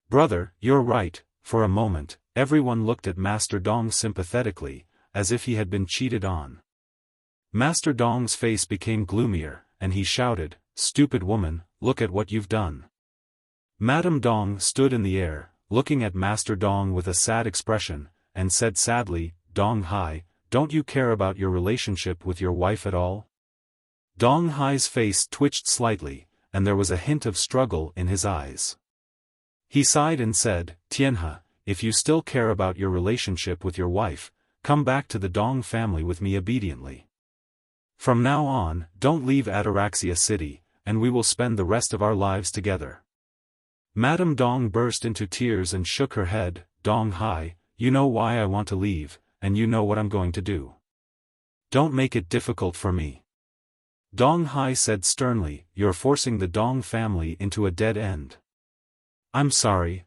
Brother, you're right. For a moment, everyone looked at Master Dong sympathetically, as if he had been cheated on. Master Dong's face became gloomier, and he shouted, "Stupid woman, look at what you've done." Madame Dong stood in the air, looking at Master Dong with a sad expression, and said sadly, "Dong Hai, don't you care about your relationship with your wife at all?" Dong Hai's face twitched slightly, and there was a hint of struggle in his eyes. He sighed and said, "Tianhe, if you still care about your relationship with your wife, come back to the Dong family with me obediently. From now on, don't leave Ataraxia City, and we will spend the rest of our lives together." Madame Dong burst into tears and shook her head. "Dong Hai, you know why I want to leave, and you know what I'm going to do. Don't make it difficult for me." Dong Hai said sternly, "You're forcing the Dong family into a dead end." I'm sorry.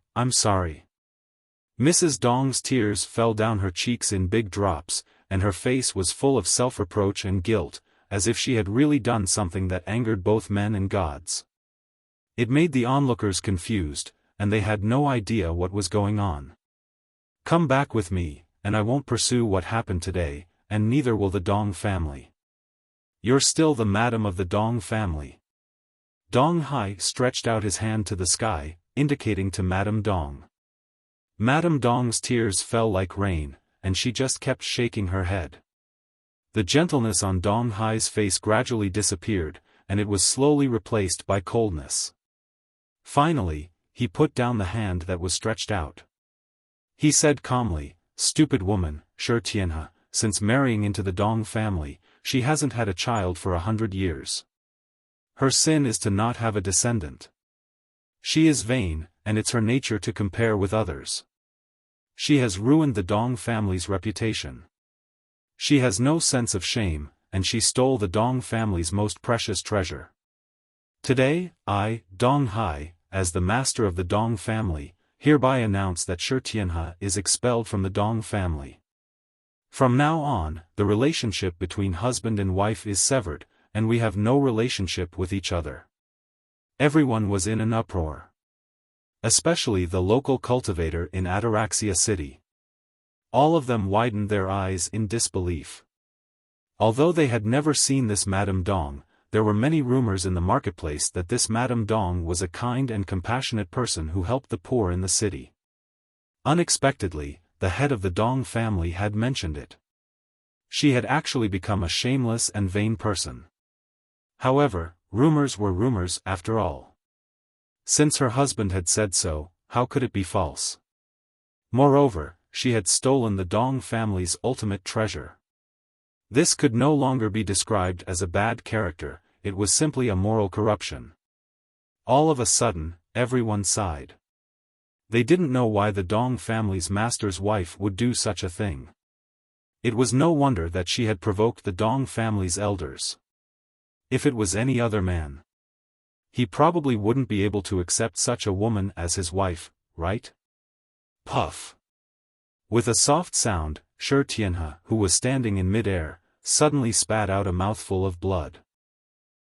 Mrs. Dong's tears fell down her cheeks in big drops, and her face was full of self-reproach and guilt, as if she had really done something that angered both men and gods. It made the onlookers confused, and they had no idea what was going on. "Come back with me, and I won't pursue what happened today, and neither will the Dong family. You're still the madam of the Dong family." Dong Hai stretched out his hand to the sky, indicating to Madame Dong. Madame Dong's tears fell like rain, and she just kept shaking her head. The gentleness on Dong Hai's face gradually disappeared, and it was slowly replaced by coldness. Finally, he put down the hand that was stretched out. He said calmly, "Stupid woman, Shi Tianhe, since marrying into the Dong family, she hasn't had a child for 100 years. Her sin is to not have a descendant. She is vain, and it's her nature to compare with others. She has ruined the Dong family's reputation. She has no sense of shame, and she stole the Dong family's most precious treasure. Today, I, Dong Hai, as the master of the Dong family, hereby announce that Shi Tianhe is expelled from the Dong family. From now on, the relationship between husband and wife is severed, and we have no relationship with each other." Everyone was in an uproar. Especially the local cultivator in Ataraxia City. All of them widened their eyes in disbelief. Although they had never seen this Madame Dong, there were many rumors in the marketplace that this Madame Dong was a kind and compassionate person who helped the poor in the city. Unexpectedly, the head of the Dong family had mentioned it. She had actually become a shameless and vain person. However, rumors were rumors after all. Since her husband had said so, how could it be false? Moreover, she had stolen the Dong family's ultimate treasure. This could no longer be described as a bad character, it was simply a moral corruption. All of a sudden, everyone sighed. They didn't know why the Dong family's master's wife would do such a thing. It was no wonder that she had provoked the Dong family's elders. If it was any other man, he probably wouldn't be able to accept such a woman as his wife, right? Puff. With a soft sound, Shi Tianhe, who was standing in mid-air, suddenly spat out a mouthful of blood.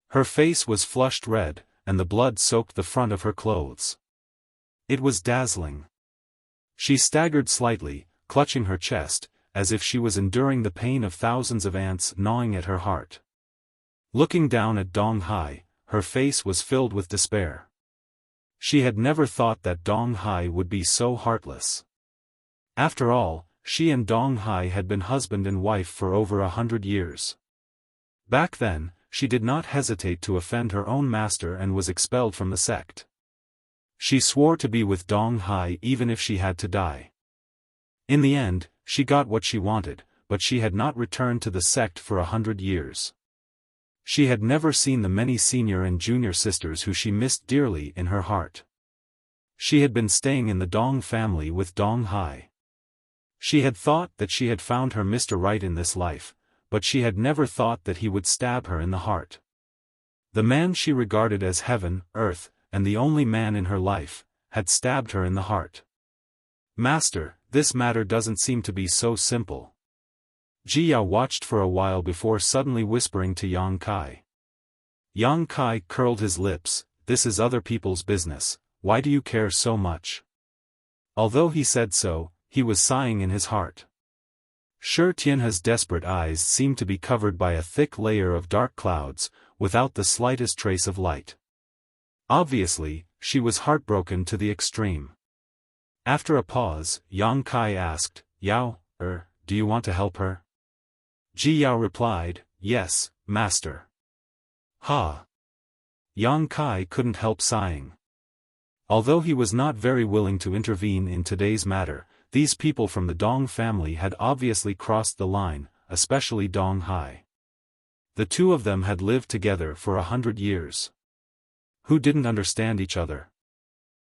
Her face was flushed red, and the blood soaked the front of her clothes. It was dazzling. She staggered slightly, clutching her chest, as if she was enduring the pain of thousands of ants gnawing at her heart. Looking down at Dong Hai, her face was filled with despair. She had never thought that Dong Hai would be so heartless. After all, she and Dong Hai had been husband and wife for over 100 years. Back then, she did not hesitate to offend her own master and was expelled from the sect. She swore to be with Dong Hai even if she had to die. In the end, she got what she wanted, but she had not returned to the sect for 100 years. She had never seen the many senior and junior sisters who she missed dearly in her heart. She had been staying in the Dong family with Dong Hai. She had thought that she had found her Mr. Right in this life, but she had never thought that he would stab her in the heart. The man she regarded as heaven, earth, and the only man in her life, had stabbed her in the heart. "Master, this matter doesn't seem to be so simple." Ji Yao watched for a while before suddenly whispering to Yang Kai. Yang Kai curled his lips, "This is other people's business, why do you care so much?" Although he said so, he was sighing in his heart. Shi Tianhe's desperate eyes seemed to be covered by a thick layer of dark clouds, without the slightest trace of light. Obviously, she was heartbroken to the extreme. After a pause, Yang Kai asked, "Yao, do you want to help her?" Ji Yao replied, "Yes, master." Ha! Yang Kai couldn't help sighing. Although he was not very willing to intervene in today's matter, these people from the Dong family had obviously crossed the line, especially Dong Hai. The two of them had lived together for 100 years. Who didn't understand each other?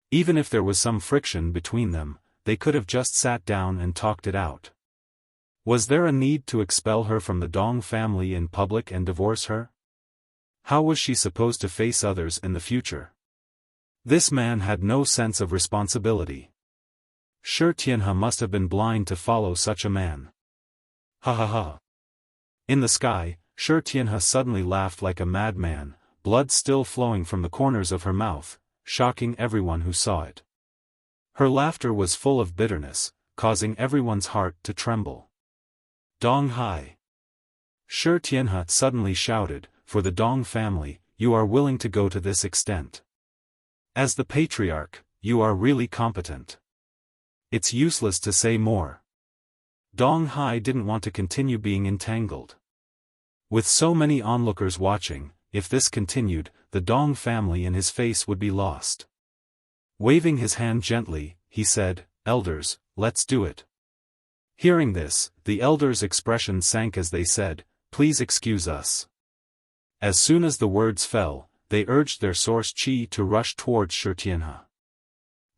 Even if there was some friction between them, they could have just sat down and talked it out. Was there a need to expel her from the Dong family in public and divorce her? How was she supposed to face others in the future? This man had no sense of responsibility. Shi Tianhe must have been blind to follow such a man. Ha ha ha. In the sky, Shi Tianhe suddenly laughed like a madman, blood still flowing from the corners of her mouth, shocking everyone who saw it. Her laughter was full of bitterness, causing everyone's heart to tremble. Dong Hai. Shi Tianhe suddenly shouted, for the Dong family, you are willing to go to this extent. As the patriarch, you are really competent. It's useless to say more. Dong Hai didn't want to continue being entangled. With so many onlookers watching, if this continued, the Dong family and his face would be lost. Waving his hand gently, he said, Elders, let's do it. Hearing this, the elders' expression sank as they said, Please excuse us. As soon as the words fell, they urged their source Qi to rush towards Shi Tianhe.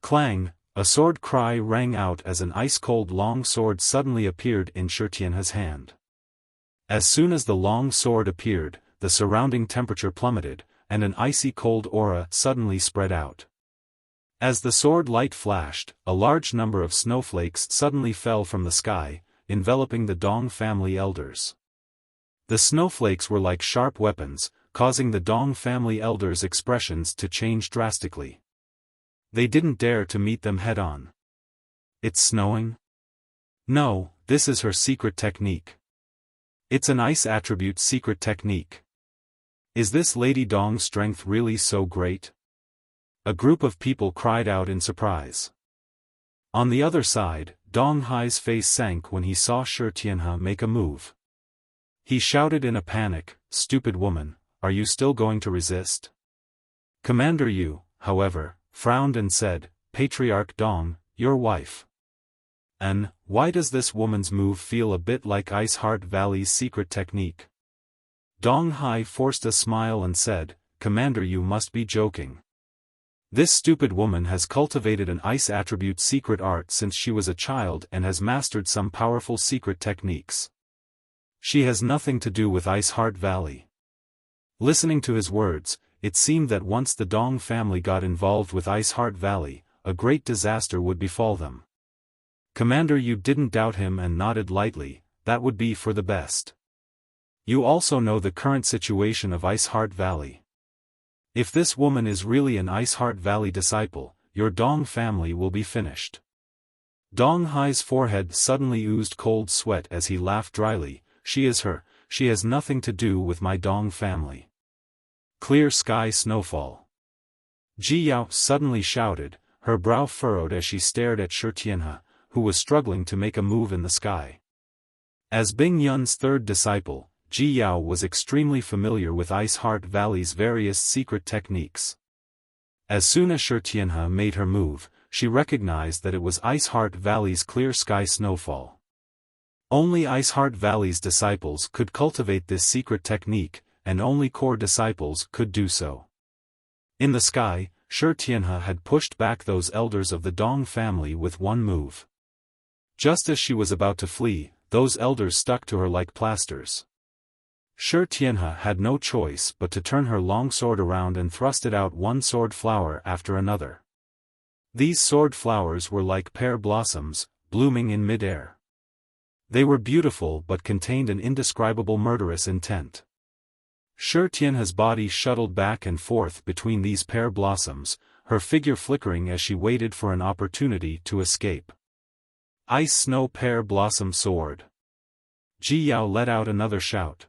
Clang! A sword cry rang out as an ice-cold long sword suddenly appeared in Shi Tianhe's hand. As soon as the long sword appeared, the surrounding temperature plummeted, and an icy cold aura suddenly spread out. As the sword light flashed, a large number of snowflakes suddenly fell from the sky, enveloping the Dong family elders. The snowflakes were like sharp weapons, causing the Dong family elders' expressions to change drastically. They didn't dare to meet them head-on. It's snowing? No, this is her secret technique. It's an ice attribute secret technique. Is this Lady Dong's strength really so great? A group of people cried out in surprise. On the other side, Dong Hai's face sank when he saw Shi Tianhe make a move. He shouted in a panic, Stupid woman, are you still going to resist? Commander Yu, however, frowned and said, Patriarch Dong, your wife. And, why does this woman's move feel a bit like Ice Heart Valley's secret technique? Dong Hai forced a smile and said, Commander you must be joking. This stupid woman has cultivated an ice attribute secret art since she was a child and has mastered some powerful secret techniques. She has nothing to do with Ice Heart Valley. Listening to his words, it seemed that once the Dong family got involved with Ice Heart Valley, a great disaster would befall them. Commander Yu didn't doubt him and nodded lightly, that would be for the best. You also know the current situation of Ice Heart Valley. If this woman is really an Ice Heart Valley disciple, your Dong family will be finished. Dong Hai's forehead suddenly oozed cold sweat as he laughed dryly, she has nothing to do with my Dong family. Clear sky snowfall. Ji Yao suddenly shouted, her brow furrowed as she stared at Shi Tianhe, who was struggling to make a move in the sky. As Bing Yun's third disciple, Ji Yao was extremely familiar with Ice Heart Valley's various secret techniques. As soon as Shi Tianhe made her move, she recognized that it was Ice Heart Valley's clear sky snowfall. Only Ice Heart Valley's disciples could cultivate this secret technique, and only core disciples could do so. In the sky, Shi Tianhe had pushed back those elders of the Dong family with one move. Just as she was about to flee, those elders stuck to her like plasters. Shi Tianhe had no choice but to turn her long sword around and thrust it out one sword flower after another. These sword flowers were like pear blossoms, blooming in mid-air. They were beautiful but contained an indescribable murderous intent. Shi Tianhe's body shuttled back and forth between these pear blossoms, her figure flickering as she waited for an opportunity to escape. Ice Snow Pear Blossom Sword. Ji Yao let out another shout.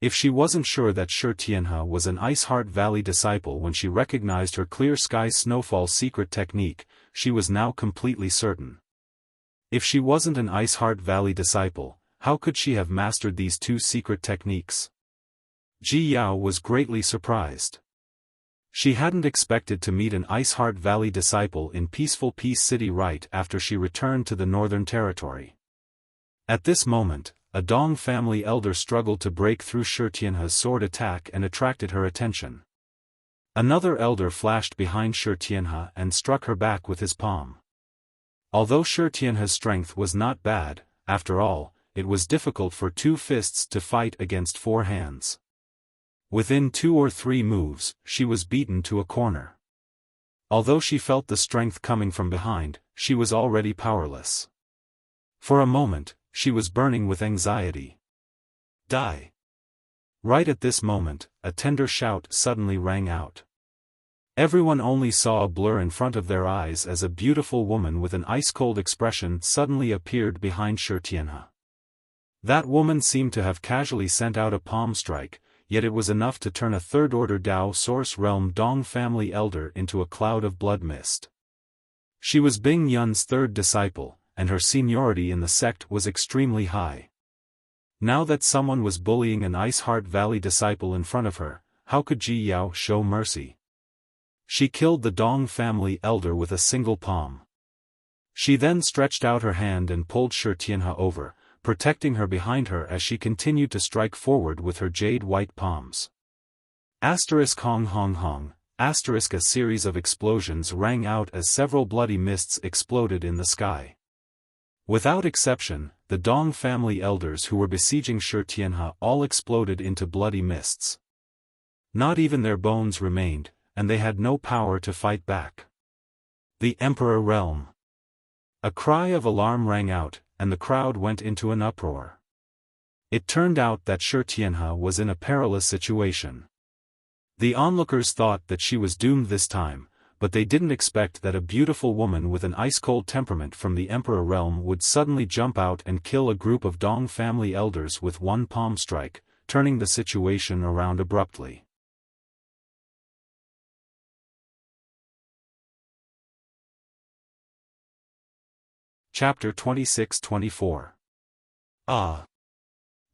If she wasn't sure that Shi Tianhe was an Ice Heart Valley disciple when she recognized her clear sky snowfall secret technique, she was now completely certain. If she wasn't an Ice Heart Valley disciple, how could she have mastered these two secret techniques? Ji Yao was greatly surprised. She hadn't expected to meet an Ice Heart Valley disciple in peaceful Peace City right after she returned to the Northern Territory. At this moment, a Dong family elder struggled to break through Shi Tianhe's sword attack and attracted her attention. Another elder flashed behind Shi Tianhe and struck her back with his palm. Although Shi Tianhe's strength was not bad, after all, it was difficult for two fists to fight against four hands. Within 2 or 3 moves, she was beaten to a corner. Although she felt the strength coming from behind, she was already powerless. For a moment, she was burning with anxiety. Die! Right at this moment, a tender shout suddenly rang out. Everyone only saw a blur in front of their eyes as a beautiful woman with an ice-cold expression suddenly appeared behind Shi Tianhe. That woman seemed to have casually sent out a palm strike, yet it was enough to turn a third-order Dao Source Realm Dong family elder into a cloud of blood mist. She was Bing Yun's third disciple, and her seniority in the sect was extremely high. Now that someone was bullying an Ice Heart Valley disciple in front of her, how could Ji Yao show mercy? She killed the Dong family elder with a single palm. She then stretched out her hand and pulled Shi Tianhe over, protecting her behind her as she continued to strike forward with her jade-white palms. Hong hong hong, a series of explosions rang out as several bloody mists exploded in the sky. Without exception, the Dong family elders who were besieging Shi Tianhe all exploded into bloody mists. Not even their bones remained, and they had no power to fight back. The Emperor Realm. A cry of alarm rang out, and the crowd went into an uproar. It turned out that Shi Tianhe was in a perilous situation. The onlookers thought that she was doomed this time, but they didn't expect that a beautiful woman with an ice-cold temperament from the Emperor Realm would suddenly jump out and kill a group of Dong family elders with one palm strike, turning the situation around abruptly. Chapter 26-24. Ah!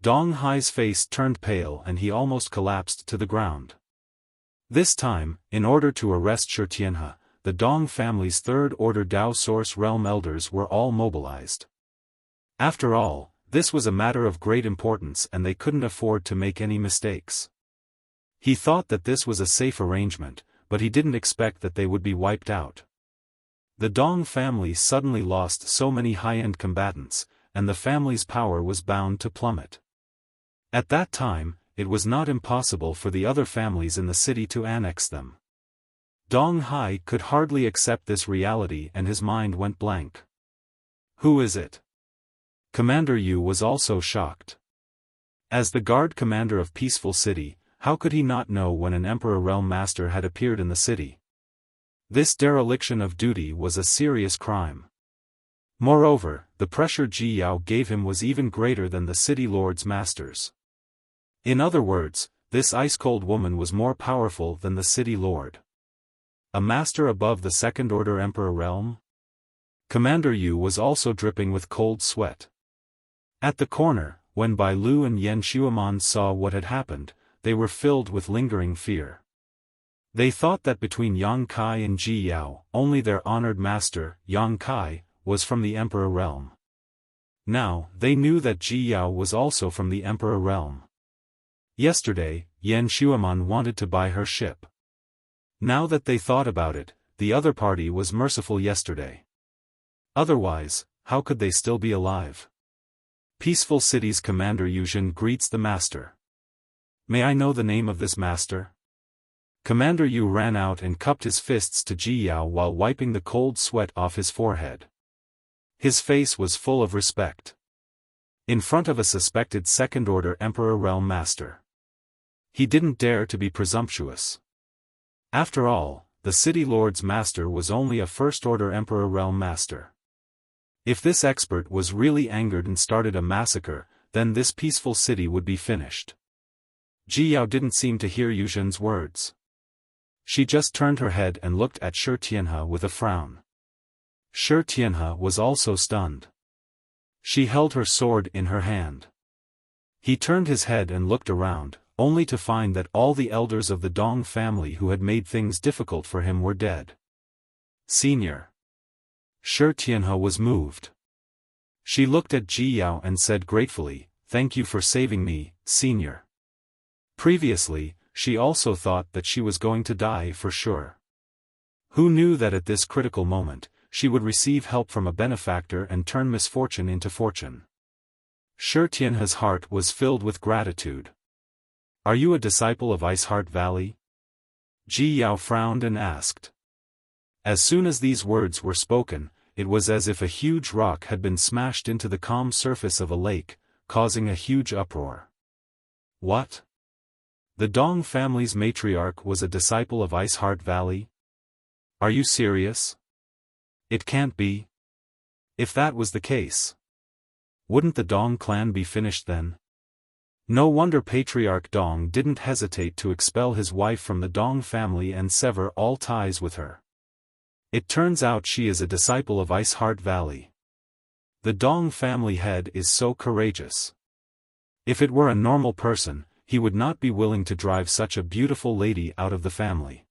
Dong Hai's face turned pale and he almost collapsed to the ground. This time, in order to arrest Shi Tianhe, the Dong family's third-order Dao Source Realm elders were all mobilized. After all, this was a matter of great importance and they couldn't afford to make any mistakes. He thought that this was a safe arrangement, but he didn't expect that they would be wiped out. The Dong family suddenly lost so many high-end combatants, and the family's power was bound to plummet. At that time, it was not impossible for the other families in the city to annex them. Dong Hai could hardly accept this reality and his mind went blank. Who is it? Commander Yu was also shocked. As the guard commander of Peaceful City, how could he not know when an Emperor Realm Master had appeared in the city? This dereliction of duty was a serious crime. Moreover, the pressure Ji Yao gave him was even greater than the city lord's masters. In other words, this ice-cold woman was more powerful than the city lord. A master above the second-order Emperor Realm? Commander Yu was also dripping with cold sweat. At the corner, when Bai Lu and Yan Xueman saw what had happened, they were filled with lingering fear. They thought that between Yang Kai and Ji Yao, only their honored master, Yang Kai, was from the Emperor Realm. Now, they knew that Ji Yao was also from the Emperor Realm. Yesterday, Yan Xueman wanted to buy her ship. Now that they thought about it, the other party was merciful yesterday. Otherwise, how could they still be alive? Peaceful City's Commander Yuzhen greets the master. May I know the name of this master? Commander Yu ran out and cupped his fists to Ji Yao while wiping the cold sweat off his forehead. His face was full of respect. In front of a suspected second-order Emperor Realm Master. He didn't dare to be presumptuous. After all, the City Lord's Master was only a first-order Emperor Realm Master. If this expert was really angered and started a massacre, then this peaceful city would be finished. Ji Yao didn't seem to hear Yuzhen's words. She just turned her head and looked at Shi Tianhe with a frown. Shi Tianhe was also stunned. She held her sword in her hand. He turned his head and looked around, only to find that all the elders of the Dong family who had made things difficult for him were dead. Senior. Shi Tianhe was moved. She looked at Ji Yao and said gratefully, "Thank you for saving me, Senior." Previously, she also thought that she was going to die for sure. Who knew that at this critical moment, she would receive help from a benefactor and turn misfortune into fortune? Shi Tianhe's heart was filled with gratitude. "Are you a disciple of Ice Heart Valley?" Ji Yao frowned and asked. As soon as these words were spoken, it was as if a huge rock had been smashed into the calm surface of a lake, causing a huge uproar. What? The Dong family's matriarch was a disciple of Ice Heart Valley? Are you serious? It can't be. If that was the case, wouldn't the Dong clan be finished then? No wonder Patriarch Dong didn't hesitate to expel his wife from the Dong family and sever all ties with her. It turns out she is a disciple of Ice Heart Valley. The Dong family head is so courageous. If it were a normal person, he would not be willing to drive such a beautiful lady out of the family.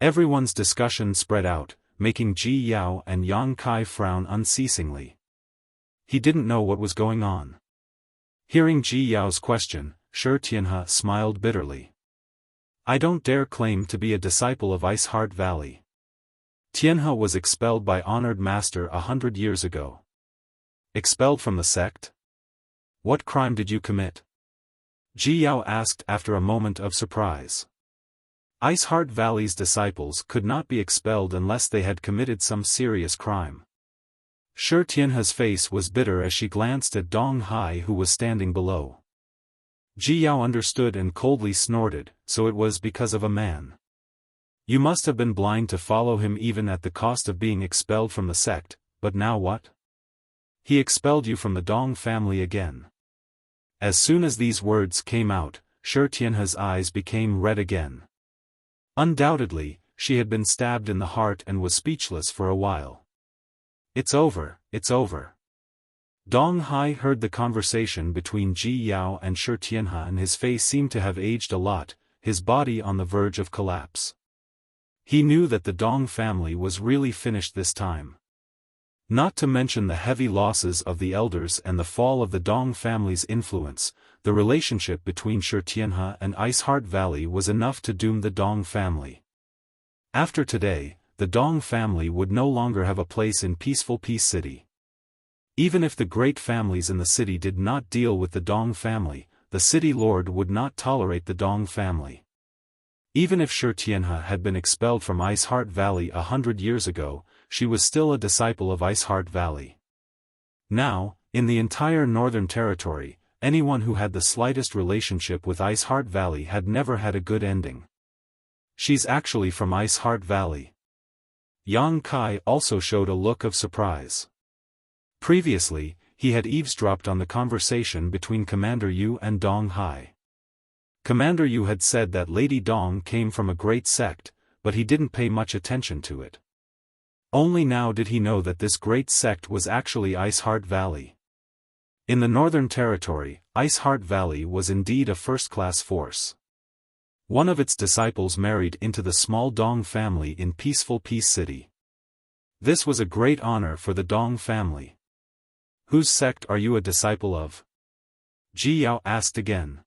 Everyone's discussion spread out, making Ji Yao and Yang Kai frown unceasingly. He didn't know what was going on. Hearing Ji Yao's question, Shi Tianhe smiled bitterly. I don't dare claim to be a disciple of Ice Heart Valley. Tianhe was expelled by honored master 100 years ago. Expelled from the sect? What crime did you commit? Ji Yao asked after a moment of surprise. Ice Heart Valley's disciples could not be expelled unless they had committed some serious crime. Shi Tianhe's face was bitter as she glanced at Dong Hai who was standing below. Ji Yao understood and coldly snorted, so it was because of a man. You must have been blind to follow him even at the cost of being expelled from the sect, but now what? He expelled you from the Dong family again. As soon as these words came out, Shi Tianhe's eyes became red again. Undoubtedly, she had been stabbed in the heart and was speechless for a while. It's over, it's over. Dong Hai heard the conversation between Ji Yao and Shi Tianhe and his face seemed to have aged a lot, his body on the verge of collapse. He knew that the Dong family was really finished this time. Not to mention the heavy losses of the elders and the fall of the Dong family's influence, the relationship between Shi Tianhe and Ice Heart Valley was enough to doom the Dong family. After today, the Dong family would no longer have a place in peaceful Peace City. Even if the great families in the city did not deal with the Dong family, the city lord would not tolerate the Dong family. Even if Shi Tianhe had been expelled from Ice Heart Valley 100 years ago, she was still a disciple of Ice Heart Valley. Now, in the entire Northern Territory, anyone who had the slightest relationship with Ice Heart Valley had never had a good ending. She's actually from Ice Heart Valley. Yang Kai also showed a look of surprise. Previously, he had eavesdropped on the conversation between Commander Yu and Dong Hai. Commander Yu had said that Lady Dong came from a great sect, but he didn't pay much attention to it. Only now did he know that this great sect was actually Ice Heart Valley. In the Northern Territory, Ice Heart Valley was indeed a first-class force. One of its disciples married into the small Dong family in peaceful Peace City. This was a great honor for the Dong family. Whose sect are you a disciple of? Ji Yao asked again.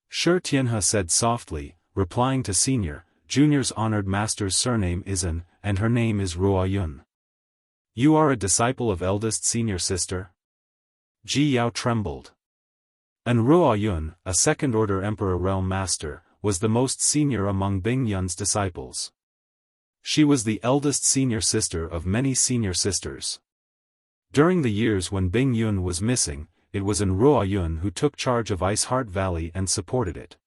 Shi Tianhe said softly, replying to Senior, Junior's honored master's surname is An, and her name is Ruo Yun. You are a disciple of eldest senior sister? Ji Yao trembled. And Ruo Yun, a second-order Emperor Realm Master, was the most senior among Bing Yun's disciples. She was the eldest senior sister of many senior sisters. During the years when Bing Yun was missing, it was An Ruo Yun who took charge of Ice Heart Valley and supported it.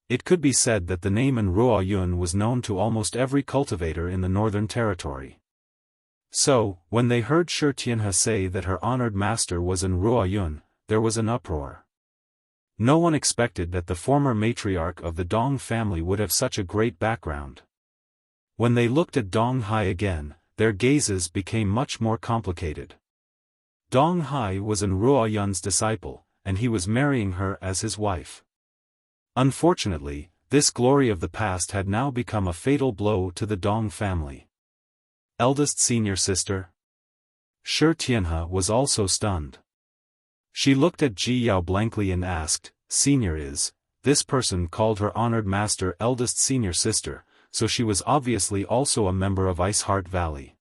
It could be said that the name An Ruo Yun was known to almost every cultivator in the Northern Territory. So, when they heard Shi Tianhe say that her honored master was An Ruo Yun, there was an uproar. No one expected that the former matriarch of the Dong family would have such a great background. When they looked at Dong Hai again, their gazes became much more complicated. Dong Hai was An Ruo Yun's disciple, and he was marrying her as his wife. Unfortunately, this glory of the past had now become a fatal blow to the Dong family. Eldest senior sister? Shi Tianhe was also stunned. She looked at Ji Yao blankly and asked, Senior is, this person called her honored master eldest senior sister, so she was obviously also a member of Ice Heart Valley.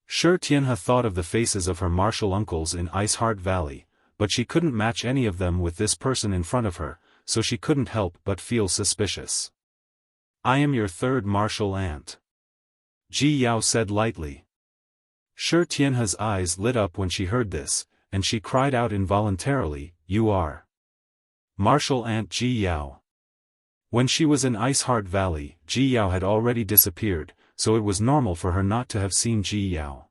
Shi Tianhe thought of the faces of her martial uncles in Ice Heart Valley, but she couldn't match any of them with this person in front of her, so she couldn't help but feel suspicious. I am your third martial aunt. Ji Yao said lightly. Shi Tianhe's eyes lit up when she heard this, and she cried out involuntarily, "You are Martial Ant Ji Yao." When she was in Ice Heart Valley, Ji Yao had already disappeared, so it was normal for her not to have seen Ji Yao.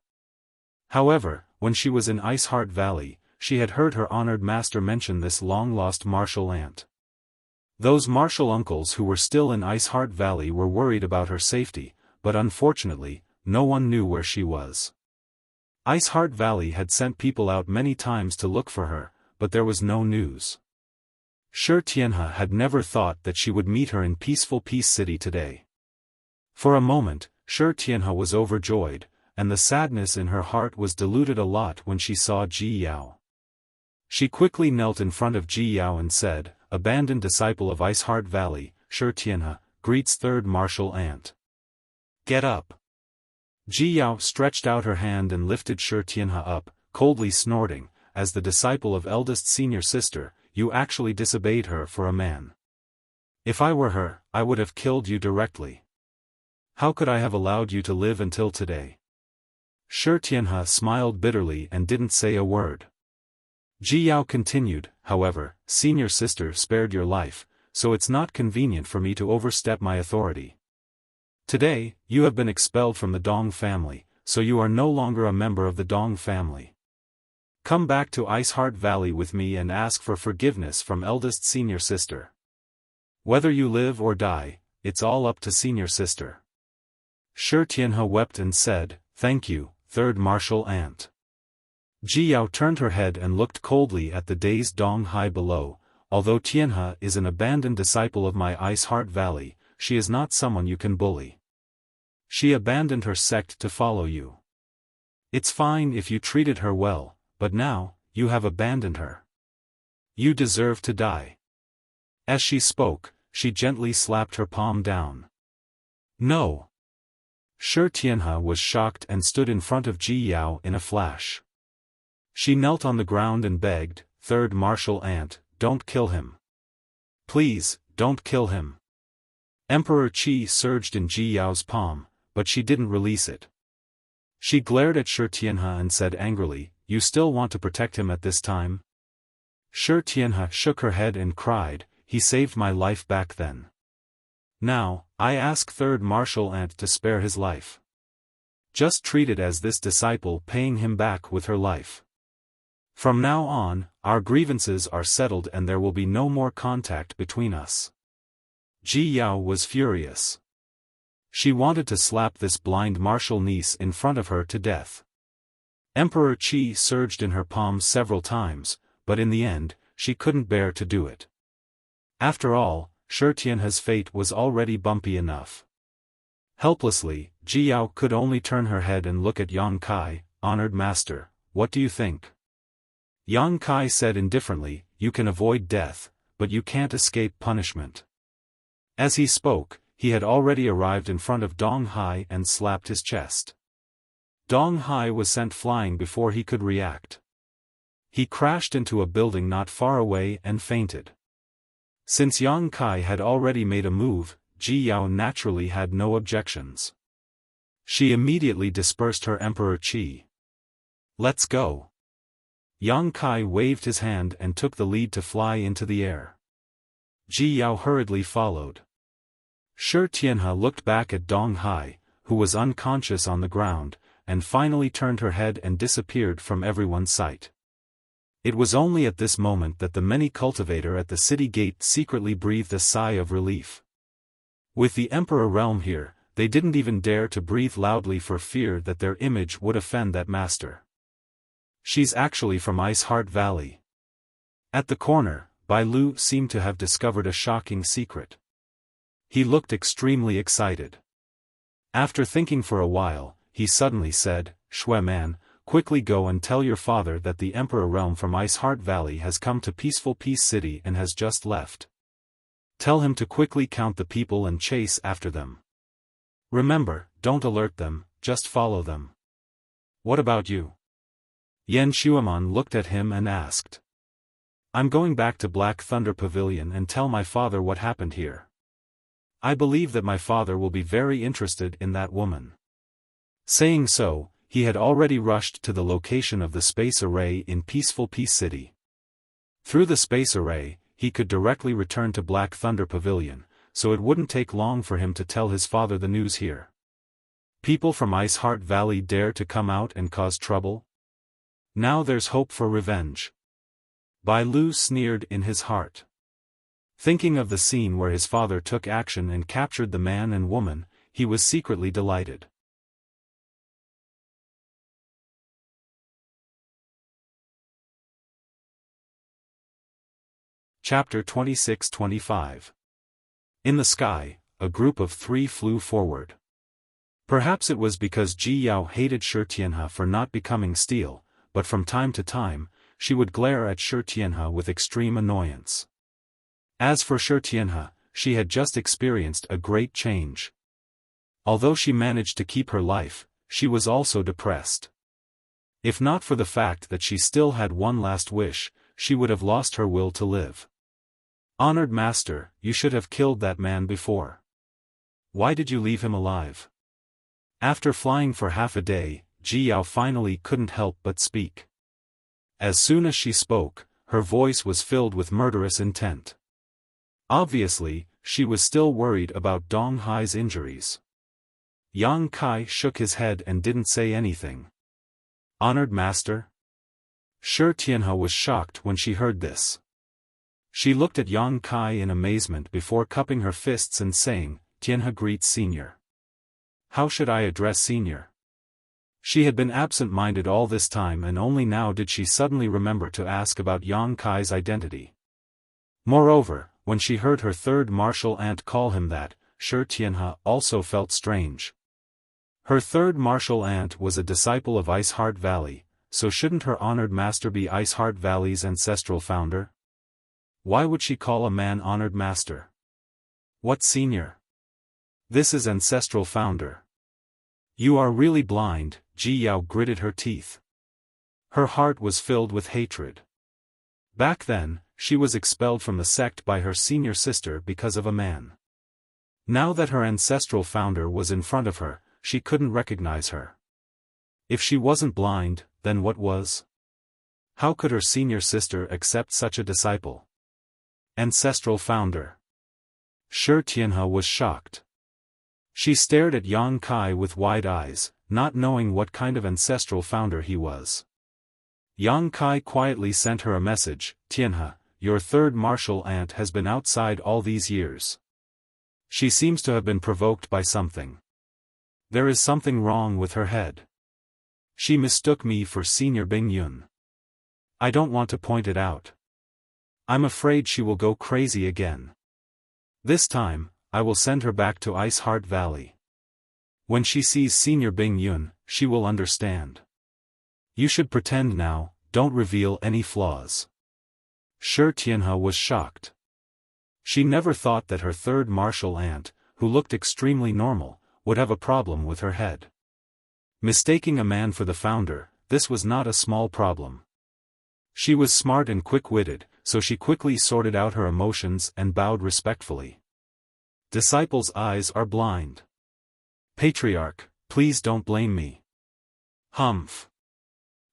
However, when she was in Ice Heart Valley, she had heard her honored master mention this long-lost martial ant. Those martial uncles who were still in Ice Heart Valley were worried about her safety, but unfortunately, no one knew where she was. Ice Heart Valley had sent people out many times to look for her, but there was no news. Shi Tianhe had never thought that she would meet her in peaceful Peace City today. For a moment, Shi Tianhe was overjoyed, and the sadness in her heart was diluted a lot when she saw Ji Yao. She quickly knelt in front of Ji Yao and said, "Abandoned disciple of Ice Heart Valley, Shi Tianhe, greets third martial ant. Get up." Ji Yao stretched out her hand and lifted Shi Tianhe up, coldly snorting, "As the disciple of eldest senior sister, you actually disobeyed her for a man. If I were her, I would have killed you directly. How could I have allowed you to live until today?" Shi Tianhe smiled bitterly and didn't say a word. Ji Yao continued, "However, senior sister spared your life, so it's not convenient for me to overstep my authority. Today, you have been expelled from the Dong family, so you are no longer a member of the Dong family. Come back to Ice Heart Valley with me and ask for forgiveness from eldest senior sister. Whether you live or die, it's all up to senior sister." Shi Tianhe wept and said, "Thank you, third martial ant." Ji Yao turned her head and looked coldly at the dazed Dong Hai below. "Although Tianhe is an abandoned disciple of my Ice Heart Valley, she is not someone you can bully. She abandoned her sect to follow you. It's fine if you treated her well, but now, you have abandoned her. You deserve to die." As she spoke, she gently slapped her palm down. "No." Shi Tianhe was shocked and stood in front of Ji Yao in a flash. She knelt on the ground and begged, "Third martial ant, don't kill him. Please, don't kill him." Emperor Qi surged in Ji Yao's palm, but she didn't release it. She glared at Shi Tianhe and said angrily, "You still want to protect him at this time?" Shi Tianhe shook her head and cried, "He saved my life back then. Now, I ask third martial ant to spare his life. Just treat it as this disciple paying him back with her life. From now on, our grievances are settled and there will be no more contact between us." Ji Yao was furious. She wanted to slap this blind martial niece in front of her to death. Emperor Qi surged in her palm several times, but in the end, she couldn't bear to do it. After all, Shi Tianhe's fate was already bumpy enough. Helplessly, Ji Yao could only turn her head and look at Yang Kai. "Honored master, what do you think?" Yang Kai said indifferently, "You can avoid death, but you can't escape punishment." As he spoke, he had already arrived in front of Dong Hai and slapped his chest. Dong Hai was sent flying before he could react. He crashed into a building not far away and fainted. Since Yang Kai had already made a move, Ji Yao naturally had no objections. She immediately dispersed her Emperor Qi. "Let's go." Yang Kai waved his hand and took the lead to fly into the air. Ji Yao hurriedly followed. Shi Tianhe looked back at Dong Hai, who was unconscious on the ground, and finally turned her head and disappeared from everyone's sight. It was only at this moment that the many cultivator at the city gate secretly breathed a sigh of relief. With the Emperor realm here, they didn't even dare to breathe loudly for fear that their image would offend that master. "She's actually from Ice Heart Valley." At the corner, Bai Lu seemed to have discovered a shocking secret. He looked extremely excited. After thinking for a while, he suddenly said, "Shui man, quickly go and tell your father that the Emperor realm from Ice Heart Valley has come to peaceful Peace City and has just left. Tell him to quickly count the people and chase after them. Remember, don't alert them, just follow them." "What about you?" Yan Xuemon looked at him and asked. "I'm going back to Black Thunder Pavilion and tell my father what happened here. I believe that my father will be very interested in that woman." Saying so, he had already rushed to the location of the space array in peaceful Peace City. Through the space array, he could directly return to Black Thunder Pavilion, so it wouldn't take long for him to tell his father the news here. People from Ice Heart Valley dare to come out and cause trouble? Now there's hope for revenge. Bai Lu sneered in his heart. Thinking of the scene where his father took action and captured the man and woman, he was secretly delighted. Chapter 26-25. In the sky, a group of 3 flew forward. Perhaps it was because Ji Yao hated Shi Tianhe for not becoming steel, but from time to time, she would glare at Shi Tianhe with extreme annoyance. As for Shi Tianhe, she had just experienced a great change. Although she managed to keep her life, she was also depressed. If not for the fact that she still had one last wish, she would have lost her will to live. Honored Master, you should have killed that man before. Why did you leave him alive? After flying for half a day, Ji Yao finally couldn't help but speak. As soon as she spoke, her voice was filled with murderous intent. Obviously, she was still worried about Dong Hai's injuries. Yang Kai shook his head and didn't say anything. Honored Master? Shi Tianhe was shocked when she heard this. She looked at Yang Kai in amazement before cupping her fists and saying, Tianhe greets Senior. How should I address Senior? She had been absent-minded all this time and only now did she suddenly remember to ask about Yang Kai's identity. Moreover, when she heard her third martial aunt call him that, Shi Tianhe also felt strange. Her third martial aunt was a disciple of Ice Heart Valley, so shouldn't her honored master be Ice Heart Valley's ancestral founder? Why would she call a man honored master? What Senior? This is ancestral founder. You are really blind, Ji Yao gritted her teeth. Her heart was filled with hatred. Back then, she was expelled from the sect by her senior sister because of a man. Now that her ancestral founder was in front of her, she couldn't recognize her. If she wasn't blind, then what was? How could her senior sister accept such a disciple? Ancestral founder. Shi Tianhe was shocked. She stared at Yang Kai with wide eyes, not knowing what kind of ancestral founder he was. Yang Kai quietly sent her a message, Tianhe, your third martial aunt has been outside all these years. She seems to have been provoked by something. There is something wrong with her head. She mistook me for Senior Bing Yun. I don't want to point it out. I'm afraid she will go crazy again. This time, I will send her back to Ice Heart Valley. When she sees Senior Bing Yun, she will understand. You should pretend now, don't reveal any flaws. Shi Tianhe was shocked. She never thought that her third martial aunt, who looked extremely normal, would have a problem with her head. Mistaking a man for the founder, this was not a small problem. She was smart and quick-witted, so she quickly sorted out her emotions and bowed respectfully. Disciples' eyes are blind. Patriarch, please don't blame me. Humph.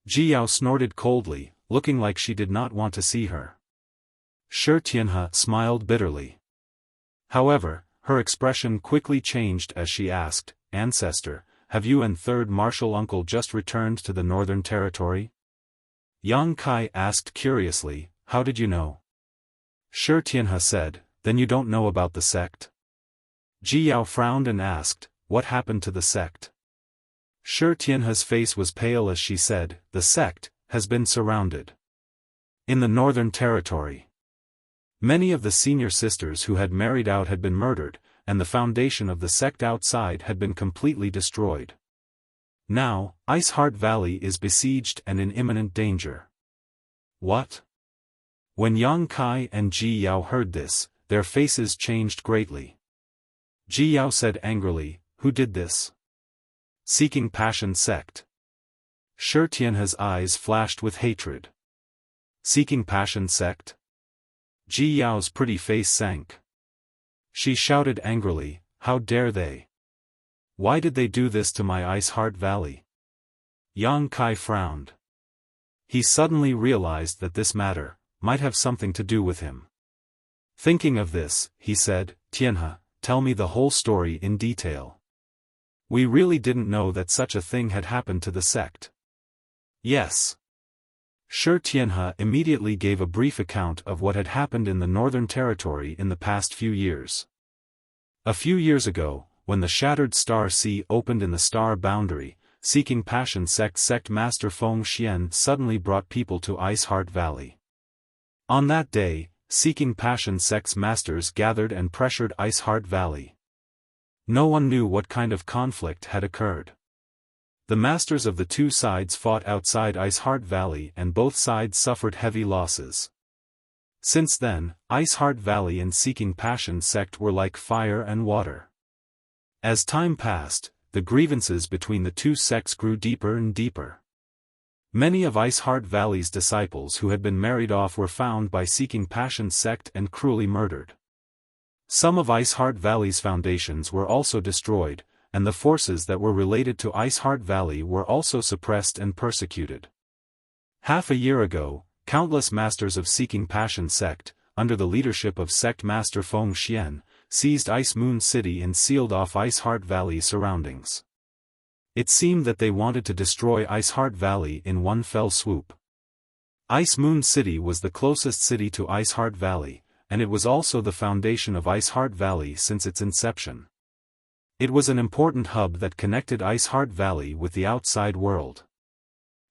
Ji Yao snorted coldly, looking like she did not want to see her. Shi Tianhe smiled bitterly. However, her expression quickly changed as she asked, Ancestor, have you and third martial uncle just returned to the Northern Territory? Yang Kai asked curiously, how did you know? Shi Tianhe said, then you don't know about the sect? Ji Yao frowned and asked, what happened to the sect? Shi Tianhe's face was pale as she said, the sect has been surrounded. In the Northern Territory. Many of the senior sisters who had married out had been murdered, and the foundation of the sect outside had been completely destroyed. Now, Ice Heart Valley is besieged and in imminent danger. What? When Yang Kai and Ji Yao heard this, their faces changed greatly. Ji Yao said angrily, who did this? Seeking Passion Sect. Shi Tianhe's eyes flashed with hatred. Seeking Passion Sect? Ji Yao's pretty face sank. She shouted angrily, how dare they? Why did they do this to my Ice Heart Valley? Yang Kai frowned. He suddenly realized that this matter might have something to do with him. Thinking of this, he said, Tianhe, tell me the whole story in detail. We really didn't know that such a thing had happened to the sect. Yes. Shi Tianhe immediately gave a brief account of what had happened in the Northern Territory in the past few years. A few years ago, when the Shattered Star Sea opened in the Star Boundary, Seeking Passion sect Master Feng Xian suddenly brought people to Ice Heart Valley. On that day, Seeking Passion sect's masters gathered and pressured Ice Heart Valley. No one knew what kind of conflict had occurred. The masters of the two sides fought outside Ice Heart Valley and both sides suffered heavy losses. Since then, Ice Heart Valley and Seeking Passion sect were like fire and water. As time passed, the grievances between the two sects grew deeper and deeper. Many of Ice Heart Valley's disciples who had been married off were found by Seeking Passion sect and cruelly murdered. Some of Ice Heart Valley's foundations were also destroyed, and the forces that were related to Ice Heart Valley were also suppressed and persecuted. Half a year ago, countless masters of Seeking Passion sect, under the leadership of sect master Feng Xian, seized Ice Moon City and sealed off Ice Heart Valley's surroundings. It seemed that they wanted to destroy Ice Heart Valley in one fell swoop. Ice Moon City was the closest city to Ice Heart Valley, and it was also the foundation of Ice Heart Valley since its inception. It was an important hub that connected Ice Heart Valley with the outside world.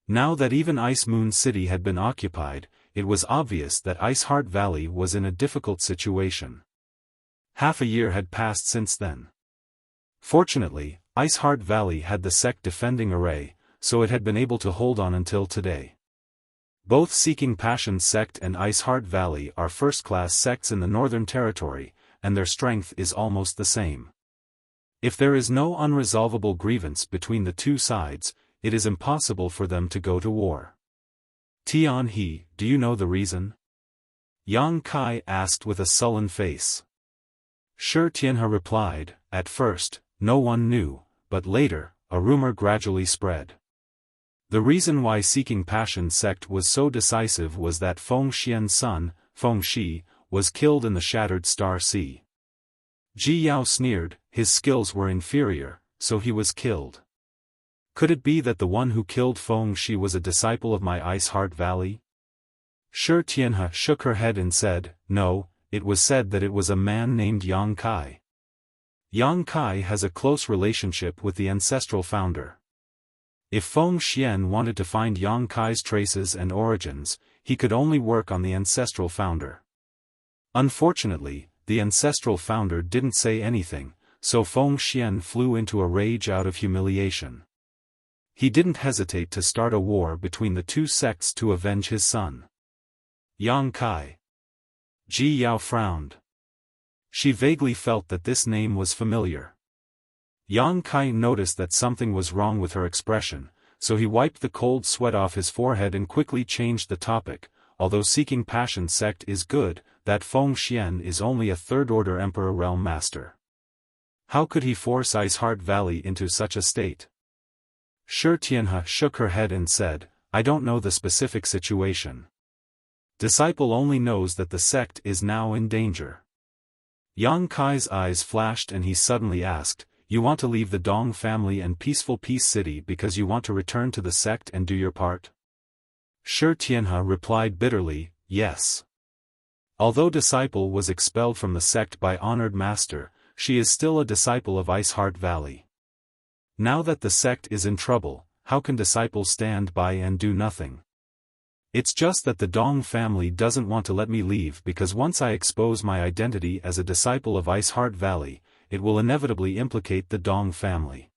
Now that even Ice Moon City had been occupied, it was obvious that Ice Heart Valley was in a difficult situation. Half a year had passed since then. Fortunately, Ice Heart Valley had the sect defending array, so it had been able to hold on until today. Both Seeking Passion sect and Ice Heart Valley are first-class sects in the Northern Territory, and their strength is almost the same. If there is no unresolvable grievance between the two sides, it is impossible for them to go to war. Tianhe, do you know the reason? Yang Kai asked with a sullen face. Shi Tianhe replied, at first, no one knew, but later, a rumor gradually spread. The reason why Seeking Passion sect was so decisive was that Feng Xian's son, Feng Shi, was killed in the Shattered Star Sea. Ji Yao sneered, his skills were inferior, so he was killed. Could it be that the one who killed Feng Shi was a disciple of my Ice Heart Valley? Shi Tianhe shook her head and said, no, it was said that it was a man named Yang Kai. Yang Kai has a close relationship with the ancestral founder. If Feng Xian wanted to find Yang Kai's traces and origins, he could only work on the ancestral founder. Unfortunately, the ancestral founder didn't say anything, so Feng Xian flew into a rage out of humiliation. He didn't hesitate to start a war between the two sects to avenge his son. Yang Kai. Ji Yao frowned. She vaguely felt that this name was familiar. Yang Kai noticed that something was wrong with her expression, so he wiped the cold sweat off his forehead and quickly changed the topic. Although Seeking Passion sect is good, that Feng Xian is only a third-order Emperor Realm Master. How could he force Ice Heart Valley into such a state? Shi Tianhe shook her head and said, I don't know the specific situation. Disciple only knows that the sect is now in danger. Yang Kai's eyes flashed and he suddenly asked, you want to leave the Dong family and peaceful Peace City because you want to return to the sect and do your part? Shi Tianhe replied bitterly, yes. Although Disciple was expelled from the sect by Honored Master, she is still a disciple of Ice Heart Valley. Now that the sect is in trouble, how can Disciple stand by and do nothing? It's just that the Dong family doesn't want to let me leave because once I expose my identity as a disciple of Ice Heart Valley, it will inevitably implicate the Dong family.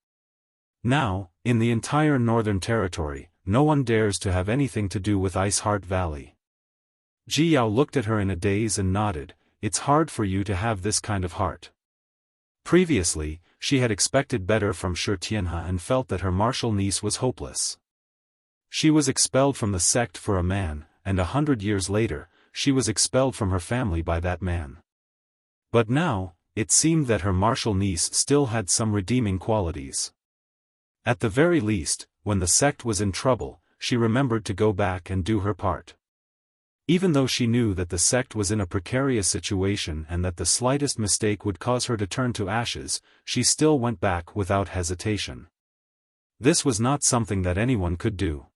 Now, in the entire Northern Territory, no one dares to have anything to do with Ice Heart Valley. Ji Yao looked at her in a daze and nodded, it's hard for you to have this kind of heart. Previously, she had expected better from Shi Tianhe and felt that her martial niece was hopeless. She was expelled from the sect for a man, and 100 years later, she was expelled from her family by that man. But now, it seemed that her martial niece still had some redeeming qualities. At the very least, when the sect was in trouble, she remembered to go back and do her part. Even though she knew that the sect was in a precarious situation and that the slightest mistake would cause her to turn to ashes, she still went back without hesitation. This was not something that anyone could do.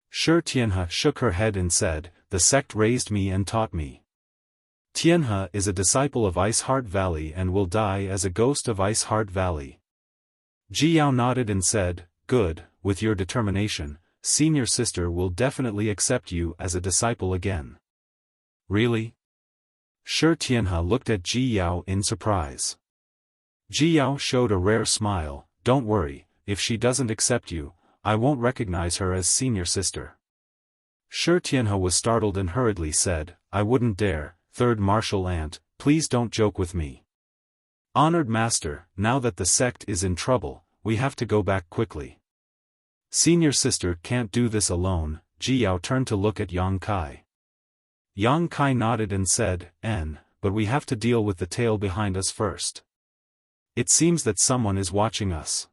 Shi Tianhe shook her head and said, "The sect raised me and taught me. Tianhe is a disciple of Ice Heart Valley and will die as a ghost of Ice Heart Valley." Ji Yao nodded and said, "Good, with your determination, senior sister will definitely accept you as a disciple again." "Really?" Shi Tianhe looked at Ji Yao in surprise. Ji Yao showed a rare smile. "Don't worry, if she doesn't accept you, I won't recognize her as senior sister." Shi Tianhe was startled and hurriedly said, "I wouldn't dare, third martial aunt, please don't joke with me. Honored master, now that the sect is in trouble, we have to go back quickly. Senior sister can't do this alone." Ji Yao turned to look at Yang Kai. Yang Kai nodded and said, "But we have to deal with the tail behind us first. It seems that someone is watching us."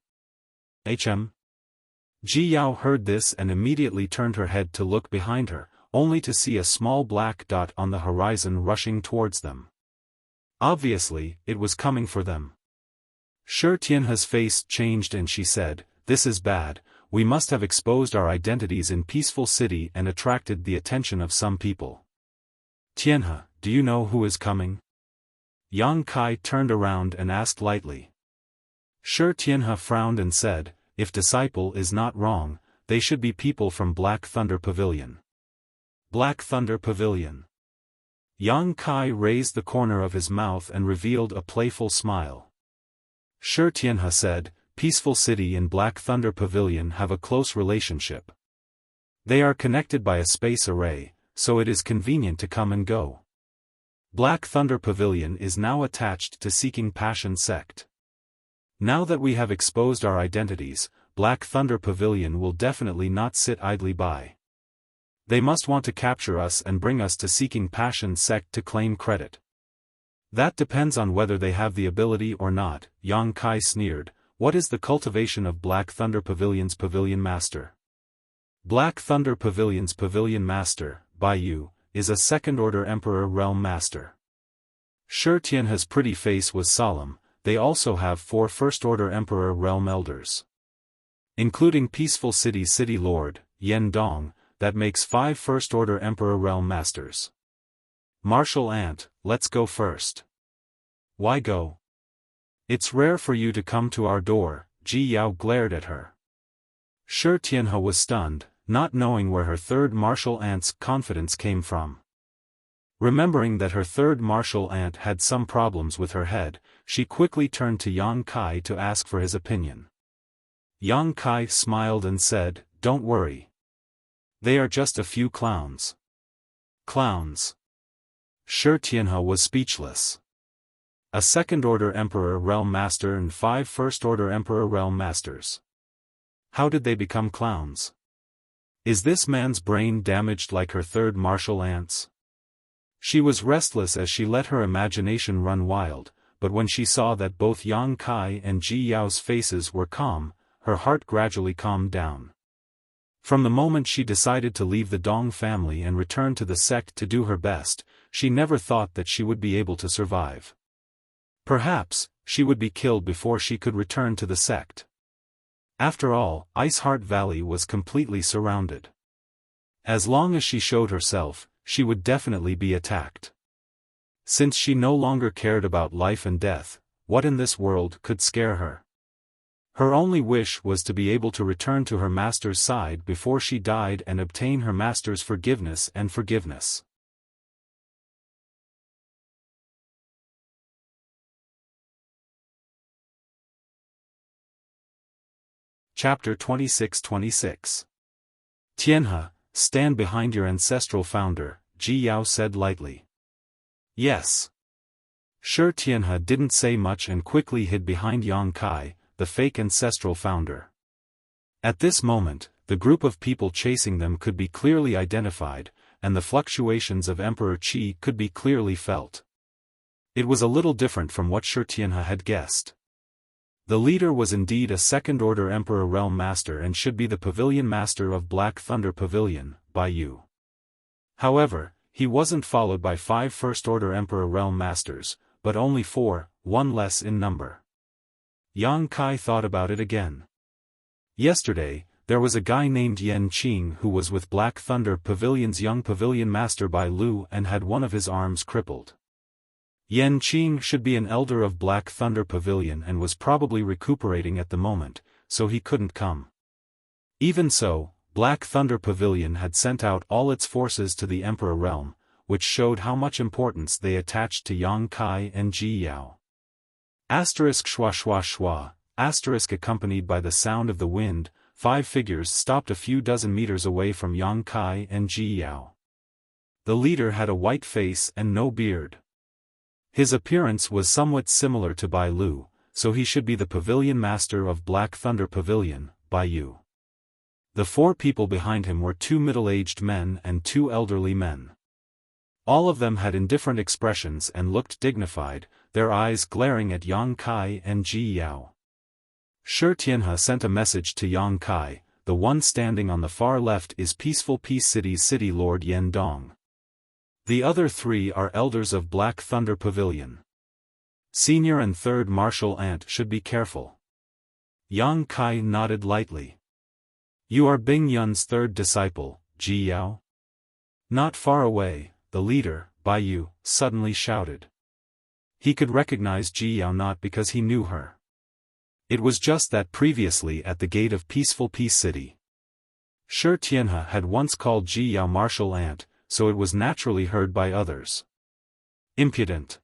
Ji Yao heard this and immediately turned her head to look behind her, only to see a small black dot on the horizon rushing towards them. Obviously, it was coming for them. Shi Tianhe's face changed and she said, "This is bad, we must have exposed our identities in Peaceful City and attracted the attention of some people. Tianhe, do you know who is coming?" Yang Kai turned around and asked lightly. Shi Tianhe frowned and said, "If disciple is not wrong, they should be people from Black Thunder Pavilion." Black Thunder Pavilion. Yang Kai raised the corner of his mouth and revealed a playful smile. Shi Tianhe said, "Peaceful City and Black Thunder Pavilion have a close relationship. They are connected by a space array, so it is convenient to come and go. Black Thunder Pavilion is now attached to Seeking Passion Sect. Now that we have exposed our identities, Black Thunder Pavilion will definitely not sit idly by. They must want to capture us and bring us to Seeking Passion Sect to claim credit. That depends on whether they have the ability or not." Yang Kai sneered, "What is the cultivation of Black Thunder Pavilion's Pavilion Master?" Black Thunder Pavilion's Pavilion Master, by you, is a second-order Emperor Realm Master. Shi Tianhe's pretty face was solemn. They also have 4 first-order Emperor Realm Elders, including Peaceful City City Lord, Yen Dong, that makes 5 first-order Emperor Realm Masters. "Martial Aunt, let's go first." "Why go? It's rare for you to come to our door." Ji Yao glared at her. Shi Tianhe was stunned, not knowing where her third martial aunt's confidence came from. Remembering that her third martial aunt had some problems with her head, she quickly turned to Yang Kai to ask for his opinion. Yang Kai smiled and said, "Don't worry. They are just a few clowns." Clowns. Shi Tianhe was speechless. A second-order Emperor Realm Master and 5 first-order Emperor Realm Masters. How did they become clowns? Is this man's brain damaged like her third martial aunt's? She was restless as she let her imagination run wild, but when she saw that both Yang Kai and Ji Yao's faces were calm, her heart gradually calmed down. From the moment she decided to leave the Dong family and return to the sect to do her best, she never thought that she would be able to survive. Perhaps, she would be killed before she could return to the sect. After all, Ice Heart Valley was completely surrounded. As long as she showed herself, she would definitely be attacked. Since she no longer cared about life and death, what in this world could scare her? Her only wish was to be able to return to her master's side before she died and obtain her master's forgiveness and forgiveness. Chapter 26-26. Tianhe, stand behind your ancestral founder, Ji Yao said lightly. Yes. Shi Tianhe didn't say much and quickly hid behind Yang Kai, the fake ancestral founder. At this moment, the group of people chasing them could be clearly identified, and the fluctuations of Emperor Qi could be clearly felt. It was a little different from what Shi Tianhe had guessed. The leader was indeed a second-order Emperor Realm Master and should be the Pavilion Master of Black Thunder Pavilion, Baiyu. However, he wasn't followed by 5 first-order Emperor Realm Masters, but only 4, one less in number. Yang Kai thought about it again. Yesterday, there was a guy named Yan Qing who was with Black Thunder Pavilion's young Pavilion Master Bai Lu and had one of his arms crippled. Yan Qing should be an elder of Black Thunder Pavilion and was probably recuperating at the moment, so he couldn't come. Even so, Black Thunder Pavilion had sent out all its forces to the Emperor Realm, which showed how much importance they attached to Yang Kai and Ji Yao. Asterisk schwa schwa schwa, asterisk accompanied by the sound of the wind, 5 figures stopped a few dozen meters away from Yang Kai and Ji Yao. The leader had a white face and no beard. His appearance was somewhat similar to Bai Lu, so he should be the Pavilion Master of Black Thunder Pavilion, Baiyu. The 4 people behind him were 2 middle-aged men and 2 elderly men. All of them had indifferent expressions and looked dignified, their eyes glaring at Yang Kai and Ji Yao. Shi Tianhe sent a message to Yang Kai, the one standing on the far left is Peaceful Peace City's City Lord Yan Dong. The other 3 are elders of Black Thunder Pavilion. Senior and third martial ant should be careful. Yang Kai nodded lightly. You are Bing Yun's third disciple, Ji Yao? Not far away, the leader, Baiyu, suddenly shouted. He could recognize Ji Yao not because he knew her. It was just that previously at the gate of Peaceful Peace City, Shi Tianhe had once called Ji Yao martial ant, so it was naturally heard by others. Impudent!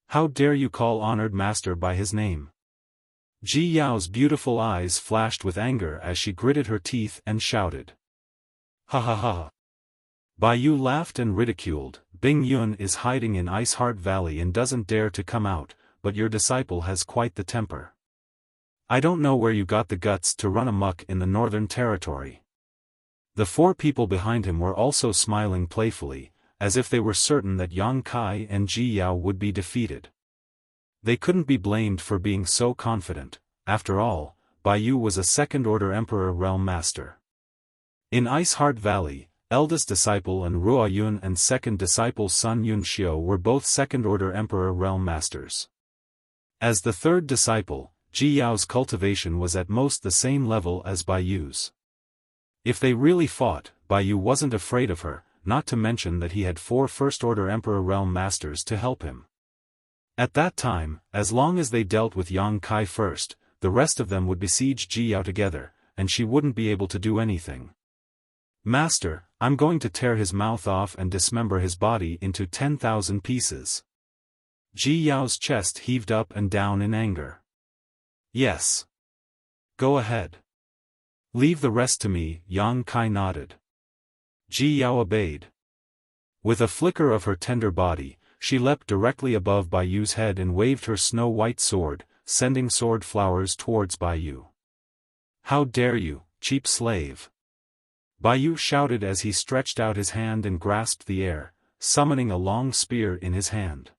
How dare you call honored master by his name? Ji Yao's beautiful eyes flashed with anger as she gritted her teeth and shouted. Ha ha ha! Baiyu laughed and ridiculed. Bing Yun is hiding in Ice Heart Valley and doesn't dare to come out, but your disciple has quite the temper. I don't know where you got the guts to run amok in the Northern Territory. The 4 people behind him were also smiling playfully, as if they were certain that Yang Kai and Ji Yao would be defeated. They couldn't be blamed for being so confident. After all, Baiyu was a second-order Emperor Realm Master. In Ice Heart Valley, eldest disciple and Ruo Yun and second disciple Sun Yun Xiu were both second-order Emperor Realm Masters. As the third disciple, Ji Yao's cultivation was at most the same level as Baiyu's. If they really fought, Baiyu wasn't afraid of her, not to mention that he had 4 first-order Emperor Realm Masters to help him. At that time, as long as they dealt with Yang Kai first, the rest of them would besiege Ji Yao together, and she wouldn't be able to do anything. Master, I'm going to tear his mouth off and dismember his body into 10,000 pieces. Ji Yao's chest heaved up and down in anger. Yes. Go ahead. Leave the rest to me, Yang Kai nodded. Ji Yao obeyed. With a flicker of her tender body, she leapt directly above Baiyu's head and waved her snow-white sword, sending sword flowers towards Baiyu. How dare you, cheap slave! Baiyu shouted as he stretched out his hand and grasped the air, summoning a long spear in his hand.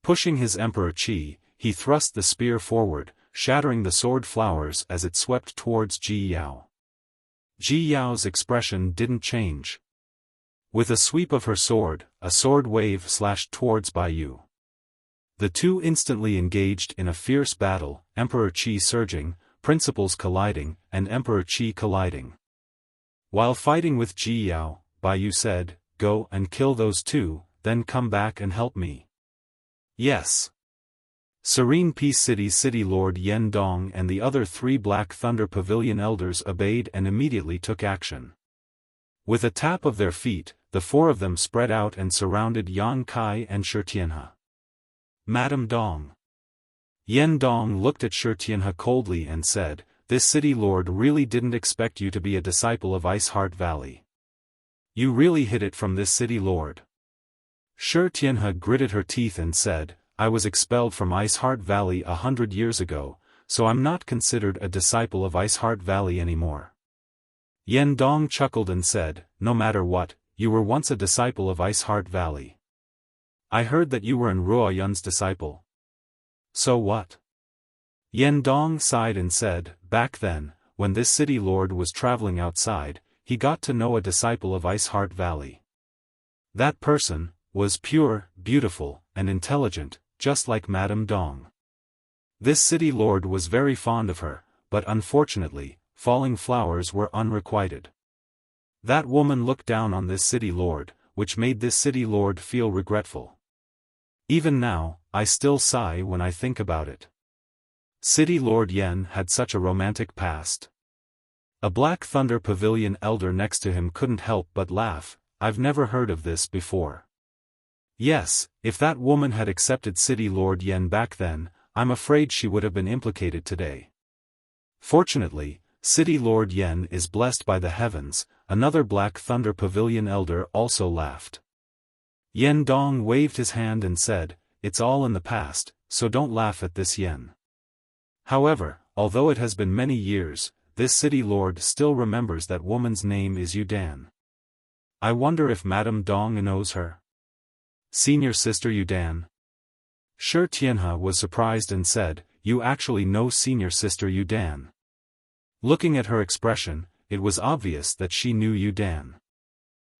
Pushing his Emperor Qi, he thrust the spear forward, shattering the sword flowers as it swept towards Ji Yao. Ji Yao's expression didn't change. With a sweep of her sword, a sword wave slashed towards Baiyu. The 2 instantly engaged in a fierce battle, Emperor Qi surging, principles colliding, and Emperor Qi colliding. While fighting with Ji Yao, Baiyu said, "Go and kill those 2, then come back and help me." Yes. Serene Peace City's City Lord Yan Dong and the other 3 Black Thunder Pavilion elders obeyed and immediately took action. With a tap of their feet, the 4 of them spread out and surrounded Yang Kai and Shi Tianhe. Madam Dong. Yan Dong looked at Shi Tianhe coldly and said, "This city lord really didn't expect you to be a disciple of Ice Heart Valley. You really hid it from this city lord." Shi Tianhe gritted her teeth and said, "I was expelled from Ice Heart Valley 100 years ago, so I'm not considered a disciple of Ice Heart Valley anymore." Yan Dong chuckled and said, "No matter what, you were once a disciple of Ice Heart Valley. I heard that you were an Ruo Yun's disciple. So what? Yen Dong sighed and said, back then, when this city lord was traveling outside, he got to know a disciple of Ice Heart Valley. That person was pure, beautiful, and intelligent, just like Madame Dong. This city lord was very fond of her, but unfortunately, falling flowers were unrequited. That woman looked down on this city lord, which made this city lord feel regretful. Even now, I still sigh when I think about it. City Lord Yen had such a romantic past. A Black Thunder Pavilion elder next to him couldn't help but laugh. I've never heard of this before. Yes, if that woman had accepted City Lord Yen back then, I'm afraid she would have been implicated today. Fortunately, City Lord Yen is blessed by the heavens. Another Black Thunder Pavilion elder also laughed. Yen Dong waved his hand and said, it's all in the past, so don't laugh at this Yen. However, although it has been many years, this city lord still remembers that woman's name is Yudan. I wonder if Madame Dong knows her. Senior sister Yudan. Shi Tianhe was surprised and said, you actually know senior sister Yudan. Looking at her expression, it was obvious that she knew Yudan.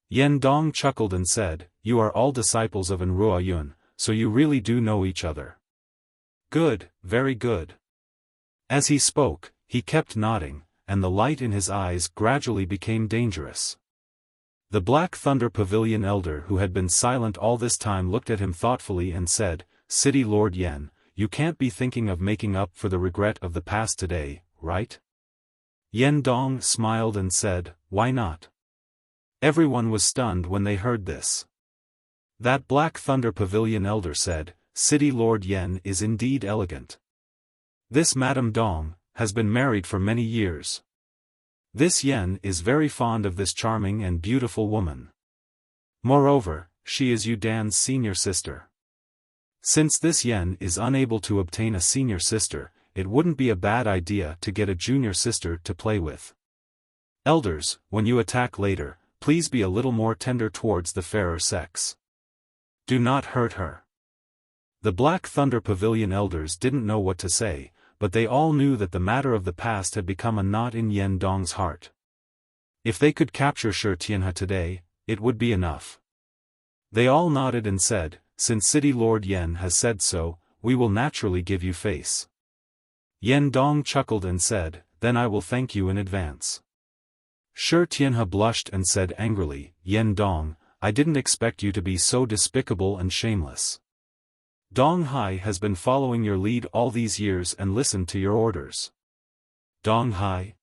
Yen Dong chuckled and said, you are all disciples of Enrua Yun, so you really do know each other. Good, very good. As he spoke, he kept nodding, and the light in his eyes gradually became dangerous. The Black Thunder Pavilion elder who had been silent all this time looked at him thoughtfully and said, City Lord Yen, you can't be thinking of making up for the regret of the past today, right? Yen Dong smiled and said, why not? Everyone was stunned when they heard this. That Black Thunder Pavilion elder said, City Lord Yen is indeed elegant. This Madame Dong has been married for many years. This Yen is very fond of this charming and beautiful woman. Moreover, she is Yudan's senior sister. Since this Yen is unable to obtain a senior sister, it wouldn't be a bad idea to get a junior sister to play with. Elders, when you attack later, please be a little more tender towards the fairer sex. Do not hurt her. The Black Thunder Pavilion elders didn't know what to say, but they all knew that the matter of the past had become a knot in Yen Dong's heart. If they could capture Shi Tianhe today, it would be enough. They all nodded and said, since City Lord Yen has said so, we will naturally give you face. Yen Dong chuckled and said, then I will thank you in advance. Shi Tianhe blushed and said angrily, Yen Dong, I didn't expect you to be so despicable and shameless. Dong Hai has been following your lead all these years and listened to your orders. Dong Hai?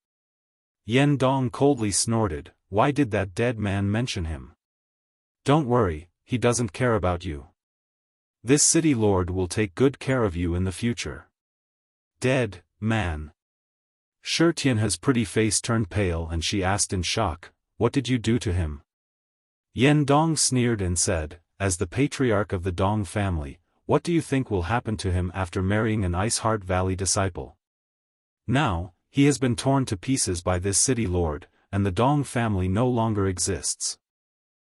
Yen Dong coldly snorted, why did that dead man mention him? Don't worry, he doesn't care about you. This city lord will take good care of you in the future. Dead man. Shi Tianhe's pretty face turned pale and she asked in shock, what did you do to him? Yen Dong sneered and said, as the patriarch of the Dong family, what do you think will happen to him after marrying an Ice Heart Valley disciple? Now, he has been torn to pieces by this city lord, and the Dong family no longer exists.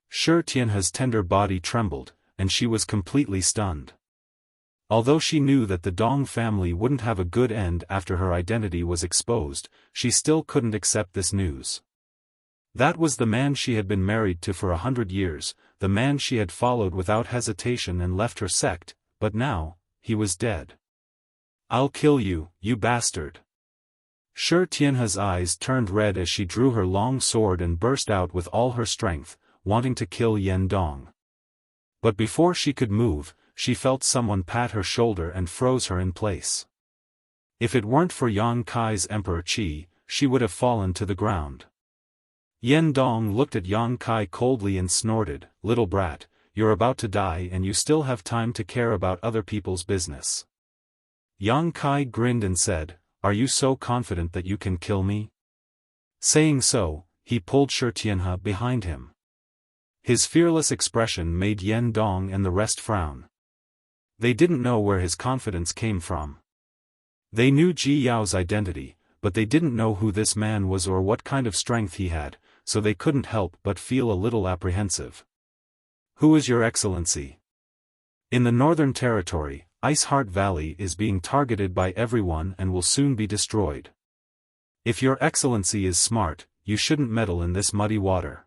Shi Tianhe's tender body trembled, and she was completely stunned. Although she knew that the Dong family wouldn't have a good end after her identity was exposed, she still couldn't accept this news. That was the man she had been married to for 100 years, the man she had followed without hesitation and left her sect, but now, he was dead. I'll kill you, you bastard. Shi Tianhe's eyes turned red as she drew her long sword and burst out with all her strength, wanting to kill Yen Dong. But before she could move, she felt someone pat her shoulder and froze her in place. If it weren't for Yang Kai's Emperor Qi, she would have fallen to the ground. Yen Dong looked at Yang Kai coldly and snorted, little brat, you're about to die and you still have time to care about other people's business. Yang Kai grinned and said, are you so confident that you can kill me? Saying so, he pulled Shi Tianhe behind him. His fearless expression made Yen Dong and the rest frown. They didn't know where his confidence came from. They knew Ji Yao's identity, but they didn't know who this man was or what kind of strength he had, so they couldn't help but feel a little apprehensive. Who is your excellency? In the Northern Territory, Ice Heart Valley is being targeted by everyone and will soon be destroyed. If your excellency is smart, you shouldn't meddle in this muddy water.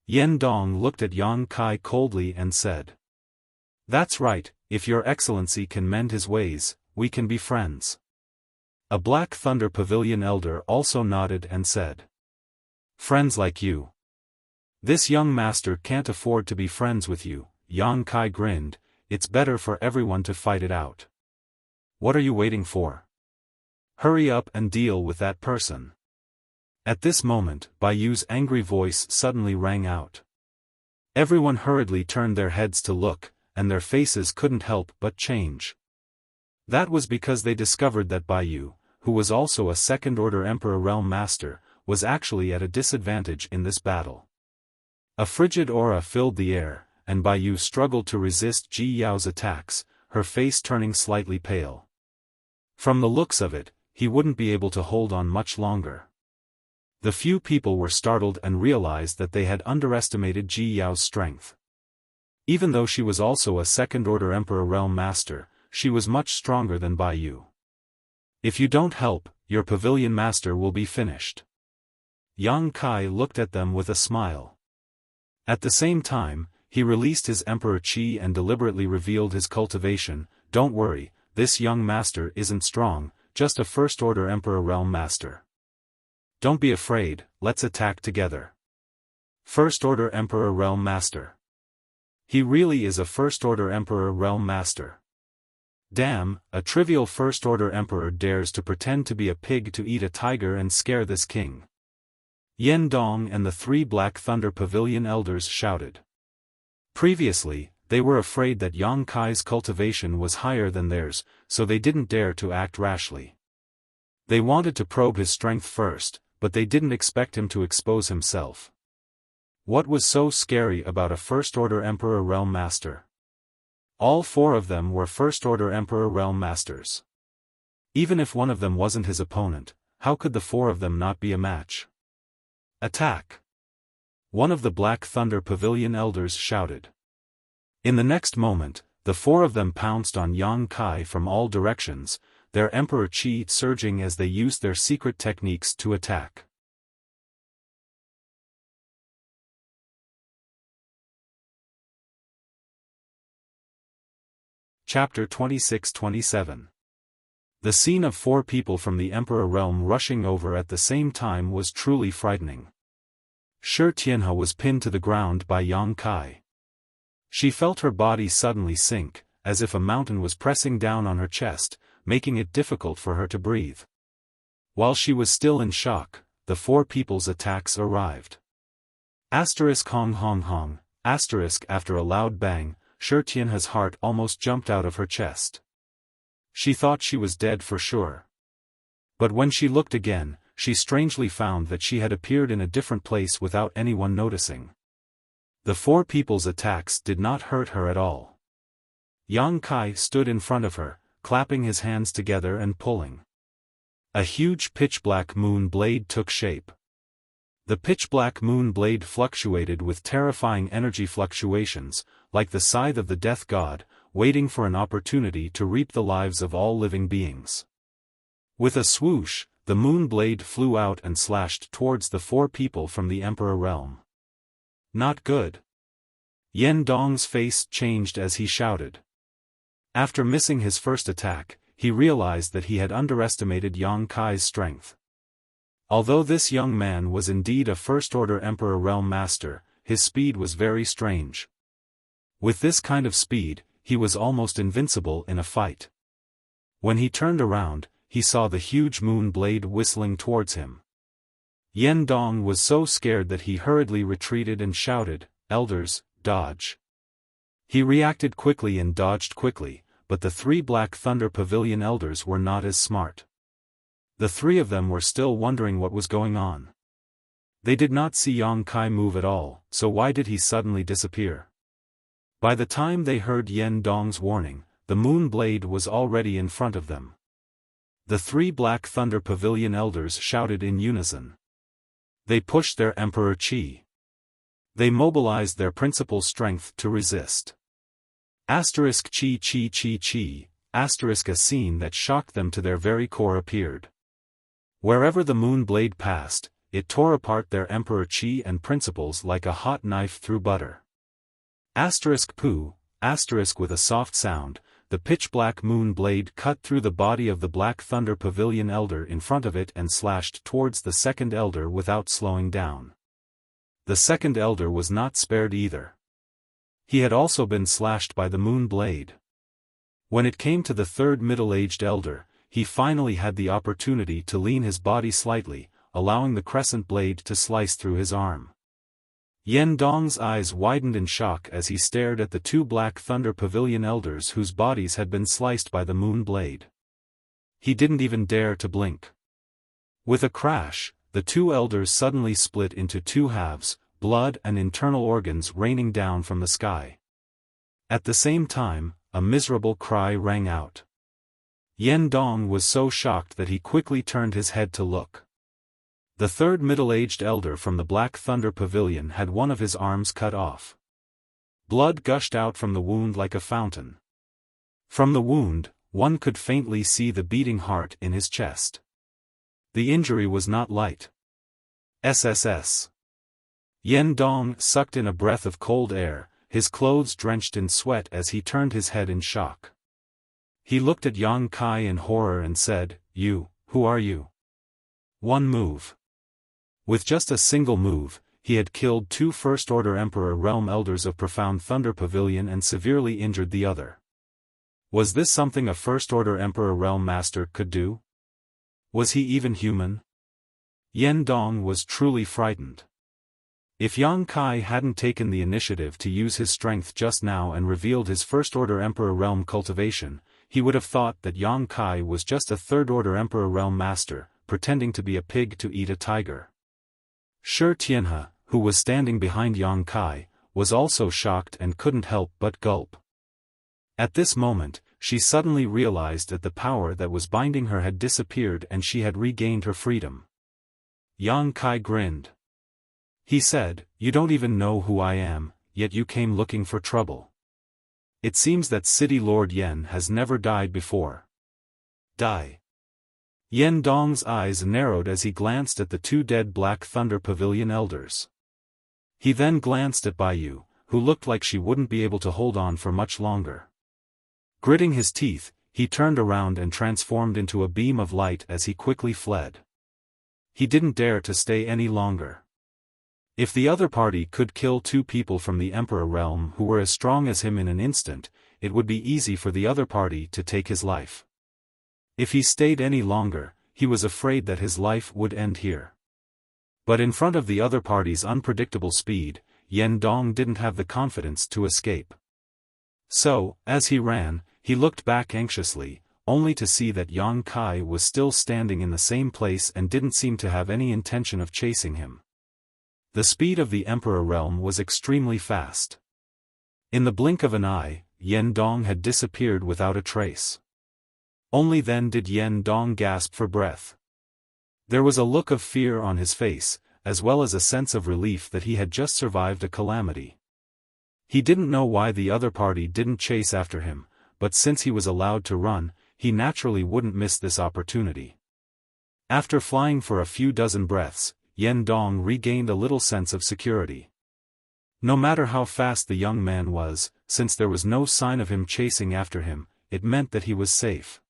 Yen Dong looked at Yang Kai coldly and said. That's right, if your excellency can mend his ways, we can be friends. A Black Thunder Pavilion elder also nodded and said. Friends like you. This young master can't afford to be friends with you. Yang Kai grinned. It's better for everyone to fight it out. What are you waiting for? Hurry up and deal with that person. At this moment, Bai Yu's angry voice suddenly rang out. Everyone hurriedly turned their heads to look, and their faces couldn't help but change. That was because they discovered that Bai Yu, who was also a second-order Emperor Realm Master, was actually at a disadvantage in this battle. A frigid aura filled the air, and Bai Yu struggled to resist Ji Yao's attacks, her face turning slightly pale. From the looks of it, he wouldn't be able to hold on much longer. The few people were startled and realized that they had underestimated Ji Yao's strength. Even though she was also a second-order Emperor Realm Master, she was much stronger than Bai Yu. If you don't help, your Pavilion Master will be finished. Yang Kai looked at them with a smile. At the same time, he released his Emperor Qi and deliberately revealed his cultivation. Don't worry, this young master isn't strong, just a first-order Emperor Realm Master. Don't be afraid, let's attack together. First-order Emperor Realm Master. He really is a first-order Emperor Realm Master. Damn, a trivial first-order Emperor dares to pretend to be a pig to eat a tiger and scare this king. Yen Dong and the 3 Black Thunder Pavilion elders shouted. Previously, they were afraid that Yang Kai's cultivation was higher than theirs, so they didn't dare to act rashly. They wanted to probe his strength first, but they didn't expect him to expose himself. What was so scary about a first-order Emperor Realm Master? All 4 of them were first-order Emperor Realm Masters. Even if one of them wasn't his opponent, how could the 4 of them not be a match? Attack! One of the Black Thunder Pavilion elders shouted. In the next moment, the 4 of them pounced on Yang Kai from all directions, their Emperor Qi surging as they used their secret techniques to attack. Chapter 26-27. The scene of 4 people from the Emperor realm rushing over at the same time was truly frightening. Shi Tianhe was pinned to the ground by Yang Kai. She felt her body suddenly sink, as if a mountain was pressing down on her chest, making it difficult for her to breathe. While she was still in shock, the 4 people's attacks arrived. Asterisk hong hong hong, asterisk after a loud bang, Shi Tianhe's heart almost jumped out of her chest. She thought she was dead for sure. But when she looked again, she strangely found that she had appeared in a different place without anyone noticing. The 4 people's attacks did not hurt her at all. Yang Kai stood in front of her, clapping his hands together and pulling. A huge pitch-black moon blade took shape. The pitch-black moon blade fluctuated with terrifying energy fluctuations, like the scythe of the death god, waiting for an opportunity to reap the lives of all living beings. With a swoosh, the moon blade flew out and slashed towards the 4 people from the Emperor realm. Not good. Yen Dong's face changed as he shouted. After missing his first attack, he realized that he had underestimated Yang Kai's strength. Although this young man was indeed a first-order Emperor Realm Master, his speed was very strange. With this kind of speed, he was almost invincible in a fight. When he turned around, he saw the huge moon blade whistling towards him. Yen Dong was so scared that he hurriedly retreated and shouted, "Elders, dodge." He reacted quickly and dodged quickly, but the 3 Black Thunder Pavilion elders were not as smart. The 3 of them were still wondering what was going on. They did not see Yang Kai move at all, so why did he suddenly disappear? By the time they heard Yen Dong's warning, the moon blade was already in front of them. The 3 Black Thunder Pavilion elders shouted in unison. They pushed their Emperor Qi. They mobilized their principal strength to resist. Asterisk chi chi chi chi, asterisk a scene that shocked them to their very core appeared. Wherever the moon blade passed, it tore apart their emperor chi and principles like a hot knife through butter. Asterisk poo, asterisk with a soft sound, the pitch-black moon blade cut through the body of the Black Thunder Pavilion elder in front of it and slashed towards the second elder without slowing down. The second elder was not spared either. He had also been slashed by the moon blade. When it came to the third middle-aged elder, he finally had the opportunity to lean his body slightly, allowing the crescent blade to slice through his arm. Yen Dong's eyes widened in shock as he stared at the two Black Thunder Pavilion elders whose bodies had been sliced by the moon blade. He didn't even dare to blink. With a crash, the two elders suddenly split into two halves, blood and internal organs raining down from the sky. At the same time, a miserable cry rang out. Yen Dong was so shocked that he quickly turned his head to look. The third middle-aged elder from the Black Thunder Pavilion had one of his arms cut off. Blood gushed out from the wound like a fountain. From the wound, one could faintly see the beating heart in his chest. The injury was not light. SSS. Yen Dong sucked in a breath of cold air, his clothes drenched in sweat as he turned his head in shock. He looked at Yang Kai in horror and said, "You, who are you?" One move. With just a single move, he had killed two First-Order Emperor Realm Elders of Profound Thunder Pavilion and severely injured the other. Was this something a First-Order Emperor Realm Master could do? Was he even human? Yen Dong was truly frightened. If Yang Kai hadn't taken the initiative to use his strength just now and revealed his First-Order Emperor Realm cultivation, he would have thought that Yang Kai was just a Third-Order Emperor Realm Master, pretending to be a pig to eat a tiger. Shi Tianhe, who was standing behind Yang Kai, was also shocked and couldn't help but gulp. At this moment, she suddenly realized that the power that was binding her had disappeared and she had regained her freedom. Yang Kai grinned. He said, "You don't even know who I am, yet you came looking for trouble. It seems that City Lord Yen has never died before." Die. Yen Dong's eyes narrowed as he glanced at the two dead Black Thunder Pavilion elders. He then glanced at Baiyu, who looked like she wouldn't be able to hold on for much longer. Gritting his teeth, he turned around and transformed into a beam of light as he quickly fled. He didn't dare to stay any longer. If the other party could kill two people from the Emperor realm who were as strong as him in an instant, it would be easy for the other party to take his life. If he stayed any longer, he was afraid that his life would end here. But in front of the other party's unpredictable speed, Yen Dong didn't have the confidence to escape. So, as he ran, he looked back anxiously, only to see that Yang Kai was still standing in the same place and didn't seem to have any intention of chasing him. The speed of the Emperor realm was extremely fast. In the blink of an eye, Yen Dong had disappeared without a trace. Only then did Yen Dong gasp for breath. There was a look of fear on his face, as well as a sense of relief that he had just survived a calamity. He didn't know why the other party didn't chase after him, but since he was allowed to run, he naturally wouldn't miss this opportunity. After flying for a few dozen breaths, Yen Dong regained a little sense of security. No matter how fast the young man was, since there was no sign of him chasing after him, it meant that he was safe.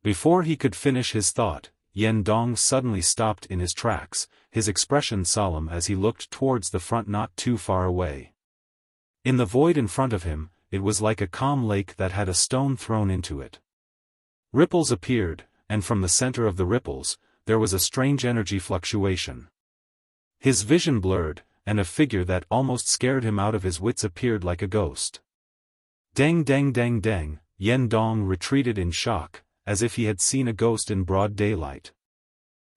Before he could finish his thought, Yen Dong suddenly stopped in his tracks, his expression solemn as he looked towards the front not too far away. In the void in front of him, it was like a calm lake that had a stone thrown into it. Ripples appeared, and from the center of the ripples, there was a strange energy fluctuation. His vision blurred, and a figure that almost scared him out of his wits appeared like a ghost. Dang dang dang dang, Yen Dong retreated in shock, as if he had seen a ghost in broad daylight.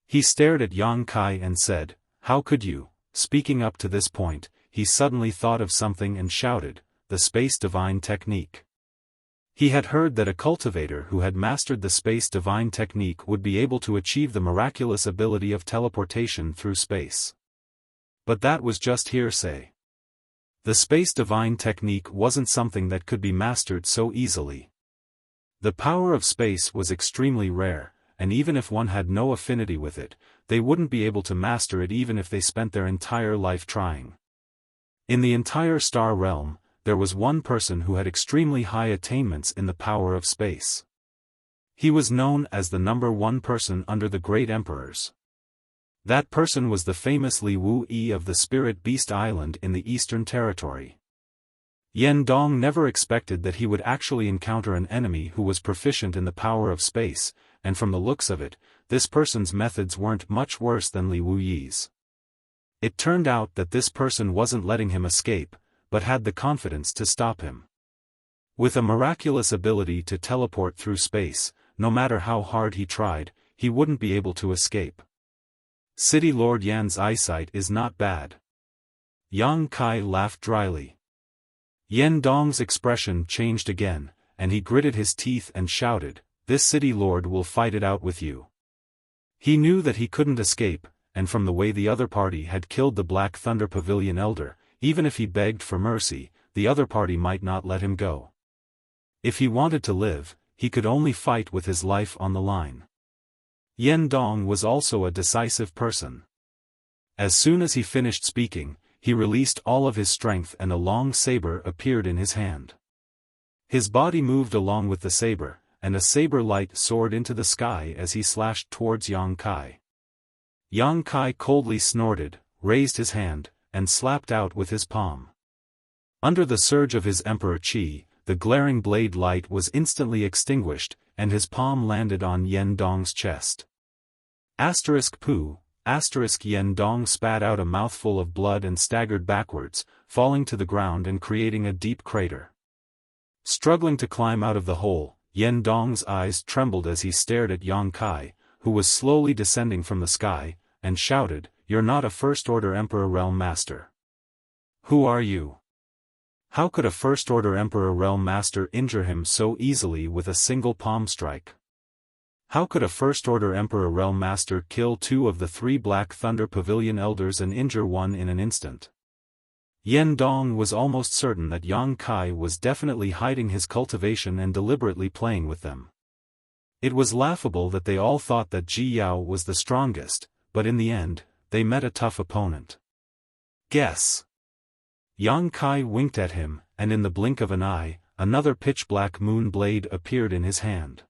He stared at Yang Kai and said, "How could you?" Speaking up to this point, he suddenly thought of something and shouted, "The Space Divine Technique." He had heard that a cultivator who had mastered the Space Divine Technique would be able to achieve the miraculous ability of teleportation through space. But that was just hearsay. The space divine technique wasn't something that could be mastered so easily. The power of space was extremely rare, and even if one had no affinity with it, they wouldn't be able to master it even if they spent their entire life trying. In the entire star realm, there was one person who had extremely high attainments in the power of space. He was known as the #1 person under the great emperors. That person was the famous Li Wuyi of the Spirit Beast Island in the Eastern Territory. Yen Dong never expected that he would actually encounter an enemy who was proficient in the power of space, and from the looks of it, this person's methods weren't much worse than Li Wuyi's. It turned out that this person wasn't letting him escape, but had the confidence to stop him. With a miraculous ability to teleport through space, no matter how hard he tried, he wouldn't be able to escape. City Lord Yan's eyesight is not bad. Yang Kai laughed dryly. Yen Dong's expression changed again, and he gritted his teeth and shouted, "This city lord will fight it out with you." He knew that he couldn't escape, and from the way the other party had killed the Black Thunder Pavilion elder, even if he begged for mercy, the other party might not let him go. If he wanted to live, he could only fight with his life on the line. Yen Dong was also a decisive person. As soon as he finished speaking, he released all of his strength and a long saber appeared in his hand. His body moved along with the saber, and a saber light soared into the sky as he slashed towards Yang Kai. Yang Kai coldly snorted, raised his hand, and slapped out with his palm. Under the surge of his Emperor Qi, the glaring blade light was instantly extinguished, and his palm landed on Yen Dong's chest. *Pu*. Yen Dong spat out a mouthful of blood and staggered backwards, falling to the ground and creating a deep crater. Struggling to climb out of the hole, Yen Dong's eyes trembled as he stared at Yang Kai, who was slowly descending from the sky, and shouted, "You're not a First-Order Emperor Realm Master. Who are you? How could a First-Order Emperor Realm Master injure him so easily with a single palm strike? How could a First-Order Emperor Realm Master kill 2 of the 3 Black Thunder Pavilion Elders and injure one in an instant?" Yen Dong was almost certain that Yang Kai was definitely hiding his cultivation and deliberately playing with them. It was laughable that they all thought that Ji Yao was the strongest, but in the end, they met a tough opponent. "Guess." Yang Kai winked at him, and in the blink of an eye, another pitch-black moon blade appeared in his hand.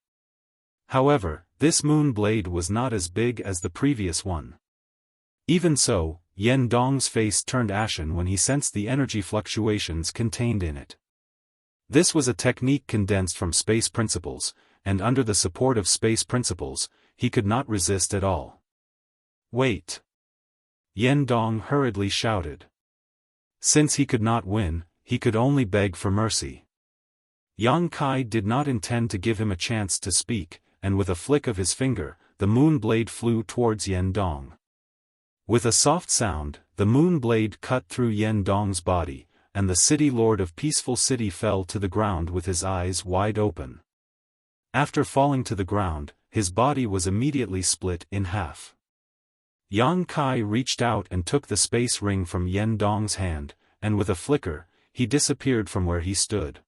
However, this moon blade was not as big as the previous one. Even so, Yen Dong's face turned ashen when he sensed the energy fluctuations contained in it. This was a technique condensed from space principles, and under the support of space principles, he could not resist at all. "Wait!" Yen Dong hurriedly shouted. Since he could not win, he could only beg for mercy. Yang Kai did not intend to give him a chance to speak, and with a flick of his finger, the moon blade flew towards Yen Dong. With a soft sound, the moon blade cut through Yen Dong's body, and the city lord of Peaceful City fell to the ground with his eyes wide open. After falling to the ground, his body was immediately split in half. Yang Kai reached out and took the space ring from Yen Dong's hand, and with a flicker, he disappeared from where he stood.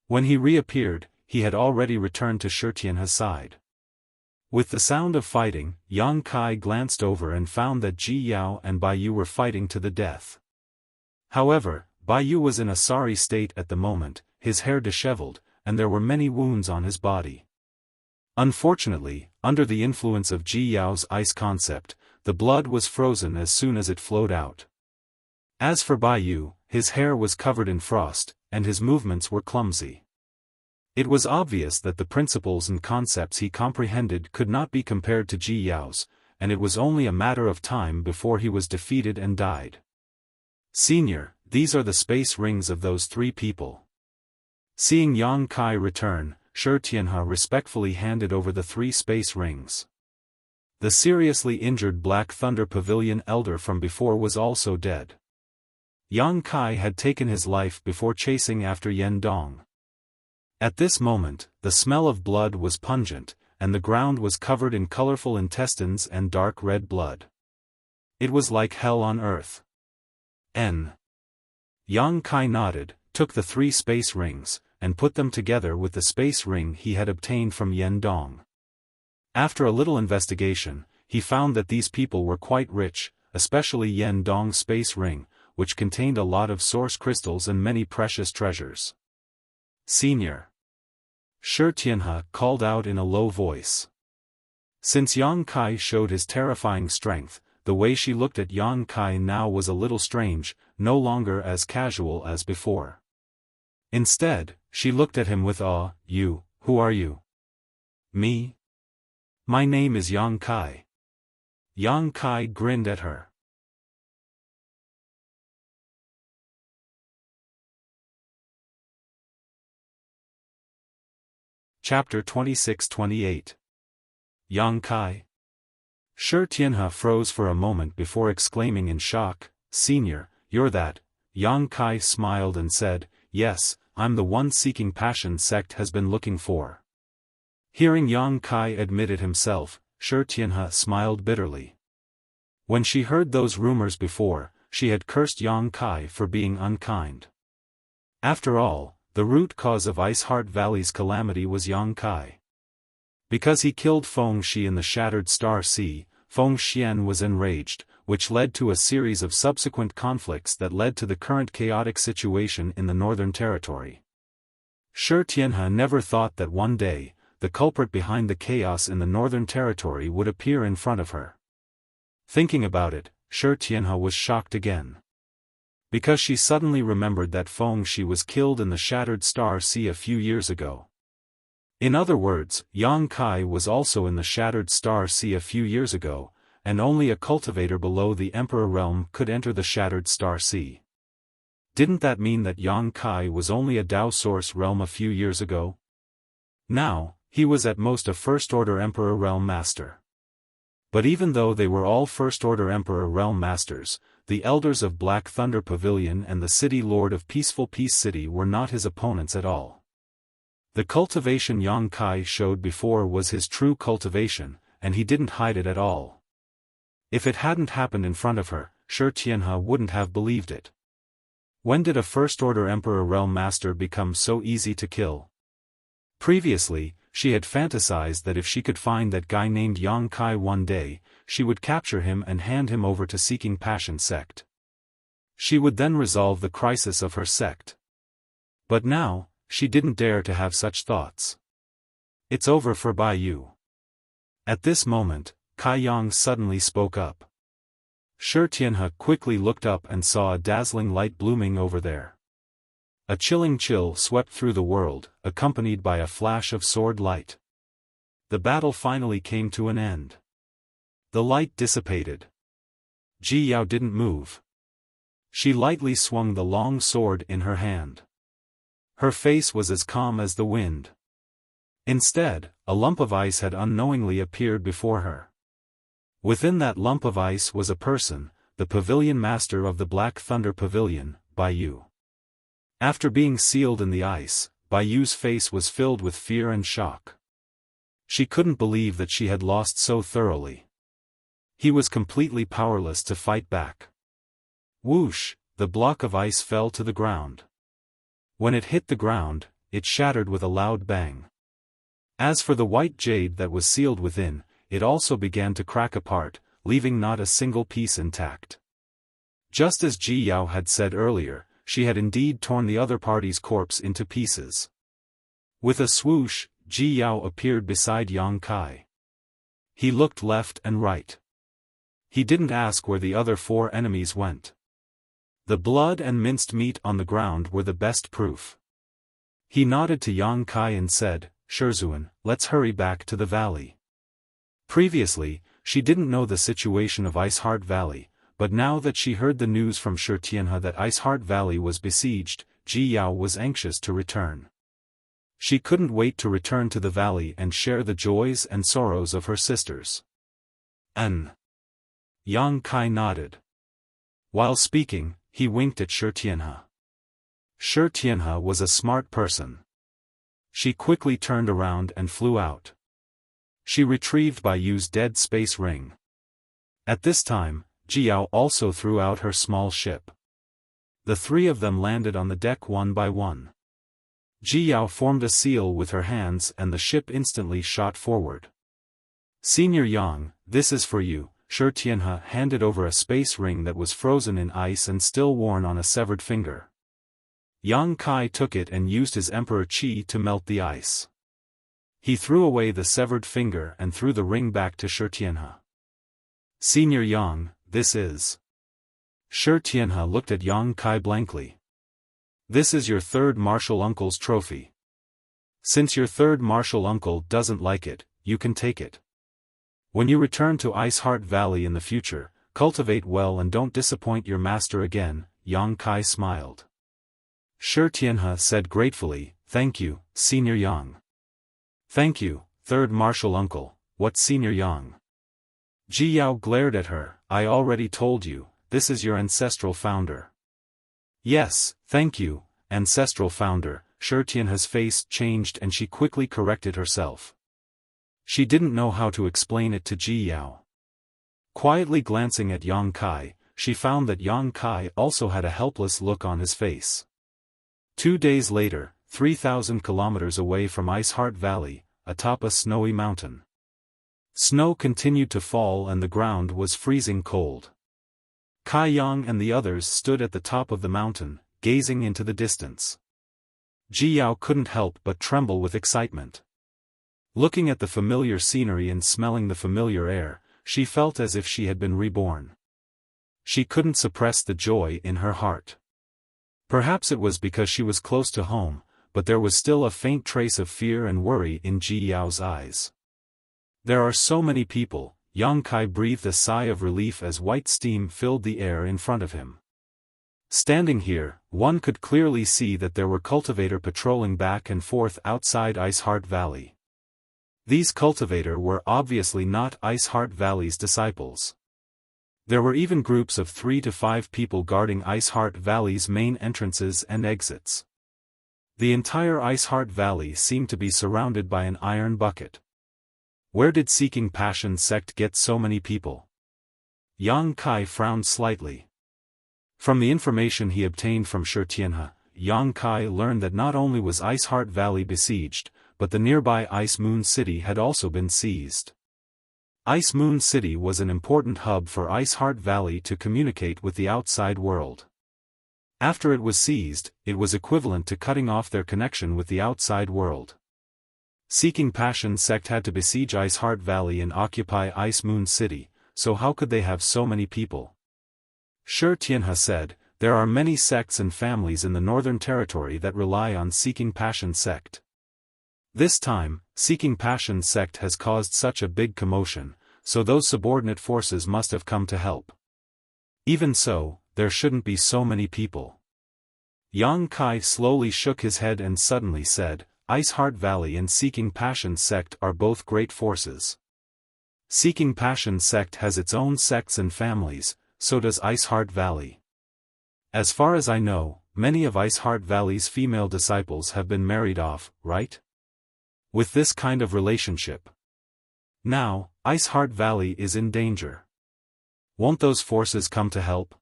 When he reappeared, he had already returned to Shitian's side. With the sound of fighting, Yang Kai glanced over and found that Ji Yao and Bai Yu were fighting to the death. However, Bai Yu was in a sorry state at the moment, his hair disheveled, and there were many wounds on his body. Unfortunately, under the influence of Ji Yao's ice concept, the blood was frozen as soon as it flowed out. As for Bai Yu, his hair was covered in frost, and his movements were clumsy. It was obvious that the principles and concepts he comprehended could not be compared to Ji Yao's, and it was only a matter of time before he was defeated and died. "Senior, these are the space rings of those 3 people." Seeing Yang Kai return, Shi Tianhe respectfully handed over the 3 space rings. The seriously injured Black Thunder Pavilion elder from before was also dead. Yang Kai had taken his life before chasing after Yen Dong. At this moment, the smell of blood was pungent, and the ground was covered in colorful intestines and dark red blood. It was like hell on earth. Yang Kai nodded, took the 3 space rings, and put them together with the space ring he had obtained from Yen Dong. After a little investigation, he found that these people were quite rich, especially Yen Dong's space ring, which contained a lot of source crystals and many precious treasures. Senior. Shi Tianhe called out in a low voice. Since Yang Kai showed his terrifying strength, the way she looked at Yang Kai now was a little strange, no longer as casual as before. Instead, she looked at him with awe. "You, who are you?" "Me? My name is Yang Kai." Yang Kai grinned at her. Chapter 26-28. Yang Kai. Shi Tianhe froze for a moment before exclaiming in shock, "Senior, you're that?" Yang Kai smiled and said, "Yes, I'm the one seeking passion sect has been looking for." Hearing Yang Kai admit it himself, Shi Tianhe smiled bitterly. When she heard those rumors before, she had cursed Yang Kai for being unkind. After all, the root cause of Ice Heart Valley's calamity was Yang Kai. Because he killed Feng Shi in the Shattered Star Sea, Feng Xian was enraged, which led to a series of subsequent conflicts that led to the current chaotic situation in the Northern Territory. Shi Tianhe never thought that one day, the culprit behind the chaos in the Northern Territory would appear in front of her. Thinking about it, Shi Tianhe was shocked again. Because she suddenly remembered that Feng Shi was killed in the Shattered Star Sea a few years ago. In other words, Yang Kai was also in the Shattered Star Sea a few years ago, and only a cultivator below the Emperor realm could enter the Shattered Star Sea. Didn't that mean that Yang Kai was only a Dao Source realm a few years ago? Now, he was at most a First-Order Emperor realm master. But even though they were all First-Order Emperor realm masters, the elders of Black Thunder Pavilion and the City Lord of Peaceful Peace City were not his opponents at all. The cultivation Yang Kai showed before was his true cultivation, and he didn't hide it at all. If it hadn't happened in front of her, Shi Tianhe wouldn't have believed it. When did a First-Order Emperor realm master become so easy to kill? Previously, she had fantasized that if she could find that guy named Yang Kai one day, she would capture him and hand him over to Seeking Passion sect. She would then resolve the crisis of her sect. But now, she didn't dare to have such thoughts. "It's over for Bai Yu." At this moment, Kai Yang suddenly spoke up. Shi Tianhe quickly looked up and saw a dazzling light blooming over there. A chilling chill swept through the world, accompanied by a flash of sword light. The battle finally came to an end. The light dissipated. Ji Yao didn't move. She lightly swung the long sword in her hand. Her face was as calm as the wind. Instead, a lump of ice had unknowingly appeared before her. Within that lump of ice was a person, the pavilion master of the Black Thunder Pavilion, Bai Yu. After being sealed in the ice, Bai Yu's face was filled with fear and shock. She couldn't believe that she had lost so thoroughly. He was completely powerless to fight back. Whoosh, the block of ice fell to the ground. When it hit the ground, it shattered with a loud bang. As for the white jade that was sealed within, it also began to crack apart, leaving not a single piece intact. Just as Ji Yao had said earlier, she had indeed torn the other party's corpse into pieces. With a swoosh, Ji Yao appeared beside Yang Kai. He looked left and right. He didn't ask where the other 4 enemies went. The blood and minced meat on the ground were the best proof. He nodded to Yang Kai and said, "Shizhuan, let's hurry back to the valley." Previously, she didn't know the situation of Ice Heart Valley, but now that she heard the news from Shi Tianhe that Ice Heart Valley was besieged, Ji Yao was anxious to return. She couldn't wait to return to the valley and share the joys and sorrows of her sisters. Yang Kai nodded. While speaking, he winked at Shi Tianhe. Shi Tianhe was a smart person. She quickly turned around and flew out. She retrieved Bai Yu's dead space ring. At this time, Ji Yao also threw out her small ship. The three of them landed on the deck one by one. Ji Yao formed a seal with her hands and the ship instantly shot forward. Senior Yang, this is for you. Shi Tianhe handed over a space ring that was frozen in ice and still worn on a severed finger. Yang Kai took it and used his emperor qi to melt the ice. He threw away the severed finger and threw the ring back to Shi Tianhe. Senior Yang, this is. Shi Tianhe looked at Yang Kai blankly. This is your third martial uncle's trophy. Since your third martial uncle doesn't like it, you can take it. When you return to Ice Heart Valley in the future, cultivate well and don't disappoint your master again. Yang Kai smiled. Shi Tianhe said gratefully, thank you, Senior Yang. Thank you, third martial uncle. What Senior Yang? Ji Yao glared at her. I already told you, this is your ancestral founder. Yes, thank you, ancestral founder. Shi Tianhe's face changed and she quickly corrected herself. She didn't know how to explain it to Ji Yao. Quietly glancing at Yang Kai, she found that Yang Kai also had a helpless look on his face. 2 days later, 3,000 kilometers away from Ice Heart Valley, atop a snowy mountain. Snow continued to fall and the ground was freezing cold. Kai Yang and the others stood at the top of the mountain, gazing into the distance. Ji Yao couldn't help but tremble with excitement. Looking at the familiar scenery and smelling the familiar air, she felt as if she had been reborn. She couldn't suppress the joy in her heart. Perhaps it was because she was close to home, but there was still a faint trace of fear and worry in Ji Yao's eyes. There are so many people. Yang Kai breathed a sigh of relief as white steam filled the air in front of him. Standing here, one could clearly see that there were cultivators patrolling back and forth outside Ice Heart Valley. These cultivators were obviously not Ice Heart Valley's disciples. There were even groups of 3 to 5 people guarding Ice Heart Valley's main entrances and exits. The entire Ice Heart Valley seemed to be surrounded by an iron bucket. Where did Seeking Passion sect get so many people? Yang Kai frowned slightly. From the information he obtained from Shi Tianhe, Yang Kai learned that not only was Ice Heart Valley besieged, but the nearby Ice Moon City had also been seized. Ice Moon City was an important hub for Ice Heart Valley to communicate with the outside world. After it was seized, it was equivalent to cutting off their connection with the outside world. Seeking Passion sect had to besiege Ice Heart Valley and occupy Ice Moon City, so how could they have so many people? Shi Tianhe said, there are many sects and families in the Northern Territory that rely on Seeking Passion sect. This time, Seeking Passion sect has caused such a big commotion, so those subordinate forces must have come to help. Even so, there shouldn't be so many people. Yang Kai slowly shook his head and suddenly said, Ice Heart Valley and Seeking Passion sect are both great forces. Seeking Passion sect has its own sects and families, so does Ice Heart Valley. As far as I know, many of Ice Heart Valley's female disciples have been married off, right? With this kind of relationship. Now, Ice Heart Valley is in danger. Won't those forces come to help?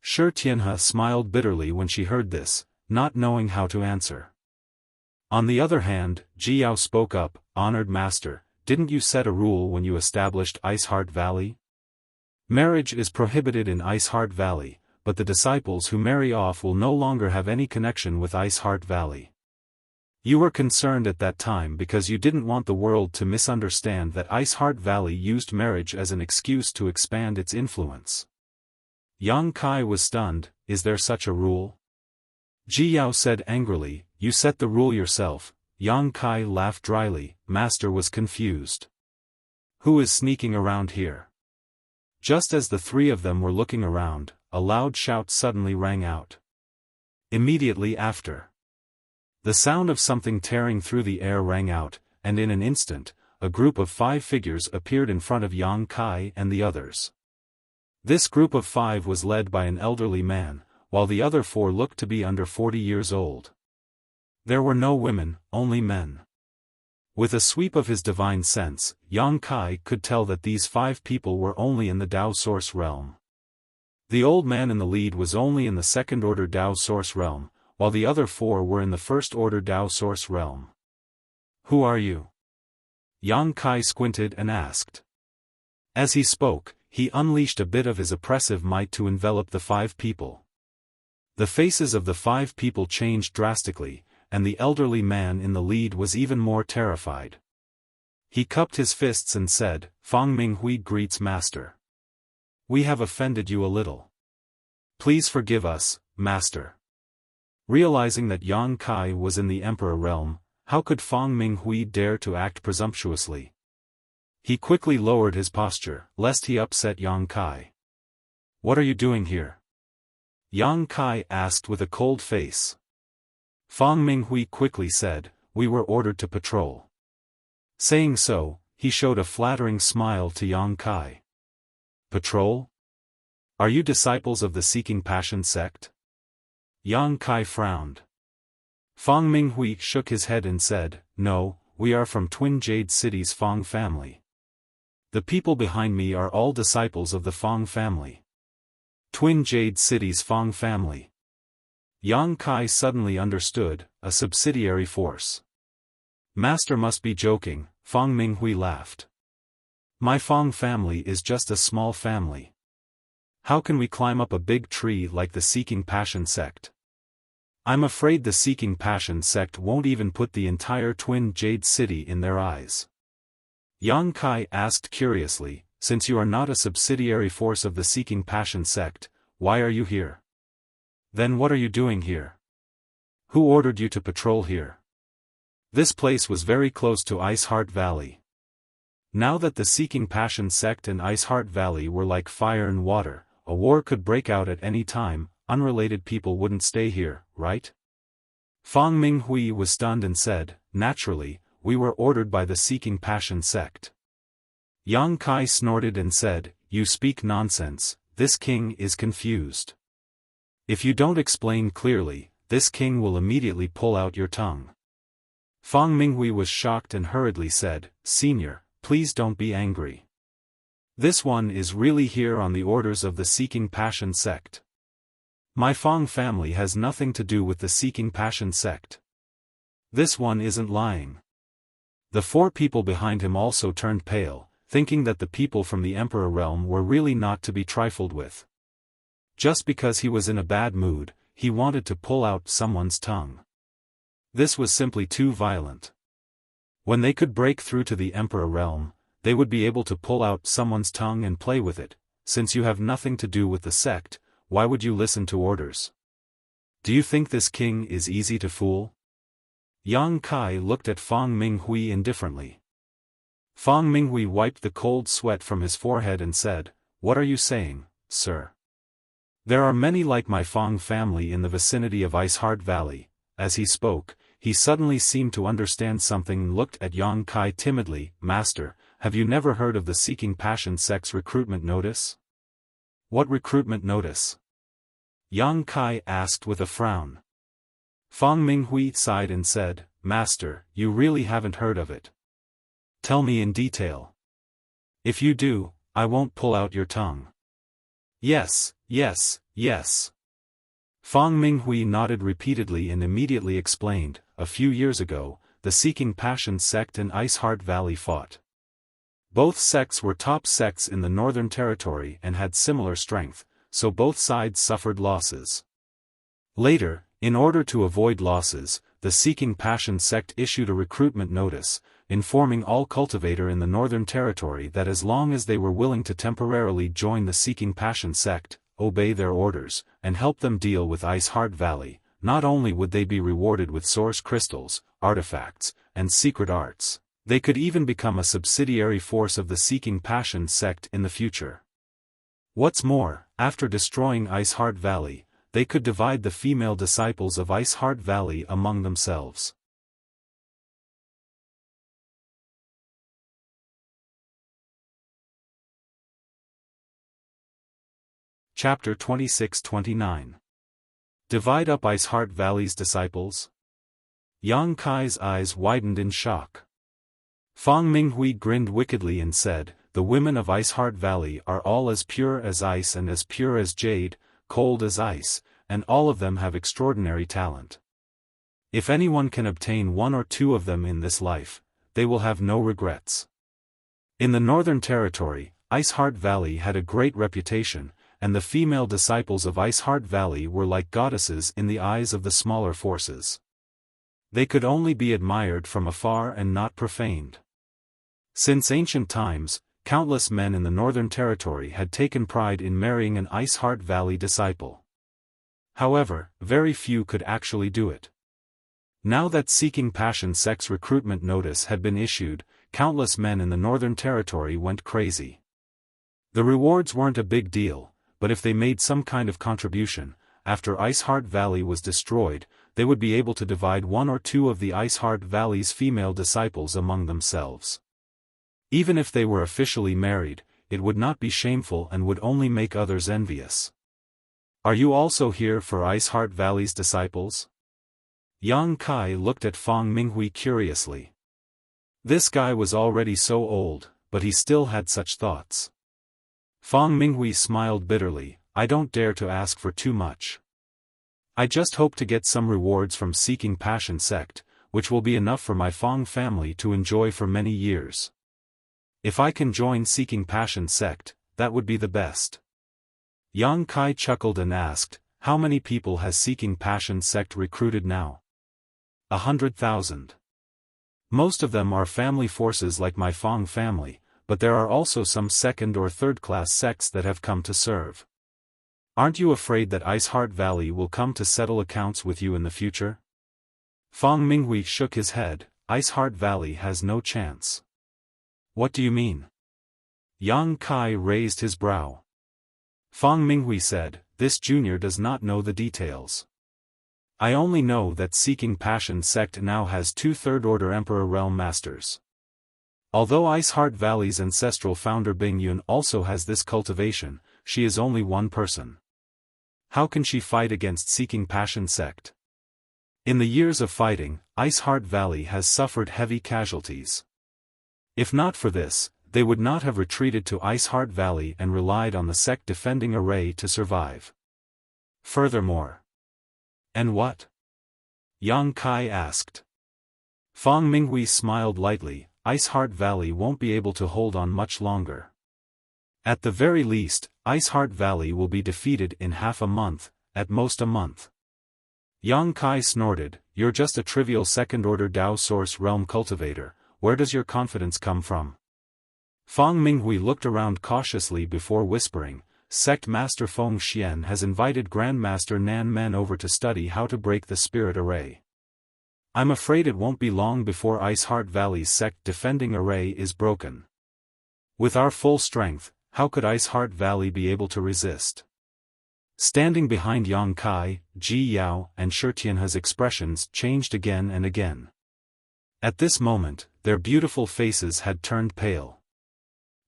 Shi Tianhe smiled bitterly when she heard this, not knowing how to answer. On the other hand, Ji Yao spoke up, honored master, didn't you set a rule when you established Ice Heart Valley? Marriage is prohibited in Ice Heart Valley, but the disciples who marry off will no longer have any connection with Ice Heart Valley. You were concerned at that time because you didn't want the world to misunderstand that Ice Heart Valley used marriage as an excuse to expand its influence. Yang Kai was stunned, is there such a rule? Ji Yao said angrily, you set the rule yourself. Yang Kai laughed dryly, master was confused. Who is sneaking around here? Just as the three of them were looking around, a loud shout suddenly rang out. Immediately after, the sound of something tearing through the air rang out, and in an instant, a group of 5 figures appeared in front of Yang Kai and the others. This group of 5 was led by an elderly man, while the other 4 looked to be under 40 years old. There were no women, only men. With a sweep of his divine sense, Yang Kai could tell that these 5 people were only in the Tao Source realm. The old man in the lead was only in the second-order Dao source realm, while the other four were in the first-order Dao source realm. Who are you? Yang Kai squinted and asked. As he spoke, he unleashed a bit of his oppressive might to envelop the 5 people. The faces of the 5 people changed drastically, and the elderly man in the lead was even more terrified. He cupped his fists and said, Fang Minghui greets Master. We have offended you a little. Please forgive us, Master. Realizing that Yang Kai was in the Emperor realm, how could Fang Minghui dare to act presumptuously? He quickly lowered his posture, lest he upset Yang Kai. What are you doing here? Yang Kai asked with a cold face. Fang Minghui quickly said, We were ordered to patrol. Saying so, he showed a flattering smile to Yang Kai. Patrol? Are you disciples of the Seeking Passion sect? Yang Kai frowned. Fang Minghui shook his head and said, No, we are from Twin Jade City's Fang family. The people behind me are all disciples of the Fang family. Twin Jade City's Fang family. Yang Kai suddenly understood, a subsidiary force. Master must be joking, Fang Minghui laughed. My Fang family is just a small family. How can we climb up a big tree like the Seeking Passion sect? I'm afraid the Seeking Passion sect won't even put the entire Twin Jade City in their eyes. Yang Kai asked curiously, Since you are not a subsidiary force of the Seeking Passion sect, why are you here? Then what are you doing here? Who ordered you to patrol here? This place was very close to Ice Heart Valley. Now that the Seeking Passion sect and Ice Heart Valley were like fire and water, a war could break out at any time, unrelated people wouldn't stay here, right? Fang Minghui was stunned and said, Naturally, we were ordered by the Seeking Passion sect. Yang Kai snorted and said, You speak nonsense, this king is confused. If you don't explain clearly, this king will immediately pull out your tongue. Fang Minghui was shocked and hurriedly said, Senior, please don't be angry. This one is really here on the orders of the Seeking Passion sect. My Fang family has nothing to do with the Seeking Passion sect. This one isn't lying. The 4 people behind him also turned pale, thinking that the people from the Emperor realm were really not to be trifled with. Just because he was in a bad mood, he wanted to pull out someone's tongue. This was simply too violent. When they could break through to the Emperor realm, they would be able to pull out someone's tongue and play with it. Since you have nothing to do with the sect, why would you listen to orders? Do you think this king is easy to fool? Yang Kai looked at Fang Minghui indifferently. Fang Minghui wiped the cold sweat from his forehead and said, What are you saying, sir? There are many like my Fang family in the vicinity of Ice Heart Valley. As he spoke, he suddenly seemed to understand something and looked at Yang Kai timidly. Master, have you never heard of the Seeking Passion sect's recruitment notice? What recruitment notice? Yang Kai asked with a frown. Fang Minghui sighed and said, Master, you really haven't heard of it. Tell me in detail. If you do, I won't pull out your tongue. Yes, yes, yes. Fang Minghui nodded repeatedly and immediately explained, a few years ago, the Seeking Passion sect and Ice Heart Valley fought. Both sects were top sects in the Northern Territory and had similar strength, so both sides suffered losses. Later, in order to avoid losses, the Seeking Passion sect issued a recruitment notice, informing all cultivator in the Northern Territory that as long as they were willing to temporarily join the Seeking Passion sect, obey their orders, and help them deal with Ice Heart Valley, not only would they be rewarded with source crystals, artifacts, and secret arts, they could even become a subsidiary force of the Seeking Passion sect in the future. What's more, after destroying Ice Heart Valley, they could divide the female disciples of Ice Heart Valley among themselves. Chapter 26-29. Divide up Ice Heart Valley's disciples? Yang Kai's eyes widened in shock. Fang Minghui grinned wickedly and said, the women of Ice Heart Valley are all as pure as ice and as pure as jade, cold as ice, and all of them have extraordinary talent. If anyone can obtain one or two of them in this life, they will have no regrets. In the Northern Territory, Ice Heart Valley had a great reputation, and the female disciples of Ice Heart Valley were like goddesses in the eyes of the smaller forces. They could only be admired from afar and not profaned. Since ancient times, countless men in the Northern Territory had taken pride in marrying an Ice Heart Valley disciple. However, very few could actually do it. Now that Seeking Passion Sect's recruitment notice had been issued, countless men in the Northern Territory went crazy. The rewards weren't a big deal, but if they made some kind of contribution, after Ice Heart Valley was destroyed, they would be able to divide one or two of the Ice Heart Valley's female disciples among themselves. Even if they were officially married, it would not be shameful and would only make others envious. Are you also here for Ice Heart Valley's disciples? Yang Kai looked at Fang Minghui curiously. This guy was already so old, but he still had such thoughts. Fang Minghui smiled bitterly. I don't dare to ask for too much. I just hope to get some rewards from Seeking Passion Sect, which will be enough for my Fang family to enjoy for many years. If I can join Seeking Passion Sect, that would be the best. Yang Kai chuckled and asked, how many people has Seeking Passion Sect recruited now? 100,000. Most of them are family forces like my Fang family, but there are also some second or third class sects that have come to serve. Aren't you afraid that Ice Heart Valley will come to settle accounts with you in the future? Fang Minghui shook his head. Ice Heart Valley has no chance. What do you mean? Yang Kai raised his brow. Fang Minghui said, this junior does not know the details. I only know that Seeking Passion Sect now has 2 third-order Emperor Realm Masters. Although Ice Heart Valley's ancestral founder Bing Yun also has this cultivation, she is only one person. How can she fight against Seeking Passion Sect? In the years of fighting, Ice Heart Valley has suffered heavy casualties. If not for this, they would not have retreated to Ice Heart Valley and relied on the sect defending array to survive. Furthermore. And what? Yang Kai asked. Fang Minghui smiled lightly. Ice Heart Valley won't be able to hold on much longer. At the very least, Ice Heart Valley will be defeated in half a month, at most a month. Yang Kai snorted, you're just a trivial second-order Dao Source Realm cultivator, where does your confidence come from? Fang Minghui looked around cautiously before whispering, Sect Master Feng Xian has invited Grandmaster Nan Men over to study how to break the spirit array. I'm afraid it won't be long before Ice Heart Valley's sect defending array is broken. With our full strength, how could Ice Heart Valley be able to resist? Standing behind Yang Kai, Ji Yao and Shitian's expressions changed again and again. At this moment, their beautiful faces had turned pale.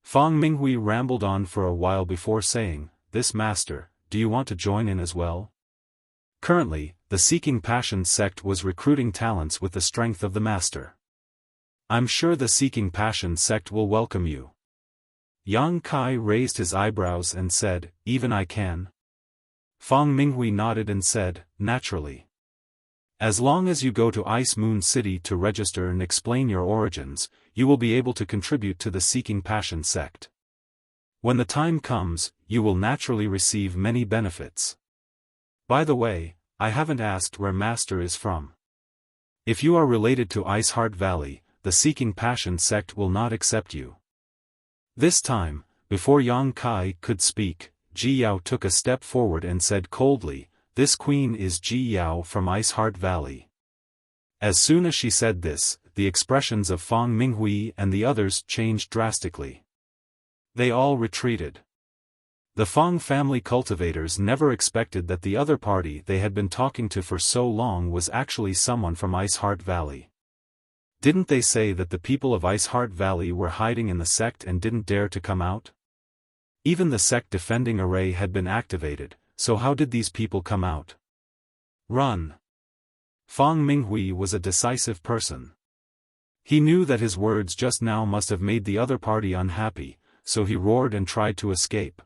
Fang Minghui rambled on for a while before saying, this master, do you want to join in as well? Currently, the Seeking Passion Sect was recruiting talents with the strength of the master. I'm sure the Seeking Passion Sect will welcome you. Yang Kai raised his eyebrows and said, even I can? Fang Minghui nodded and said, naturally. As long as you go to Ice Moon City to register and explain your origins, you will be able to contribute to the Seeking Passion Sect. When the time comes, you will naturally receive many benefits. By the way, I haven't asked where Master is from. If you are related to Ice Heart Valley, the Seeking Passion Sect will not accept you. This time, before Yang Kai could speak, Ji Yao took a step forward and said coldly, this queen is Ji Yao from Ice Heart Valley. As soon as she said this, the expressions of Fang Minghui and the others changed drastically. They all retreated. The Fang family cultivators never expected that the other party they had been talking to for so long was actually someone from Ice Heart Valley. Didn't they say that the people of Ice Heart Valley were hiding in the sect and didn't dare to come out? Even the sect defending array had been activated, so how did these people come out? Run! Fang Minghui was a decisive person. He knew that his words just now must have made the other party unhappy, so he roared and tried to escape.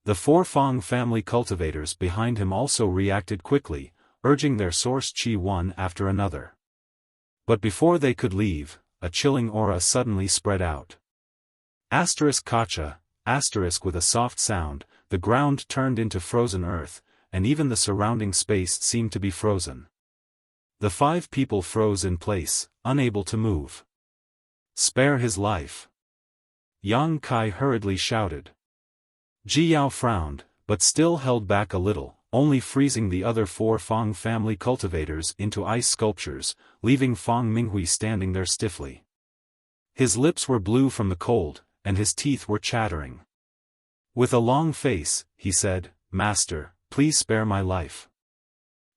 The 4 Fang family cultivators behind him also reacted quickly, urging their source qi one after another. But before they could leave, a chilling aura suddenly spread out. Kacha, with a soft sound, the ground turned into frozen earth, and even the surrounding space seemed to be frozen. The 5 people froze in place, unable to move. "Spare his life!" Yang Kai hurriedly shouted. Ji Yao frowned, but still held back a little, only freezing the other 4 Fang family cultivators into ice sculptures, leaving Fang Minghui standing there stiffly. His lips were blue from the cold, and his teeth were chattering. With a long face, he said, "Master, please spare my life.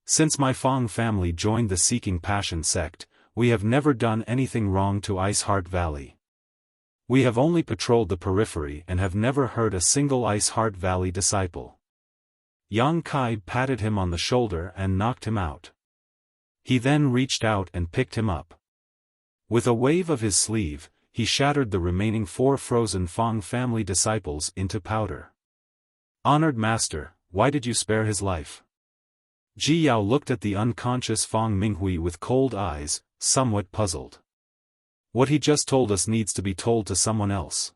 Since my Fang family joined the Seeking Passion sect, we have never done anything wrong to Ice Heart Valley. We have only patrolled the periphery and have never hurt a single Ice Heart Valley disciple." Yang Kai patted him on the shoulder and knocked him out. He then reached out and picked him up. With a wave of his sleeve, he shattered the remaining 4 frozen Fang family disciples into powder. "Honored Master, why did you spare his life?" Ji Yao looked at the unconscious Fang Minghui with cold eyes, somewhat puzzled. "What he just told us needs to be told to someone else.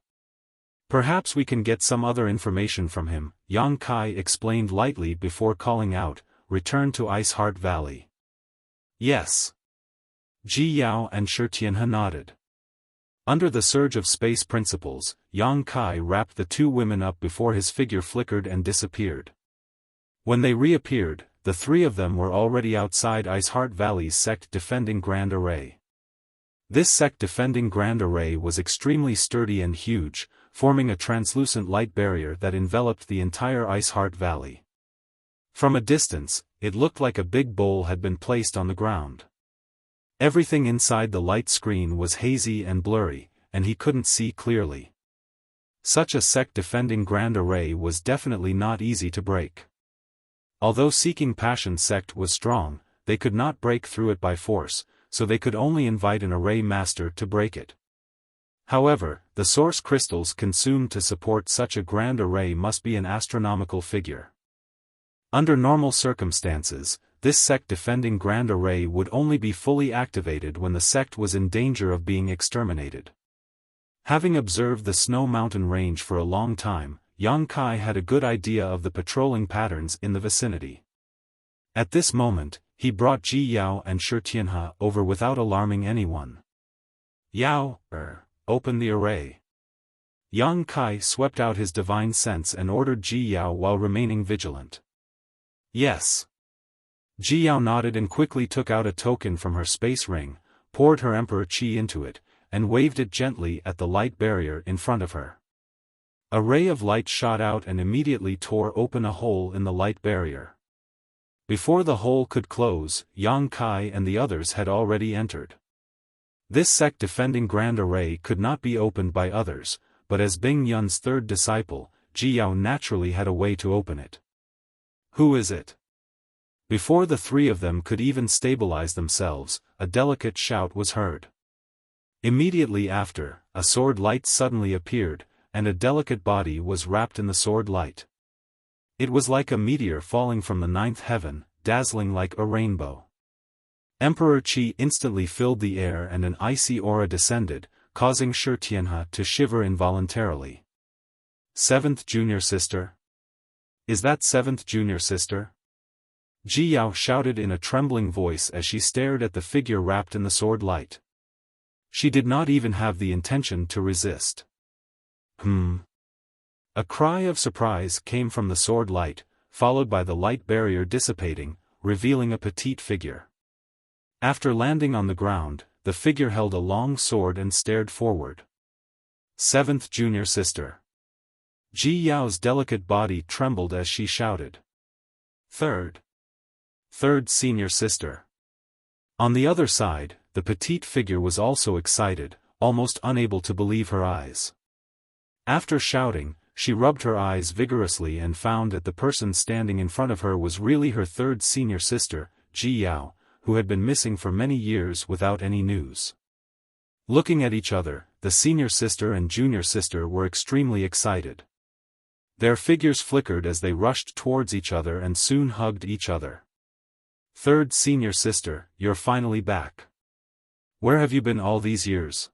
Perhaps we can get some other information from him," Yang Kai explained lightly before calling out, "Return to Ice Heart Valley." "Yes." Ji Yao and Shi Tianhe nodded. Under the surge of space principles, Yang Kai wrapped the 2 women up before his figure flickered and disappeared. When they reappeared, the 3 of them were already outside Ice Heart Valley's sect defending Grand Array. This sect defending Grand Array was extremely sturdy and huge, forming a translucent light barrier that enveloped the entire Ice Heart Valley. From a distance, it looked like a big bowl had been placed on the ground. Everything inside the light screen was hazy and blurry, and he couldn't see clearly. Such a sect defending Grand Array was definitely not easy to break. Although Seeking Passion sect was strong, they could not break through it by force, so they could only invite an array master to break it. However, the source crystals consumed to support such a grand array must be an astronomical figure. Under normal circumstances, this sect defending Grand Array would only be fully activated when the sect was in danger of being exterminated. Having observed the Snow Mountain range for a long time, Yang Kai had a good idea of the patrolling patterns in the vicinity. At this moment, he brought Ji Yao and Shi Tianhe over without alarming anyone. "Yao, open the array." Yang Kai swept out his divine sense and ordered Ji Yao while remaining vigilant. "Yes." Ji Yao nodded and quickly took out a token from her space ring, poured her Emperor Qi into it, and waved it gently at the light barrier in front of her. A ray of light shot out and immediately tore open a hole in the light barrier. Before the hole could close, Yang Kai and the others had already entered. This sect defending Grand Array could not be opened by others, but as Bing Yun's 3rd disciple, Ji Yao naturally had a way to open it. "Who is it?" Before the 3 of them could even stabilize themselves, a delicate shout was heard. Immediately after, a sword light suddenly appeared, and a delicate body was wrapped in the sword light. It was like a meteor falling from the 9th heaven, dazzling like a rainbow. Emperor Qi instantly filled the air and an icy aura descended, causing Shi Tianhe to shiver involuntarily. "7th junior sister? Is that 7th junior sister?" Ji Yao shouted in a trembling voice as she stared at the figure wrapped in the sword light. She did not even have the intention to resist. A cry of surprise came from the sword light, followed by the light barrier dissipating, revealing a petite figure. After landing on the ground, the figure held a long sword and stared forward. "7th junior sister." Ji Yao's delicate body trembled as she shouted. Third senior sister." On the other side, the petite figure was also excited, almost unable to believe her eyes. After shouting, she rubbed her eyes vigorously and found that the person standing in front of her was really her 3rd senior sister, Ji Yao, who had been missing for many years without any news. Looking at each other, the senior sister and junior sister were extremely excited. Their figures flickered as they rushed towards each other and soon hugged each other. Third senior sister, you're finally back. Where have you been all these years?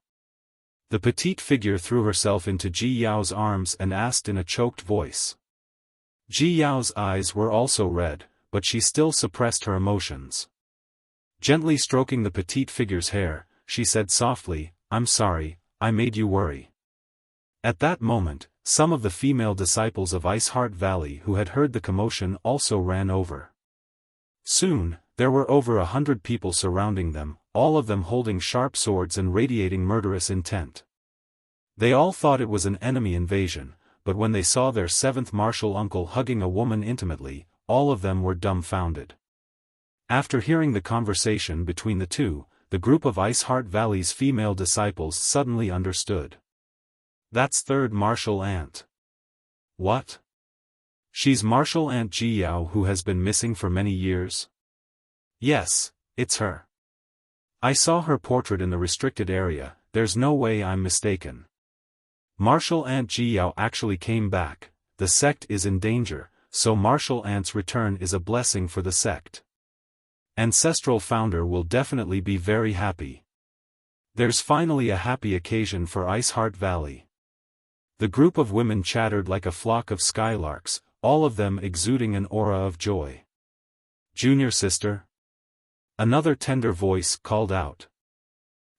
The petite figure threw herself into Ji Yao's arms and asked in a choked voice. Ji Yao's eyes were also red, but she still suppressed her emotions. Gently stroking the petite figure's hair, she said softly, I'm sorry, I made you worry. At that moment, some of the female disciples of Ice Heart Valley who had heard the commotion also ran over. Soon, there were over 100 people surrounding them, all of them holding sharp swords and radiating murderous intent. They all thought it was an enemy invasion, but when they saw their seventh martial uncle hugging a woman intimately, all of them were dumbfounded. After hearing the conversation between the two, the group of Ice Heart Valley's female disciples suddenly understood. That's third martial aunt. What? She's martial aunt Ji Yao who has been missing for many years? Yes, it's her. I saw her portrait in the restricted area, there's no way I'm mistaken. Martial aunt Ji Yao actually came back, the sect is in danger, so martial aunt's return is a blessing for the sect. Ancestral founder will definitely be very happy. There's finally a happy occasion for Ice Heart Valley. The group of women chattered like a flock of skylarks, all of them exuding an aura of joy. Junior sister? Another tender voice called out.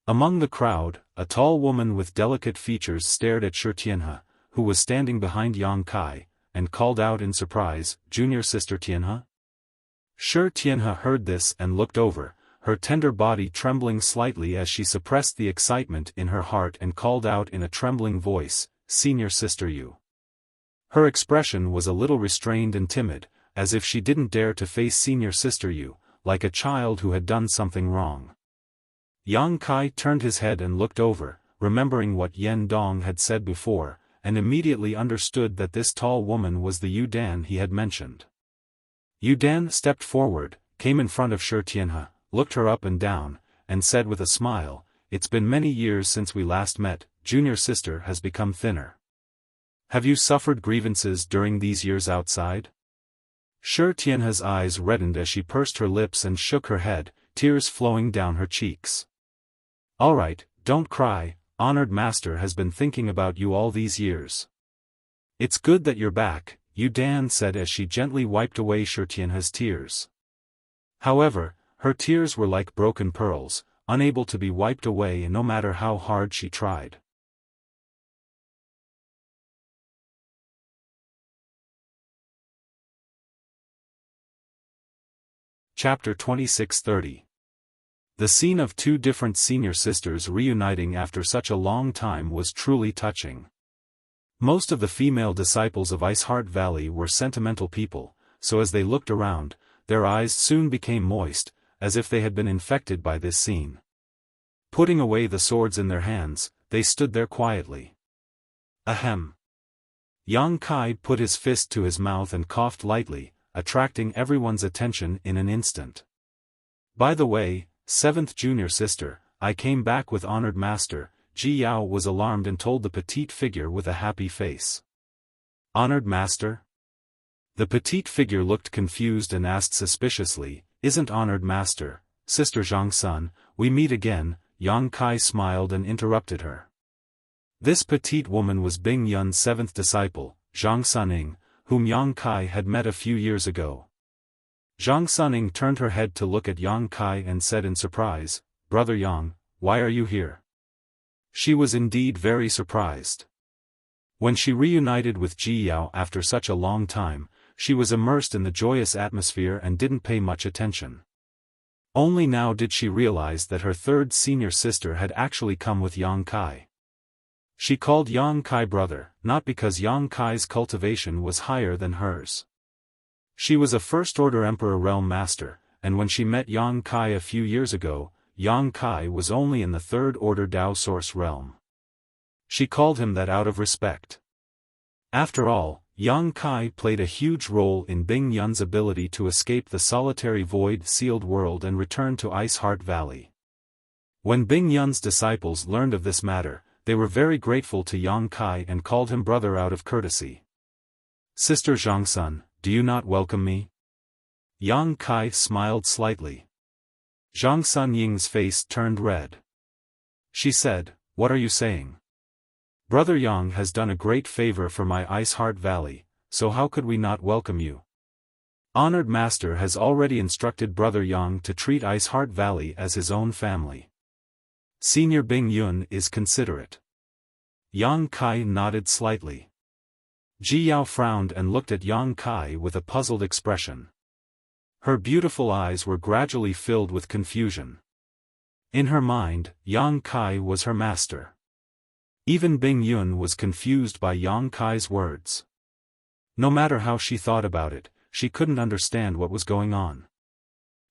Among the crowd, a tall woman with delicate features stared at Shi Tianhe, who was standing behind Yang Kai, and called out in surprise, Junior sister Tianhe? Shi Tianhe heard this and looked over, her tender body trembling slightly as she suppressed the excitement in her heart and called out in a trembling voice, Senior sister Yu. Her expression was a little restrained and timid, as if she didn't dare to face senior sister Yu, like a child who had done something wrong. Yang Kai turned his head and looked over, remembering what Yen Dong had said before, and immediately understood that this tall woman was the Yu Dan he had mentioned. Yu Dan stepped forward, came in front of Shi Tianhe, looked her up and down, and said with a smile, It's been many years since we last met, junior sister has become thinner. Have you suffered grievances during these years outside? Shi Tianhe's eyes reddened as she pursed her lips and shook her head, tears flowing down her cheeks. All right, don't cry, honored master has been thinking about you all these years. It's good that you're back, Yu Dan said as she gently wiped away Shi Tianhe's tears. However, her tears were like broken pearls, unable to be wiped away no matter how hard she tried. Chapter 26-30. The scene of two different senior sisters reuniting after such a long time was truly touching. Most of the female disciples of Ice Heart Valley were sentimental people, so as they looked around, their eyes soon became moist, as if they had been infected by this scene. Putting away the swords in their hands, they stood there quietly. Ahem. Yang Kai put his fist to his mouth and coughed lightly, attracting everyone's attention in an instant. By the way, seventh junior sister, I came back with honored master. Ji Yao was alarmed and told the petite figure with a happy face. Honored master? The petite figure looked confused and asked suspiciously, Isn't honored master, sister Zhang Sun, we meet again? Yang Kai smiled and interrupted her. This petite woman was Bing Yun's seventh disciple, Zhang Suning, whom Yang Kai had met a few years ago. Zhang Suning turned her head to look at Yang Kai and said in surprise, Brother Yang, why are you here? She was indeed very surprised. When she reunited with Ji Yao after such a long time, she was immersed in the joyous atmosphere and didn't pay much attention. Only now did she realize that her third senior sister had actually come with Yang Kai. She called Yang Kai brother, not because Yang Kai's cultivation was higher than hers. She was a first-order Emperor Realm Master, and when she met Yang Kai a few years ago, Yang Kai was only in the third-order Dao Source Realm. She called him that out of respect. After all, Yang Kai played a huge role in Bing Yun's ability to escape the solitary void-sealed world and return to Ice Heart Valley. When Bing Yun's disciples learned of this matter, they were very grateful to Yang Kai and called him brother out of courtesy. Sister Zhangsun, do you not welcome me? Yang Kai smiled slightly. Zhang Sun Ying's face turned red. She said, what are you saying? Brother Yang has done a great favor for my Ice Heart Valley, so how could we not welcome you? Honored Master has already instructed Brother Yang to treat Ice Heart Valley as his own family. Senior Bing Yun is considerate. Yang Kai nodded slightly. Ji Yao frowned and looked at Yang Kai with a puzzled expression. Her beautiful eyes were gradually filled with confusion. In her mind, Yang Kai was her master. Even Bing Yun was confused by Yang Kai's words. No matter how she thought about it, she couldn't understand what was going on.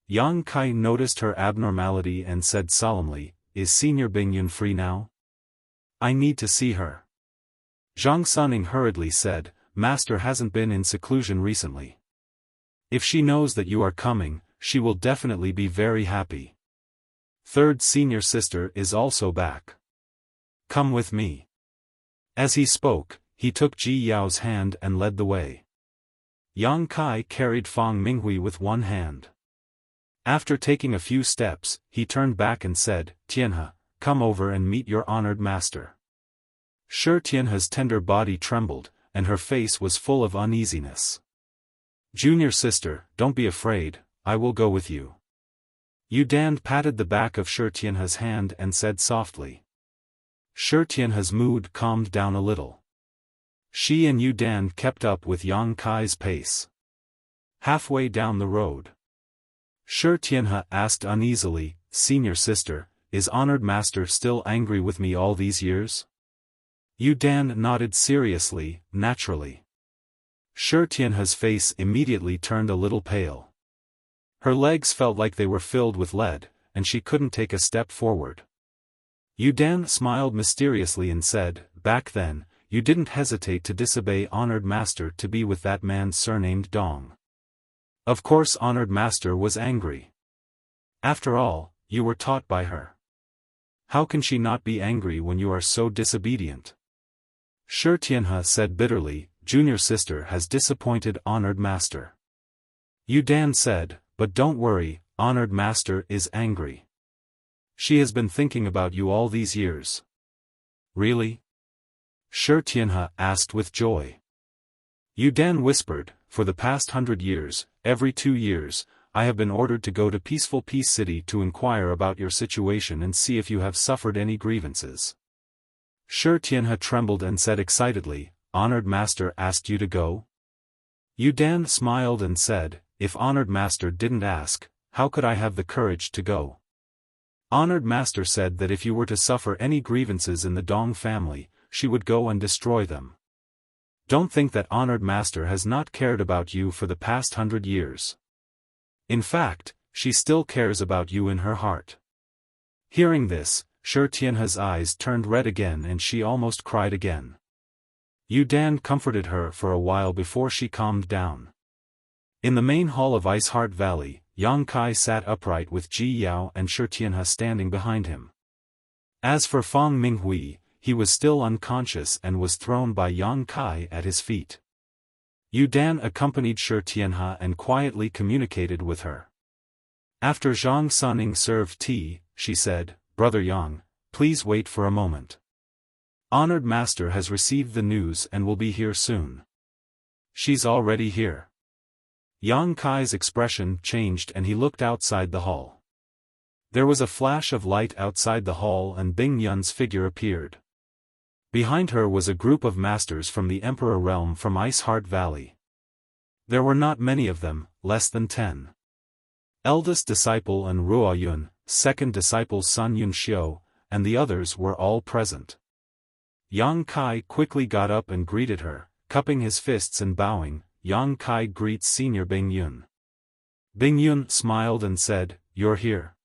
Yang Kai noticed her abnormality and said solemnly, is Senior Bing Yun free now? I need to see her. Zhang Suning hurriedly said, Master hasn't been in seclusion recently. If she knows that you are coming, she will definitely be very happy. Third senior sister is also back. Come with me. As he spoke, he took Ji Yao's hand and led the way. Yang Kai carried Fang Minghui with one hand. After taking a few steps, he turned back and said, Tianhe, come over and meet your honored master. Shi Tianhe's tender body trembled, and her face was full of uneasiness. Junior sister, don't be afraid, I will go with you. Yu Dan patted the back of Shi Tianhe's hand and said softly. Shi Tianhe's mood calmed down a little. She and Yu Dan kept up with Yang Kai's pace. Halfway down the road, Shi Tianhe asked uneasily, Senior sister, is honored master still angry with me all these years? Yu Dan nodded seriously, naturally. Shi Tianhe's face immediately turned a little pale. Her legs felt like they were filled with lead, and she couldn't take a step forward. Yu Dan smiled mysteriously and said, back then, you didn't hesitate to disobey honored master to be with that man surnamed Dong. Of course honored master was angry. After all, you were taught by her. How can she not be angry when you are so disobedient? Shi Tianhe said bitterly, Junior sister has disappointed honored master. Yu Dan said, but don't worry, honored master is angry. She has been thinking about you all these years. Really? Shi Tianhe asked with joy. Yu Dan whispered, for the past 100 years, every 2 years, I have been ordered to go to Peaceful Peace City to inquire about your situation and see if you have suffered any grievances. Shi Tianhe trembled and said excitedly, Honored master asked you to go? Yu Dan smiled and said, if honored master didn't ask, how could I have the courage to go? Honored master said that if you were to suffer any grievances in the Dong family, she would go and destroy them. Don't think that honored master has not cared about you for the past 100 years. In fact, she still cares about you in her heart. Hearing this, Shi Tianhe's eyes turned red again and she almost cried again. Yu Dan comforted her for a while before she calmed down. In the main hall of Ice Heart Valley, Yang Kai sat upright with Ji Yao and Shi Tianhe standing behind him. As for Fang Minghui, he was still unconscious and was thrown by Yang Kai at his feet. Yu Dan accompanied Shi Tianhe and quietly communicated with her. After Zhang Suning served tea, she said, Brother Yang, please wait for a moment. Honored master has received the news and will be here soon. She's already here. Yang Kai's expression changed and he looked outside the hall. There was a flash of light outside the hall and Bing Yun's figure appeared. Behind her was a group of masters from the Emperor realm from Ice Heart Valley. There were not many of them, less than 10. Eldest disciple and Ruo Yun, second disciple Sun Yun Xiu, and the others were all present. Yang Kai quickly got up and greeted her, cupping his fists and bowing. Yang Kai greets Senior Bing Yun. Bing Yun smiled and said, You're here.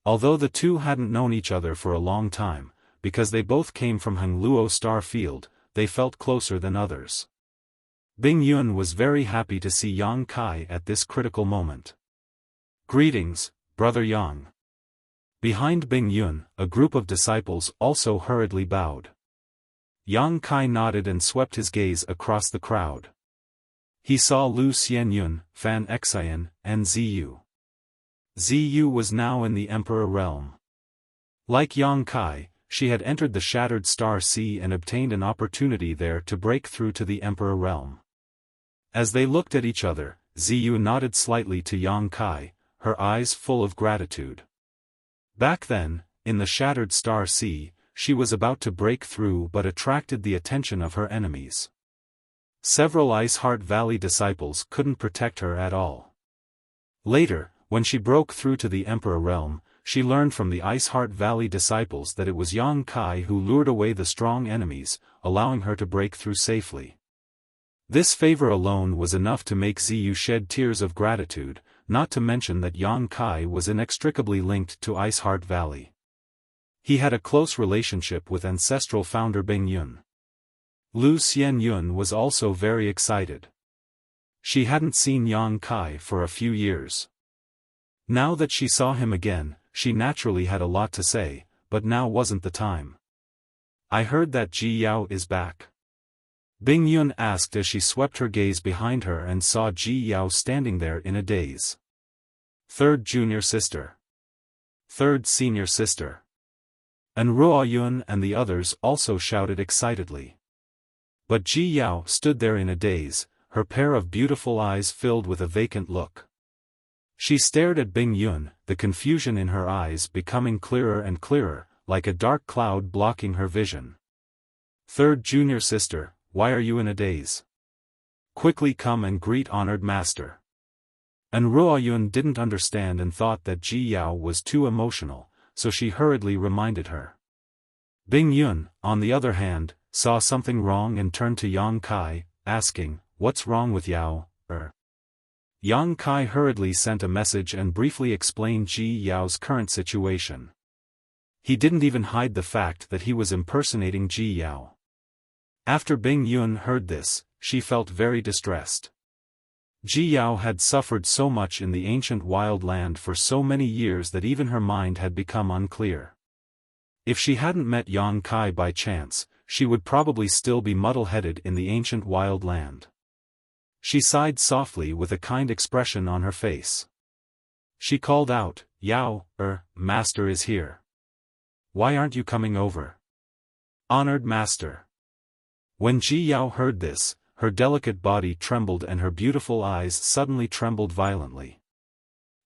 Although the two hadn't known each other for a long time, because they both came from Hengluo Star Field, they felt closer than others. Bing Yun was very happy to see Yang Kai at this critical moment. Greetings, Brother Yang. Behind Bing Yun, a group of disciples also hurriedly bowed. Yang Kai nodded and swept his gaze across the crowd. He saw Lu Xianyun, Fan Xian, and Ziyu. Ziyu was now in the Emperor realm. Like Yang Kai, she had entered the Shattered Star Sea and obtained an opportunity there to break through to the Emperor realm. As they looked at each other, Ziyu nodded slightly to Yang Kai, her eyes full of gratitude. Back then, in the Shattered Star Sea, she was about to break through but attracted the attention of her enemies. Several Ice Heart Valley disciples couldn't protect her at all. Later, when she broke through to the Emperor realm, she learned from the Ice Heart Valley disciples that it was Yang Kai who lured away the strong enemies, allowing her to break through safely. This favor alone was enough to make Ziyu shed tears of gratitude, not to mention that Yang Kai was inextricably linked to Ice Heart Valley. He had a close relationship with ancestral founder Bing Yun. Lu Xianyun was also very excited. She hadn't seen Yang Kai for a few years. Now that she saw him again, she naturally had a lot to say, but now wasn't the time. "I heard that Ji Yao is back?" Bing Yun asked as she swept her gaze behind her and saw Ji Yao standing there in a daze. "Third junior sister. Third senior sister." And Ruo Yun and the others also shouted excitedly. But Ji Yao stood there in a daze, her pair of beautiful eyes filled with a vacant look. She stared at Bing Yun, the confusion in her eyes becoming clearer and clearer, like a dark cloud blocking her vision. "Third junior sister, why are you in a daze? Quickly come and greet honored master." And Ruo Yun didn't understand and thought that Ji Yao was too emotional, so she hurriedly reminded her. Bing Yun, on the other hand, saw something wrong and turned to Yang Kai, asking, "What's wrong with Yao?" Yang Kai hurriedly sent a message and briefly explained Ji Yao's current situation. He didn't even hide the fact that he was impersonating Ji Yao. After Bing Yun heard this, she felt very distressed. Ji Yao had suffered so much in the ancient wild land for so many years that even her mind had become unclear. If she hadn't met Yang Kai by chance, she would probably still be muddle-headed in the ancient wild land. She sighed softly with a kind expression on her face. She called out, "Yao, master is here. Why aren't you coming over? Honored master." When Ji Yao heard this, her delicate body trembled and her beautiful eyes suddenly trembled violently.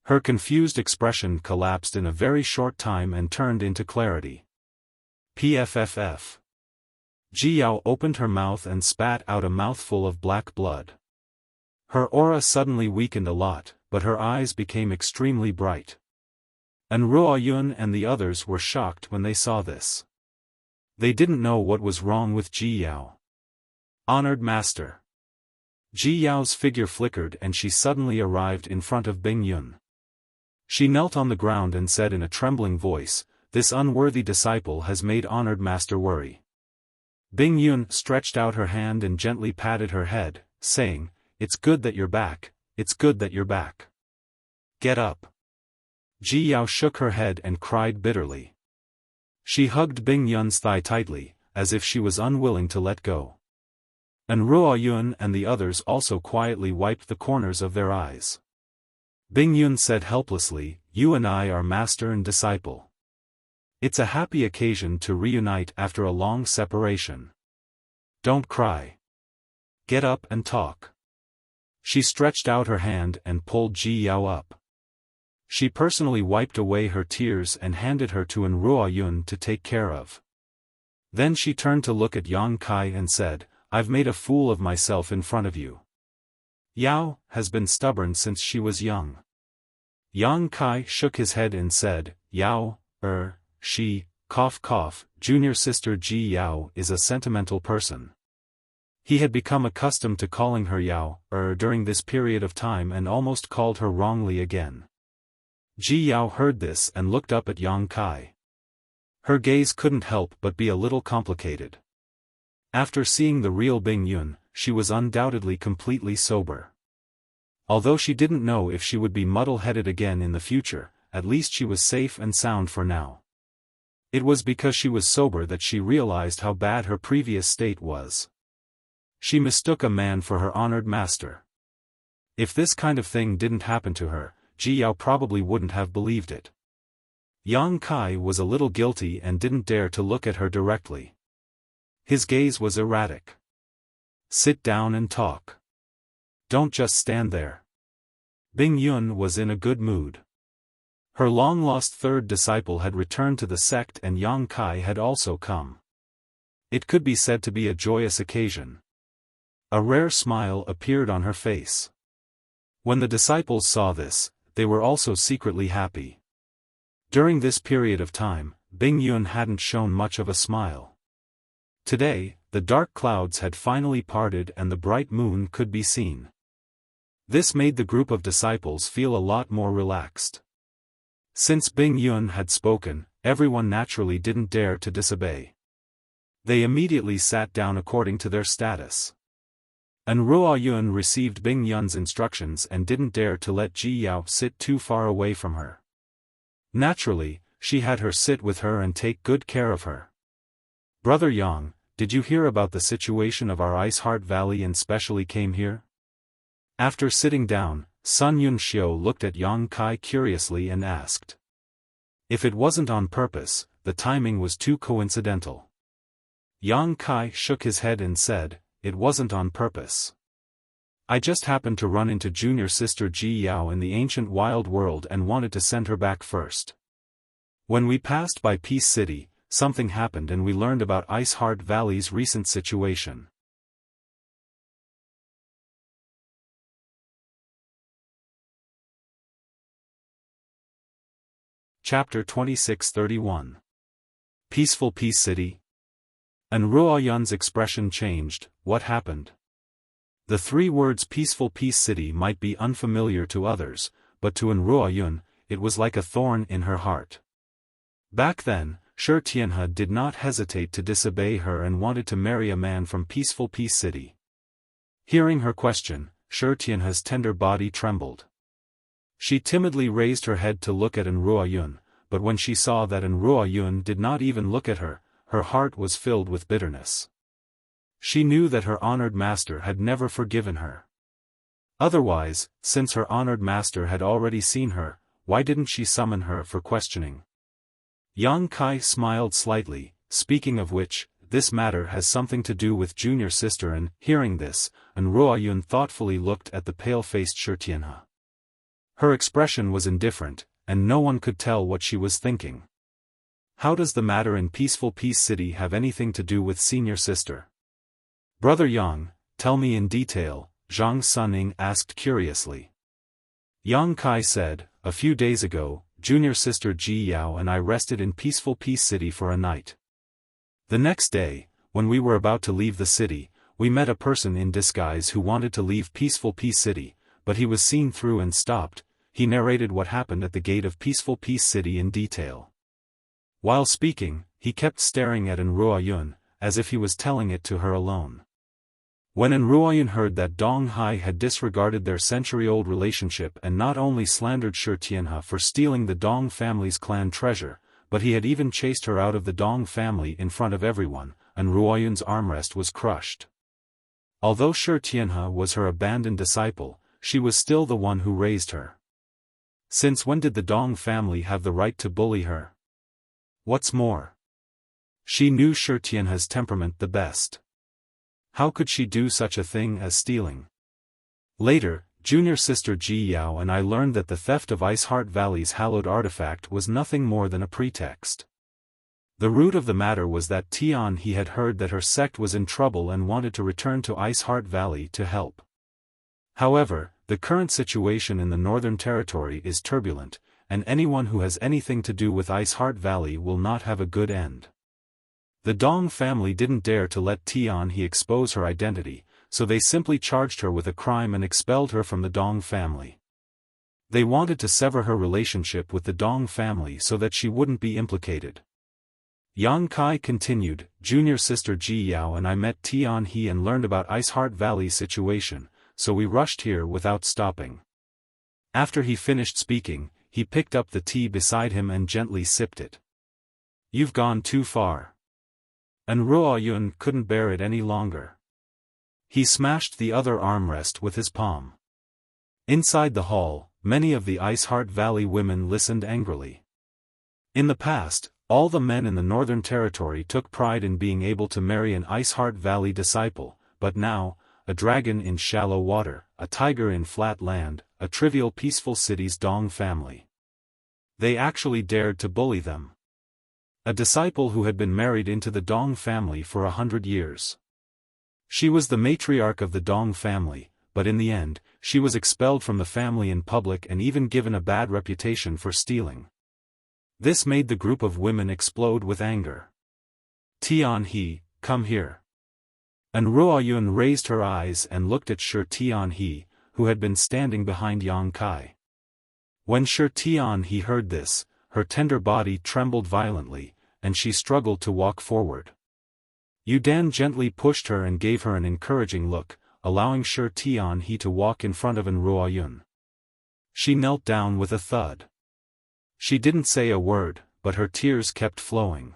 Her confused expression collapsed in a very short time and turned into clarity. Pfff. Ji Yao opened her mouth and spat out a mouthful of black blood. Her aura suddenly weakened a lot, but her eyes became extremely bright. And Ruo Yun and the others were shocked when they saw this. They didn't know what was wrong with Ji Yao. Honored master. Ji Yao's figure flickered and she suddenly arrived in front of Bing Yun. She knelt on the ground and said in a trembling voice, "This unworthy disciple has made honored master worry." Bing Yun stretched out her hand and gently patted her head, saying, "It's good that you're back, it's good that you're back. Get up." Ji Yao shook her head and cried bitterly. She hugged Bing Yun's thigh tightly, as if she was unwilling to let go. And Ruo Yun and the others also quietly wiped the corners of their eyes. Bing Yun said helplessly, "You and I are master and disciple. It's a happy occasion to reunite after a long separation. Don't cry. Get up and talk." She stretched out her hand and pulled Ji Yao up. She personally wiped away her tears and handed her to Ruo Yun to take care of. Then she turned to look at Yang Kai and said, "I've made a fool of myself in front of you. Yao has been stubborn since she was young." Yang Kai shook his head and said, "Yao, she, junior sister Ji Yao is a sentimental person." He had become accustomed to calling her Yao, during this period of time and almost called her wrongly again. Ji Yao heard this and looked up at Yang Kai. Her gaze couldn't help but be a little complicated. After seeing the real Bing Yun, she was undoubtedly completely sober. Although she didn't know if she would be muddle-headed again in the future, at least she was safe and sound for now. It was because she was sober that she realized how bad her previous state was. She mistook a man for her honored master. If this kind of thing didn't happen to her, Ji Yao probably wouldn't have believed it. Yang Kai was a little guilty and didn't dare to look at her directly. His gaze was erratic. Sit down and talk. Don't just stand there. Bing Yun was in a good mood. Her long-lost third disciple had returned to the sect and Yang Kai had also come. It could be said to be a joyous occasion. A rare smile appeared on her face. When the disciples saw this, they were also secretly happy. During this period of time, Bing Yun hadn't shown much of a smile. Today, the dark clouds had finally parted and the bright moon could be seen. This made the group of disciples feel a lot more relaxed. Since Bing Yun had spoken, everyone naturally didn't dare to disobey. They immediately sat down according to their status. And Ruo Yun received Bing Yun's instructions and didn't dare to let Ji Yao sit too far away from her. Naturally, she had her sit with her and take good care of her. Brother Yang, did you hear about the situation of our Ice Heart Valley and specially came here? After sitting down, Sun Yun Xiu looked at Yang Kai curiously and asked. If it wasn't on purpose, the timing was too coincidental. Yang Kai shook his head and said, it wasn't on purpose. I just happened to run into junior sister Ji Yao in the ancient wild world and wanted to send her back first. When we passed by Peace City, something happened and we learned about Ice Heart Valley's recent situation. Chapter 26-31. Peaceful Peace City? And Ruo Yun's expression changed. What happened? The three words Peaceful Peace City might be unfamiliar to others, but to Ruo Yun, it was like a thorn in her heart. Back then, Shi Tianhe did not hesitate to disobey her and wanted to marry a man from Peaceful Peace City. Hearing her question, Shi Tianhe's tender body trembled. She timidly raised her head to look at Ruo Yun, but when she saw that Ruo Yun did not even look at her, her heart was filled with bitterness. She knew that her honored master had never forgiven her. Otherwise, since her honored master had already seen her, why didn't she summon her for questioning? Yang Kai smiled slightly, speaking of which, this matter has something to do with junior sister and, hearing this, Ruo Yun thoughtfully looked at the pale-faced Shi Tianhe. Her expression was indifferent, and no one could tell what she was thinking. How does the matter in Peaceful Peace City have anything to do with senior sister? Brother Yang, tell me in detail, Zhang Suning asked curiously. Yang Kai said, a few days ago, junior sister Ji Yao and I rested in Peaceful Peace City for a night. The next day, when we were about to leave the city, we met a person in disguise who wanted to leave Peaceful Peace City, but he was seen through and stopped. He narrated what happened at the gate of Peaceful Peace City in detail. While speaking, he kept staring at Ruo Yun, as if he was telling it to her alone. When Ruo Yun heard that Dong Hai had disregarded their century-old relationship and not only slandered Shi Tianhe for stealing the Dong family's clan treasure, but he had even chased her out of the Dong family in front of everyone, Ruo Yun's armrest was crushed. Although Shi Tianhe was her abandoned disciple, she was still the one who raised her. Since when did the Dong family have the right to bully her? What's more, she knew Shi Tianhe's temperament the best. How could she do such a thing as stealing? Later, junior sister Ji Yao and I learned that the theft of Ice Heart Valley's hallowed artifact was nothing more than a pretext. The root of the matter was that Tian He had heard that her sect was in trouble and wanted to return to Ice Heart Valley to help. However, the current situation in the Northern Territory is turbulent, and anyone who has anything to do with Ice Heart Valley will not have a good end. The Dong family didn't dare to let Tian He expose her identity, so they simply charged her with a crime and expelled her from the Dong family. They wanted to sever her relationship with the Dong family so that she wouldn't be implicated. Yang Kai continued, junior sister Ji Yao and I met Tian He and learned about Ice Heart Valley's situation, so we rushed here without stopping. After he finished speaking, he picked up the tea beside him and gently sipped it. "You've gone too far." And Ruoyun couldn't bear it any longer. He smashed the other armrest with his palm. Inside the hall, many of the Ice Heart Valley women listened angrily. In the past, all the men in the Northern Territory took pride in being able to marry an Ice Heart Valley disciple, but now, a dragon in shallow water, a tiger in flat land, a trivial peaceful city's Dong family. They actually dared to bully them. A disciple who had been married into the Dong family for 100 years. She was the matriarch of the Dong family, but in the end, she was expelled from the family in public and even given a bad reputation for stealing. This made the group of women explode with anger. "Tian-he, come here." And Ruoyun raised her eyes and looked at Shi Tian-he, who had been standing behind Yang Kai. When Shi Tian-he heard this, her tender body trembled violently, and she struggled to walk forward. Yu Dan gently pushed her and gave her an encouraging look, allowing Shi Tian-he to walk in front of Ruoyun. She knelt down with a thud. She didn't say a word, but her tears kept flowing.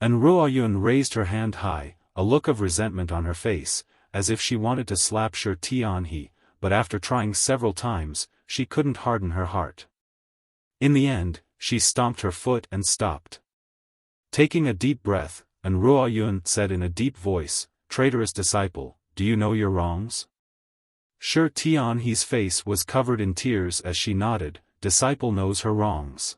And Ruoyun raised her hand high, a look of resentment on her face, as if she wanted to slap Shi Tian-he, but after trying several times, she couldn't harden her heart. In the end, she stomped her foot and stopped. Taking a deep breath, and Ruoyun said in a deep voice, "Traitorous disciple, do you know your wrongs?" Shi Tian-he's face was covered in tears as she nodded, "Disciple knows her wrongs."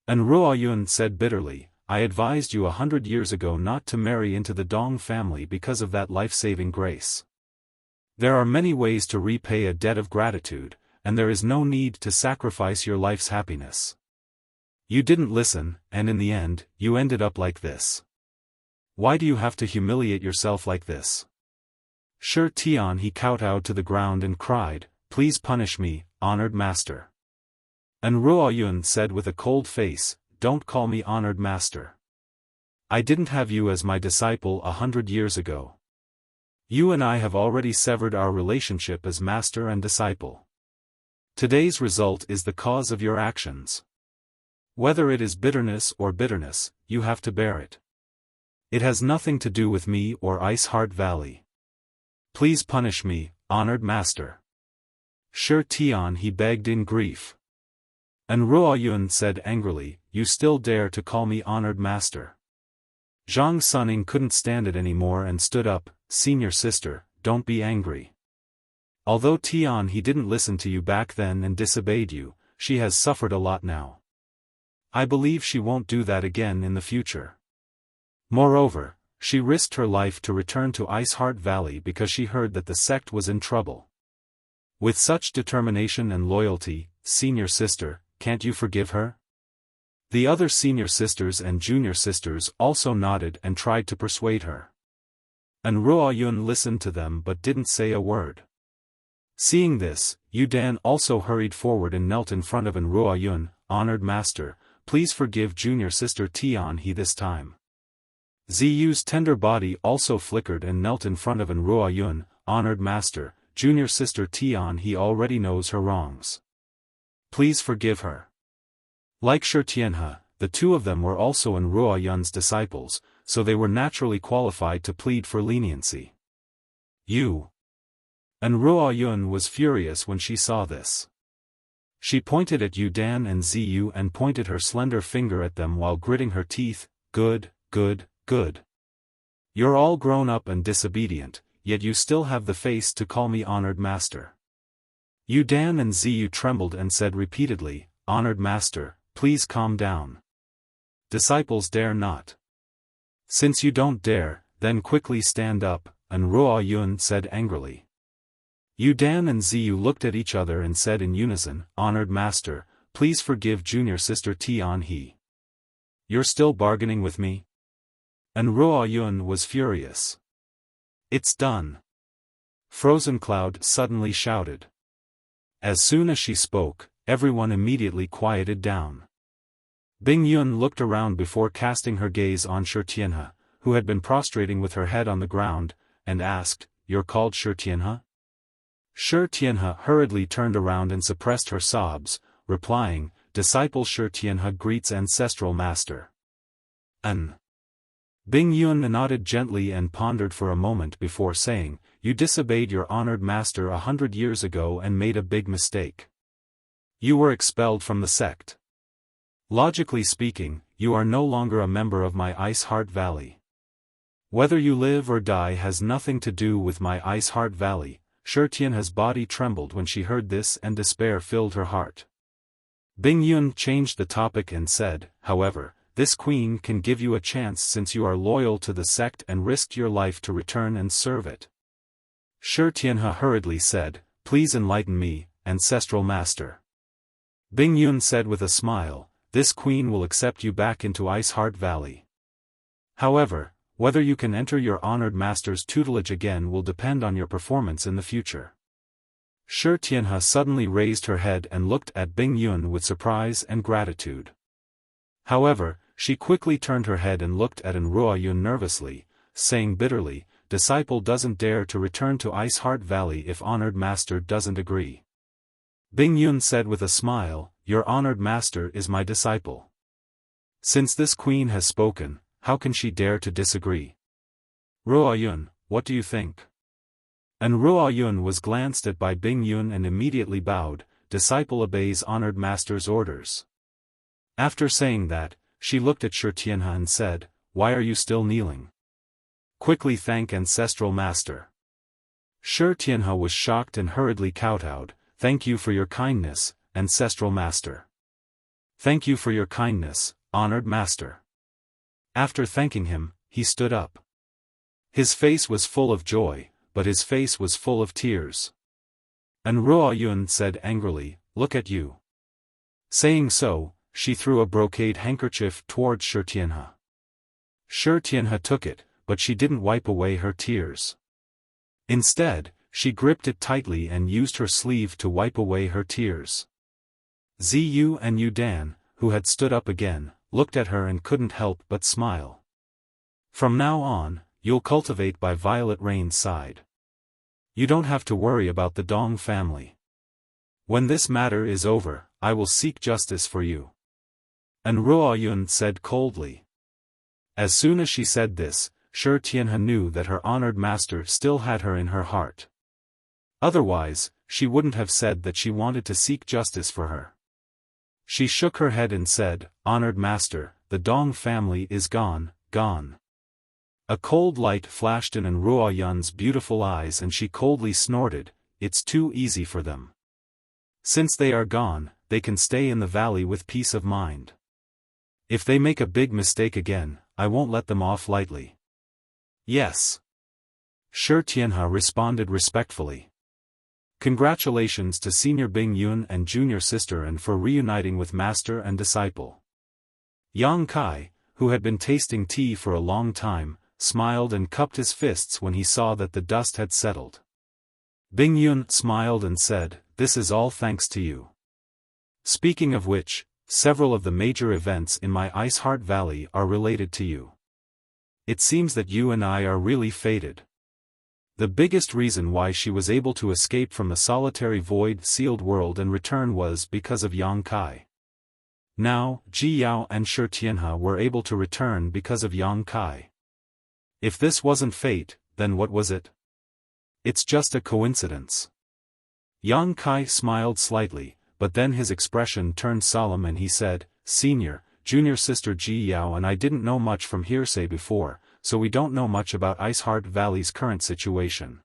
And Ruoyun said bitterly, "I advised you 100 years ago not to marry into the Dong family because of that life-saving grace. There are many ways to repay a debt of gratitude, and there is no need to sacrifice your life's happiness. You didn't listen, and in the end, you ended up like this. Why do you have to humiliate yourself like this?" Shi Tian-he kowtowed to the ground and cried, "Please punish me, honored master." And Ruoyun said with a cold face, "Don't call me honored master. I didn't have you as my disciple 100 years ago. You and I have already severed our relationship as master and disciple. Today's result is the cause of your actions. Whether it is bitterness or bitterness, you have to bear it. It has nothing to do with me or Ice Heart Valley. Please punish me, honored master." Shi Tian-he begged in grief. And Ruoyun said angrily, "You still dare to call me honored master?" Zhang Suning couldn't stand it anymore and stood up, "Senior sister, don't be angry. Although Tian-he didn't listen to you back then and disobeyed you, she has suffered a lot now. I believe she won't do that again in the future. Moreover, she risked her life to return to Ice Heart Valley because she heard that the sect was in trouble. With such determination and loyalty, senior sister, can't you forgive her?" The other senior sisters and junior sisters also nodded and tried to persuade her. And Ruoyun listened to them but didn't say a word. Seeing this, Yu Dan also hurried forward and knelt in front of Ruoyun, "Honored master, please forgive junior sister Tian-he this time." Ziyu's tender body also flickered and knelt in front of Ruoyun, "Honored master, junior sister Tian-he already knows her wrongs. Please forgive her." Like Shi Tianhe, the two of them were also Ruoyun's disciples, so they were naturally qualified to plead for leniency. "You." And Ruoyun was furious when she saw this. She pointed at Yu Dan and Ziyu and pointed her slender finger at them while gritting her teeth, "Good, good, good. You're all grown up and disobedient, yet you still have the face to call me honored master." Yu Dan and Ziyu trembled and said repeatedly, "Honored master, please calm down. Disciples dare not." "Since you don't dare, then quickly stand up," and Ruoyun said angrily. Yu Dan and Ziyu looked at each other and said in unison, "Honored master, please forgive junior sister Tian-he. You're still bargaining with me?" And Ruoyun was furious. "It's done." Frozen Cloud suddenly shouted. As soon as she spoke, everyone immediately quieted down. Bing Yun looked around before casting her gaze on Shi Tianhe, who had been prostrating with her head on the ground, and asked, "You're called Shi Tianhe?" Shi Tianhe hurriedly turned around and suppressed her sobs, replying, "Disciple Shi Tianhe greets ancestral master." An. Bing Yun nodded gently and pondered for a moment before saying, "You disobeyed your honored master 100 years ago and made a big mistake. You were expelled from the sect. Logically speaking, you are no longer a member of my Ice Heart Valley. Whether you live or die has nothing to do with my Ice Heart Valley." Shi Tianhe's body trembled when she heard this and despair filled her heart. Bing Yun changed the topic and said, "However, this queen can give you a chance since you are loyal to the sect and risked your life to return and serve it." Shi Tianhe hurriedly said, "Please enlighten me, ancestral master." Bing Yun said with a smile, "This queen will accept you back into Ice Heart Valley. However, whether you can enter your honored master's tutelage again will depend on your performance in the future." Shi Tianhe suddenly raised her head and looked at Bing Yun with surprise and gratitude. However, she quickly turned her head and looked at Ruoyun nervously, saying bitterly, "Disciple doesn't dare to return to Ice Heart Valley if honored master doesn't agree." Bing Yun said with a smile, "Your honored master is my disciple. Since this queen has spoken, how can she dare to disagree? Ruoyun, what do you think?" And Ruoyun was glanced at by Bing Yun and immediately bowed, "Disciple obeys honored master's orders." After saying that, she looked at Shi Tianhe and said, "Why are you still kneeling? Quickly thank ancestral master." Shi Tianhe was shocked and hurriedly kowtowed, "Thank you for your kindness, ancestral master. Thank you for your kindness, honored master." After thanking him, he stood up. His face was full of joy, but his face was full of tears. And Ruoyun said angrily, "Look at you." Saying so, she threw a brocade handkerchief towards Shi Tianhe. Shi Tianhe took it, but she didn't wipe away her tears. Instead, she gripped it tightly and used her sleeve to wipe away her tears. Ziyu and Yudan, who had stood up again, looked at her and couldn't help but smile. "From now on, you'll cultivate by Violet Rain's side. You don't have to worry about the Dong family. When this matter is over, I will seek justice for you." And Ruoyun said coldly. As soon as she said this, Shi Tianhe knew that her honored master still had her in her heart. Otherwise, she wouldn't have said that she wanted to seek justice for her. She shook her head and said, "Honored master, the Dong family is gone, gone." A cold light flashed in Ruoyun's beautiful eyes and she coldly snorted, "It's too easy for them. Since they are gone, they can stay in the valley with peace of mind. If they make a big mistake again, I won't let them off lightly." "Yes." Shi Tianhe responded respectfully. "Congratulations to Senior Bing Yun and Junior Sister and for reuniting with Master and Disciple." Yang Kai, who had been tasting tea for a long time, smiled and cupped his fists when he saw that the dust had settled. Bing Yun smiled and said, "This is all thanks to you. Speaking of which, several of the major events in my Ice Heart Valley are related to you. It seems that you and I are really fated." The biggest reason why she was able to escape from the solitary void-sealed world and return was because of Yang Kai. Now, Ji Yao and Shi Tianhe were able to return because of Yang Kai. If this wasn't fate, then what was it? It's just a coincidence. Yang Kai smiled slightly, but then his expression turned solemn and he said, "Senior, Junior Sister Ji Yao and I didn't know much from hearsay before, so we don't know much about Ice Heart Valley's current situation.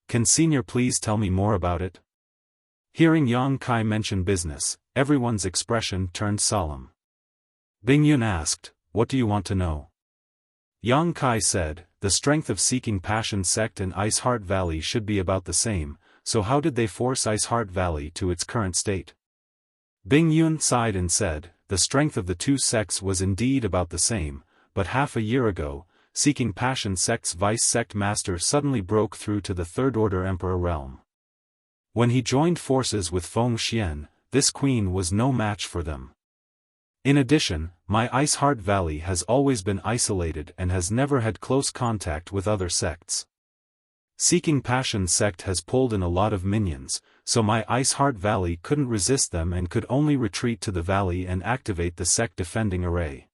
Can Senior please tell me more about it?" Hearing Yang Kai mention business, everyone's expression turned solemn. Bing Yun asked, "What do you want to know?" Yang Kai said, "The strength of Seeking Passion sect and Ice Heart Valley should be about the same, so how did they force Ice Heart Valley to its current state?" Bing Yun sighed and said, "The strength of the two sects was indeed about the same, but half a year ago, Seeking Passion sect's vice-sect master suddenly broke through to the Third Order Emperor realm. When he joined forces with Feng Xian, this queen was no match for them. In addition, my Ice Heart Valley has always been isolated and has never had close contact with other sects. Seeking Passion sect has pulled in a lot of minions, so my Ice Heart Valley couldn't resist them and could only retreat to the valley and activate the sect defending array.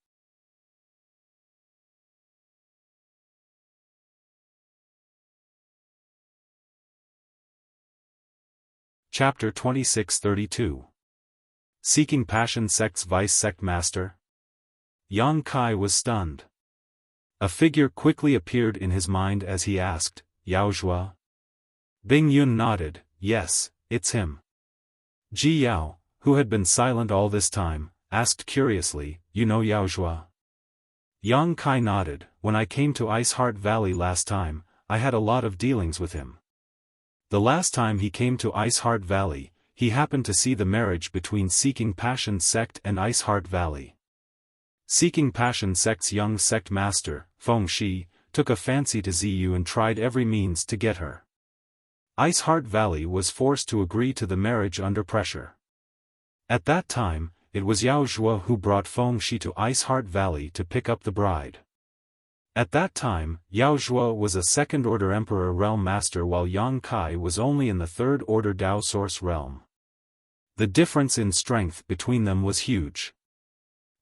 Chapter 2632. Seeking Passion sect's Vice Sect Master? Yang Kai was stunned. A figure quickly appeared in his mind as he asked, Yao Zhuo? Bing Yun nodded, yes, it's him. Ji Yao, who had been silent all this time, asked curiously, you know Yao Zhuo? Yang Kai nodded, when I came to Ice Heart Valley last time, I had a lot of dealings with him. The last time he came to Ice Heart Valley, he happened to see the marriage between Seeking Passion sect and Ice Heart Valley. Seeking Passion sect's young sect master, Feng Shi, took a fancy to Ziyu and tried every means to get her. Ice Heart Valley was forced to agree to the marriage under pressure. At that time, it was Yao Zhuo who brought Feng Shi to Ice Heart Valley to pick up the bride. At that time, Yao Zhuo was a second-order Emperor Realm Master while Yang Kai was only in the third-order Dao Source Realm. The difference in strength between them was huge.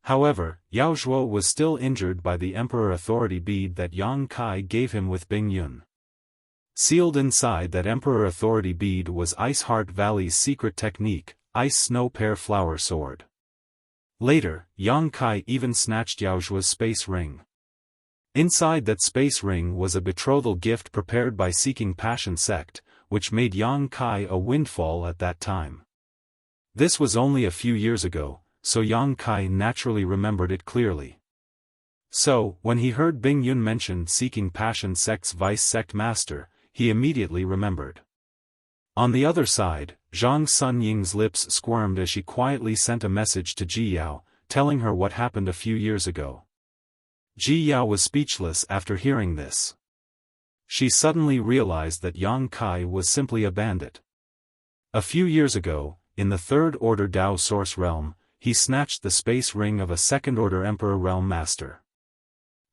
However, Yao Zhuo was still injured by the Emperor Authority Bead that Yang Kai gave him with Bing Yun. Sealed inside that Emperor Authority Bead was Ice Heart Valley's secret technique, Ice Snow Pear Flower Sword. Later, Yang Kai even snatched Yao Zhuo's space ring. Inside that space ring was a betrothal gift prepared by Seeking Passion sect, which made Yang Kai a windfall at that time. This was only a few years ago, so Yang Kai naturally remembered it clearly. So, when he heard Bing Yun mention Seeking Passion sect's Vice Sect Master, he immediately remembered. On the other side, Zhang Sun Ying's lips squirmed as she quietly sent a message to Ji Yao, telling her what happened a few years ago. Ji Yao was speechless after hearing this. She suddenly realized that Yang Kai was simply a bandit. A few years ago, in the third-order Dao Source Realm, he snatched the space ring of a second-order Emperor Realm Master.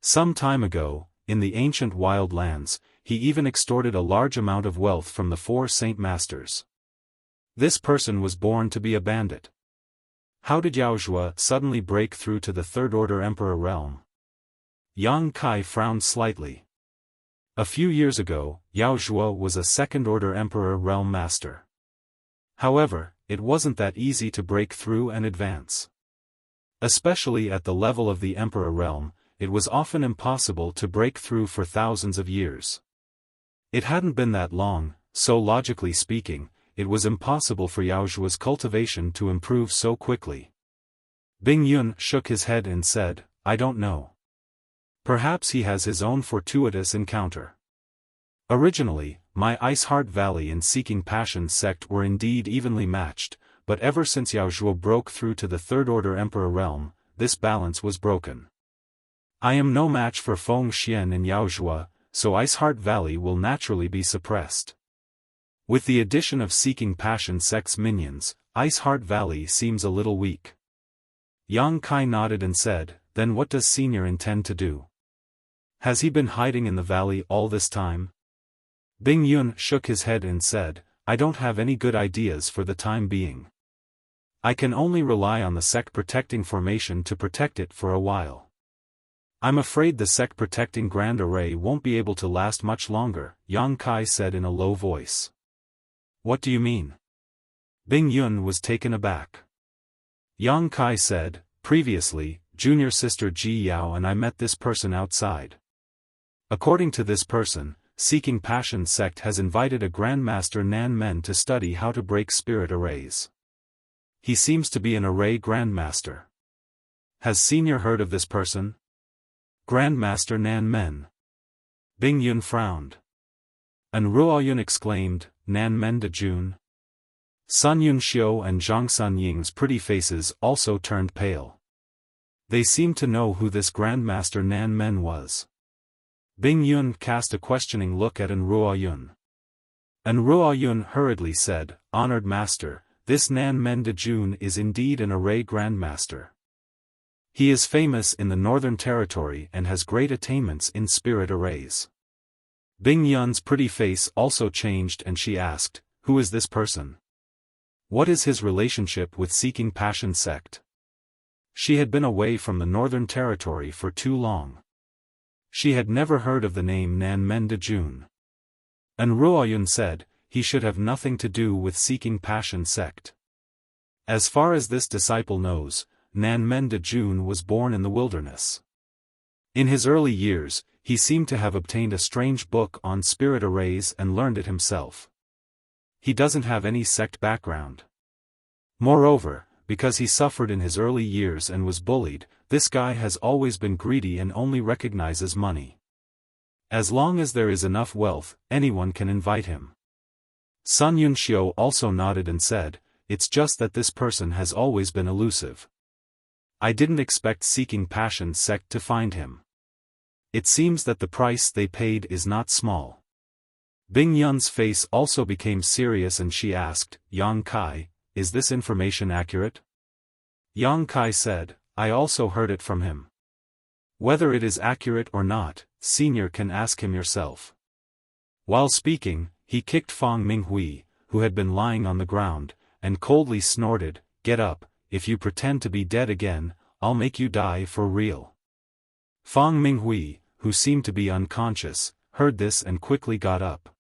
Some time ago, in the ancient wild lands, he even extorted a large amount of wealth from the 4 Saint Masters. This person was born to be a bandit. How did Yao Zhuo suddenly break through to the third-order Emperor Realm? Yang Kai frowned slightly. A few years ago, Yao Zhuo was a second-order Emperor Realm Master. However, it wasn't that easy to break through and advance. Especially at the level of the Emperor Realm, it was often impossible to break through for thousands of years. It hadn't been that long, so logically speaking, it was impossible for Yao Zhuo's cultivation to improve so quickly. Bing Yun shook his head and said, I don't know. Perhaps he has his own fortuitous encounter. Originally, my Ice Heart Valley and Seeking Passion sect were indeed evenly matched, but ever since Yao Zhuo broke through to the third-order Emperor Realm, this balance was broken. I am no match for Feng Xian and Yao Zhuo, so Ice Heart Valley will naturally be suppressed. With the addition of Seeking Passion sect's minions, Ice Heart Valley seems a little weak. Yang Kai nodded and said, then what does Senior intend to do? Has he been hiding in the valley all this time? Bing Yun shook his head and said, I don't have any good ideas for the time being. I can only rely on the sect protecting formation to protect it for a while. I'm afraid the sect protecting Grand Array won't be able to last much longer, Yang Kai said in a low voice. What do you mean? Bing Yun was taken aback. Yang Kai said, previously, junior sister Ji Yao and I met this person outside. According to this person, Seeking Passion sect has invited a Grandmaster Nan Men to study how to break spirit arrays. He seems to be an array Grandmaster. Has Senior heard of this person? Grandmaster Nan Men. Bing Yun frowned. And Ruo Yun exclaimed, Nan Men de Jun? Sun Yun Xiu and Zhang Sun Ying's pretty faces also turned pale. They seemed to know who this Grandmaster Nan Men was. Bing Yun cast a questioning look at An Ruo Yun. An Ruo Yun hurriedly said, Honored Master, this Nan Men de Jun is indeed an array Grandmaster. He is famous in the Northern Territory and has great attainments in spirit arrays. Bing Yun's pretty face also changed and she asked, "Who is this person? What is his relationship with Seeking Passion sect?" She had been away from the Northern Territory for too long. She had never heard of the name Nan Men de Jun. And Ruoyun said, he should have nothing to do with Seeking Passion sect. As far as this disciple knows, Nan Men de Jun was born in the wilderness. In his early years, he seemed to have obtained a strange book on spirit arrays and learned it himself. He doesn't have any sect background. Moreover, because he suffered in his early years and was bullied, this guy has always been greedy and only recognizes money. As long as there is enough wealth, anyone can invite him. Sun Yunxiu also nodded and said, "It's just that this person has always been elusive. I didn't expect Seeking Passion sect to find him. It seems that the price they paid is not small." Bing Yun's face also became serious and she asked, "Yang Kai, is this information accurate?" Yang Kai said, "I also heard it from him. Whether it is accurate or not, Senior can ask him yourself." While speaking, he kicked Fang Minghui, who had been lying on the ground, and coldly snorted, "Get up, if you pretend to be dead again, I'll make you die for real." Fang Minghui, who seemed to be unconscious, heard this and quickly got up.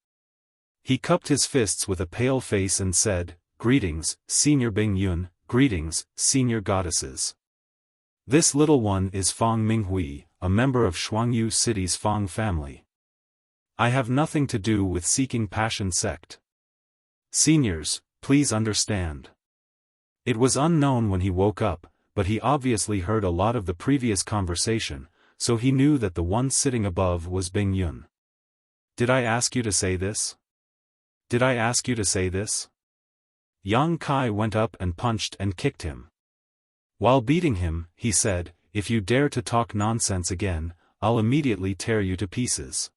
He cupped his fists with a pale face and said, "Greetings, Senior Bing Yun, greetings, Senior Goddesses. This little one is Fang Minghui, a member of Shuangyu City's Fang family. I have nothing to do with Seeking Passion sect. Seniors, please understand." It was unknown when he woke up, but he obviously heard a lot of the previous conversation, so he knew that the one sitting above was Bing Yun. "Did I ask you to say this? Did I ask you to say this?" Yang Kai went up and punched and kicked him. While beating him, he said, "If you dare to talk nonsense again, I'll immediately tear you to pieces."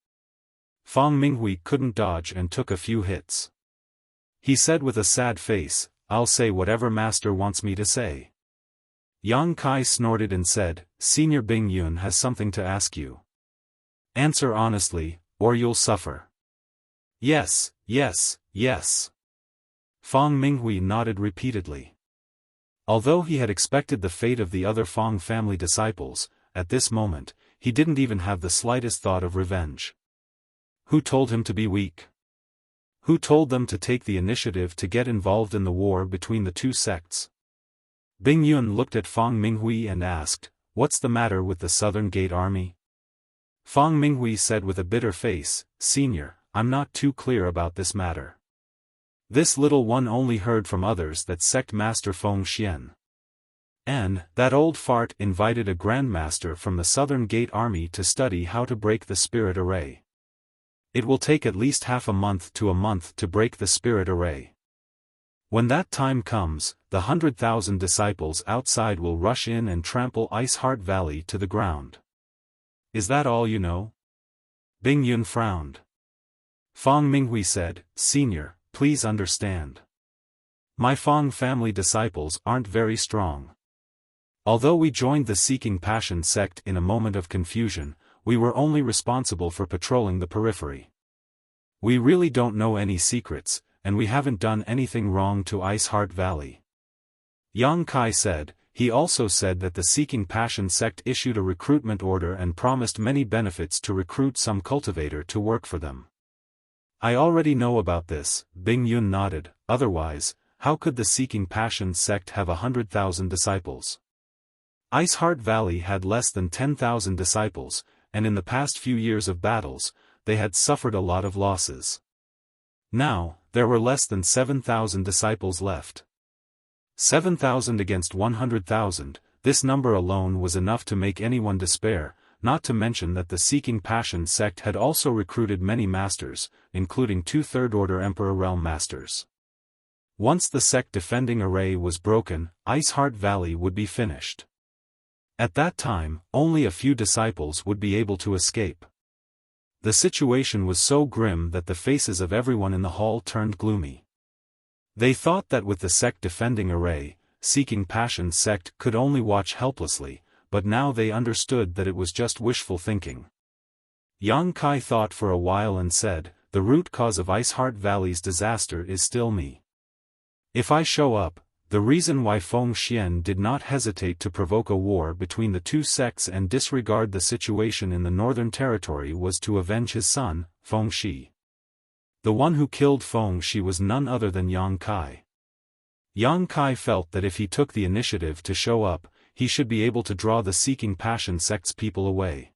Fang Minghui couldn't dodge and took a few hits. He said with a sad face, "I'll say whatever master wants me to say." Yang Kai snorted and said, "Senior Bing Yun has something to ask you. Answer honestly, or you'll suffer." "Yes, yes, yes." Fang Minghui nodded repeatedly. Although he had expected the fate of the other Fang family disciples, at this moment, he didn't even have the slightest thought of revenge. Who told him to be weak? Who told them to take the initiative to get involved in the war between the two sects? Bing Yun looked at Fang Minghui and asked, "What's the matter with the Southern Gate Army?" Fang Minghui said with a bitter face, "Senior, I'm not too clear about this matter. This little one only heard from others that sect master Feng Xian and that old fart invited a grandmaster from the Southern Gate Army to study how to break the spirit array. It will take at least half a month to break the spirit array. When that time comes, the 100,000 disciples outside will rush in and trample Ice Heart Valley to the ground. Is that all you know?" Bing Yun frowned. Fang Minghui said, "Senior, please understand. My Fang family disciples aren't very strong. Although we joined the Seeking Passion sect in a moment of confusion, we were only responsible for patrolling the periphery. We really don't know any secrets, and we haven't done anything wrong to Ice Heart Valley." Yang Kai said, he also said that the Seeking Passion sect issued a recruitment order and promised many benefits to recruit some cultivator to work for them. "I already know about this," Bing Yun nodded, "otherwise, how could the Seeking Passion sect have 100,000 disciples? Ice Heart Valley had less than 10,000 disciples, and in the past few years of battles, they had suffered a lot of losses. Now, there were less than 7,000 disciples left. 7,000 against 100,000, this number alone was enough to make anyone despair, not to mention that the Seeking Passion sect had also recruited many masters, including 2 Third-Order Emperor Realm masters. Once the sect defending array was broken, Ice Heart Valley would be finished. At that time, only a few disciples would be able to escape. The situation was so grim that the faces of everyone in the hall turned gloomy. They thought that with the sect defending array, Seeking Passion sect could only watch helplessly, but now they understood that it was just wishful thinking. Yang Kai thought for a while and said, the root cause of Ice Heart Valley's disaster is still me. If I show up, the reason why Feng Xian did not hesitate to provoke a war between the two sects and disregard the situation in the Northern Territory was to avenge his son, Feng Shi. The one who killed Feng Shi was none other than Yang Kai. Yang Kai felt that if he took the initiative to show up, he should be able to draw the Seeking Passion sect's people away.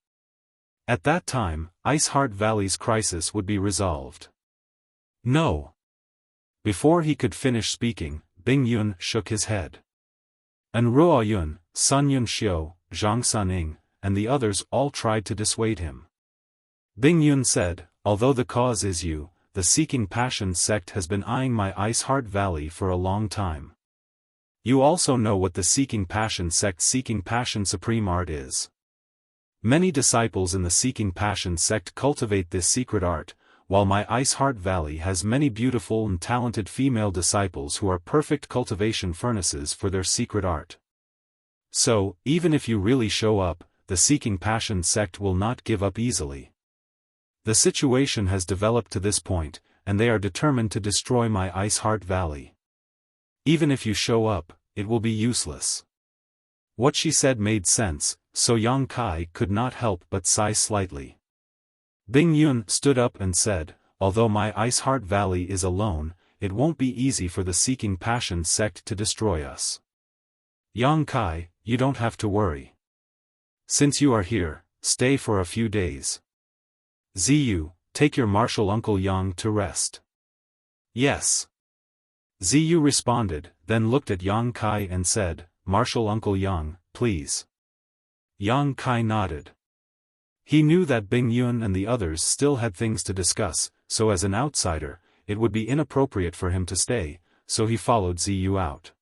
At that time, Ice Heart Valley's crisis would be resolved. No. Before he could finish speaking, Bing Yun shook his head. And Ruo Yun, Sun Yun Xiu, Zhang Suning, and the others all tried to dissuade him. Bing Yun said, although the cause is you, the Seeking Passion sect has been eyeing my Ice Heart Valley for a long time. You also know what the Seeking Passion sect's Seeking Passion Supreme Art is. Many disciples in the Seeking Passion sect cultivate this secret art, while my Ice Heart Valley has many beautiful and talented female disciples who are perfect cultivation furnaces for their secret art. So, even if you really show up, the Seeking Passion sect will not give up easily. The situation has developed to this point, and they are determined to destroy my Ice Heart Valley. Even if you show up, it will be useless. What she said made sense, so Yang Kai could not help but sigh slightly. Bing Yun stood up and said, although my Ice Heart Valley is alone, it won't be easy for the Seeking Passion sect to destroy us. Yang Kai, you don't have to worry. Since you are here, stay for a few days. Ziyu, take your martial uncle Yang to rest. Yes. Ziyu responded, then looked at Yang Kai and said, Martial Uncle Yang, please. Yang Kai nodded. He knew that Bing Yun and the others still had things to discuss, so as an outsider, it would be inappropriate for him to stay, so he followed Ziyu out.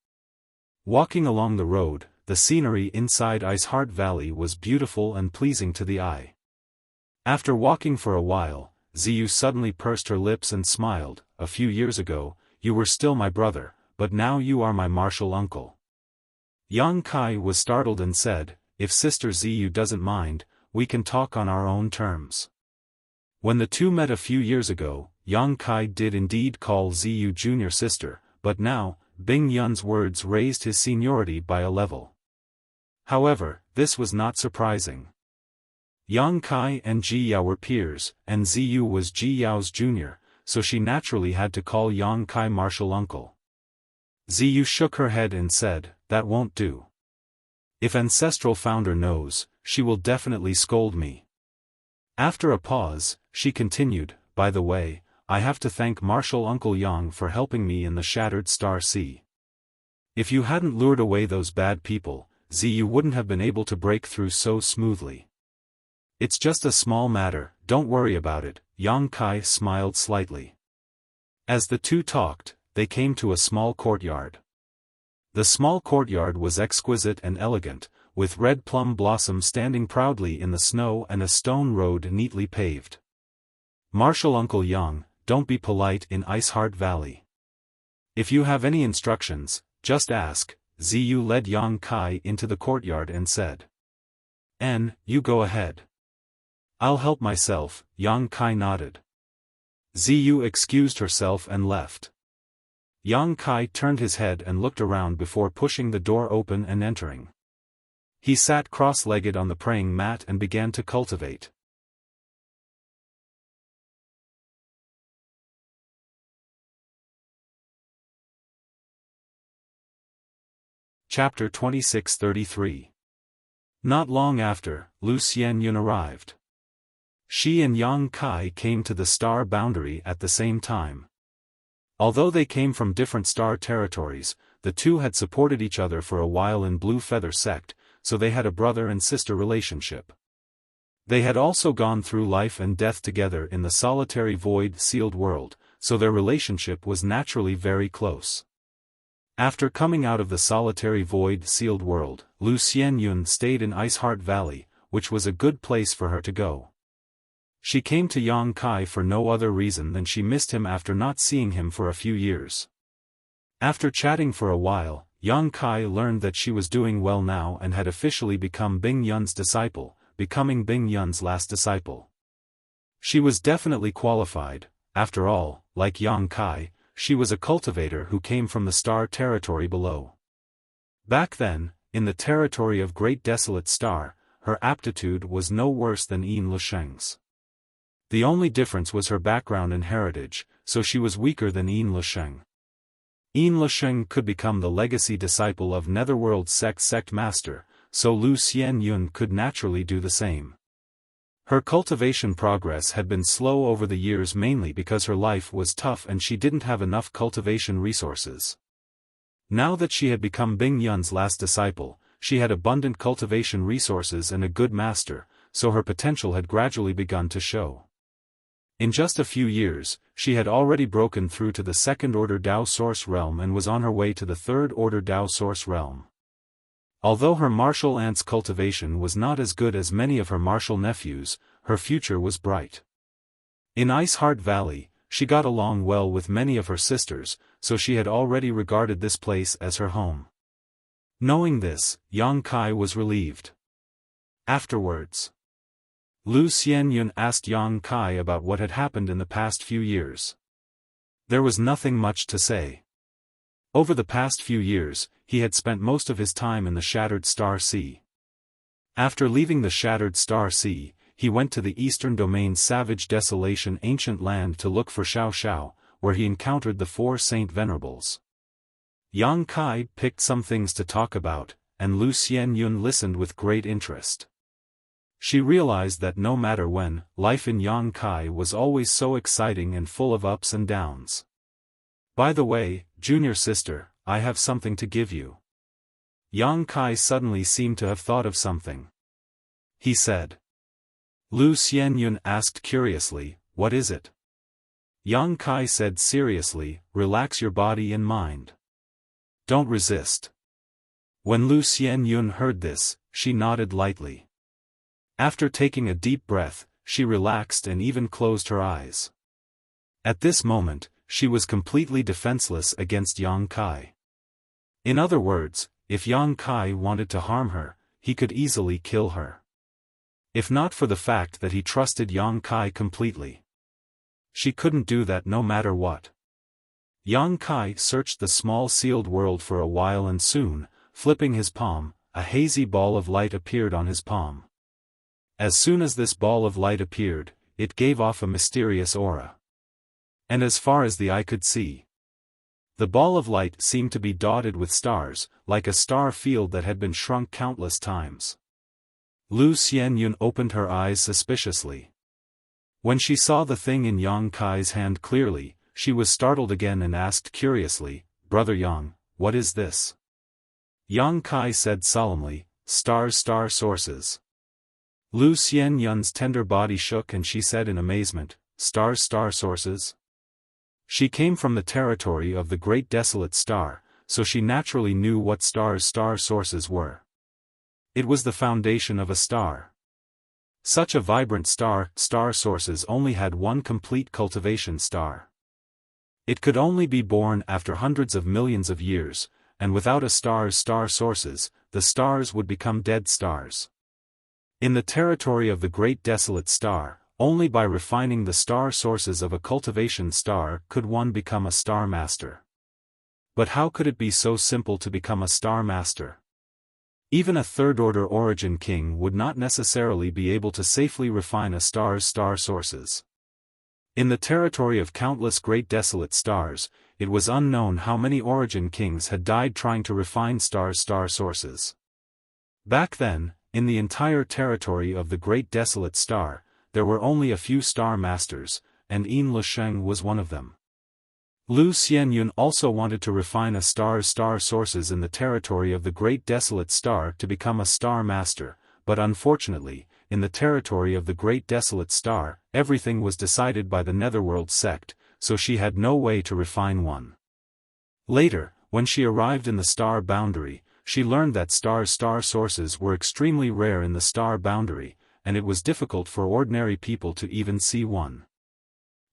Walking along the road, the scenery inside Ice Heart Valley was beautiful and pleasing to the eye. After walking for a while, Ziyu suddenly pursed her lips and smiled. A few years ago, you were still my brother, but now you are my martial uncle. Yang Kai was startled and said, if Sister Ziyu doesn't mind, we can talk on our own terms. When the two met a few years ago, Yang Kai did indeed call Ziyu junior sister, but now, Bing Yun's words raised his seniority by a level. However, this was not surprising. Yang Kai and Ji Yao were peers, and Ziyu was Ji Yao's junior, so she naturally had to call Yang Kai martial uncle. Ziyu shook her head and said, that won't do. If Ancestral Founder knows, she will definitely scold me. After a pause, she continued, by the way, I have to thank Martial Uncle Yang for helping me in the Shattered Star Sea. If you hadn't lured away those bad people, Ziyu wouldn't have been able to break through so smoothly. It's just a small matter, don't worry about it, Yang Kai smiled slightly. As the two talked, they came to a small courtyard. The small courtyard was exquisite and elegant, with red plum blossoms standing proudly in the snow and a stone road neatly paved. Martial Uncle Yang, don't be polite in Ice Heart Valley. If you have any instructions, just ask. Ziyu led Yang Kai into the courtyard and said. You go ahead. I'll help myself, Yang Kai nodded. Ziyu excused herself and left. Yang Kai turned his head and looked around before pushing the door open and entering. He sat cross-legged on the praying mat and began to cultivate. Chapter 2633. Not long after, Lu Xianyun arrived. She and Yang Kai came to the star boundary at the same time. Although they came from different star territories, the two had supported each other for a while in Blue Feather Sect, so they had a brother and sister relationship. They had also gone through life and death together in the solitary void sealed world, so their relationship was naturally very close. After coming out of the solitary void sealed world, Lu Xianyun stayed in Ice Heart Valley, which was a good place for her to go. She came to Yang Kai for no other reason than she missed him after not seeing him for a few years. After chatting for a while, Yang Kai learned that she was doing well now and had officially become Bing Yun's disciple, becoming Bing Yun's last disciple. She was definitely qualified. After all, like Yang Kai, she was a cultivator who came from the star territory below. Back then, in the territory of Great Desolate Star, her aptitude was no worse than Yin Lisheng's. The only difference was her background and heritage, so she was weaker than Yin Lisheng. Yin Lisheng could become the legacy disciple of Netherworld sect master, so Lu Xianyun could naturally do the same. Her cultivation progress had been slow over the years mainly because her life was tough and she didn't have enough cultivation resources. Now that she had become Bing Yun's last disciple, she had abundant cultivation resources and a good master, so her potential had gradually begun to show. In just a few years, she had already broken through to the second-order Dao Source realm and was on her way to the third-order Dao Source realm. Although her martial aunt's cultivation was not as good as many of her martial nephews, her future was bright. In Ice Heart Valley, she got along well with many of her sisters, so she had already regarded this place as her home. Knowing this, Yang Kai was relieved. Afterwards, Lu Xianyun asked Yang Kai about what had happened in the past few years. There was nothing much to say. Over the past few years, he had spent most of his time in the Shattered Star Sea. After leaving the Shattered Star Sea, he went to the Eastern Domain's Savage Desolation Ancient Land to look for Xiao Xiao, where he encountered the 4 Saint Venerables. Yang Kai picked some things to talk about, and Lu Xianyun listened with great interest. She realized that no matter when, life in Yang Kai was always so exciting and full of ups and downs. By the way, junior sister, I have something to give you. Yang Kai suddenly seemed to have thought of something. He said. Lu Xianyun asked curiously, what is it? Yang Kai said seriously, relax your body and mind. Don't resist. When Lu Xianyun heard this, she nodded lightly. After taking a deep breath, she relaxed and even closed her eyes. At this moment, she was completely defenseless against Yang Kai. In other words, if Yang Kai wanted to harm her, he could easily kill her. If not for the fact that he trusted Yang Kai completely. She couldn't do that no matter what. Yang Kai searched the small sealed world for a while and soon, flipping his palm, a hazy ball of light appeared on his palm. As soon as this ball of light appeared, it gave off a mysterious aura. And as far as the eye could see, the ball of light seemed to be dotted with stars, like a star field that had been shrunk countless times. Lu Xianyun opened her eyes suspiciously. When she saw the thing in Yang Kai's hand clearly, she was startled again and asked curiously, Brother Yang, what is this? Yang Kai said solemnly, Stars, star sources. Lu Xianyun's tender body shook and she said in amazement, Stars, star sources? She came from the territory of the Great Desolate Star, so she naturally knew what stars star sources were. It was the foundation of a star. Such a vibrant star sources only had one complete cultivation star. It could only be born after hundreds of millions of years, and without a star's star sources, the stars would become dead stars. In the territory of the Great Desolate Star, only by refining the star sources of a cultivation star could one become a star master. But how could it be so simple to become a star master? Even a third-order origin king would not necessarily be able to safely refine a star's star sources. In the territory of countless great desolate stars, it was unknown how many origin kings had died trying to refine stars' star sources. Back then, in the entire territory of the Great Desolate Star, there were only a few star masters, and Yin Lisheng was one of them. Lu Xianyun also wanted to refine a star's star sources in the territory of the Great Desolate Star to become a star master, but unfortunately, in the territory of the Great Desolate Star, everything was decided by the Netherworld sect, so she had no way to refine one. Later, when she arrived in the star boundary, she learned that stars' star sources were extremely rare in the star boundary, and it was difficult for ordinary people to even see one.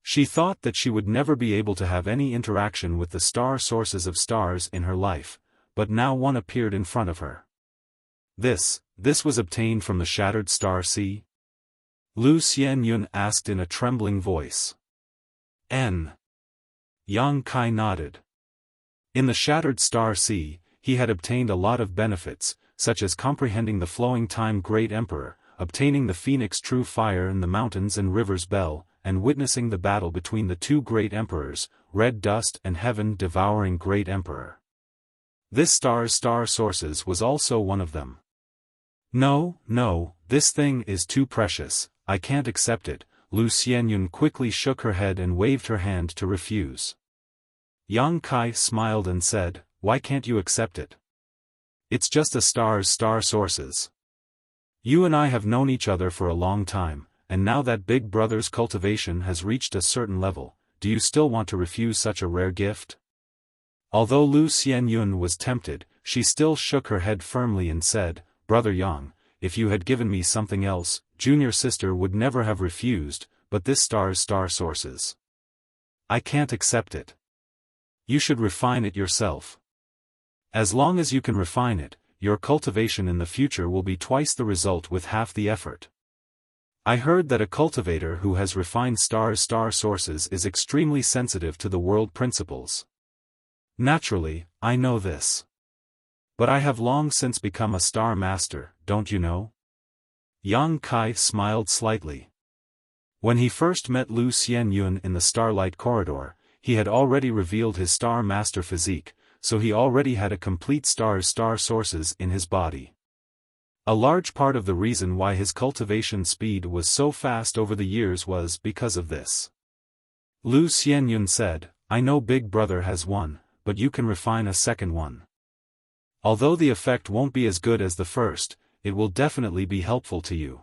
She thought that she would never be able to have any interaction with the star sources of stars in her life, but now one appeared in front of her. This was obtained from the Shattered Star Sea? Lu Xianyun asked in a trembling voice. N. Yang Kai nodded. In the Shattered Star Sea, he had obtained a lot of benefits, such as comprehending the flowing time Great Emperor, obtaining the Phoenix True Fire in the Mountains and Rivers Bell, and witnessing the battle between the two Great Emperors, Red Dust and Heaven Devouring Great Emperor. This Star Sources was also one of them. No, this thing is too precious, I can't accept it. Lu Xianyun quickly shook her head and waved her hand to refuse. Yang Kai smiled and said, why can't you accept it? It's just a star sources. You and I have known each other for a long time, and now that Big Brother's cultivation has reached a certain level, do you still want to refuse such a rare gift? Although Lu Xianyun was tempted, she still shook her head firmly and said, Brother Yang, if you had given me something else, junior sister would never have refused, but this star sources. I can't accept it. You should refine it yourself. As long as you can refine it, your cultivation in the future will be twice the result with half the effort. I heard that a cultivator who has refined star sources is extremely sensitive to the world principles. Naturally, I know this. But I have long since become a star master, don't you know? Yang Kai smiled slightly. When he first met Lu Xianyun in the Starlight Corridor, he had already revealed his star master physique, so he already had a complete star sources in his body. A large part of the reason why his cultivation speed was so fast over the years was because of this. Lu Xianyun said, I know Big Brother has one, but you can refine a second one. Although the effect won't be as good as the first, it will definitely be helpful to you.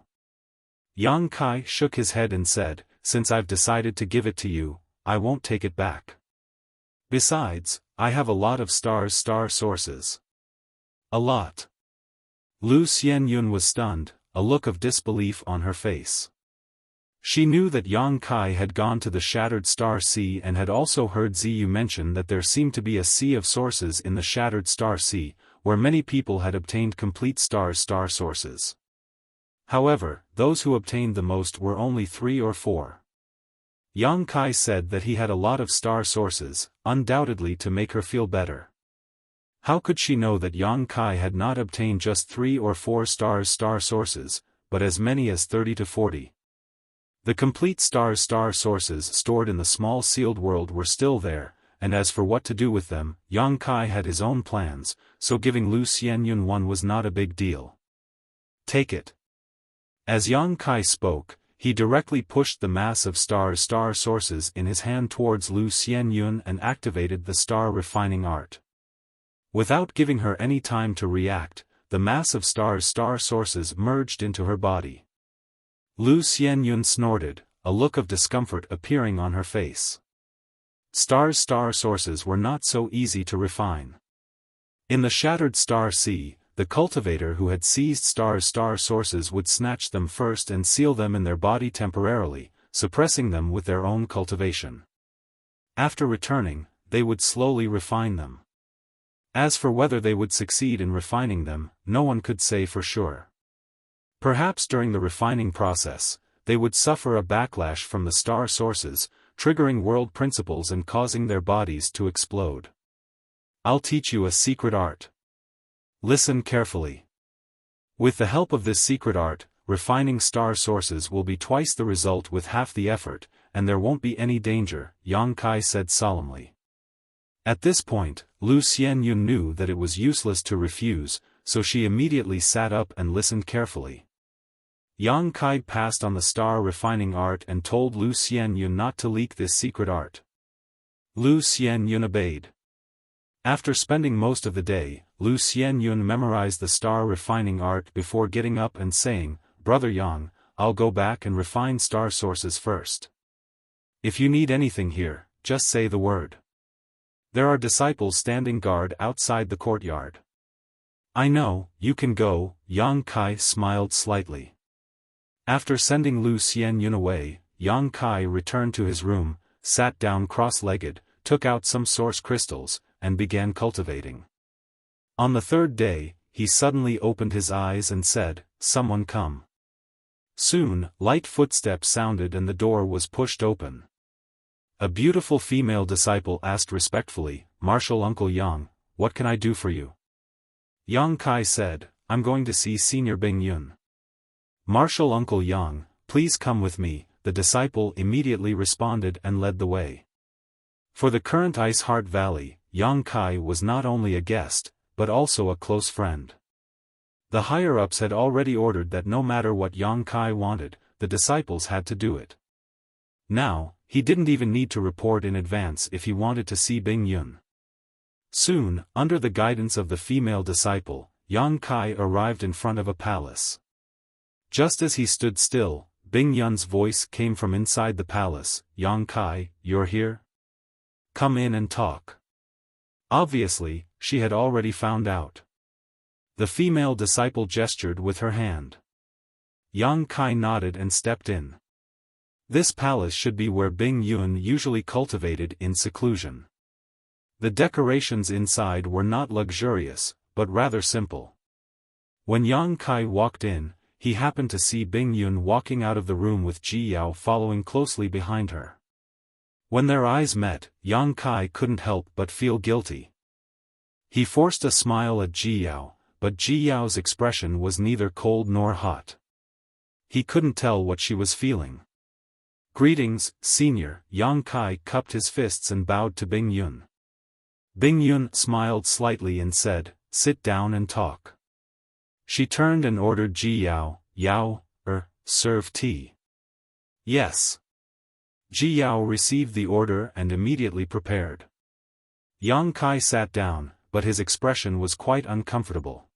Yang Kai shook his head and said, since I've decided to give it to you, I won't take it back. Besides, I have a lot of star sources. A lot. Lu Xianyun was stunned, a look of disbelief on her face. She knew that Yang Kai had gone to the Shattered Star Sea and had also heard Ziyu mention that there seemed to be a sea of sources in the Shattered Star Sea, where many people had obtained complete star sources. However, those who obtained the most were only 3 or 4. Yang Kai said that he had a lot of star sources, undoubtedly to make her feel better. How could she know that Yang Kai had not obtained just 3 or 4 star sources, but as many as 30 to 40? The complete star sources stored in the small sealed world were still there, and as for what to do with them, Yang Kai had his own plans, so giving Lu Xianyun one was not a big deal. Take it. As Yang Kai spoke, he directly pushed the mass of star sources in his hand towards Lu Xianyun and activated the star refining art. Without giving her any time to react, the mass of star sources merged into her body. Lu Xianyun snorted, a look of discomfort appearing on her face. Star sources were not so easy to refine. In the Shattered Star Sea, the cultivator who had seized star sources would snatch them first and seal them in their body temporarily, suppressing them with their own cultivation. After returning, they would slowly refine them. As for whether they would succeed in refining them, no one could say for sure. Perhaps during the refining process, they would suffer a backlash from the star sources, triggering world principles and causing their bodies to explode. I'll teach you a secret art. Listen carefully. With the help of this secret art, refining star sources will be twice the result with half the effort, and there won't be any danger, Yang Kai said solemnly. At this point, Lu Xianyun knew that it was useless to refuse, so she immediately sat up and listened carefully. Yang Kai passed on the star refining art and told Lu Xianyun not to leak this secret art. Lu Xianyun obeyed. After spending most of the day, Lu Xianyun memorized the star refining art before getting up and saying, Brother Yang, I'll go back and refine star sources first. If you need anything here, just say the word. There are disciples standing guard outside the courtyard. I know, you can go, Yang Kai smiled slightly. After sending Lu Xianyun away, Yang Kai returned to his room, sat down cross-legged, took out some source crystals, and began cultivating. On the third day, he suddenly opened his eyes and said, Someone come. Soon, light footsteps sounded and the door was pushed open. A beautiful female disciple asked respectfully, "Martial Uncle Yang, what can I do for you?" Yang Kai said, "I'm going to see Senior Bing Yun." "Martial Uncle Yang, please come with me," the disciple immediately responded and led the way. For the current Ice Heart Valley, Yang Kai was not only a guest, but also a close friend. The higher-ups had already ordered that no matter what Yang Kai wanted, the disciples had to do it. Now, he didn't even need to report in advance if he wanted to see Bing Yun. Soon, under the guidance of the female disciple, Yang Kai arrived in front of a palace. Just as he stood still, Bing Yun's voice came from inside the palace, "Yang Kai, you're here? Come in and talk." Obviously, she had already found out. The female disciple gestured with her hand. Yang Kai nodded and stepped in. This palace should be where Bing Yun usually cultivated in seclusion. The decorations inside were not luxurious, but rather simple. When Yang Kai walked in, he happened to see Bing Yun walking out of the room with Ji Yao following closely behind her. When their eyes met, Yang Kai couldn't help but feel guilty. He forced a smile at Ji Yao, but Ji Yao's expression was neither cold nor hot. He couldn't tell what she was feeling. "Greetings, Senior," Yang Kai cupped his fists and bowed to Bing Yun. Bing Yun smiled slightly and said, "Sit down and talk." She turned and ordered Ji Yao, serve tea." "Yes." Ji Yao received the order and immediately prepared. Yang Kai sat down, but his expression was quite uncomfortable.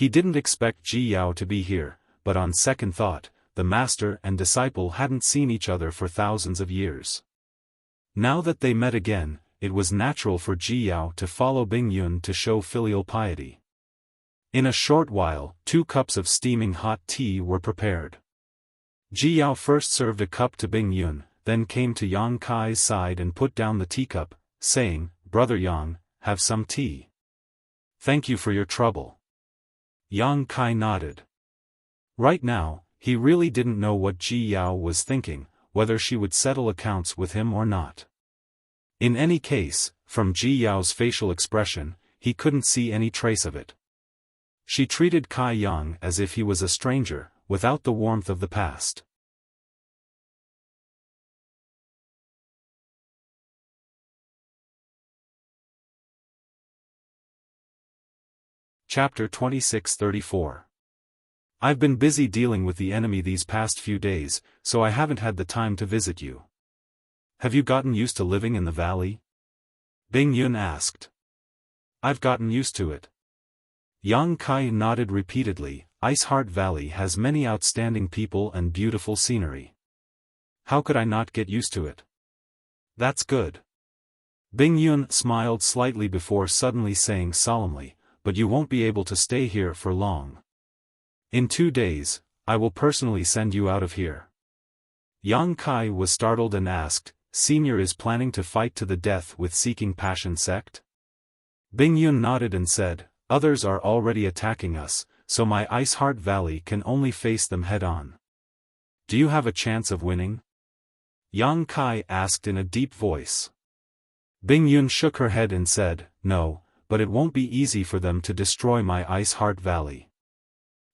He didn't expect Ji Yao to be here, but on second thought, the master and disciple hadn't seen each other for thousands of years. Now that they met again, it was natural for Ji Yao to follow Bing Yun to show filial piety. In a short while, 2 cups of steaming hot tea were prepared. Ji Yao first served a cup to Bing Yun, then came to Yang Kai's side and put down the teacup, saying, "Brother Yang, have some tea." "Thank you for your trouble." Yang Kai nodded. Right now, he really didn't know what Ji Yao was thinking, whether she would settle accounts with him or not. In any case, from Ji Yao's facial expression, he couldn't see any trace of it. She treated Kai Yang as if he was a stranger, without the warmth of the past. Chapter 26-34. I've been busy dealing with the enemy these past few days, so I haven't had the time to visit you. Have you gotten used to living in the valley? Bing Yun asked. I've gotten used to it. Yang Kai nodded repeatedly. Ice Heart Valley has many outstanding people and beautiful scenery. How could I not get used to it? That's good. Bing Yun smiled slightly before suddenly saying solemnly, but you won't be able to stay here for long. In 2 days, I will personally send you out of here. Yang Kai was startled and asked, Senior is planning to fight to the death with Seeking Passion sect? Bing Yun nodded and said, others are already attacking us, so my Ice Heart Valley can only face them head-on. Do you have a chance of winning? Yang Kai asked in a deep voice. Bing Yun shook her head and said, no, but it won't be easy for them to destroy my Ice Heart Valley.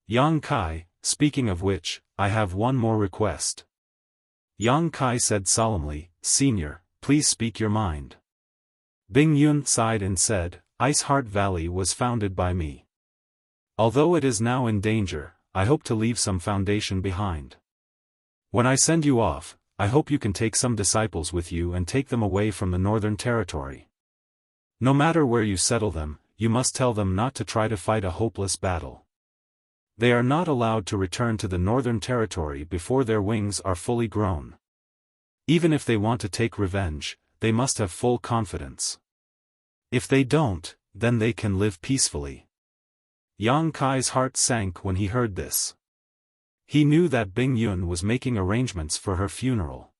Yang Kai, speaking of which, I have one more request. Yang Kai said solemnly, Senior, please speak your mind. Bing Yun sighed and said, Ice Heart Valley was founded by me. Although it is now in danger, I hope to leave some foundation behind. When I send you off, I hope you can take some disciples with you and take them away from the Northern Territory. No matter where you settle them, you must tell them not to try to fight a hopeless battle. They are not allowed to return to the Northern Territory before their wings are fully grown. Even if they want to take revenge, they must have full confidence. If they don't, then they can live peacefully. Yang Kai's heart sank when he heard this. He knew that Bing Yun was making arrangements for her funeral.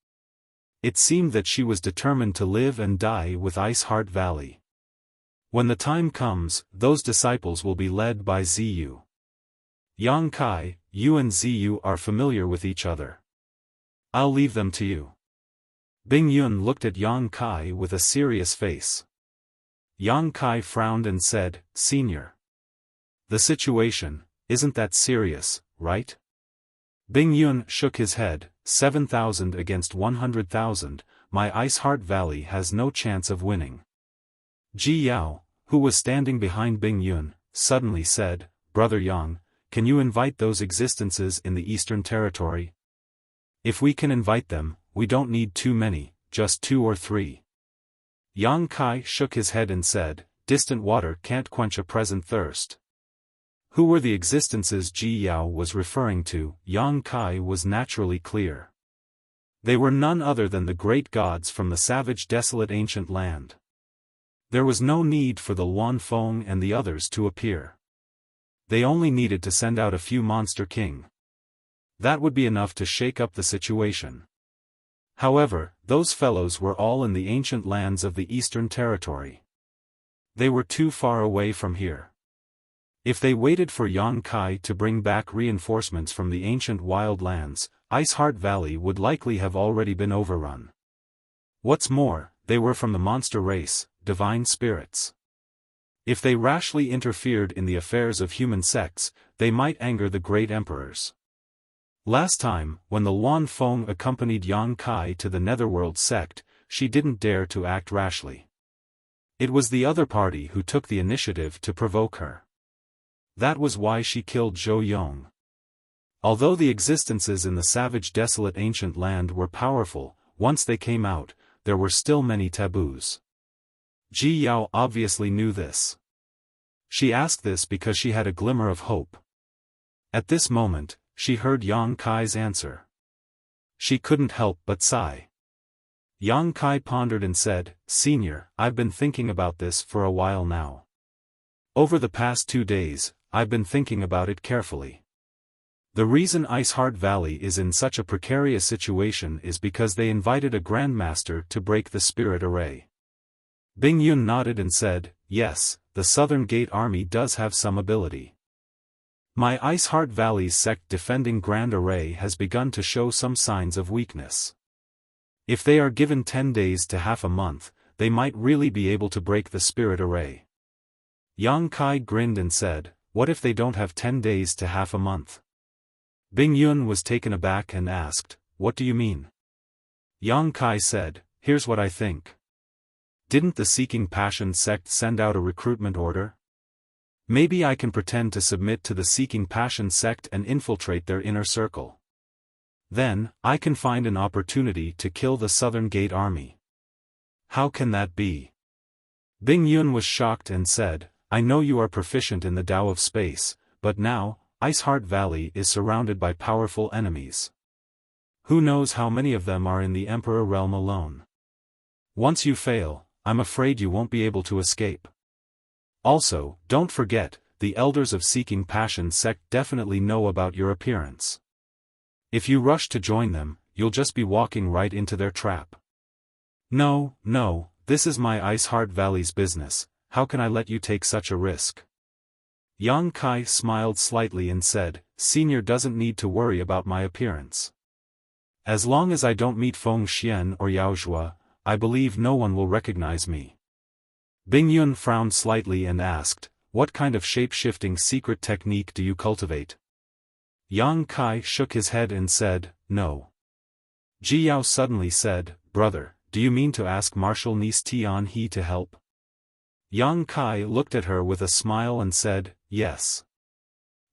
It seemed that she was determined to live and die with Ice Heart Valley. When the time comes, those disciples will be led by Ziyu. Yang Kai, you and Ziyu are familiar with each other. I'll leave them to you. Bing Yun looked at Yang Kai with a serious face. Yang Kai frowned and said, Senior. The situation, isn't that serious, right? Bing Yun shook his head, 7,000 against 100,000, my Ice Heart Valley has no chance of winning. Ji Yao, who was standing behind Bing Yun, suddenly said, Brother Yang, can you invite those existences in the Eastern Territory? If we can invite them, we don't need too many, just 2 or 3. Yang Kai shook his head and said, distant water can't quench a present thirst. Who were the existences Ji Yao was referring to? Yang Kai was naturally clear. They were none other than the great gods from the savage desolate ancient land. There was no need for the Luan Feng and the others to appear. They only needed to send out a few monster king. That would be enough to shake up the situation. However, those fellows were all in the ancient lands of the Eastern Territory. They were too far away from here. If they waited for Yang Kai to bring back reinforcements from the ancient wild lands, Ice Heart Valley would likely have already been overrun. What's more, they were from the monster race, divine spirits. If they rashly interfered in the affairs of human sects, they might anger the great emperors. Last time, when the Luan Feng accompanied Yang Kai to the Netherworld sect, she didn't dare to act rashly. It was the other party who took the initiative to provoke her. That was why she killed Zhou Yong. Although the existences in the savage desolate ancient land were powerful, once they came out, there were still many taboos. Ji Yao obviously knew this. She asked this because she had a glimmer of hope. At this moment, she heard Yang Kai's answer. She couldn't help but sigh. Yang Kai pondered and said, Senior, I've been thinking about this for a while now. Over the past 2 days, I've been thinking about it carefully. The reason Ice Heart Valley is in such a precarious situation is because they invited a Grandmaster to break the spirit array. Bing Yun nodded and said, yes, the Southern Gate Army does have some ability. My Ice Heart Valley's sect defending Grand Array has begun to show some signs of weakness. If they are given 10 days to half a month, they might really be able to break the spirit array. Yang Kai grinned and said, what if they don't have 10 days to half a month? Bing Yun was taken aback and asked, what do you mean? Yang Kai said, here's what I think. Didn't the Seeking Passion sect send out a recruitment order? Maybe I can pretend to submit to the Seeking Passion sect and infiltrate their inner circle. Then, I can find an opportunity to kill the Southern Gate Army. How can that be? Bing Yun was shocked and said, I know you are proficient in the Tao of space, but now, Ice Heart Valley is surrounded by powerful enemies. Who knows how many of them are in the Emperor realm alone? Once you fail, I'm afraid you won't be able to escape. Also, don't forget, the elders of Seeking Passion sect definitely know about your appearance. If you rush to join them, you'll just be walking right into their trap. No, this is my Ice Heart Valley's business, how can I let you take such a risk? Yang Kai smiled slightly and said, Senior doesn't need to worry about my appearance. As long as I don't meet Feng Xian or Yao Zhua, I believe no one will recognize me. Bing Yun frowned slightly and asked, what kind of shape-shifting secret technique do you cultivate? Yang Kai shook his head and said, no. Ji Yao suddenly said, brother, do you mean to ask Martial Niece Tian He to help? Yang Kai looked at her with a smile and said, yes.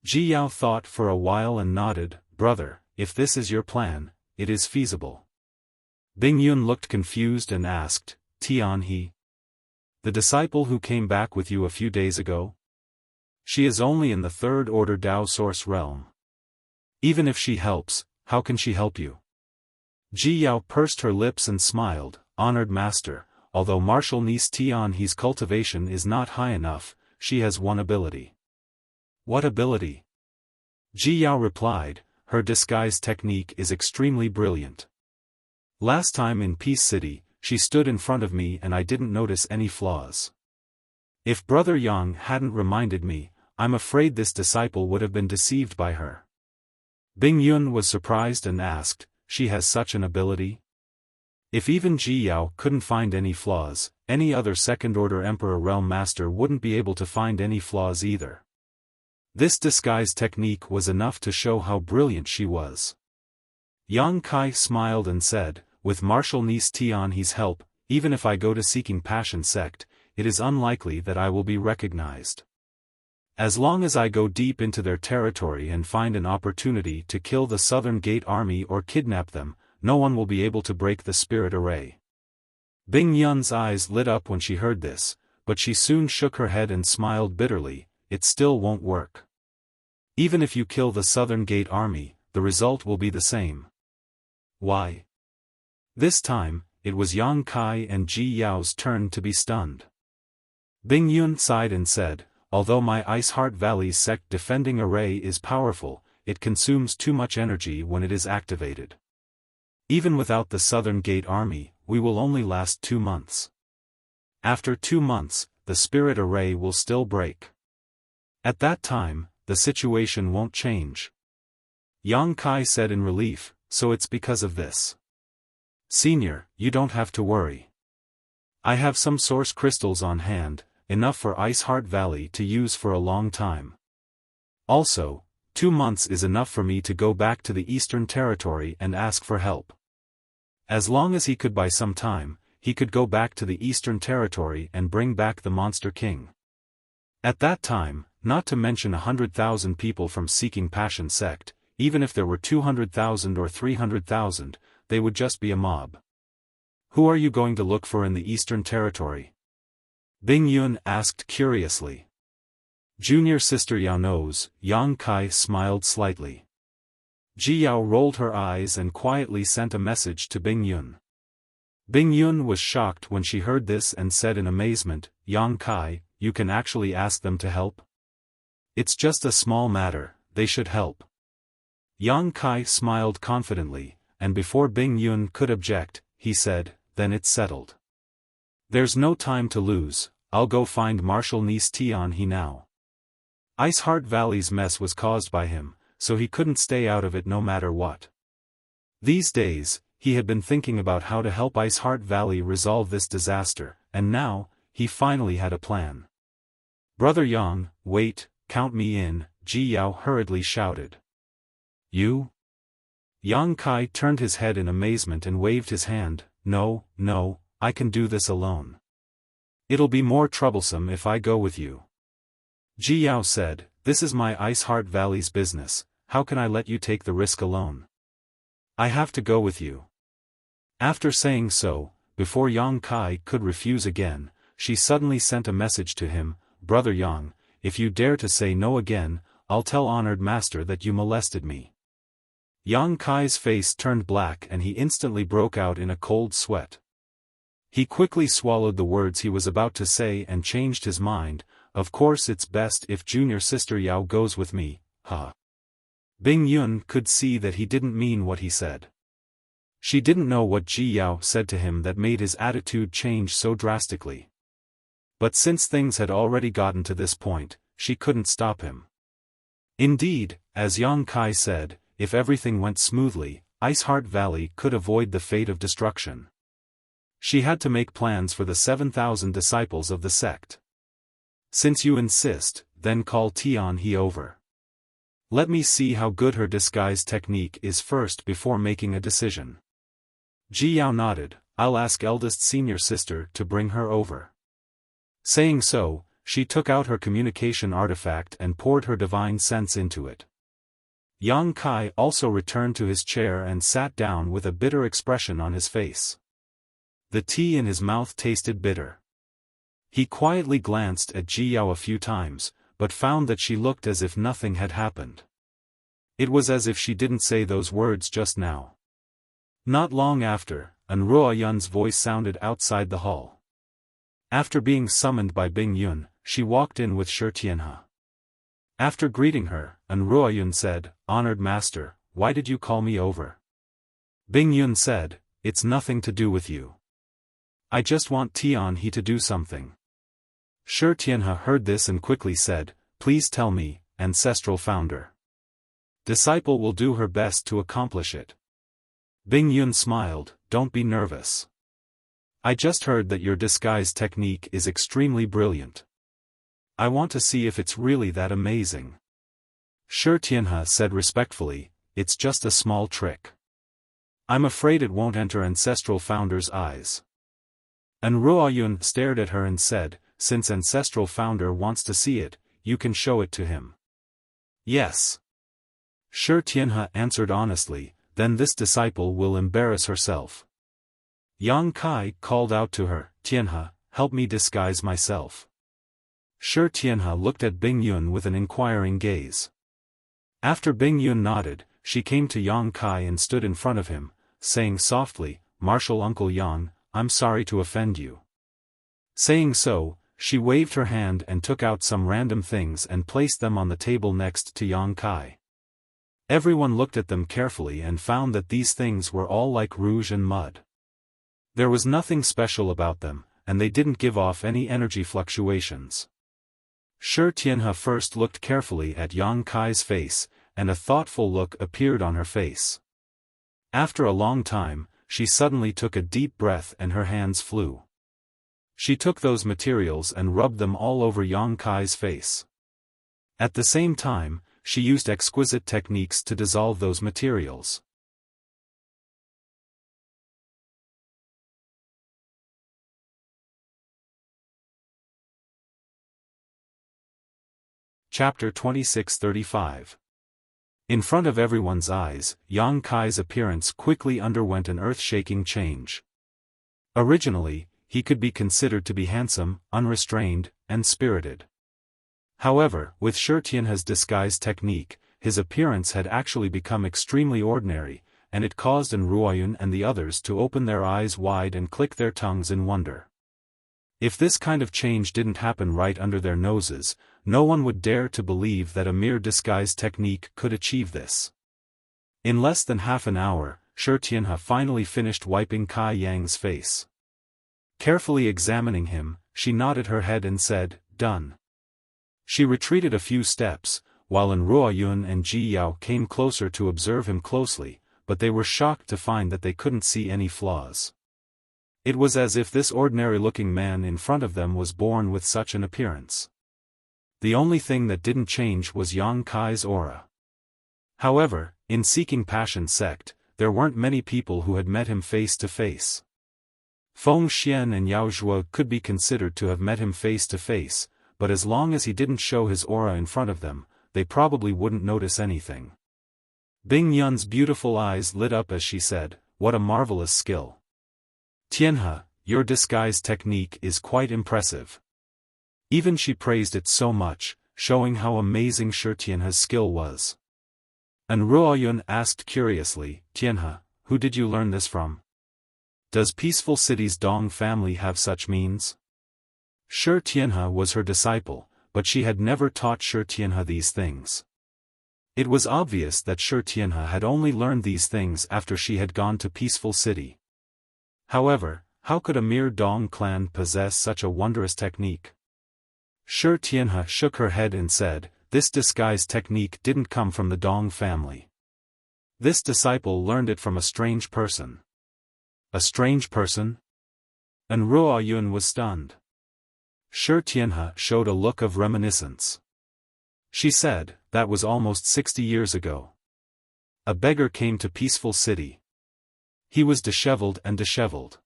Ji Yao thought for a while and nodded, brother, if this is your plan, it is feasible. Bing Yun looked confused and asked, Tian He? The disciple who came back with you a few days ago? She is only in the third order Tao source realm. Even if she helps, how can she help you? Ji Yao pursed her lips and smiled, honored master, although Martial Niece Tian He's cultivation is not high enough, she has one ability. What ability? Ji Yao replied, her disguise technique is extremely brilliant. Last time in Peace City, she stood in front of me and I didn't notice any flaws. If Brother Yang hadn't reminded me, I'm afraid this disciple would have been deceived by her. Bing Yun was surprised and asked, she has such an ability? If even Ji Yao couldn't find any flaws, any other second-order Emperor Realm Master wouldn't be able to find any flaws either. This disguise technique was enough to show how brilliant she was. Yang Kai smiled and said, with martial niece Tianhe's help, even if I go to Seeking Passion sect, it is unlikely that I will be recognized. As long as I go deep into their territory and find an opportunity to kill the Southern Gate army or kidnap them, no one will be able to break the spirit array. Bing Yun's eyes lit up when she heard this, but she soon shook her head and smiled bitterly, it still won't work. Even if you kill the Southern Gate army, the result will be the same. Why? This time, it was Yang Kai and Ji Yao's turn to be stunned. Bing Yun sighed and said, although my Ice Heart Valley's sect defending array is powerful, it consumes too much energy when it is activated. Even without the Southern Gate army, we will only last 2 months. After 2 months, the spirit array will still break. At that time, the situation won't change. Yang Kai said in relief, so it's because of this. Senior, you don't have to worry. I have some source crystals on hand, enough for Ice Heart Valley to use for a long time. Also, 2 months is enough for me to go back to the Eastern Territory and ask for help. As long as he could buy some time, he could go back to the Eastern Territory and bring back the Monster King. At that time, not to mention 100,000 people from Seeking Passion sect, even if there were 200,000 or 300,000, they would just be a mob. Who are you going to look for in the Eastern Territory? Bing Yun asked curiously. Junior sister Yao knows, Yang Kai smiled slightly. Ji Yao rolled her eyes and quietly sent a message to Bing Yun. Bing Yun was shocked when she heard this and said in amazement, Yang Kai, you can actually ask them to help? It's just a small matter, they should help. Yang Kai smiled confidently, and before Bing Yun could object, he said, then it's settled. There's no time to lose, I'll go find Marshal Niece Tianhe now. Ice Heart Valley's mess was caused by him, so he couldn't stay out of it no matter what. These days, he had been thinking about how to help Ice Heart Valley resolve this disaster, and now, he finally had a plan. Brother Yang, wait, count me in, Ji Yao hurriedly shouted. You? Yang Kai turned his head in amazement and waved his hand, no, I can do this alone. It'll be more troublesome if I go with you. Ji Yao said, this is my Ice Heart Valley's business, how can I let you take the risk alone? I have to go with you. After saying so, before Yang Kai could refuse again, she suddenly sent a message to him, Brother Yang, if you dare to say no again, I'll tell Honored Master that you molested me. Yang Kai's face turned black and he instantly broke out in a cold sweat. He quickly swallowed the words he was about to say and changed his mind, of course it's best if junior sister Yao goes with me, huh? Bing Yun could see that he didn't mean what he said. She didn't know what Ji Yao said to him that made his attitude change so drastically. But since things had already gotten to this point, she couldn't stop him. Indeed, as Yang Kai said, if everything went smoothly, Ice Heart Valley could avoid the fate of destruction. She had to make plans for the 7,000 disciples of the sect. Since you insist, then call Tianhe over. Let me see how good her disguise technique is first before making a decision. Ji Yao nodded, I'll ask eldest senior sister to bring her over. Saying so, she took out her communication artifact and poured her divine sense into it. Yang Kai also returned to his chair and sat down with a bitter expression on his face. The tea in his mouth tasted bitter. He quietly glanced at Ji Yao a few times, but found that she looked as if nothing had happened. It was as if she didn't say those words just now. Not long after, Ruo Yun's voice sounded outside the hall. After being summoned by Bing Yun, she walked in with Shi Tianhe. After greeting her, Ruo Yun said, Honored Master, why did you call me over? Bing Yun said, it's nothing to do with you. I just want Tianhe to do something. Shi Tianhe heard this and quickly said, please tell me, ancestral founder. Disciple will do her best to accomplish it. Bing Yun smiled, don't be nervous. I just heard that your disguise technique is extremely brilliant. I want to see if it's really that amazing. Shi Tianhe said respectfully, it's just a small trick. I'm afraid it won't enter ancestral founder's eyes. And Ruoyun stared at her and said, since ancestral founder wants to see it, you can show it to him. Yes. Shi Tianhe answered honestly, then this disciple will embarrass herself. Yang Kai called out to her, Tianhe, help me disguise myself. Shi Tianhe looked at Bing Yun with an inquiring gaze. After Bing Yun nodded, she came to Yang Kai and stood in front of him, saying softly, Martial Uncle Yang, I'm sorry to offend you. Saying so, she waved her hand and took out some random things and placed them on the table next to Yang Kai. Everyone looked at them carefully and found that these things were all like rouge and mud. There was nothing special about them, and they didn't give off any energy fluctuations. Shi Tianhe first looked carefully at Yang Kai's face, and a thoughtful look appeared on her face. After a long time, she suddenly took a deep breath and her hands flew. She took those materials and rubbed them all over Yang Kai's face. At the same time, she used exquisite techniques to dissolve those materials. Chapter 26-35. In front of everyone's eyes, Yang Kai's appearance quickly underwent an earth-shaking change. Originally, he could be considered to be handsome, unrestrained, and spirited. However, with Shi Tianhe's disguise technique, his appearance had actually become extremely ordinary, and it caused An Ruoyun and the others to open their eyes wide and click their tongues in wonder. If this kind of change didn't happen right under their noses, no one would dare to believe that a mere disguise technique could achieve this. In less than half an hour, Shi Tianhe finally finished wiping Kai Yang's face. Carefully examining him, she nodded her head and said, done. She retreated a few steps, while An Ruoyun and Ji Yao came closer to observe him closely, but they were shocked to find that they couldn't see any flaws. It was as if this ordinary-looking man in front of them was born with such an appearance. The only thing that didn't change was Yang Kai's aura. However, in Seeking Passion sect, there weren't many people who had met him face to face. Feng Xian and Yao Zhuo could be considered to have met him face to face, but as long as he didn't show his aura in front of them, they probably wouldn't notice anything. Bing Yun's beautiful eyes lit up as she said, what a marvelous skill. Tianhe, your disguise technique is quite impressive. Even she praised it so much, showing how amazing Shi Tianhe's skill was. And Ruoyun asked curiously, Tianhe, who did you learn this from? Does Peaceful City's Dong family have such means? Shi Tianhe was her disciple, but she had never taught Shi Tianhe these things. It was obvious that Shi Tianhe had only learned these things after she had gone to Peaceful City. However, how could a mere Dong clan possess such a wondrous technique? Shi Tianhe shook her head and said, this disguise technique didn't come from the Dong family. This disciple learned it from a strange person. A strange person? And Ruoyun was stunned. Shi Tianhe showed a look of reminiscence. She said, that was almost 60 years ago. A beggar came to Peaceful City. He was disheveled and disheveled.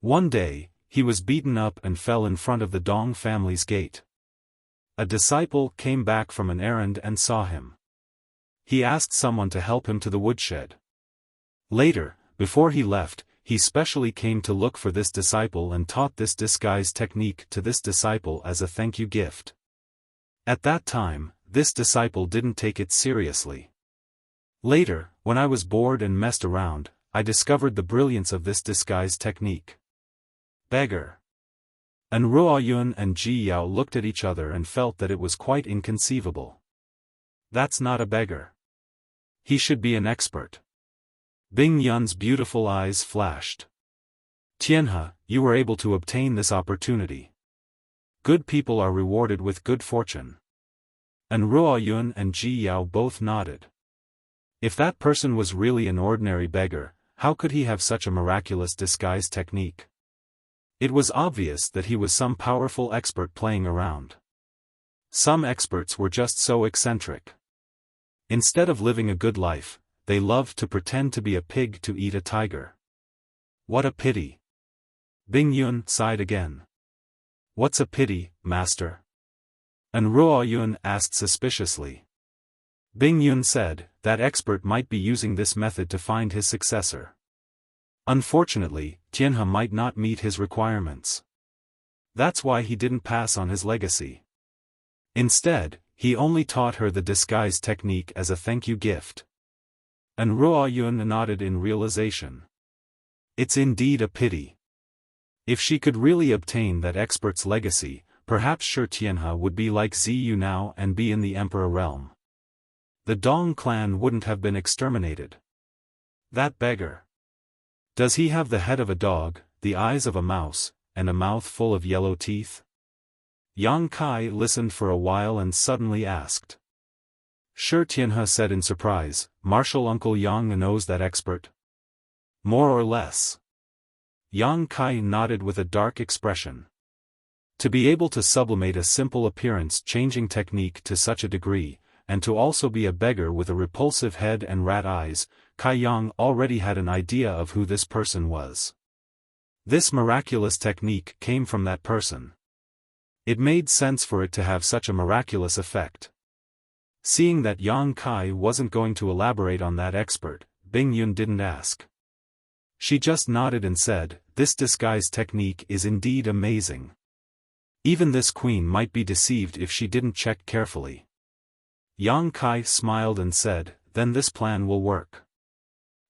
One day, he was beaten up and fell in front of the Dong family's gate. A disciple came back from an errand and saw him. He asked someone to help him to the woodshed. Later, before he left, he specially came to look for this disciple and taught this disguise technique to this disciple as a thank you gift. At that time, this disciple didn't take it seriously. Later, when I was bored and messed around, I discovered the brilliance of this disguise technique. Beggar. And Ruoyun and Ji Yao looked at each other and felt that it was quite inconceivable. That's not a beggar. He should be an expert. Bing Yun's beautiful eyes flashed. Tianhe, you were able to obtain this opportunity. Good people are rewarded with good fortune. And Ruo Yun and Ji Yao both nodded. If that person was really an ordinary beggar, how could he have such a miraculous disguise technique? It was obvious that he was some powerful expert playing around. Some experts were just so eccentric. Instead of living a good life, they loved to pretend to be a pig to eat a tiger. What a pity. Bing Yun sighed again. What's a pity, master? And Ruo Yun asked suspiciously. Bing Yun said, that expert might be using this method to find his successor. Unfortunately, Tianhe might not meet his requirements. That's why he didn't pass on his legacy. Instead, he only taught her the disguise technique as a thank you gift. And Ruo Yun nodded in realization. It's indeed a pity. If she could really obtain that expert's legacy, perhaps sure Tianhe would be like Ziyu now and be in the Emperor realm. The Dong clan wouldn't have been exterminated. That beggar. Does he have the head of a dog, the eyes of a mouse, and a mouth full of yellow teeth? Yang Kai listened for a while and suddenly asked. Sure, Tianhe said in surprise, Martial Uncle Yang knows that expert? More or less. Yang Kai nodded with a dark expression. To be able to sublimate a simple appearance-changing technique to such a degree, and to also be a beggar with a repulsive head and rat eyes, Kai Yang already had an idea of who this person was. This miraculous technique came from that person. It made sense for it to have such a miraculous effect. Seeing that Yang Kai wasn't going to elaborate on that expert, Bing Yun didn't ask. She just nodded and said, this disguise technique is indeed amazing. Even this queen might be deceived if she didn't check carefully. Yang Kai smiled and said, then this plan will work.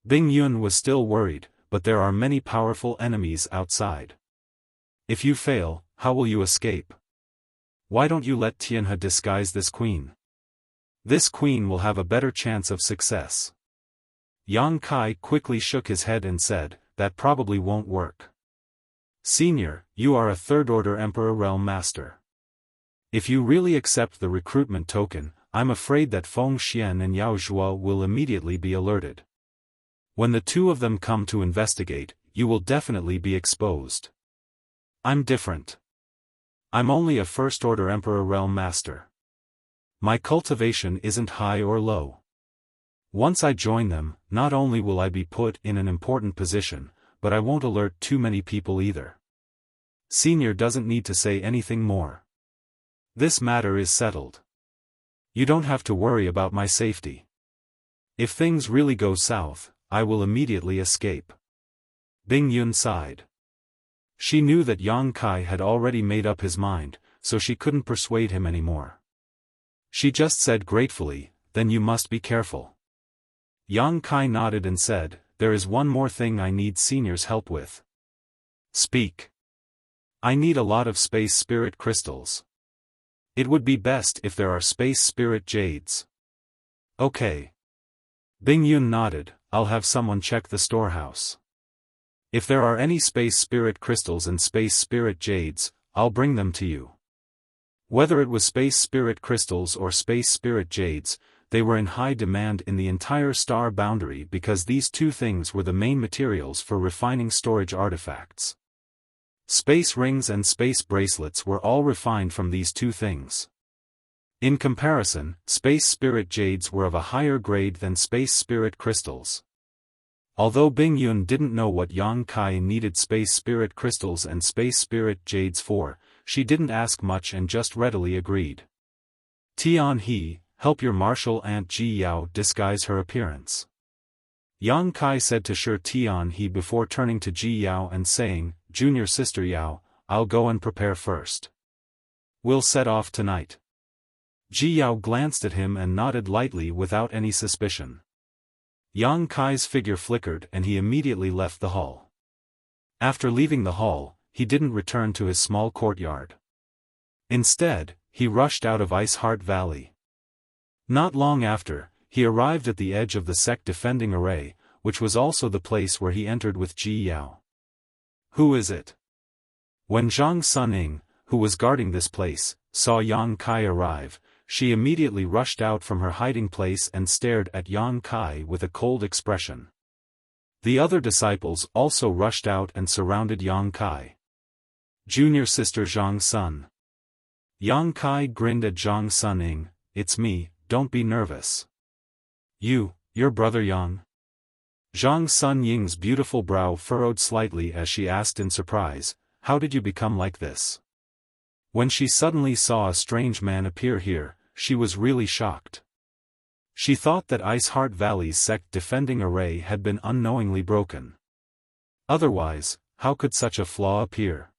Bing Yun was still worried, but there are many powerful enemies outside. If you fail, how will you escape? Why don't you let Tianhe disguise this queen? This queen will have a better chance of success. Yang Kai quickly shook his head and said, that probably won't work. Senior, you are a third-order Emperor Realm Master. If you really accept the recruitment token, I'm afraid that Feng Xian and Yao Zhuo will immediately be alerted. When the two of them come to investigate, you will definitely be exposed. I'm different. I'm only a first-order Emperor Realm Master. My cultivation isn't high or low. Once I join them, not only will I be put in an important position, but I won't alert too many people either. Senior doesn't need to say anything more. This matter is settled. You don't have to worry about my safety. If things really go south, I will immediately escape. Bing Yun sighed. She knew that Yang Kai had already made up his mind, so she couldn't persuade him anymore. She just said gratefully, then you must be careful. Yang Kai nodded and said, there is one more thing I need Senior's help with. Speak. I need a lot of space spirit crystals. It would be best if there are space spirit jades. Okay. Bing Yun nodded, I'll have someone check the storehouse. If there are any space spirit crystals and space spirit jades, I'll bring them to you. Whether it was space spirit crystals or space spirit jades, they were in high demand in the entire star boundary because these two things were the main materials for refining storage artifacts. Space rings and space bracelets were all refined from these two things. In comparison, space spirit jades were of a higher grade than space spirit crystals. Although Bing Yun didn't know what Yang Kai needed space spirit crystals and space spirit jades for, she didn't ask much and just readily agreed. Tian He, help your martial aunt Ji Yao disguise her appearance. Yang Kai said to Shi Tian He before turning to Ji Yao and saying, Junior sister Yao, I'll go and prepare first. We'll set off tonight. Ji Yao glanced at him and nodded lightly without any suspicion. Yang Kai's figure flickered and he immediately left the hall. After leaving the hall, he didn't return to his small courtyard. Instead, he rushed out of Ice Heart Valley. Not long after, he arrived at the edge of the sect defending array, which was also the place where he entered with Ji Yao. Who is it? When Zhang Suning, who was guarding this place, saw Yang Kai arrive, she immediately rushed out from her hiding place and stared at Yang Kai with a cold expression. The other disciples also rushed out and surrounded Yang Kai. Junior sister Zhang Sun. Yang Kai grinned at Zhang Suning. It's me, don't be nervous. Your brother Yang? Zhang Sun Ying's beautiful brow furrowed slightly as she asked in surprise, how did you become like this? When she suddenly saw a strange man appear here, she was really shocked. She thought that Ice Heart Valley's sect defending array had been unknowingly broken. Otherwise, how could such a flaw appear?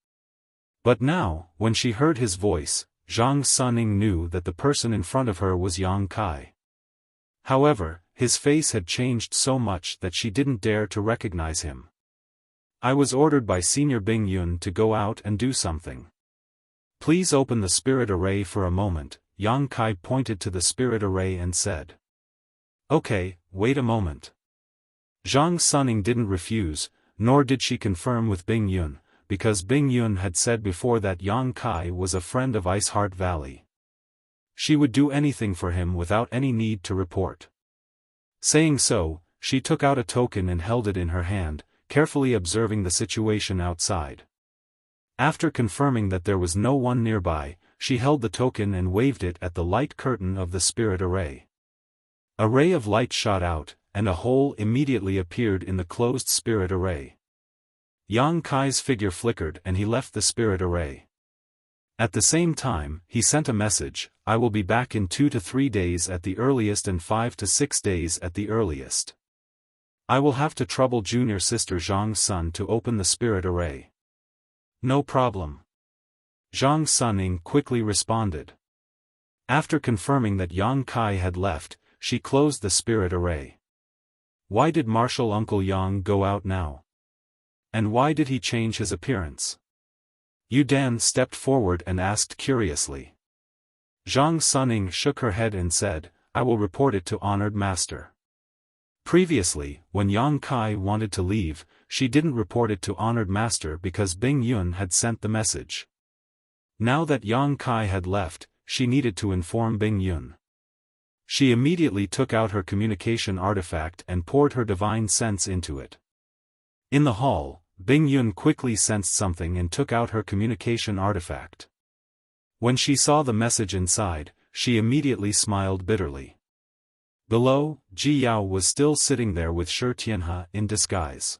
But now, when she heard his voice, Zhang Suning knew that the person in front of her was Yang Kai. However, his face had changed so much that she didn't dare to recognize him. I was ordered by Senior Bing Yun to go out and do something. Please open the spirit array for a moment. Yang Kai pointed to the spirit array and said. Okay, wait a moment. Zhang Suning didn't refuse, nor did she confirm with Bing Yun, because Bing Yun had said before that Yang Kai was a friend of Ice Heart Valley. She would do anything for him without any need to report. Saying so, she took out a token and held it in her hand, carefully observing the situation outside. After confirming that there was no one nearby, she held the token and waved it at the light curtain of the spirit array. A ray of light shot out, and a hole immediately appeared in the closed spirit array. Yang Kai's figure flickered and he left the spirit array. At the same time, he sent a message, I will be back in 2 to 3 days at the earliest and 5 to 6 days at the earliest. I will have to trouble junior sister Zhang Sun to open the spirit array. No problem. Zhang Suning quickly responded. After confirming that Yang Kai had left, she closed the spirit array. Why did Martial Uncle Yang go out now? And why did he change his appearance? Yu Dan stepped forward and asked curiously. Zhang Suning shook her head and said, I will report it to Honored Master. Previously, when Yang Kai wanted to leave, she didn't report it to Honored Master because Bing Yun had sent the message. Now that Yang Kai had left, she needed to inform Bing Yun. She immediately took out her communication artifact and poured her divine sense into it. In the hall, Bing Yun quickly sensed something and took out her communication artifact. When she saw the message inside, she immediately smiled bitterly. Below, Ji Yao was still sitting there with Shi Tianhe in disguise.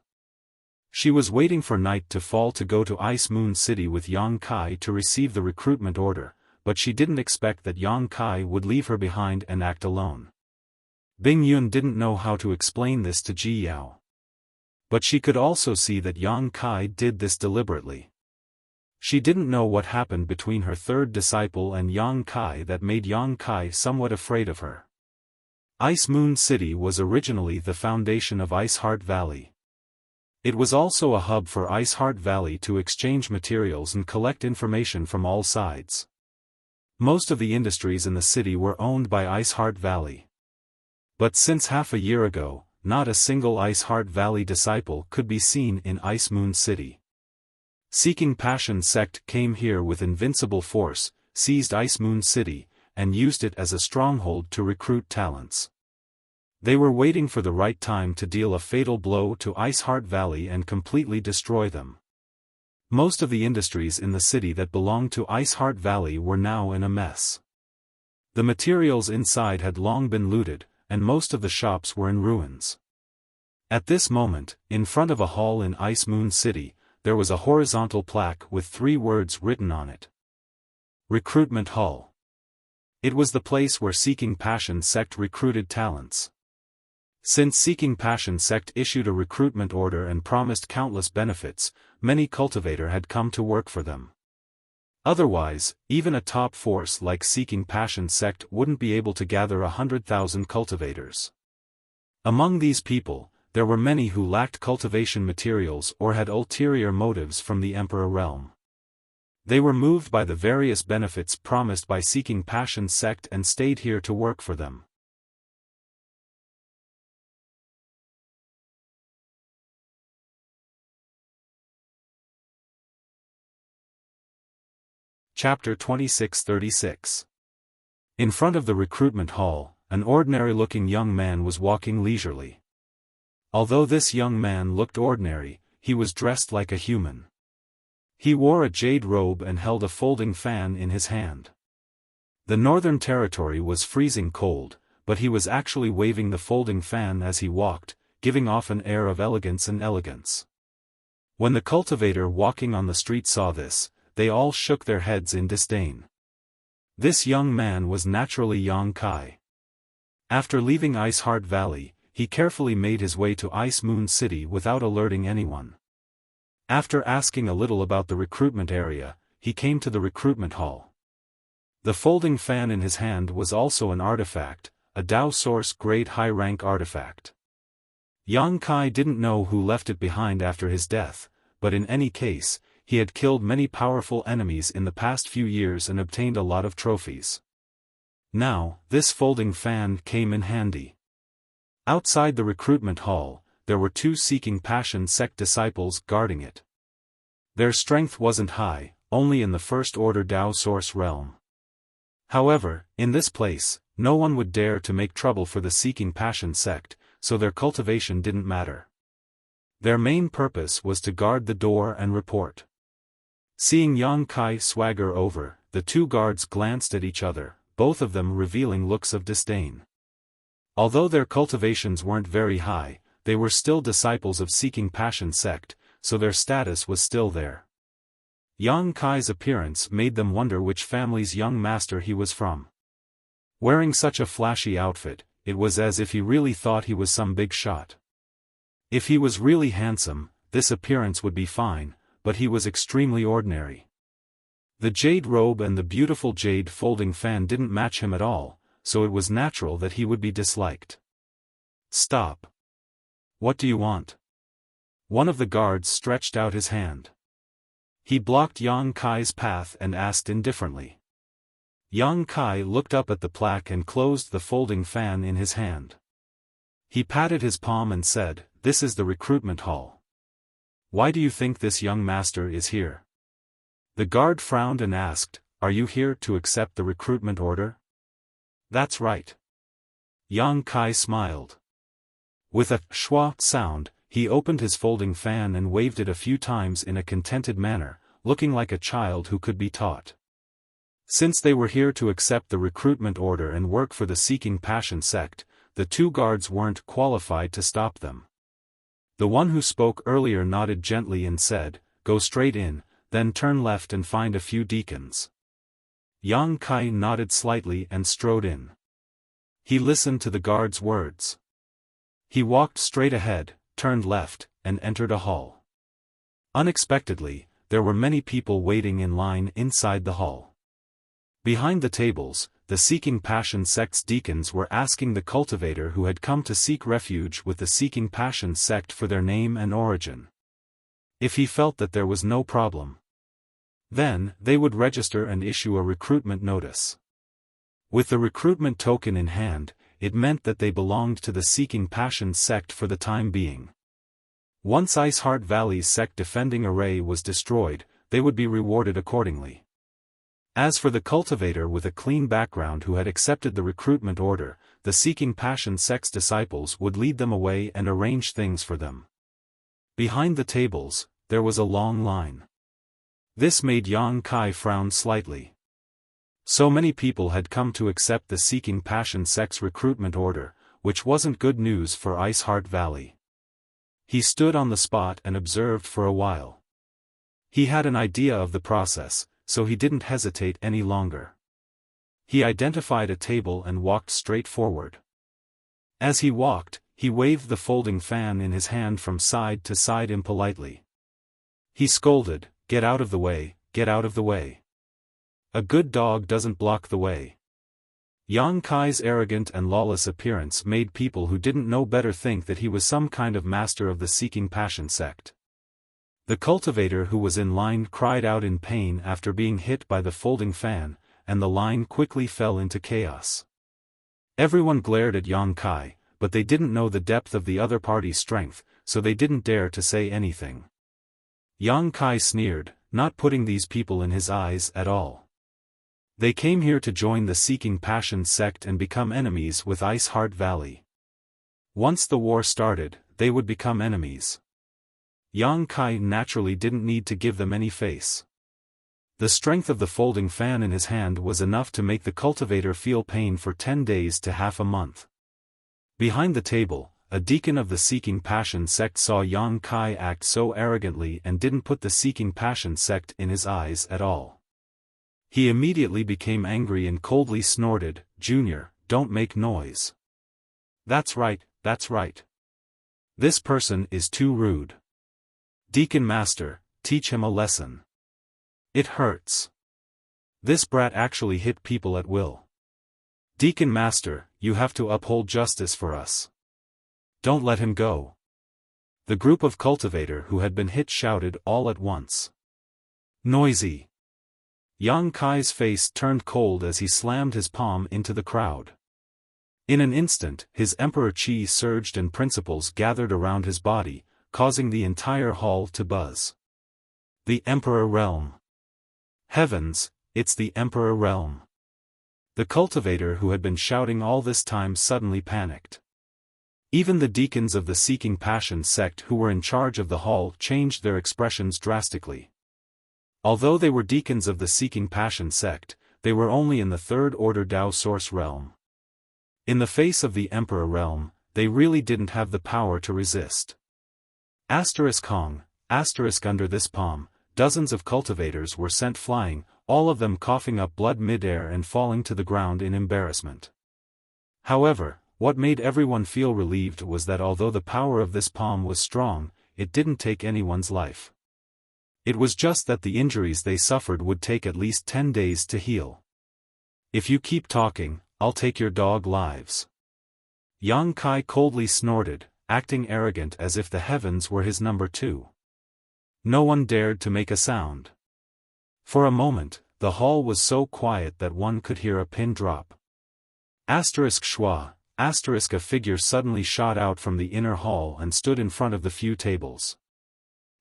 She was waiting for night to fall to go to Ice Moon City with Yang Kai to receive the recruitment order, but she didn't expect that Yang Kai would leave her behind and act alone. Bing Yun didn't know how to explain this to Ji Yao. But she could also see that Yang Kai did this deliberately. She didn't know what happened between her third disciple and Yang Kai that made Yang Kai somewhat afraid of her. Ice Moon City was originally the foundation of Ice Heart Valley. It was also a hub for Ice Heart Valley to exchange materials and collect information from all sides. Most of the industries in the city were owned by Ice Heart Valley. But since half a year ago, not a single Ice Heart Valley disciple could be seen in Ice Moon City. Seeking Passion sect came here with invincible force, seized Ice Moon City, and used it as a stronghold to recruit talents. They were waiting for the right time to deal a fatal blow to Ice Heart Valley and completely destroy them. Most of the industries in the city that belonged to Ice Heart Valley were now in a mess. The materials inside had long been looted, and most of the shops were in ruins. At this moment, in front of a hall in Ice Moon City, there was a horizontal plaque with 3 words written on it. Recruitment Hall. It was the place where Seeking Passion sect recruited talents. Since Seeking Passion sect issued a recruitment order and promised countless benefits, many cultivator had come to work for them. Otherwise, even a top force like Seeking Passion sect wouldn't be able to gather 100,000 cultivators. Among these people, there were many who lacked cultivation materials or had ulterior motives from the Emperor realm. They were moved by the various benefits promised by Seeking Passion sect and stayed here to work for them. Chapter 2636. In front of the recruitment hall, an ordinary-looking young man was walking leisurely. Although this young man looked ordinary, he was dressed like a human. He wore a jade robe and held a folding fan in his hand. The Northern Territory was freezing cold, but he was actually waving the folding fan as he walked, giving off an air of elegance and elegance. When the cultivator walking on the street saw this, they all shook their heads in disdain. This young man was naturally Yang Kai. After leaving Ice Heart Valley, he carefully made his way to Ice Moon City without alerting anyone. After asking a little about the recruitment area, he came to the recruitment hall. The folding fan in his hand was also an artifact, a Dao Source grade high-rank artifact. Yang Kai didn't know who left it behind after his death, but in any case, he had killed many powerful enemies in the past few years and obtained a lot of trophies. Now, this folding fan came in handy. Outside the recruitment hall, there were 2 Seeking Passion sect disciples guarding it. Their strength wasn't high, only in the First Order Dao Source realm. However, in this place, no one would dare to make trouble for the Seeking Passion sect, so their cultivation didn't matter. Their main purpose was to guard the door and report. Seeing Yang Kai swagger over, the 2 guards glanced at each other, both of them revealing looks of disdain. Although their cultivations weren't very high, they were still disciples of Seeking Passion sect, so their status was still there. Yang Kai's appearance made them wonder which family's young master he was from. Wearing such a flashy outfit, it was as if he really thought he was some big shot. If he was really handsome, this appearance would be fine, but he was extremely ordinary. The jade robe and the beautiful jade folding fan didn't match him at all, so it was natural that he would be disliked. "Stop. What do you want?" One of the guards stretched out his hand. He blocked Yang Kai's path and asked indifferently. Yang Kai looked up at the plaque and closed the folding fan in his hand. He patted his palm and said, "This is the recruitment hall. Why do you think this young master is here?" The guard frowned and asked, "Are you here to accept the recruitment order?" "That's right." Yang Kai smiled. With a schwa sound, he opened his folding fan and waved it a few times in a contented manner, looking like a child who could be taught. Since they were here to accept the recruitment order and work for the Seeking Passion sect, the 2 guards weren't qualified to stop them. The one who spoke earlier nodded gently and said, "Go straight in, then turn left and find a few deacons." Yang Kai nodded slightly and strode in. He listened to the guard's words. He walked straight ahead, turned left, and entered a hall. Unexpectedly, there were many people waiting in line inside the hall. Behind the tables, the Seeking Passion sect's deacons were asking the cultivator who had come to seek refuge with the Seeking Passion sect for their name and origin. If he felt that there was no problem, then they would register and issue a recruitment notice. With the recruitment token in hand, it meant that they belonged to the Seeking Passion sect for the time being. Once Ice Heart Valley's sect defending array was destroyed, they would be rewarded accordingly. As for the cultivator with a clean background who had accepted the recruitment order, the Seeking Passion sect's disciples would lead them away and arrange things for them. Behind the tables, there was a long line. This made Yang Kai frown slightly. So many people had come to accept the Seeking Passion sect's recruitment order, which wasn't good news for Ice Heart Valley. He stood on the spot and observed for a while. He had an idea of the process, so he didn't hesitate any longer. He identified a table and walked straight forward. As he walked, he waved the folding fan in his hand from side to side impolitely. He scolded, "Get out of the way, get out of the way. A good dog doesn't block the way." Yang Kai's arrogant and lawless appearance made people who didn't know better think that he was some kind of master of the Seeking Passion sect. The cultivator who was in line cried out in pain after being hit by the folding fan, and the line quickly fell into chaos. Everyone glared at Yang Kai, but they didn't know the depth of the other party's strength, so they didn't dare to say anything. Yang Kai sneered, not putting these people in his eyes at all. They came here to join the Seeking Passion sect and become enemies with Ice Heart Valley. Once the war started, they would become enemies. Yang Kai naturally didn't need to give them any face. The strength of the folding fan in his hand was enough to make the cultivator feel pain for 10 days to half a month. Behind the table, a deacon of the Seeking Passion sect saw Yang Kai act so arrogantly and didn't put the Seeking Passion sect in his eyes at all. He immediately became angry and coldly snorted, "Junior, don't make noise." That's right, that's right. This person is too rude. Deacon Master, teach him a lesson. It hurts. This brat actually hit people at will. Deacon Master, you have to uphold justice for us. Don't let him go. The group of cultivator who had been hit shouted all at once. Noisy. Yang Kai's face turned cold as he slammed his palm into the crowd. In an instant, his emperor chi surged and principles gathered around his body, causing the entire hall to buzz. The Emperor Realm. Heavens, it's the Emperor Realm. The cultivator who had been shouting all this time suddenly panicked. Even the deacons of the Seeking Passion sect who were in charge of the hall changed their expressions drastically. Although they were deacons of the Seeking Passion sect, they were only in the third order Dao Source realm. In the face of the Emperor Realm, they really didn't have the power to resist. Hong, under this palm, dozens of cultivators were sent flying, all of them coughing up blood mid-air and falling to the ground in embarrassment. However, what made everyone feel relieved was that although the power of this palm was strong, it didn't take anyone's life. It was just that the injuries they suffered would take at least 10 days to heal. If you keep talking, I'll take your dog lives. Yang Kai coldly snorted, acting arrogant as if the heavens were his number 2. No one dared to make a sound. For a moment, the hall was so quiet that one could hear a pin drop. Schwa, a figure suddenly shot out from the inner hall and stood in front of the few tables.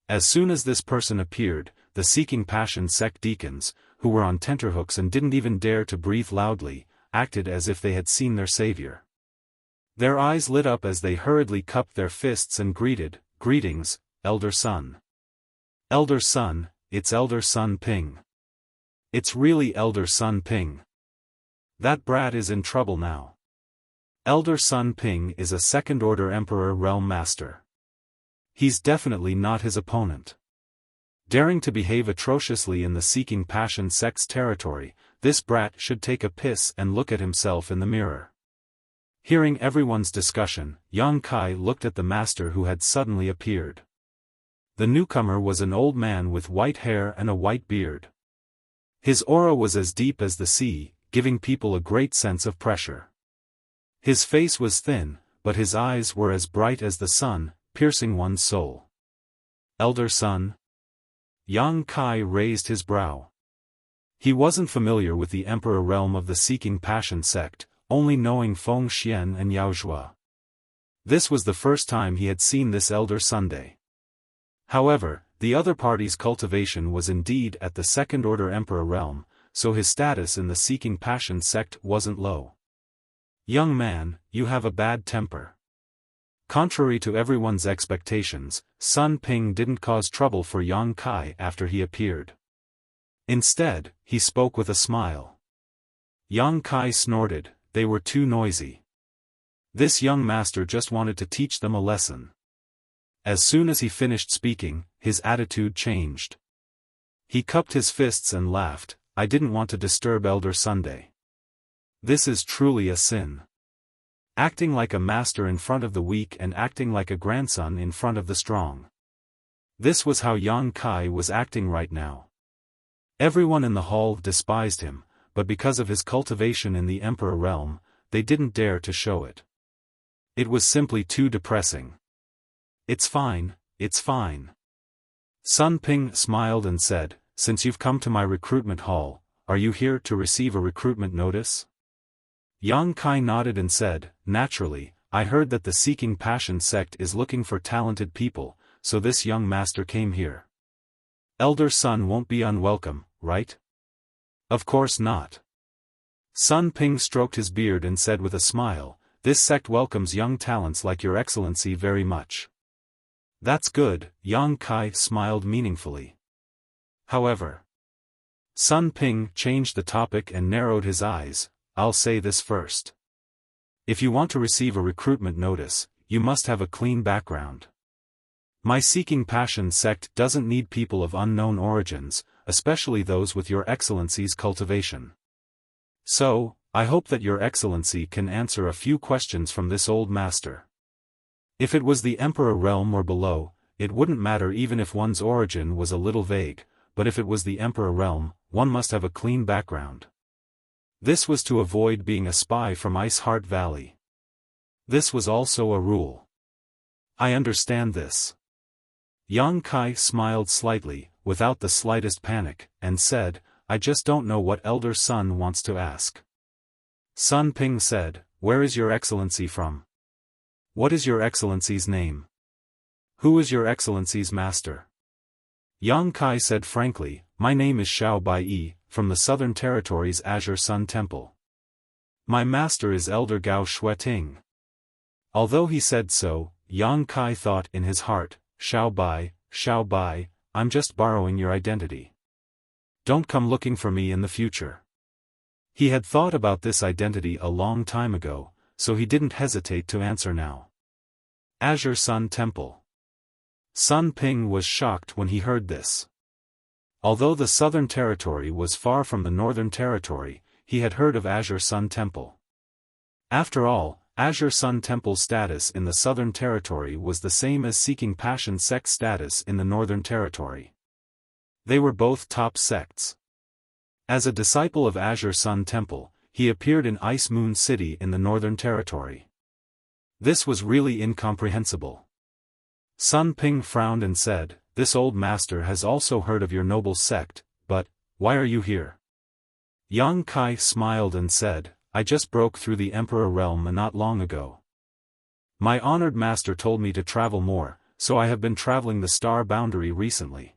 As soon as this person appeared, the Seeking Passion sect deacons, who were on tenterhooks and didn't even dare to breathe loudly, acted as if they had seen their savior. Their eyes lit up as they hurriedly cupped their fists and greeted, "Greetings, Elder Sun." "Elder Sun, it's Elder Sun Ping. It's really Elder Sun Ping. That brat is in trouble now." Elder Sun Ping is a second-order Emperor Realm Master. He's definitely not his opponent. Daring to behave atrociously in the Seeking Passion sect's territory, this brat should take a piss and look at himself in the mirror. Hearing everyone's discussion, Yang Kai looked at the master who had suddenly appeared. The newcomer was an old man with white hair and a white beard. His aura was as deep as the sea, giving people a great sense of pressure. His face was thin, but his eyes were as bright as the sun, piercing one's soul. "Elder Sun?" Yang Kai raised his brow. He wasn't familiar with the Emperor Realm of the Seeking Passion sect, only knowing Feng Xian and Yao Zhua. This was the first time he had seen this Elder Sunday. However, the other party's cultivation was indeed at the second-order Emperor Realm, so his status in the Seeking Passion sect wasn't low. "Young man, you have a bad temper." Contrary to everyone's expectations, Sun Ping didn't cause trouble for Yang Kai after he appeared. Instead, he spoke with a smile. Yang Kai snorted, they were too noisy. This young master just wanted to teach them a lesson. As soon as he finished speaking, his attitude changed. He cupped his fists and laughed, "I didn't want to disturb Elder Sunday. This is truly a sin. Acting like a master in front of the weak and acting like a grandson in front of the strong." This was how Yang Kai was acting right now. Everyone in the hall despised him, but because of his cultivation in the Emperor Realm, they didn't dare to show it. It was simply too depressing. It's fine, it's fine." Sun Ping smiled and said, "Since you've come to my recruitment hall, are you here to receive a recruitment notice?" Yang Kai nodded and said, "Naturally, I heard that the Seeking Passion sect is looking for talented people, so this young master came here. Elder Sun won't be unwelcome, right?" "Of course not. Sun Ping stroked his beard and said with a smile, "This sect welcomes young talents like your excellency very much." "That's good," Yang Kai smiled meaningfully. However, Sun Ping changed the topic and narrowed his eyes. "I'll say this first. If you want to receive a recruitment notice, you must have a clean background. My Seeking Passion sect doesn't need people of unknown origins, especially those with your excellency's cultivation. So, I hope that your excellency can answer a few questions from this old master. If it was the Emperor realm or below, it wouldn't matter even if one's origin was a little vague, but if it was the Emperor realm, one must have a clean background." This was to avoid being a spy from Ice Heart Valley. This was also a rule. "I understand this." Yang Kai smiled slightly, without the slightest panic, and said, "I just don't know what Elder Sun wants to ask." Sun Ping said, "Where is your excellency from? What is your excellency's name? Who is your excellency's master?" Yang Kai said frankly, "My name is Xiao Bai, from the Southern Territory's Azure Sun Temple. My master is Elder Gao Shueting." Although he said so, Yang Kai thought in his heart, Xiao Bai, I'm just borrowing your identity. Don't come looking for me in the future." He had thought about this identity a long time ago, so he didn't hesitate to answer now. Azure Sun Temple. Sun Ping was shocked when he heard this. Although the Southern Territory was far from the Northern Territory, he had heard of Azure Sun Temple. After all, Azure Sun Temple's status in the Southern Territory was the same as Seeking Passion sect's status in the Northern Territory. They were both top sects. As a disciple of Azure Sun Temple, he appeared in Ice Moon City in the Northern Territory. This was really incomprehensible. Sun Ping frowned and said, "This old master has also heard of your noble sect, but, why are you here?" Yang Kai smiled and said, "I just broke through the Emperor realm not long ago. My honored master told me to travel more, so I have been traveling the star boundary recently.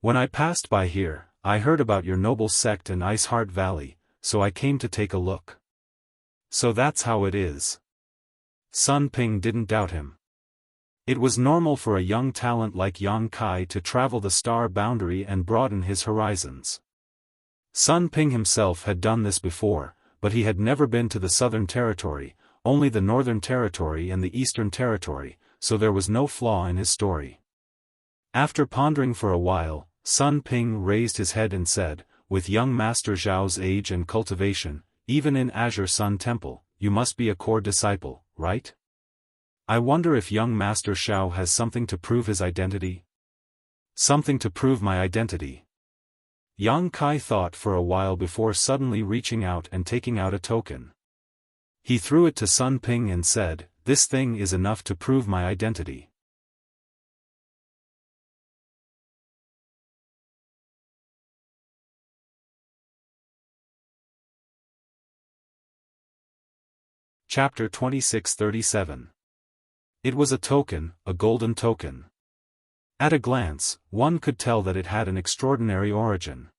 When I passed by here, I heard about your noble sect in Ice Heart Valley, so I came to take a look." "So that's how it is." Sun Ping didn't doubt him. It was normal for a young talent like Yang Kai to travel the star boundary and broaden his horizons. Sun Ping himself had done this before, but he had never been to the Southern Territory, only the Northern Territory and the Eastern Territory, so there was no flaw in his story. After pondering for a while, Sun Ping raised his head and said, "With young Master Zhao's age and cultivation, even in Azure Sun Temple, you must be a core disciple, right? I wonder if young Master Xiao has something to prove his identity?" "Something to prove my identity?" Yang Kai thought for a while before suddenly reaching out and taking out a token. He threw it to Sun Ping and said, "This thing is enough to prove my identity." Chapter 2637. It was a token, a golden token. At a glance, one could tell that it had an extraordinary origin.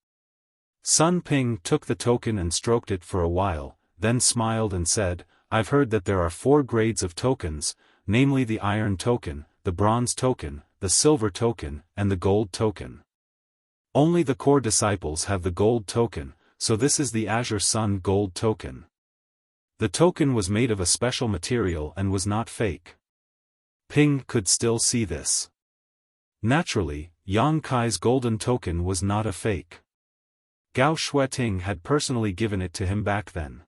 Sun Ping took the token and stroked it for a while, then smiled and said, "I've heard that there are 4 grades of tokens, namely the Iron Token, the Bronze Token, the Silver Token, and the Gold Token. Only the core disciples have the Gold Token, so this is the Azure Sun Gold Token. The token was made of a special material and was not fake." Ping could still see this. Naturally, Yang Kai's golden token was not a fake. Gao Shueting had personally given it to him back then.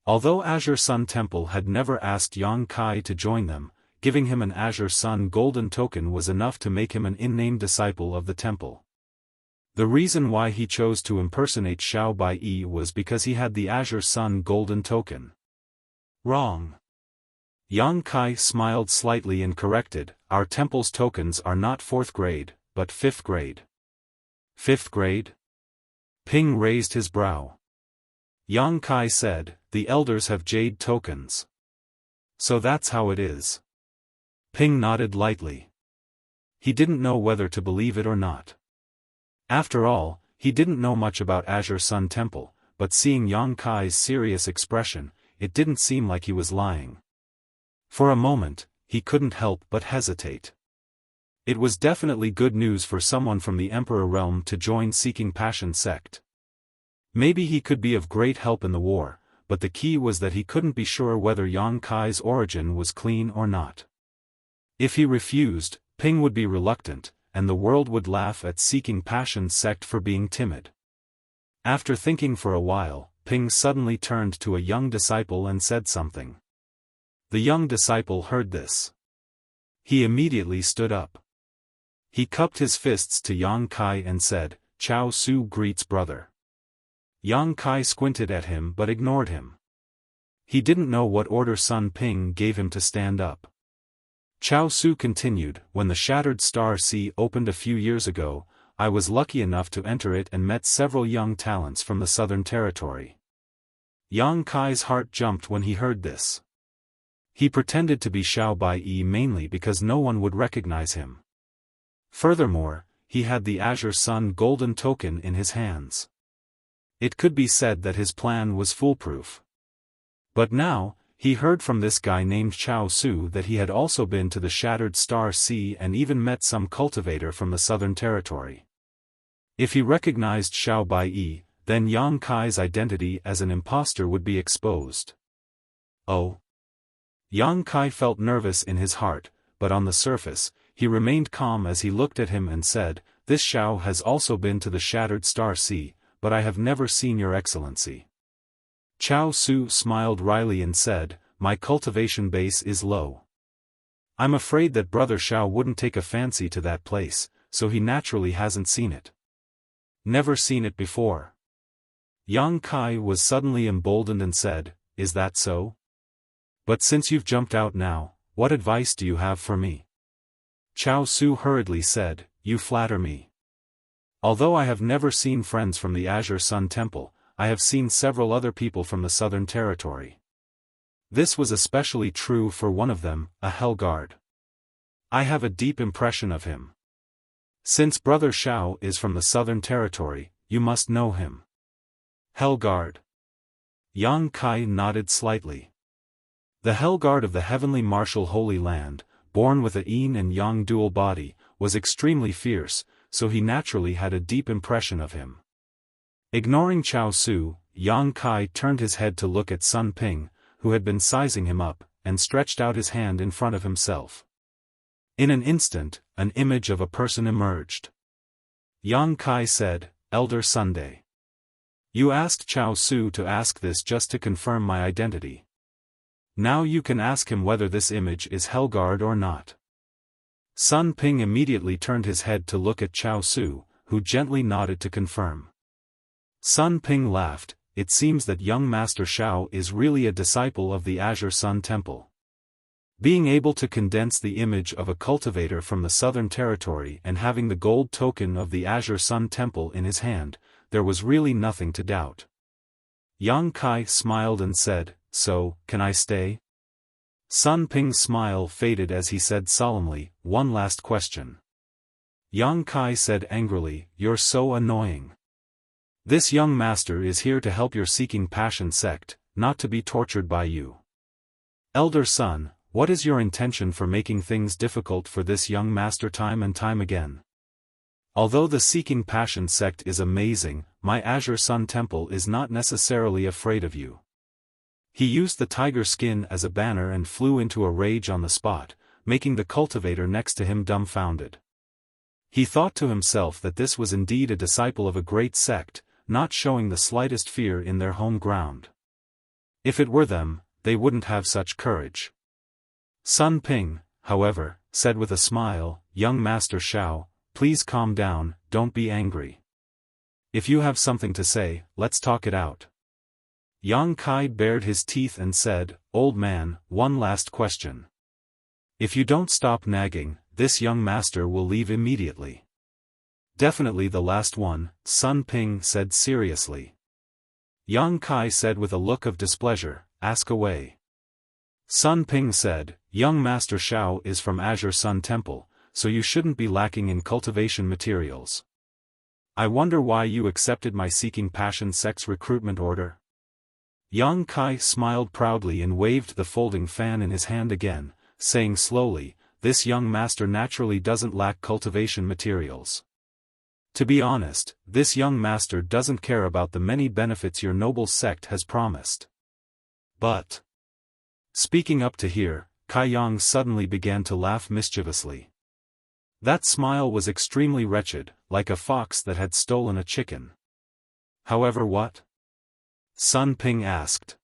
Although Azure Sun Temple had never asked Yang Kai to join them, giving him an Azure Sun golden token was enough to make him an in-name disciple of the temple. The reason why he chose to impersonate Xiao Bai was because he had the Azure Sun golden token. Wrong. Yang Kai smiled slightly and corrected, "Our temple's tokens are not 4th grade, but 5th grade." 5th grade? Ping raised his brow. Yang Kai said, "The elders have jade tokens. So that's how it is." Ping nodded lightly. He didn't know whether to believe it or not. After all, he didn't know much about Azure Sun Temple, but seeing Yang Kai's serious expression, it didn't seem like he was lying. For a moment, he couldn't help but hesitate. It was definitely good news for someone from the Emperor realm to join Seeking Passion sect. Maybe he could be of great help in the war, but the key was that he couldn't be sure whether Yang Kai's origin was clean or not. If he refused, Ping would be reluctant, and the world would laugh at Seeking Passion sect for being timid. After thinking for a while, Ping suddenly turned to a young disciple and said something. The young disciple heard this. He immediately stood up. He cupped his fists to Yang Kai and said, "Chao Su greets brother." Yang Kai squinted at him but ignored him. He didn't know what order Sun Ping gave him to stand up. Chao Su continued, "When the Shattered Star Sea opened a few years ago, I was lucky enough to enter it and met several young talents from the Southern Territory." Yang Kai's heart jumped when he heard this. He pretended to be Xiao Bai mainly because no one would recognize him. Furthermore, he had the Azure Sun golden token in his hands. It could be said that his plan was foolproof. But now, he heard from this guy named Chao Su that he had also been to the Shattered Star Sea and even met some cultivator from the Southern Territory. If he recognized Xiao Bai, then Yang Kai's identity as an imposter would be exposed. Oh. Yang Kai felt nervous in his heart, but on the surface, he remained calm as he looked at him and said, "This Xiao has also been to the Shattered Star Sea, but I have never seen your excellency." Chao Su smiled wryly and said, "My cultivation base is low. I'm afraid that brother Xiao wouldn't take a fancy to that place, so he naturally hasn't seen it." "Never seen it before." Yang Kai was suddenly emboldened and said, "Is that so? But since you've jumped out now, what advice do you have for me?" Chao Su hurriedly said, "You flatter me. Although I have never seen friends from the Azure Sun Temple, I have seen several other people from the Southern Territory. This was especially true for one of them, a Hellguard. I have a deep impression of him. Since brother Xiao is from the Southern Territory, you must know him." "Hellguard?" Yang Kai nodded slightly. The Hellguard of the Heavenly Martial Holy Land, born with a yin and yang dual body, was extremely fierce, so he naturally had a deep impression of him. Ignoring Chao Su, Yang Kai turned his head to look at Sun Ping, who had been sizing him up, and stretched out his hand in front of himself. In an instant, an image of a person emerged. Yang Kai said, "Elder Sunday. You asked Chao Su to ask this just to confirm my identity. Now you can ask him whether this image is Hellguard or not." Sun Ping immediately turned his head to look at Chao Su, who gently nodded to confirm. Sun Ping laughed. "It seems that young Master Xiao is really a disciple of the Azure Sun Temple." Being able to condense the image of a cultivator from the Southern Territory and having the gold token of the Azure Sun Temple in his hand, there was really nothing to doubt. Yang Kai smiled and said, "So, can I stay?" Sun Ping's smile faded as he said solemnly, "One last question." Yang Kai said angrily, "You're so annoying. This young master is here to help your Seeking Passion sect, not to be tortured by you. Elder Sun, what is your intention for making things difficult for this young master time and time again? Although the Seeking Passion sect is amazing, my Azure Sun Temple is not necessarily afraid of you." He used the tiger skin as a banner and flew into a rage on the spot, making the cultivator next to him dumbfounded. He thought to himself that this was indeed a disciple of a great sect, not showing the slightest fear in their home ground. If it were them, they wouldn't have such courage. Sun Ping, however, said with a smile, "Young Master Xiao, please calm down, don't be angry. If you have something to say, let's talk it out." Yang Kai bared his teeth and said, "Old man, one last question. If you don't stop nagging, this young master will leave immediately." "Definitely the last one," Sun Ping said seriously. Yang Kai said with a look of displeasure, "Ask away." Sun Ping said, "Young Master Xiao is from Azure Sun Temple, so you shouldn't be lacking in cultivation materials. I wonder why you accepted my seeking passion sex recruitment order? Yang Kai smiled proudly and waved the folding fan in his hand again, saying slowly, this young master naturally doesn't lack cultivation materials. To be honest, this young master doesn't care about the many benefits your noble sect has promised. But... Speaking up to here, Kai Yang suddenly began to laugh mischievously. That smile was extremely wretched, like a fox that had stolen a chicken. However, what? Sun Ping asked.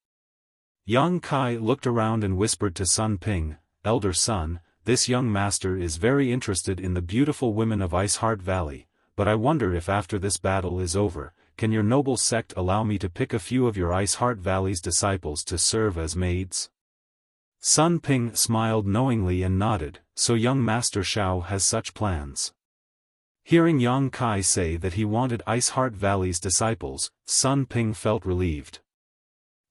Yang Kai looked around and whispered to Sun Ping, Elder Sun, this young master is very interested in the beautiful women of Ice Heart Valley, but I wonder if after this battle is over, can your noble sect allow me to pick a few of your Ice Heart Valley's disciples to serve as maids? Sun Ping smiled knowingly and nodded, so young Master Xiao has such plans. Hearing Yang Kai say that he wanted Ice Heart Valley's disciples, Sun Ping felt relieved.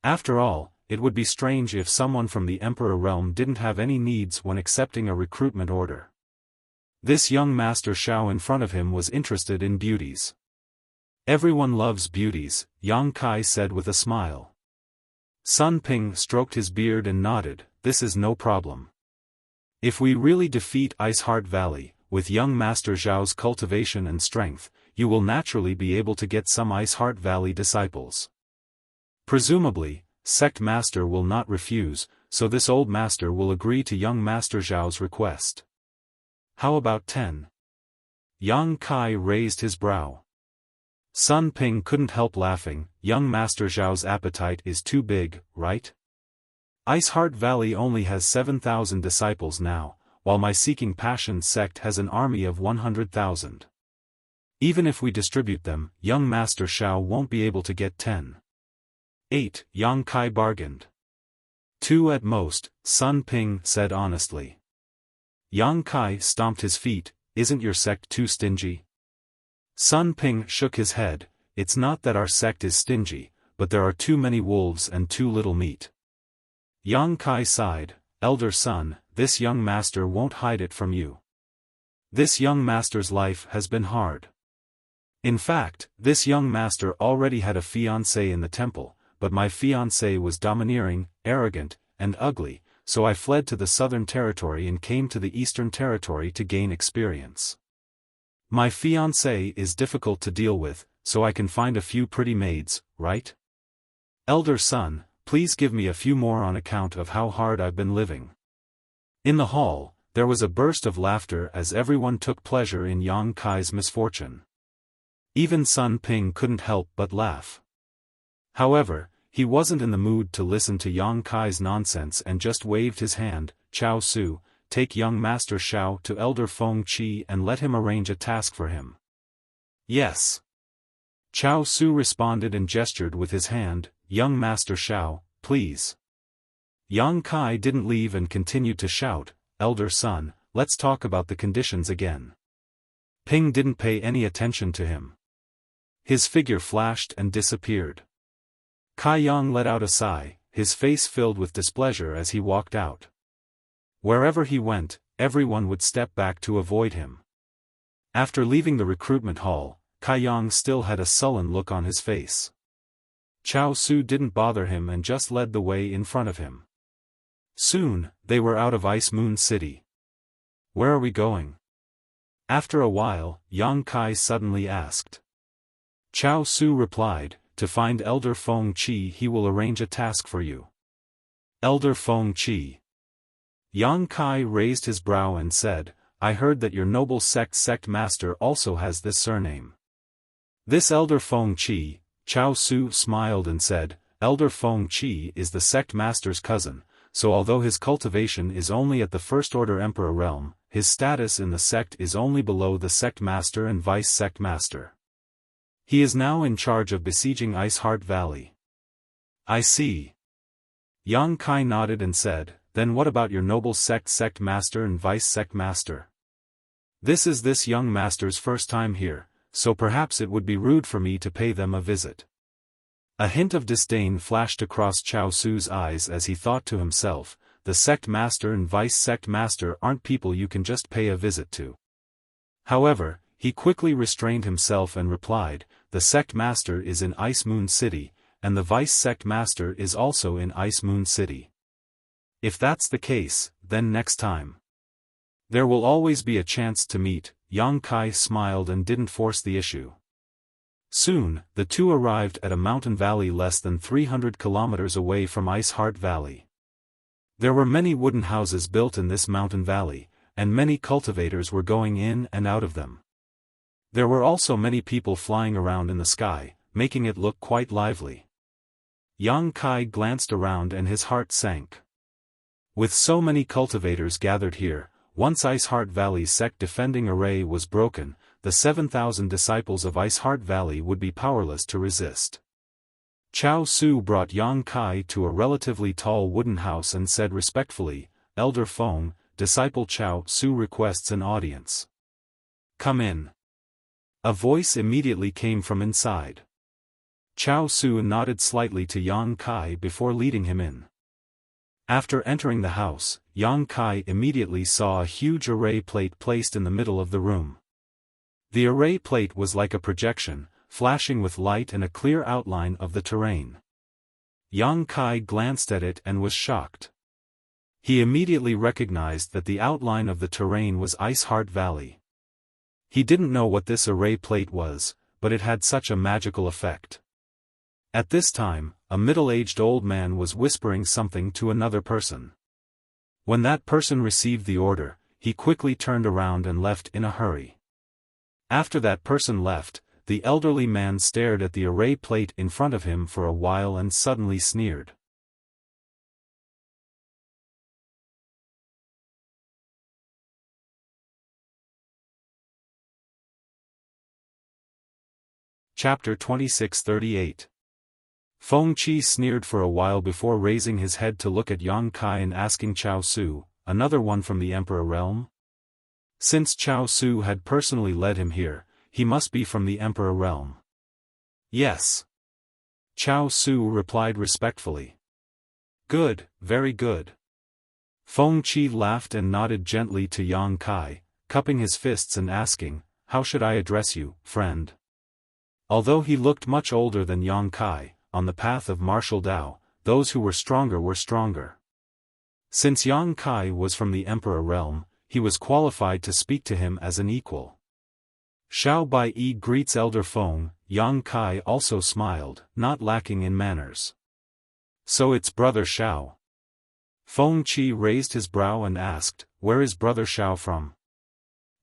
After all, it would be strange if someone from the Emperor realm didn't have any needs when accepting a recruitment order. This young Master Xiao in front of him was interested in beauties. Everyone loves beauties, Yang Kai said with a smile. Sun Ping stroked his beard and nodded, this is no problem. If we really defeat Ice Heart Valley, with young Master Xiao's cultivation and strength, you will naturally be able to get some Ice Heart Valley disciples. Presumably, Sect Master will not refuse, so this old master will agree to young Master Xiao's request. How about 10? Yang Kai raised his brow. Sun Ping couldn't help laughing, young Master Xiao's appetite is too big, right? Ice Heart Valley only has 7,000 disciples now, while my Seeking Passion sect has an army of 100,000. Even if we distribute them, young Master Xiao won't be able to get 10. 8, Yang Kai bargained. 2 at most, Sun Ping said honestly. Yang Kai stomped his feet, isn't your sect too stingy? Sun Ping shook his head, it's not that our sect is stingy, but there are too many wolves and too little meat. Yang Kai sighed, Elder Sun, this young master won't hide it from you. This young master's life has been hard. In fact, this young master already had a fiancée in the temple, but my fiancée was domineering, arrogant, and ugly, so I fled to the southern territory and came to the eastern territory to gain experience. My fiancée is difficult to deal with, so I can find a few pretty maids, right? Elder Sun, please give me a few more on account of how hard I've been living. In the hall, there was a burst of laughter as everyone took pleasure in Yang Kai's misfortune. Even Sun Ping couldn't help but laugh. However, he wasn't in the mood to listen to Yang Kai's nonsense and just waved his hand, Chao Su, take young Master Xiao to Elder Feng Qi and let him arrange a task for him. Yes. Chao Su responded and gestured with his hand, young Master Xiao, please. Yang Kai didn't leave and continued to shout, Elder Sun, let's talk about the conditions again. Ping didn't pay any attention to him. His figure flashed and disappeared. Kai Yang let out a sigh, his face filled with displeasure as he walked out. Wherever he went, everyone would step back to avoid him. After leaving the recruitment hall, Kai Yang still had a sullen look on his face. Chao Su didn't bother him and just led the way in front of him. Soon, they were out of Ice Moon City. Where are we going? After a while, Yang Kai suddenly asked. Chao Su replied, to find Elder Feng Qi he will arrange a task for you. Elder Feng Qi. Yang Kai raised his brow and said, I heard that your noble sect master also has this surname. This Elder Feng Qi, Chao Su smiled and said, Elder Feng Qi is the sect master's cousin, so although his cultivation is only at the First Order Emperor realm, his status in the sect is only below the sect master and vice sect master. He is now in charge of besieging Ice Heart Valley. I see. Yang Kai nodded and said, then what about your noble sect master and vice sect master? This is this young master's first time here, so perhaps it would be rude for me to pay them a visit. A hint of disdain flashed across Chao Su's eyes as he thought to himself, the sect master and vice sect master aren't people you can just pay a visit to. However, he quickly restrained himself and replied, "The sect master is in Ice Moon City, and the vice sect master is also in Ice Moon City. If that's the case, then next time there will always be a chance to meet." Yang Kai smiled and didn't force the issue. Soon, the two arrived at a mountain valley less than 300 kilometers away from Ice Heart Valley. There were many wooden houses built in this mountain valley, and many cultivators were going in and out of them. There were also many people flying around in the sky, making it look quite lively. Yang Kai glanced around and his heart sank. With so many cultivators gathered here, once Ice Heart Valley's sect defending array was broken, the 7,000 disciples of Ice Heart Valley would be powerless to resist. Chao Su brought Yang Kai to a relatively tall wooden house and said respectfully, "Elder Feng, disciple Chao Su requests an audience." "Come in." A voice immediately came from inside. Chao Su nodded slightly to Yang Kai before leading him in. After entering the house, Yang Kai immediately saw a huge array plate placed in the middle of the room. The array plate was like a projection, flashing with light and a clear outline of the terrain. Yang Kai glanced at it and was shocked. He immediately recognized that the outline of the terrain was Ice Heart Valley. He didn't know what this array plate was, but it had such a magical effect. At this time, a middle-aged old man was whispering something to another person. When that person received the order, he quickly turned around and left in a hurry. After that person left, the elderly man stared at the array plate in front of him for a while and suddenly sneered. Chapter 2638. Feng Qi sneered for a while before raising his head to look at Yang Kai and asking Chao Su, "Another one from the Emperor Realm?" Since Chao Su had personally led him here, he must be from the Emperor Realm. "Yes." Chao Su replied respectfully. "Good, very good." Feng Qi laughed and nodded gently to Yang Kai, cupping his fists and asking, "How should I address you, friend?" Although he looked much older than Yang Kai, on the path of martial Tao, those who were stronger. Since Yang Kai was from the Emperor Realm, he was qualified to speak to him as an equal. "Xiao Bai Yi greets Elder Feng." Yang Kai also smiled, not lacking in manners. "So it's Brother Xiao." Feng Qi raised his brow and asked, "Where is Brother Xiao from?"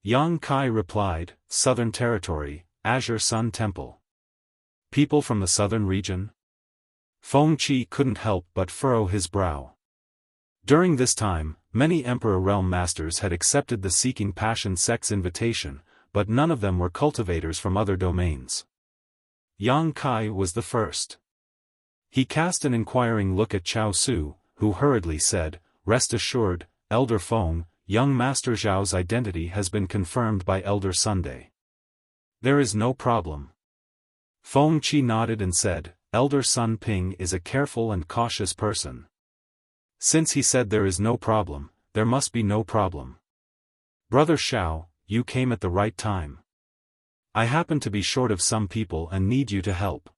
Yang Kai replied, "Southern Territory, Azure Sun Temple." "People from the southern region?" Feng Qi couldn't help but furrow his brow. During this time, many Emperor Realm Masters had accepted the Seeking Passion sect's invitation, but none of them were cultivators from other domains. Yang Kai was the first. He cast an inquiring look at Chao Su, who hurriedly said, "Rest assured, Elder Feng, young Master Zhao's identity has been confirmed by Elder Sunday. There is no problem." Feng Qi nodded and said, "Elder Sun Ping is a careful and cautious person. Since he said there is no problem, there must be no problem. Brother Xiao, you came at the right time. I happen to be short of some people and need you to help."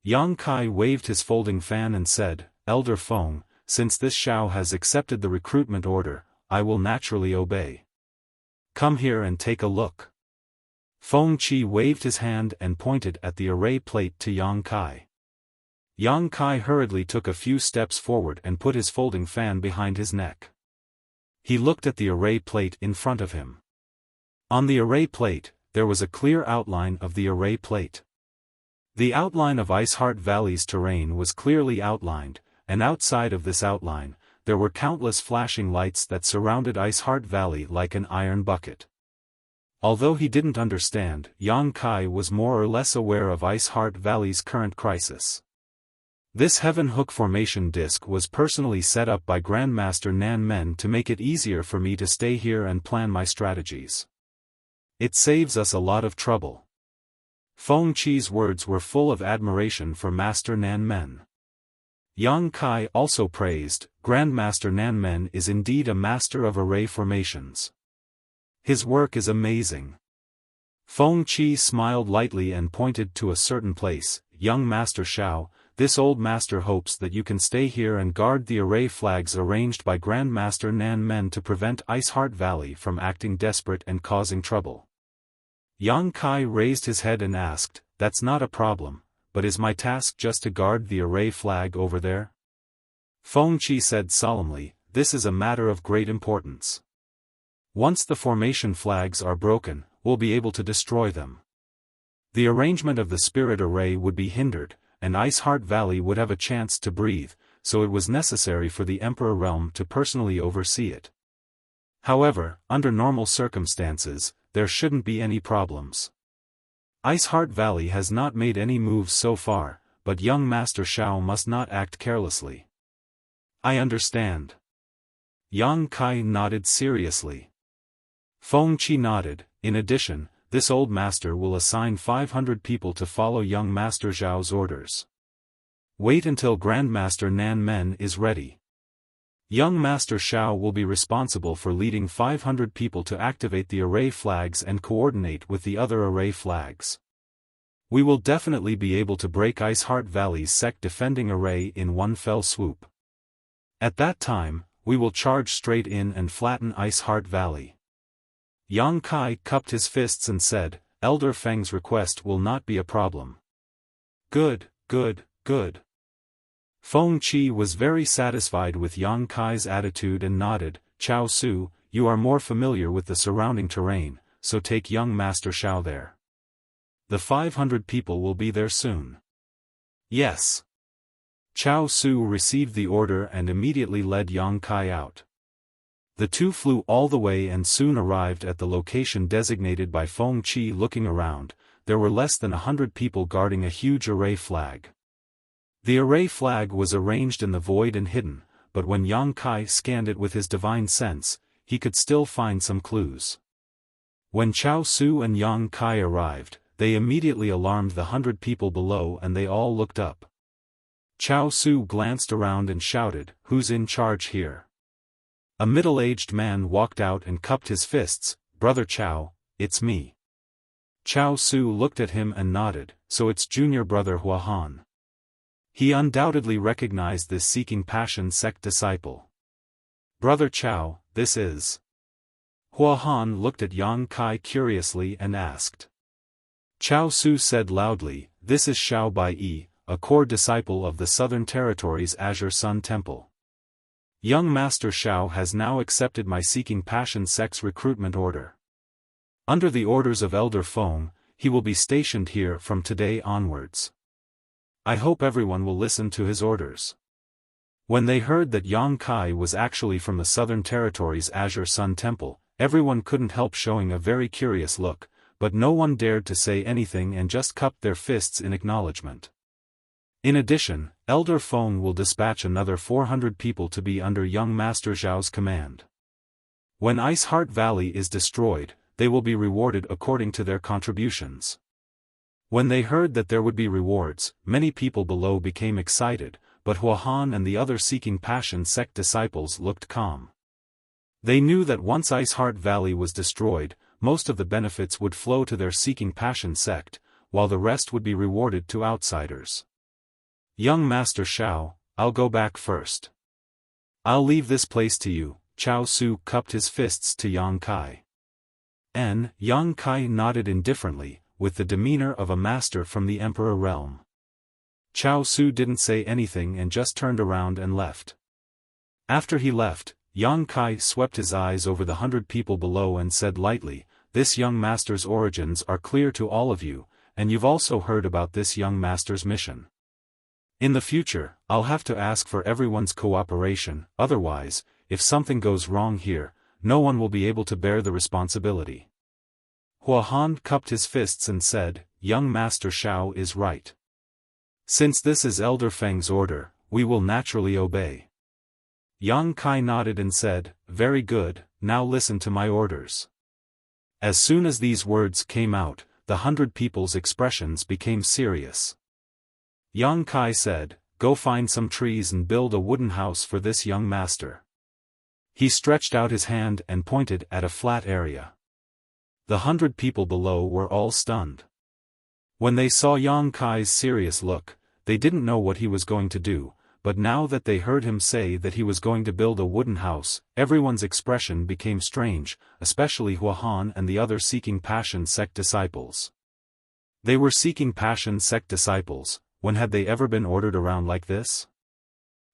Yang Kai waved his folding fan and said, "Elder Feng, since this Xiao has accepted the recruitment order, I will naturally obey. Come here and take a look." Feng Qi waved his hand and pointed at the array plate to Yang Kai. Yang Kai hurriedly took a few steps forward and put his folding fan behind his neck. He looked at the array plate in front of him. On the array plate, there was a clear outline of the array plate. The outline of Ice Heart Valley's terrain was clearly outlined, and outside of this outline, there were countless flashing lights that surrounded Ice Heart Valley like an iron bucket. Although he didn't understand, Yang Kai was more or less aware of Ice Heart Valley's current crisis. This Heaven Hook Formation disc was personally set up by Grandmaster Nan Men to make it easier for me to stay here and plan my strategies. It saves us a lot of trouble. Feng Qi's words were full of admiration for Master Nan Men. Yang Kai also praised, "Grandmaster Nan Men is indeed a master of array formations. His work is amazing." Feng Qi smiled lightly and pointed to a certain place. Young Master Xiao, this old master hopes that you can stay here and guard the array flags arranged by Grand Master Nan Men to prevent Ice Heart Valley from acting desperate and causing trouble. Yang Kai raised his head and asked, "That's not a problem, but is my task just to guard the array flag over there?" Feng Qi said solemnly, "This is a matter of great importance. Once the formation flags are broken, we'll be able to destroy them. The arrangement of the spirit array would be hindered, and Ice Heart Valley would have a chance to breathe, so it was necessary for the Emperor Realm to personally oversee it. However, under normal circumstances, there shouldn't be any problems. Ice Heart Valley has not made any moves so far, but young Master Xiao must not act carelessly." "I understand." Yang Kai nodded seriously. Feng Qi nodded. "In addition, this old master will assign 500 people to follow young Master Zhao's orders. Wait until Grandmaster Nan Men is ready. Young Master Xiao will be responsible for leading 500 people to activate the array flags and coordinate with the other array flags. We will definitely be able to break Ice Heart Valley's sect defending array in one fell swoop. At that time, we will charge straight in and flatten Ice Heart Valley." Yang Kai cupped his fists and said, "Elder Feng's request will not be a problem." "Good, good, good." Feng Qi was very satisfied with Yang Kai's attitude and nodded. "Chao Su, you are more familiar with the surrounding terrain, so take young Master Xiao there. The 500 people will be there soon." "Yes." Chao Su received the order and immediately led Yang Kai out. The two flew all the way and soon arrived at the location designated by Feng Qi. Looking around, there were less than 100 people guarding a huge array flag. The array flag was arranged in the void and hidden, but when Yang Kai scanned it with his divine sense, he could still find some clues. When Chao Su and Yang Kai arrived, they immediately alarmed the 100 people below and they all looked up. Chao Su glanced around and shouted, "Who's in charge here?" A middle-aged man walked out and cupped his fists. "Brother Chao, it's me." Chao Su looked at him and nodded, "So it's junior brother Xiaofan." He undoubtedly recognized this seeking passion sect disciple. "Brother Chao, this is..." Xiaofan looked at Yang Kai curiously and asked. Chao Su said loudly, "This is Xiao Bai, a core disciple of the Southern Territories' Azure Sun Temple. Young Master Xiao has now accepted my Seeking Passion sect's recruitment order. Under the orders of Elder Feng, he will be stationed here from today onwards. I hope everyone will listen to his orders." When they heard that Yang Kai was actually from the Southern Territories' Azure Sun Temple, everyone couldn't help showing a very curious look, but no one dared to say anything and just cupped their fists in acknowledgement. In addition, Elder Feng will dispatch another 400 people to be under young Master Zhao's command. When Ice Heart Valley is destroyed, they will be rewarded according to their contributions. When they heard that there would be rewards, many people below became excited, but Xiaofan and the other Seeking Passion sect disciples looked calm. They knew that once Ice Heart Valley was destroyed, most of the benefits would flow to their Seeking Passion sect, while the rest would be rewarded to outsiders. "Young Master Xiao, I'll go back first. I'll leave this place to you." Chao Su cupped his fists to Yang Kai. Yang Kai nodded indifferently, with the demeanor of a master from the Emperor realm. Chao Su didn't say anything and just turned around and left. After he left, Yang Kai swept his eyes over the 100 people below and said lightly, "This young master's origins are clear to all of you, and you've also heard about this young master's mission. In the future, I'll have to ask for everyone's cooperation, otherwise, if something goes wrong here, no one will be able to bear the responsibility." Xiaofan cupped his fists and said, "Young Master Xiao is right. Since this is Elder Feng's order, we will naturally obey." Yang Kai nodded and said, "Very good, now listen to my orders." As soon as these words came out, the 100 people's expressions became serious. Yang Kai said, "Go find some trees and build a wooden house for this young master." He stretched out his hand and pointed at a flat area. The 100 people below were all stunned. When they saw Yang Kai's serious look, they didn't know what he was going to do, but now that they heard him say that he was going to build a wooden house, everyone's expression became strange, especially Xiaofan and the other Seeking Passion sect disciples. They were Seeking Passion sect disciples. When had they ever been ordered around like this?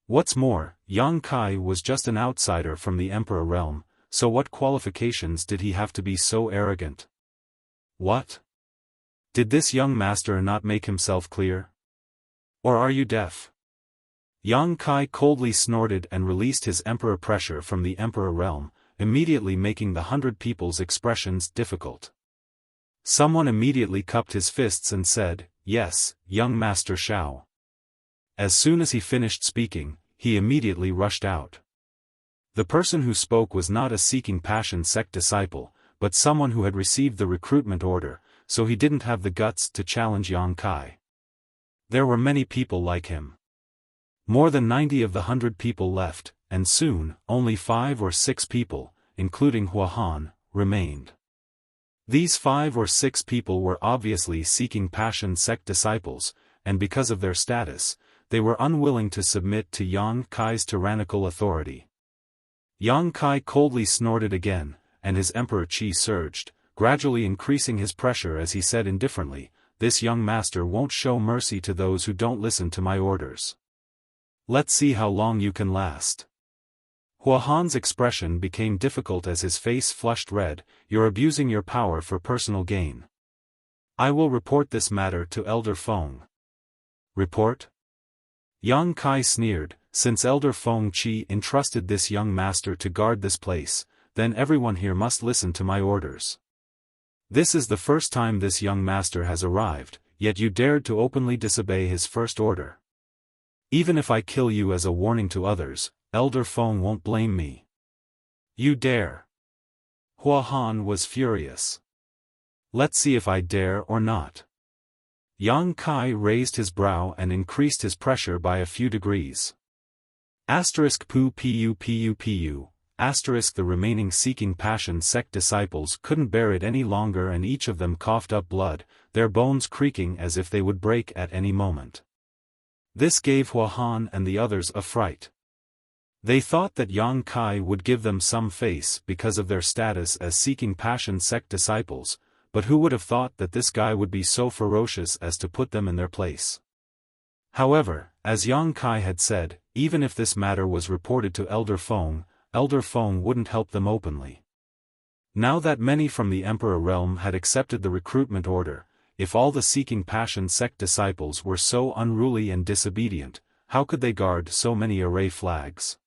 What's more, Yang Kai was just an outsider from the Emperor realm, so what qualifications did he have to be so arrogant? What? Did this young master not make himself clear? Or are you deaf? Yang Kai coldly snorted and released his emperor pressure from the Emperor realm, immediately making the 100 people's expressions difficult. Someone immediately cupped his fists and said, "Yes, young Master Xiao." As soon as he finished speaking, he immediately rushed out. The person who spoke was not a Seeking Passion sect disciple, but someone who had received the recruitment order, so he didn't have the guts to challenge Yang Kai. There were many people like him. More than 90 of the 100 people left, and soon, only 5 or 6 people, including Xiaofan, remained. These 5 or 6 people were obviously Seeking Passion sect disciples, and because of their status, they were unwilling to submit to Yang Kai's tyrannical authority. Yang Kai coldly snorted again, and his emperor qi surged, gradually increasing his pressure as he said indifferently, "This young master won't show mercy to those who don't listen to my orders. Let's see how long you can last." Xiaofan's expression became difficult as his face flushed red. "You're abusing your power for personal gain. I will report this matter to Elder Feng." "Report?" Yang Kai sneered, "Since Elder Feng Qi entrusted this young master to guard this place, then everyone here must listen to my orders. This is the first time this young master has arrived, yet you dared to openly disobey his first order. Even if I kill you as a warning to others, Elder Feng won't blame me. You dare?" Xiaofan was furious. "Let's see if I dare or not." Yang Kai raised his brow and increased his pressure by a few degrees. **pu. The remaining Seeking Passion sect disciples couldn't bear it any longer and each of them coughed up blood, their bones creaking as if they would break at any moment. This gave Xiaofan and the others a fright. They thought that Yang Kai would give them some face because of their status as Seeking Passion sect disciples, but who would have thought that this guy would be so ferocious as to put them in their place? However, as Yang Kai had said, even if this matter was reported to Elder Feng wouldn't help them openly. Now that many from the Emperor realm had accepted the recruitment order, if all the Seeking Passion sect disciples were so unruly and disobedient, how could they guard so many array flags?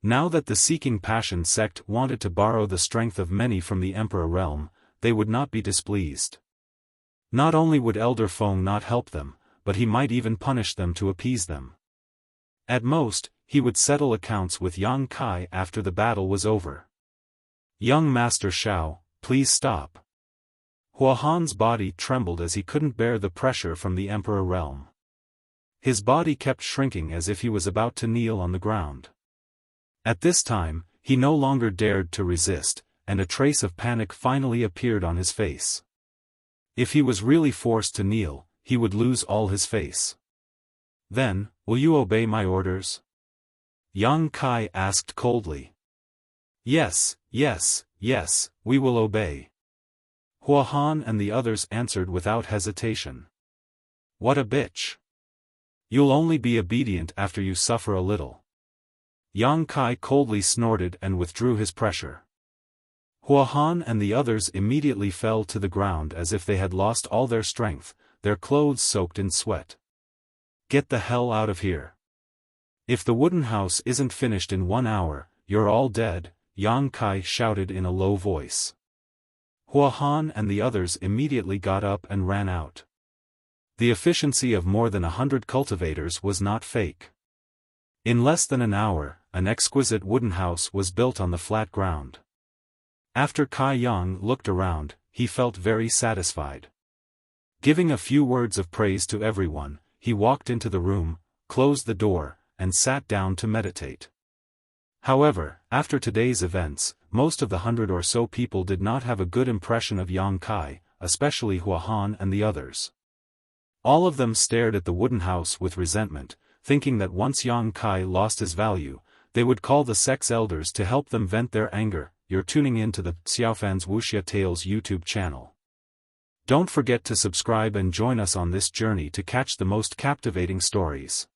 Now that the Seeking Passion sect wanted to borrow the strength of many from the Emperor realm, they would not be displeased. Not only would Elder Feng not help them, but he might even punish them to appease them. At most, he would settle accounts with Yang Kai after the battle was over. "Young Master Xiao, please stop." Xiaofan's body trembled as he couldn't bear the pressure from the Emperor realm. His body kept shrinking as if he was about to kneel on the ground. At this time, he no longer dared to resist, and a trace of panic finally appeared on his face. If he was really forced to kneel, he would lose all his face. "Then, will you obey my orders?" Yang Kai asked coldly. Yes, we will obey." Xiaofan and the others answered without hesitation. "What a bitch. You'll only be obedient after you suffer a little." Yang Kai coldly snorted and withdrew his pressure. Xiaofan and the others immediately fell to the ground as if they had lost all their strength, their clothes soaked in sweat. "Get the hell out of here. If the wooden house isn't finished in 1 hour, you're all dead," Yang Kai shouted in a low voice. Xiaofan and the others immediately got up and ran out. The efficiency of more than 100 cultivators was not fake. In less than an hour, an exquisite wooden house was built on the flat ground. After Kai Yang looked around, he felt very satisfied. Giving a few words of praise to everyone, he walked into the room, closed the door, and sat down to meditate. However, after today's events, most of the 100 or so people did not have a good impression of Yang Kai, especially Huahan and the others. All of them stared at the wooden house with resentment, thinking that once Yang Kai lost his value, they would call the sect's elders to help them vent their anger. You're tuning in to the Xiaofan's Wuxia Tales YouTube channel. Don't forget to subscribe and join us on this journey to catch the most captivating stories.